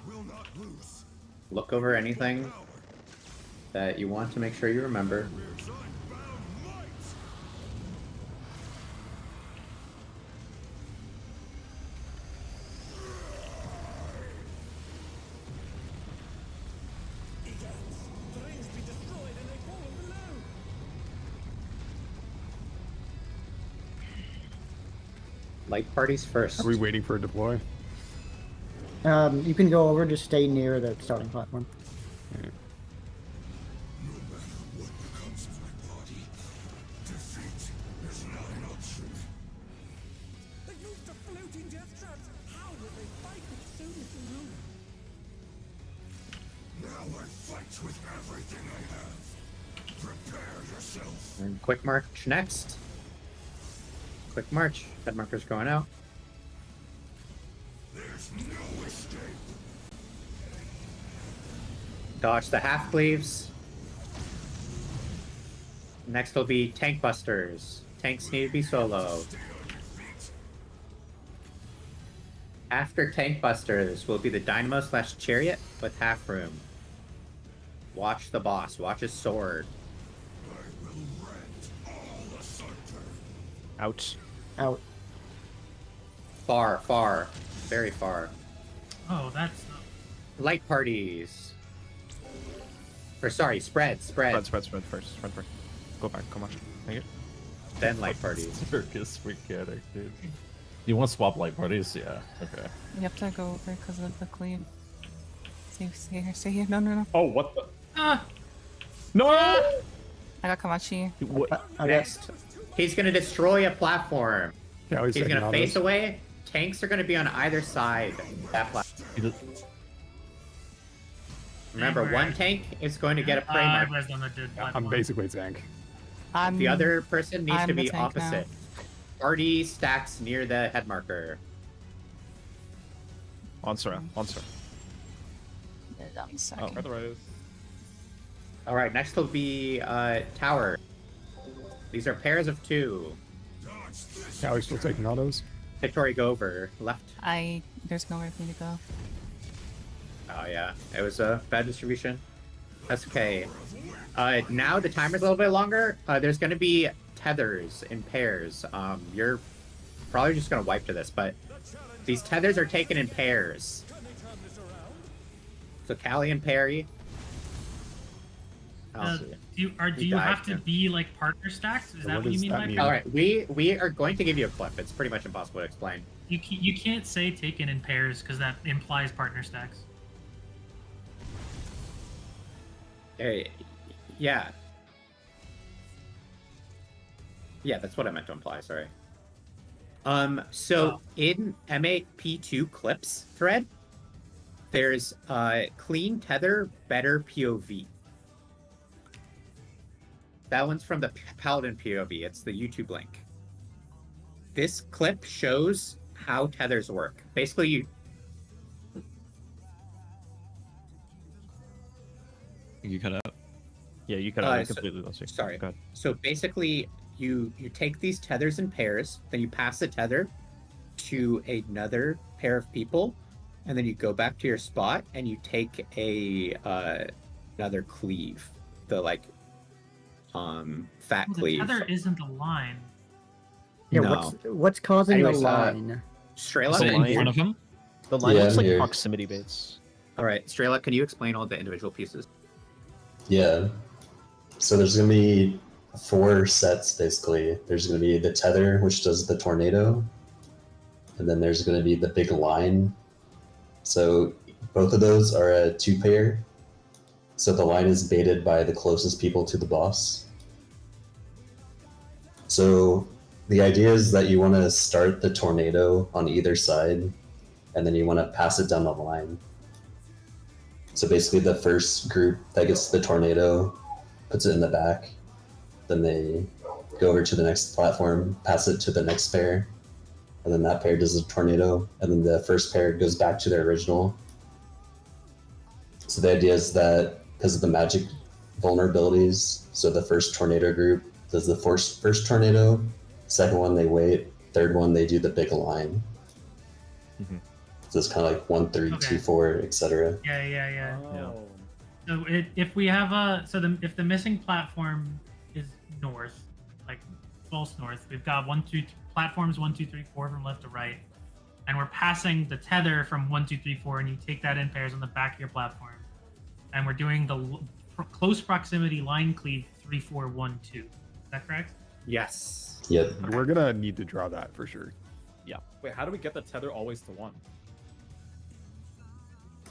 Will not lose. Look over anything that you want to make sure you remember. Rears unbound might. Egads. The rings be destroyed and they fall below. Light parties first. Are we waiting for a deploy? You can go over, just stay near the starting platform. Okay. No matter what becomes of my body, defeat is not an option. They moved to floating death traps. How will they fight with so little room? Now I fight with everything I have. Prepare yourself. And quick march next. Quick march. Head marker's going out. There's no escape. Dodge the half cleaves. Next will be tank busters. Tanks need to be solo. Stay on your feet. After tank busters will be the dynamo / chariot with half room. Watch the boss. Watch his sword. I will rend all asunder. Out. Out. Far, far. Very far. Oh, that's Light parties. Or sorry, spread. Spread first. Spread first. Go back. Come on. Thank you. Then light parties. Circus mechanic, dude. You want to swap light parties? Yeah. Okay. You have to go over because of the cleave. Stay here. No. Oh, what the? No! I got Kamachi. Next, he's gonna destroy a platform. Yeah, He's gonna face away. Tanks are gonna be on either side of that platform. Remember, one tank is going to get a prey I mark. was on the dead I'm platform. basically tank. The other person needs I'm to the be tank now. opposite. Party stacks near the head marker. Monster. Oh, otherwise. All right, next will be tower. These are pairs of 2. Callie's still taking autos. Victoria, go over left. There's nowhere for me to go. Oh yeah, it was a bad distribution. That's okay. Now the timer's a little bit longer. There's gonna be tethers in pairs. You're probably just gonna wipe to this, but these tethers are taken in pairs. So Callie and Perry. Do you have to be like partner stacked? Is that what you mean by? All right, we are going to give you a clip. It's pretty much impossible to explain. You can't say taken in pairs because that implies partner stacks. Hey, yeah. Yeah, that's what I meant to imply, sorry. So in MAP2 clips thread, there's clean tether, better POV. That one's from the Paladin POV. It's the YouTube link. This clip shows how tethers work. Basically, you cut out. Yeah, you cut out. I completely lost you. Sorry. So basically, you take these tethers in pairs, then you pass the tether to another pair of people, and then you go back to your spot and you take another cleave, the fat cleave. The tether isn't the line. Yeah, No. what's causing Anyways, the line? Strela, in front of him? The line Yeah, looks I'm like here. proximity baits. All right, Strela, can you explain all the individual pieces? Yeah. So there's going to be 4 sets, basically. There's going to be the tether, which does the tornado. And then there's going to be the big line. So both of those are a 2-pair. So the line is baited by the closest people to the boss. So the idea is that you want to start the tornado on either side, and then you want to pass it down the line. So basically the first group that gets the tornado puts it in the back, then they go over to the next platform, pass it to the next pair, and then that pair does a tornado, and then the first pair goes back to their original. So the idea is that because of the magic vulnerabilities, so the first tornado group does the first tornado, second one they wait, third one they do the big line. Mm-hmm. So it's kind of like 1, 3, 2, 4, etc. Yeah. So if we have if the missing platform is north, like false north, we've got platforms 1, 2, 3, 4 from left to right, and we're passing the tether from 1, 2, 3, 4, and you take that in pairs on the back of your platform, and we're doing the close proximity line cleave 3, 4, 1, 2. Is that correct? Yes. Yep. We're gonna need to draw that for sure. Yeah. Wait, how do we get the tether always to 1?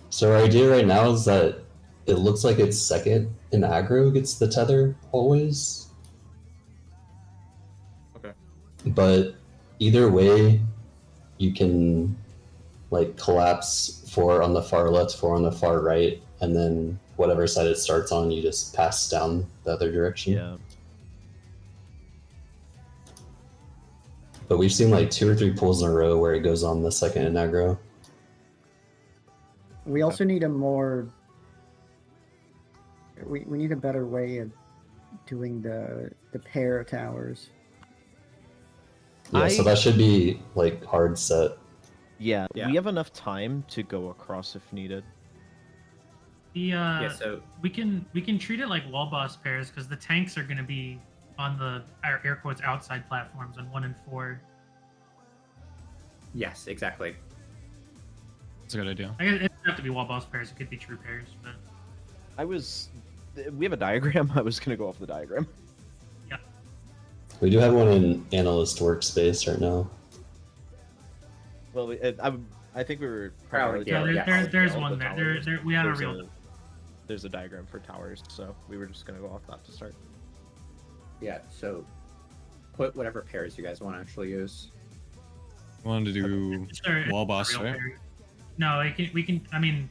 So our idea right now is that it looks like it's second in aggro gets the tether always. Okay. But either way, you can like collapse 4 on the far left, 4 on the far right, and then whatever side it starts on, you just pass down the other direction. Yeah. But we've seen like 2 or 3 pulls in a row where it goes on the second in aggro. We also need a more. We need a better way of doing the pair towers. Yeah, so that should be like hard set. Yeah, we have enough time to go across if needed. So we can treat it like wall boss pairs because the tanks are going to be on the air quotes outside platforms on 1 and 4. Yes, exactly. That's a good idea. I guess it doesn't have to be wall boss pairs. It could be true pairs, but we have a diagram. I was gonna go off the diagram. Yeah. We do have one in analyst workspace right now. Well, I think we were. Probably, there's one there. We had a real. There's a diagram for towers, so we were just gonna go off that to start. Yeah. So put whatever pairs you guys want to actually use. I wanted to do wall boss, right? No, we can. I mean,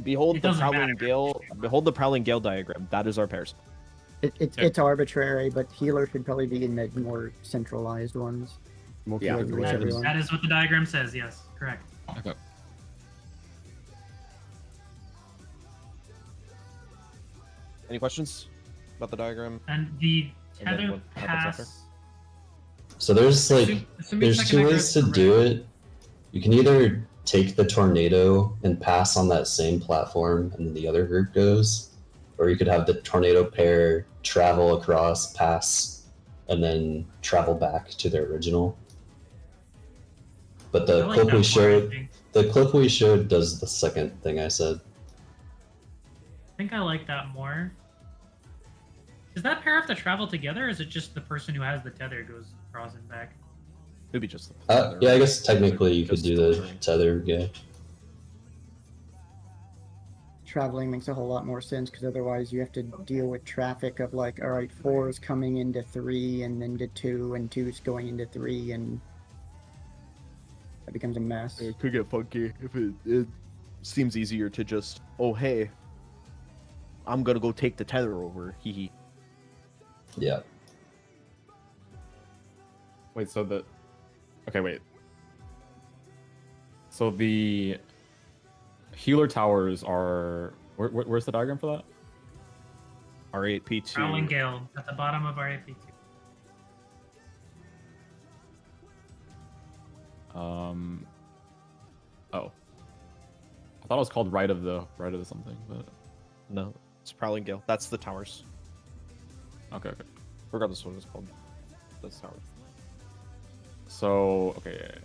Behold the Prowling Gale. Behold the Prowling Gale diagram. That is our pairs. It's arbitrary, but healer should probably be in the more centralized ones. Yeah, that is what the diagram says. Yes, correct. Okay. Any questions about the diagram? And the And then tether what happens after? pass So there's like Assuming there's second two aggro ways is to correct. do it. You can either take the tornado and pass on that same platform and then the other group goes, or you could have the tornado pair travel across, pass, and then travel back to their original. But I the like clip that we more, I showed think. the clip we showed does the second thing I said. I think I like that more. Does that pair have to travel together, or is it just the person who has the tether goes across and back? Maybe just the Yeah, I guess technically you could Just do the delivering. tether guy. Traveling makes a whole lot more sense because otherwise you have to deal with traffic of like, all right, 4 is coming into 3 and then to 2 and 2 is going into 3 and that becomes a mess. It could get funky if it seems easier to just, oh hey, I'm gonna go take the tether over. Hee hee. Yeah. Wait, so the... Okay, wait. So the healer towers are... where's the diagram for that? R8P2. Prowling Gale at the bottom of R8P2. Oh. I thought it was called right of the something, but... No, it's Prowling Gale. That's the towers. Okay. Regardless of what it's called. That's towers. So, okay, yeah.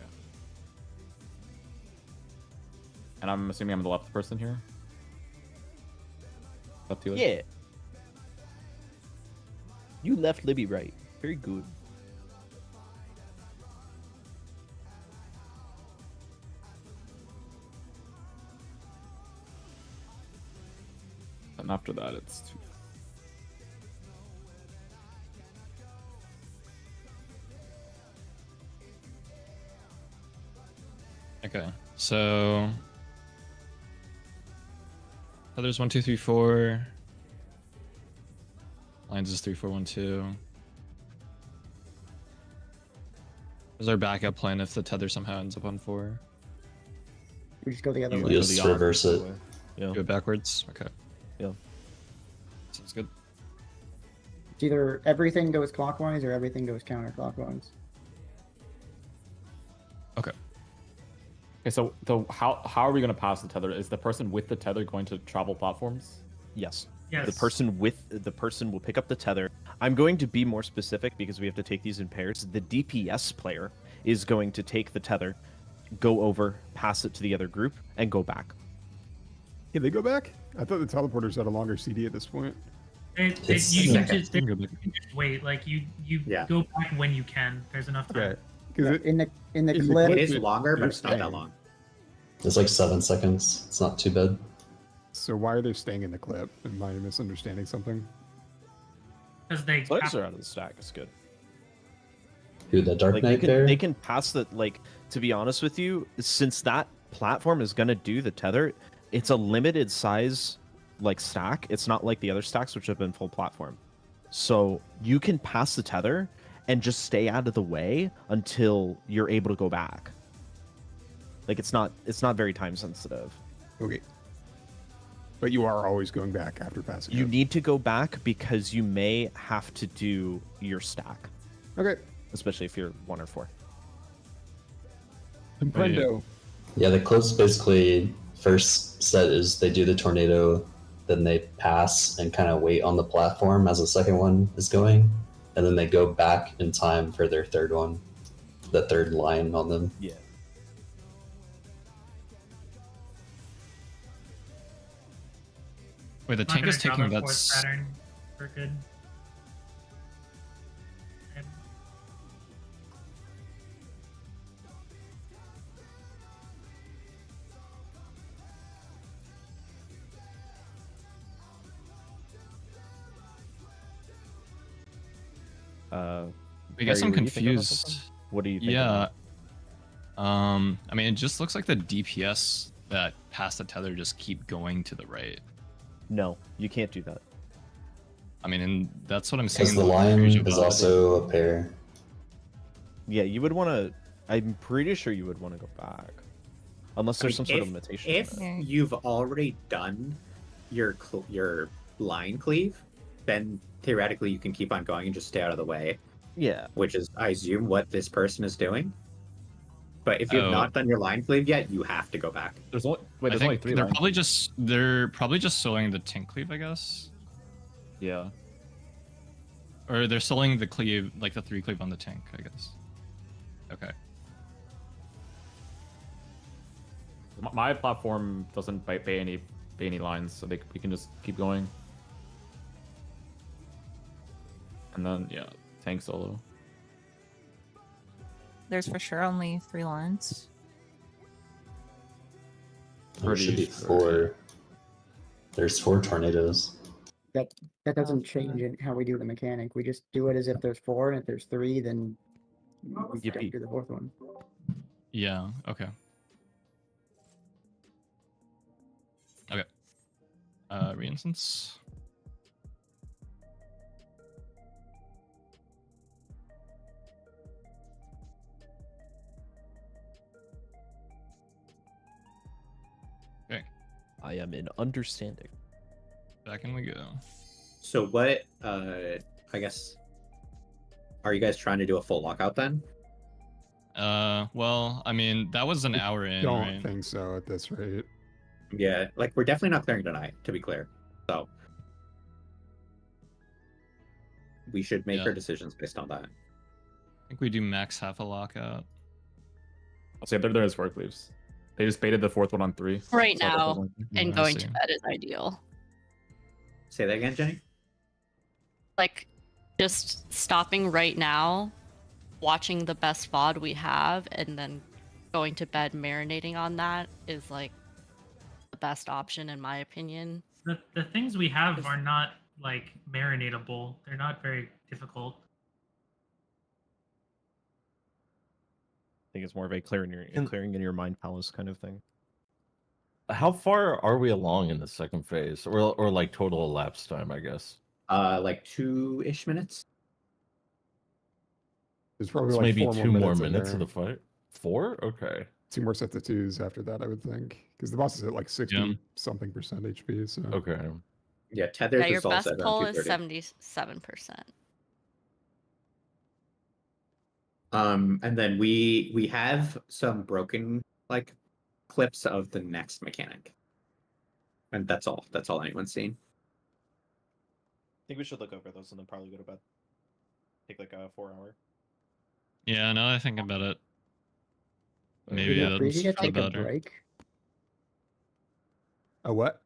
And I'm assuming I'm the left person here? Left healer? Yeah. You left Libby right. Very good. And after that, it's 2. Okay, so there's 1, 2, 3, 4. Lines is 3, 4, 1, 2. There's our backup plan if the tether somehow ends up on 4. We just go the other You way. just reverse it. Yeah. Do it backwards. Okay. Yeah. Sounds good. It's either everything goes clockwise or everything goes counterclockwise. Okay. Okay, so how are we going to pass the tether? Is the person with the tether going to travel platforms? Yes. Yes. The person will pick up the tether. I'm going to be more specific because we have to take these in pairs. The DPS player is going to take the tether, go over, pass it to the other group, and go back. Yeah, they go back? I thought the teleporters had a longer CD at this point. You can just wait. Like you Yeah. go back when you can. There's enough time. Yeah. Because In the in clip, It is longer, but it's not that staying. long. It's like 7 seconds. It's not too bad. So why are they staying in the clip? Am I misunderstanding something? Because they Players are out of the stack. It's good. Who, the Dark Like Knight they there? can pass the like. To be honest with you, since that platform is gonna do the tether, it's a limited size like stack. It's not like the other stacks which have been full platform. So you can pass the tether and just stay out of the way until you're able to go back. Like it's not very time sensitive. Okay. But you are always going back after passing. You it. need to go back because you may have to do your stack. Okay. Especially if you're 1 or 4. Comprendo. Yeah, the clips basically first set is they do the tornado, then they pass and kind of wait on the platform as the second one is going, and then they go back in time for their third one, the third line on them. Yeah. Wait, the I'm not tank gonna is drop taking a that. fourth pattern. We're good. I guess Harry, I'm were you thinking about confused. something? What do you think? Yeah. I mean, it just looks like the DPS that pass the tether just keep going to the right. No, you can't do that. I mean, and that's what I'm saying. Because the lion is also a pair. Yeah, you would want to. I'm pretty sure you would want to go back, unless there's some sort of limitation. If on it. you've already done your line cleave, then theoretically you can keep on going and just stay out of the way. Yeah. which is, I assume, what this person is doing. But if you have Oh. not done your line cleave yet, you have to go back. There's only I think they're probably just sewing the tink cleave, I guess. Yeah. Or they're sewing the cleave, like the 3 cleave on the tink, I guess. Okay. My platform doesn't pay any lines, so we can just keep going. And then yeah, tank solo. There's for sure only 3 lines. There should be 4. There's 4 tornadoes. That doesn't change in how we do the mechanic. We just do it as if there's 4, and if there's 3, then we don't do the 4th one. Yeah, okay. Okay. Reinstance. Okay. I am in understanding. Back in we go. So what, I guess, are you guys trying to do a full lockout then? Well, I mean, that was an hour in, Don't right? think so at this rate. Yeah, like, we're definitely not clearing tonight, to be clear. So we should make Yeah. our decisions based on that. I think we do max half a lockout. I'll say there is 4 cleaves. They just baited the 4th one on 3. Right so I thought now, that was one. and I going see. to bed is ideal. Say that again, Jenny? Like, just stopping right now, watching the best VOD we have, and then going to bed marinating on that is like the best option in my opinion. The things we have are not like marinatable. They're not very difficult. I think it's more of a clearing in your mind palace kind of thing. How far are we along in the second phase, or like total elapsed time? I guess. Like 2-ish minutes. There's probably So like maybe 4 2 more in minutes there. of the fight. 4? Okay. 2 more sets of 2s after that, I would think, because the boss is at like 60 something percent HP. So Okay. Yeah, Tether's Yeah, your is also best at pull around is 230. 77%. And then we have some broken like clips of the next mechanic, and that's all. That's all anyone's seen. I think we should look over those and then probably go to bed. Take like a 4-hour. Yeah, now that I think about it, maybe Did it look that's crazy to for the take a better. break? a what?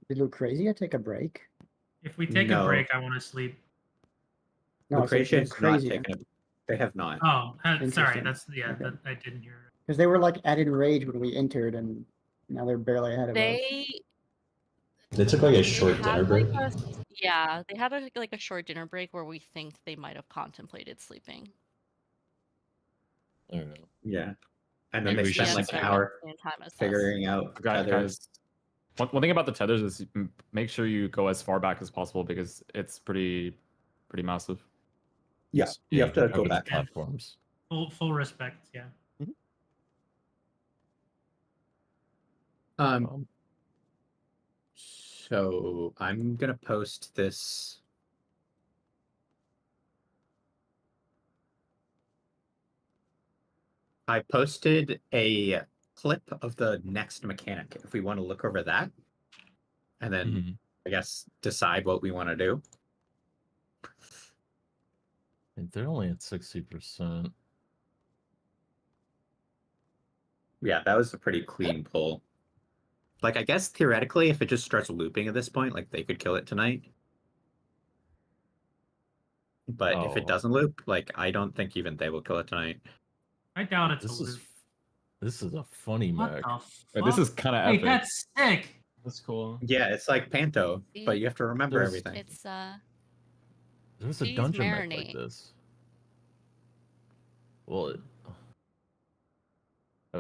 Did it look crazy to take a break? If we take a No. break, I want to sleep. No, I said it Lucretia was has not crazy. taken it. They have not. Oh, sorry. Interesting. That's yeah. Okay. That, I didn't hear it. Because they were like at enrage when we entered, and now they're barely ahead of us. They took like a They short had, dinner break. yeah, they had like a short dinner break where we think they might have contemplated sleeping. I don't know. Yeah, and then Maybe they we should spent like Yeah, an so hour same time as us. figuring out Guys, tethers. one thing about the tethers is make sure you go as far back as possible because it's pretty massive. Yeah, you have to cover go the back. platforms. Full respect. Yeah. So I'm gonna post this. I posted a clip of the next mechanic if we want to look over that, and then I guess decide what we want to do. And they're only at 60%. Yeah, that was a pretty clean pull. Like, I guess theoretically, if it just starts looping at this point, like they could kill it tonight. But if it Oh. doesn't loop, like I don't think even they will kill it tonight. I doubt it's This a is loop. this is a funny What mech. the Wait, this fuck? is kind of Wait, epic. that's sick. That's cool. Yeah, it's like Panto, but you have to remember There's- everything. It's There's a Please dungeon mech like marinate. this. Well,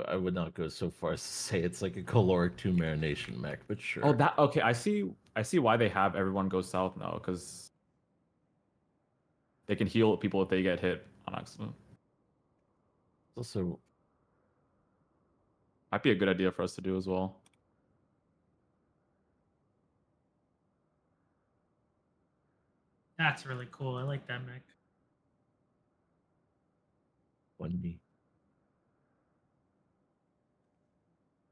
I would not go so far as to say it's like a caloric 2 marination mech, but sure. Oh, that okay. I see why they have everyone go south now because they can heal people if they get hit on accident. Also, Might be a good idea for us to do as well. That's really cool. I like that mech. 1B.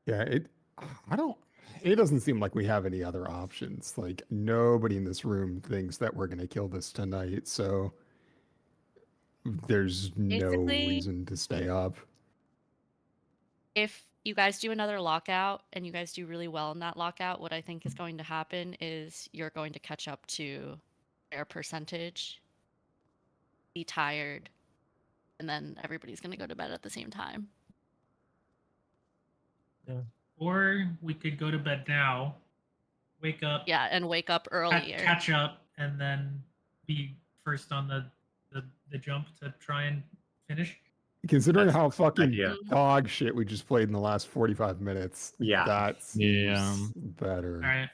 Yeah, it doesn't seem like we have any other options. Like nobody in this room thinks that we're gonna kill this tonight, so there's no Basically, reason to stay up. if you guys do another lockout and you guys do really well in that lockout, what I think is going to happen is you're going to catch up to their percentage, be tired, and then everybody's going to go to bed at the same time. Yeah. Or we could go to bed now, wake up, Yeah, and wake up earlier. catch up, and then be first on the jump to try and finish. Considering That's how a good fucking idea. dog shit we just played in the last 45 minutes, Yeah. that seems better. All right.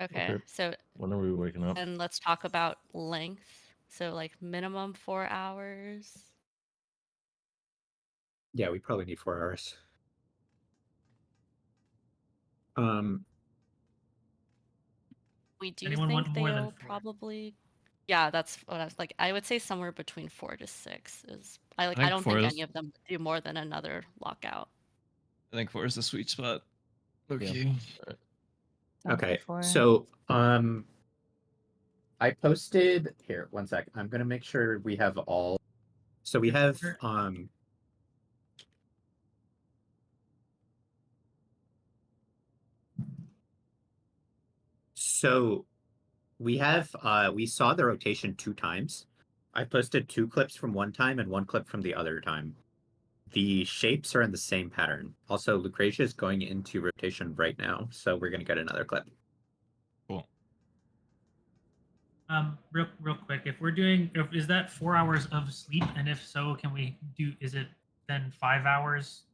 Okay, Okay. so When are we waking up? then let's talk about length. So like minimum 4 hours. Yeah, we probably need 4 hours. We do Anyone want think more than they'll 4? probably. Yeah, that's what I was like. I would say somewhere between 4 to 6 is. I think don't 4 think is- any of them do more than another lockout. I think 4 is the sweet spot. Okay. Yeah. Okay, Before. so I posted here. 1 sec. I'm gonna make sure we have all. So we have So we have we saw the rotation 2 times. I posted 2 clips from one time and 1 clip from the other time. The shapes are in the same pattern. Also, Lucretia is going into rotation right now, so we're gonna get another clip. Cool. Real quick, if we're doing, is that 4 hours of sleep? And if so, can we do? Is it then 5 hours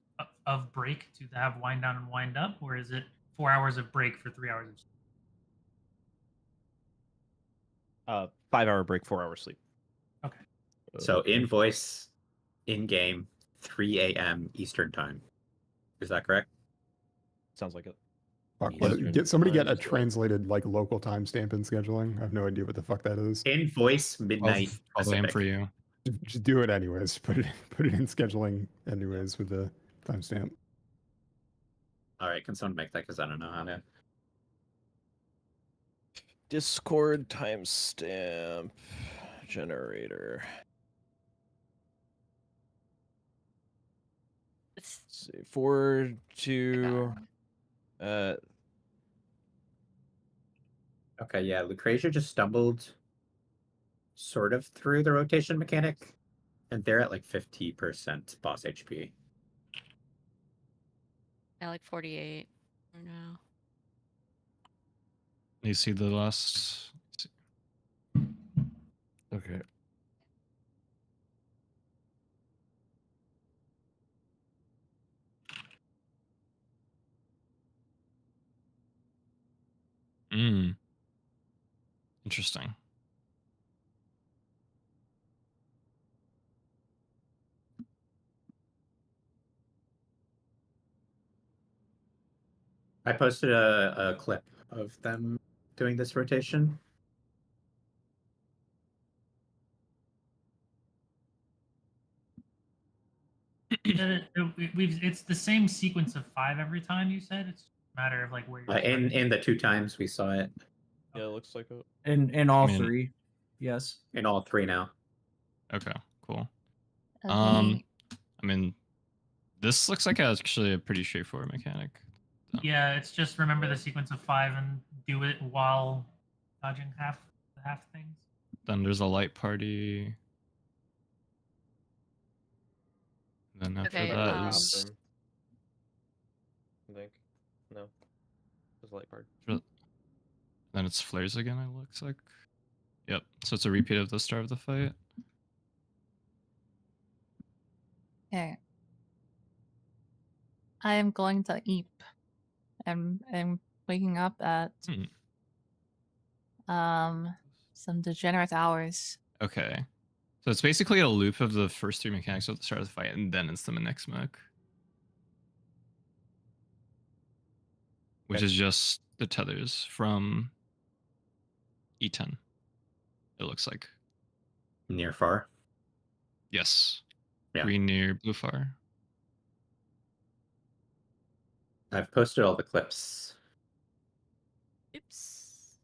of break to have wind down and wind up, or is it 4 hours of break for 3 hours of sleep? 5-hour break, 4-hour sleep. Okay. So invoice in game 3 a.m. Eastern time. Is that correct? Sounds like it. Fuck, get somebody get a translated like local timestamp in scheduling. I have no idea what the fuck that is. Invoice midnight. I'll aim for you. Just do it anyways. Put it in scheduling anyways with the timestamp. All right, can someone make that? Because I don't know how to. Discord timestamp generator. Let's see. 4 to Okay, yeah, Lucretia just stumbled sort of through the rotation mechanic, and they're at like 50% boss HP. Yeah, like 48 or now. You see the last. Okay. Interesting. I posted a clip of them doing this rotation. It's the same sequence of 5 every time. You said it's a matter of like where you're. In the 2 times we saw it. Yeah, it looks like it. In all 3, yes. In all 3 now. Okay, cool. Okay. I mean, this looks like actually a pretty straightforward mechanic. Yeah, it's just remember the sequence of 5 and do it while dodging half things. Then there's a light party. Then after Okay, that is I think. No. It's light part. then it's flares again, it looks like. Yep. So it's a repeat of the start of the fight. Okay. I am going to eep. I'm waking up at some degenerate hours. Okay. So it's basically a loop of the first 3 mechanics at the start of the fight, and then it's the next mech. Which is just the tethers from E10. It looks like. Near far. Yes. Yeah. Green near blue far. I've posted all the clips. Oops.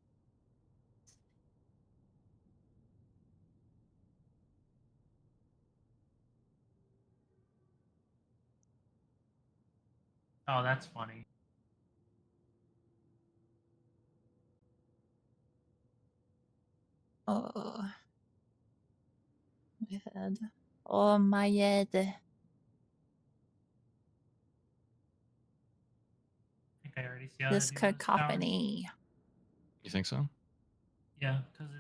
Oh, that's funny. Oh, my head. Oh, my head. I think I already see how This to do those towers. cacophony. You think so? Yeah, because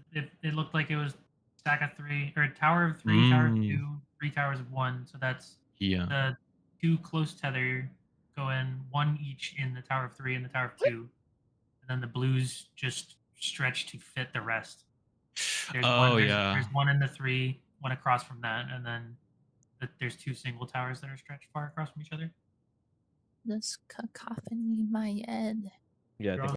it looked like it was stack of 3 or tower of 3, tower of 2, 3 towers of 1. So that's Yeah. the 2 close tether go in, 1 each in the tower of 3 and the tower of 2, and then the blues just stretch to fit the rest. There's there's 1 in the 3, 1 across from that, and then there's 2 single towers that are stretched far across from each other. This cacophony in my head. Yeah, I think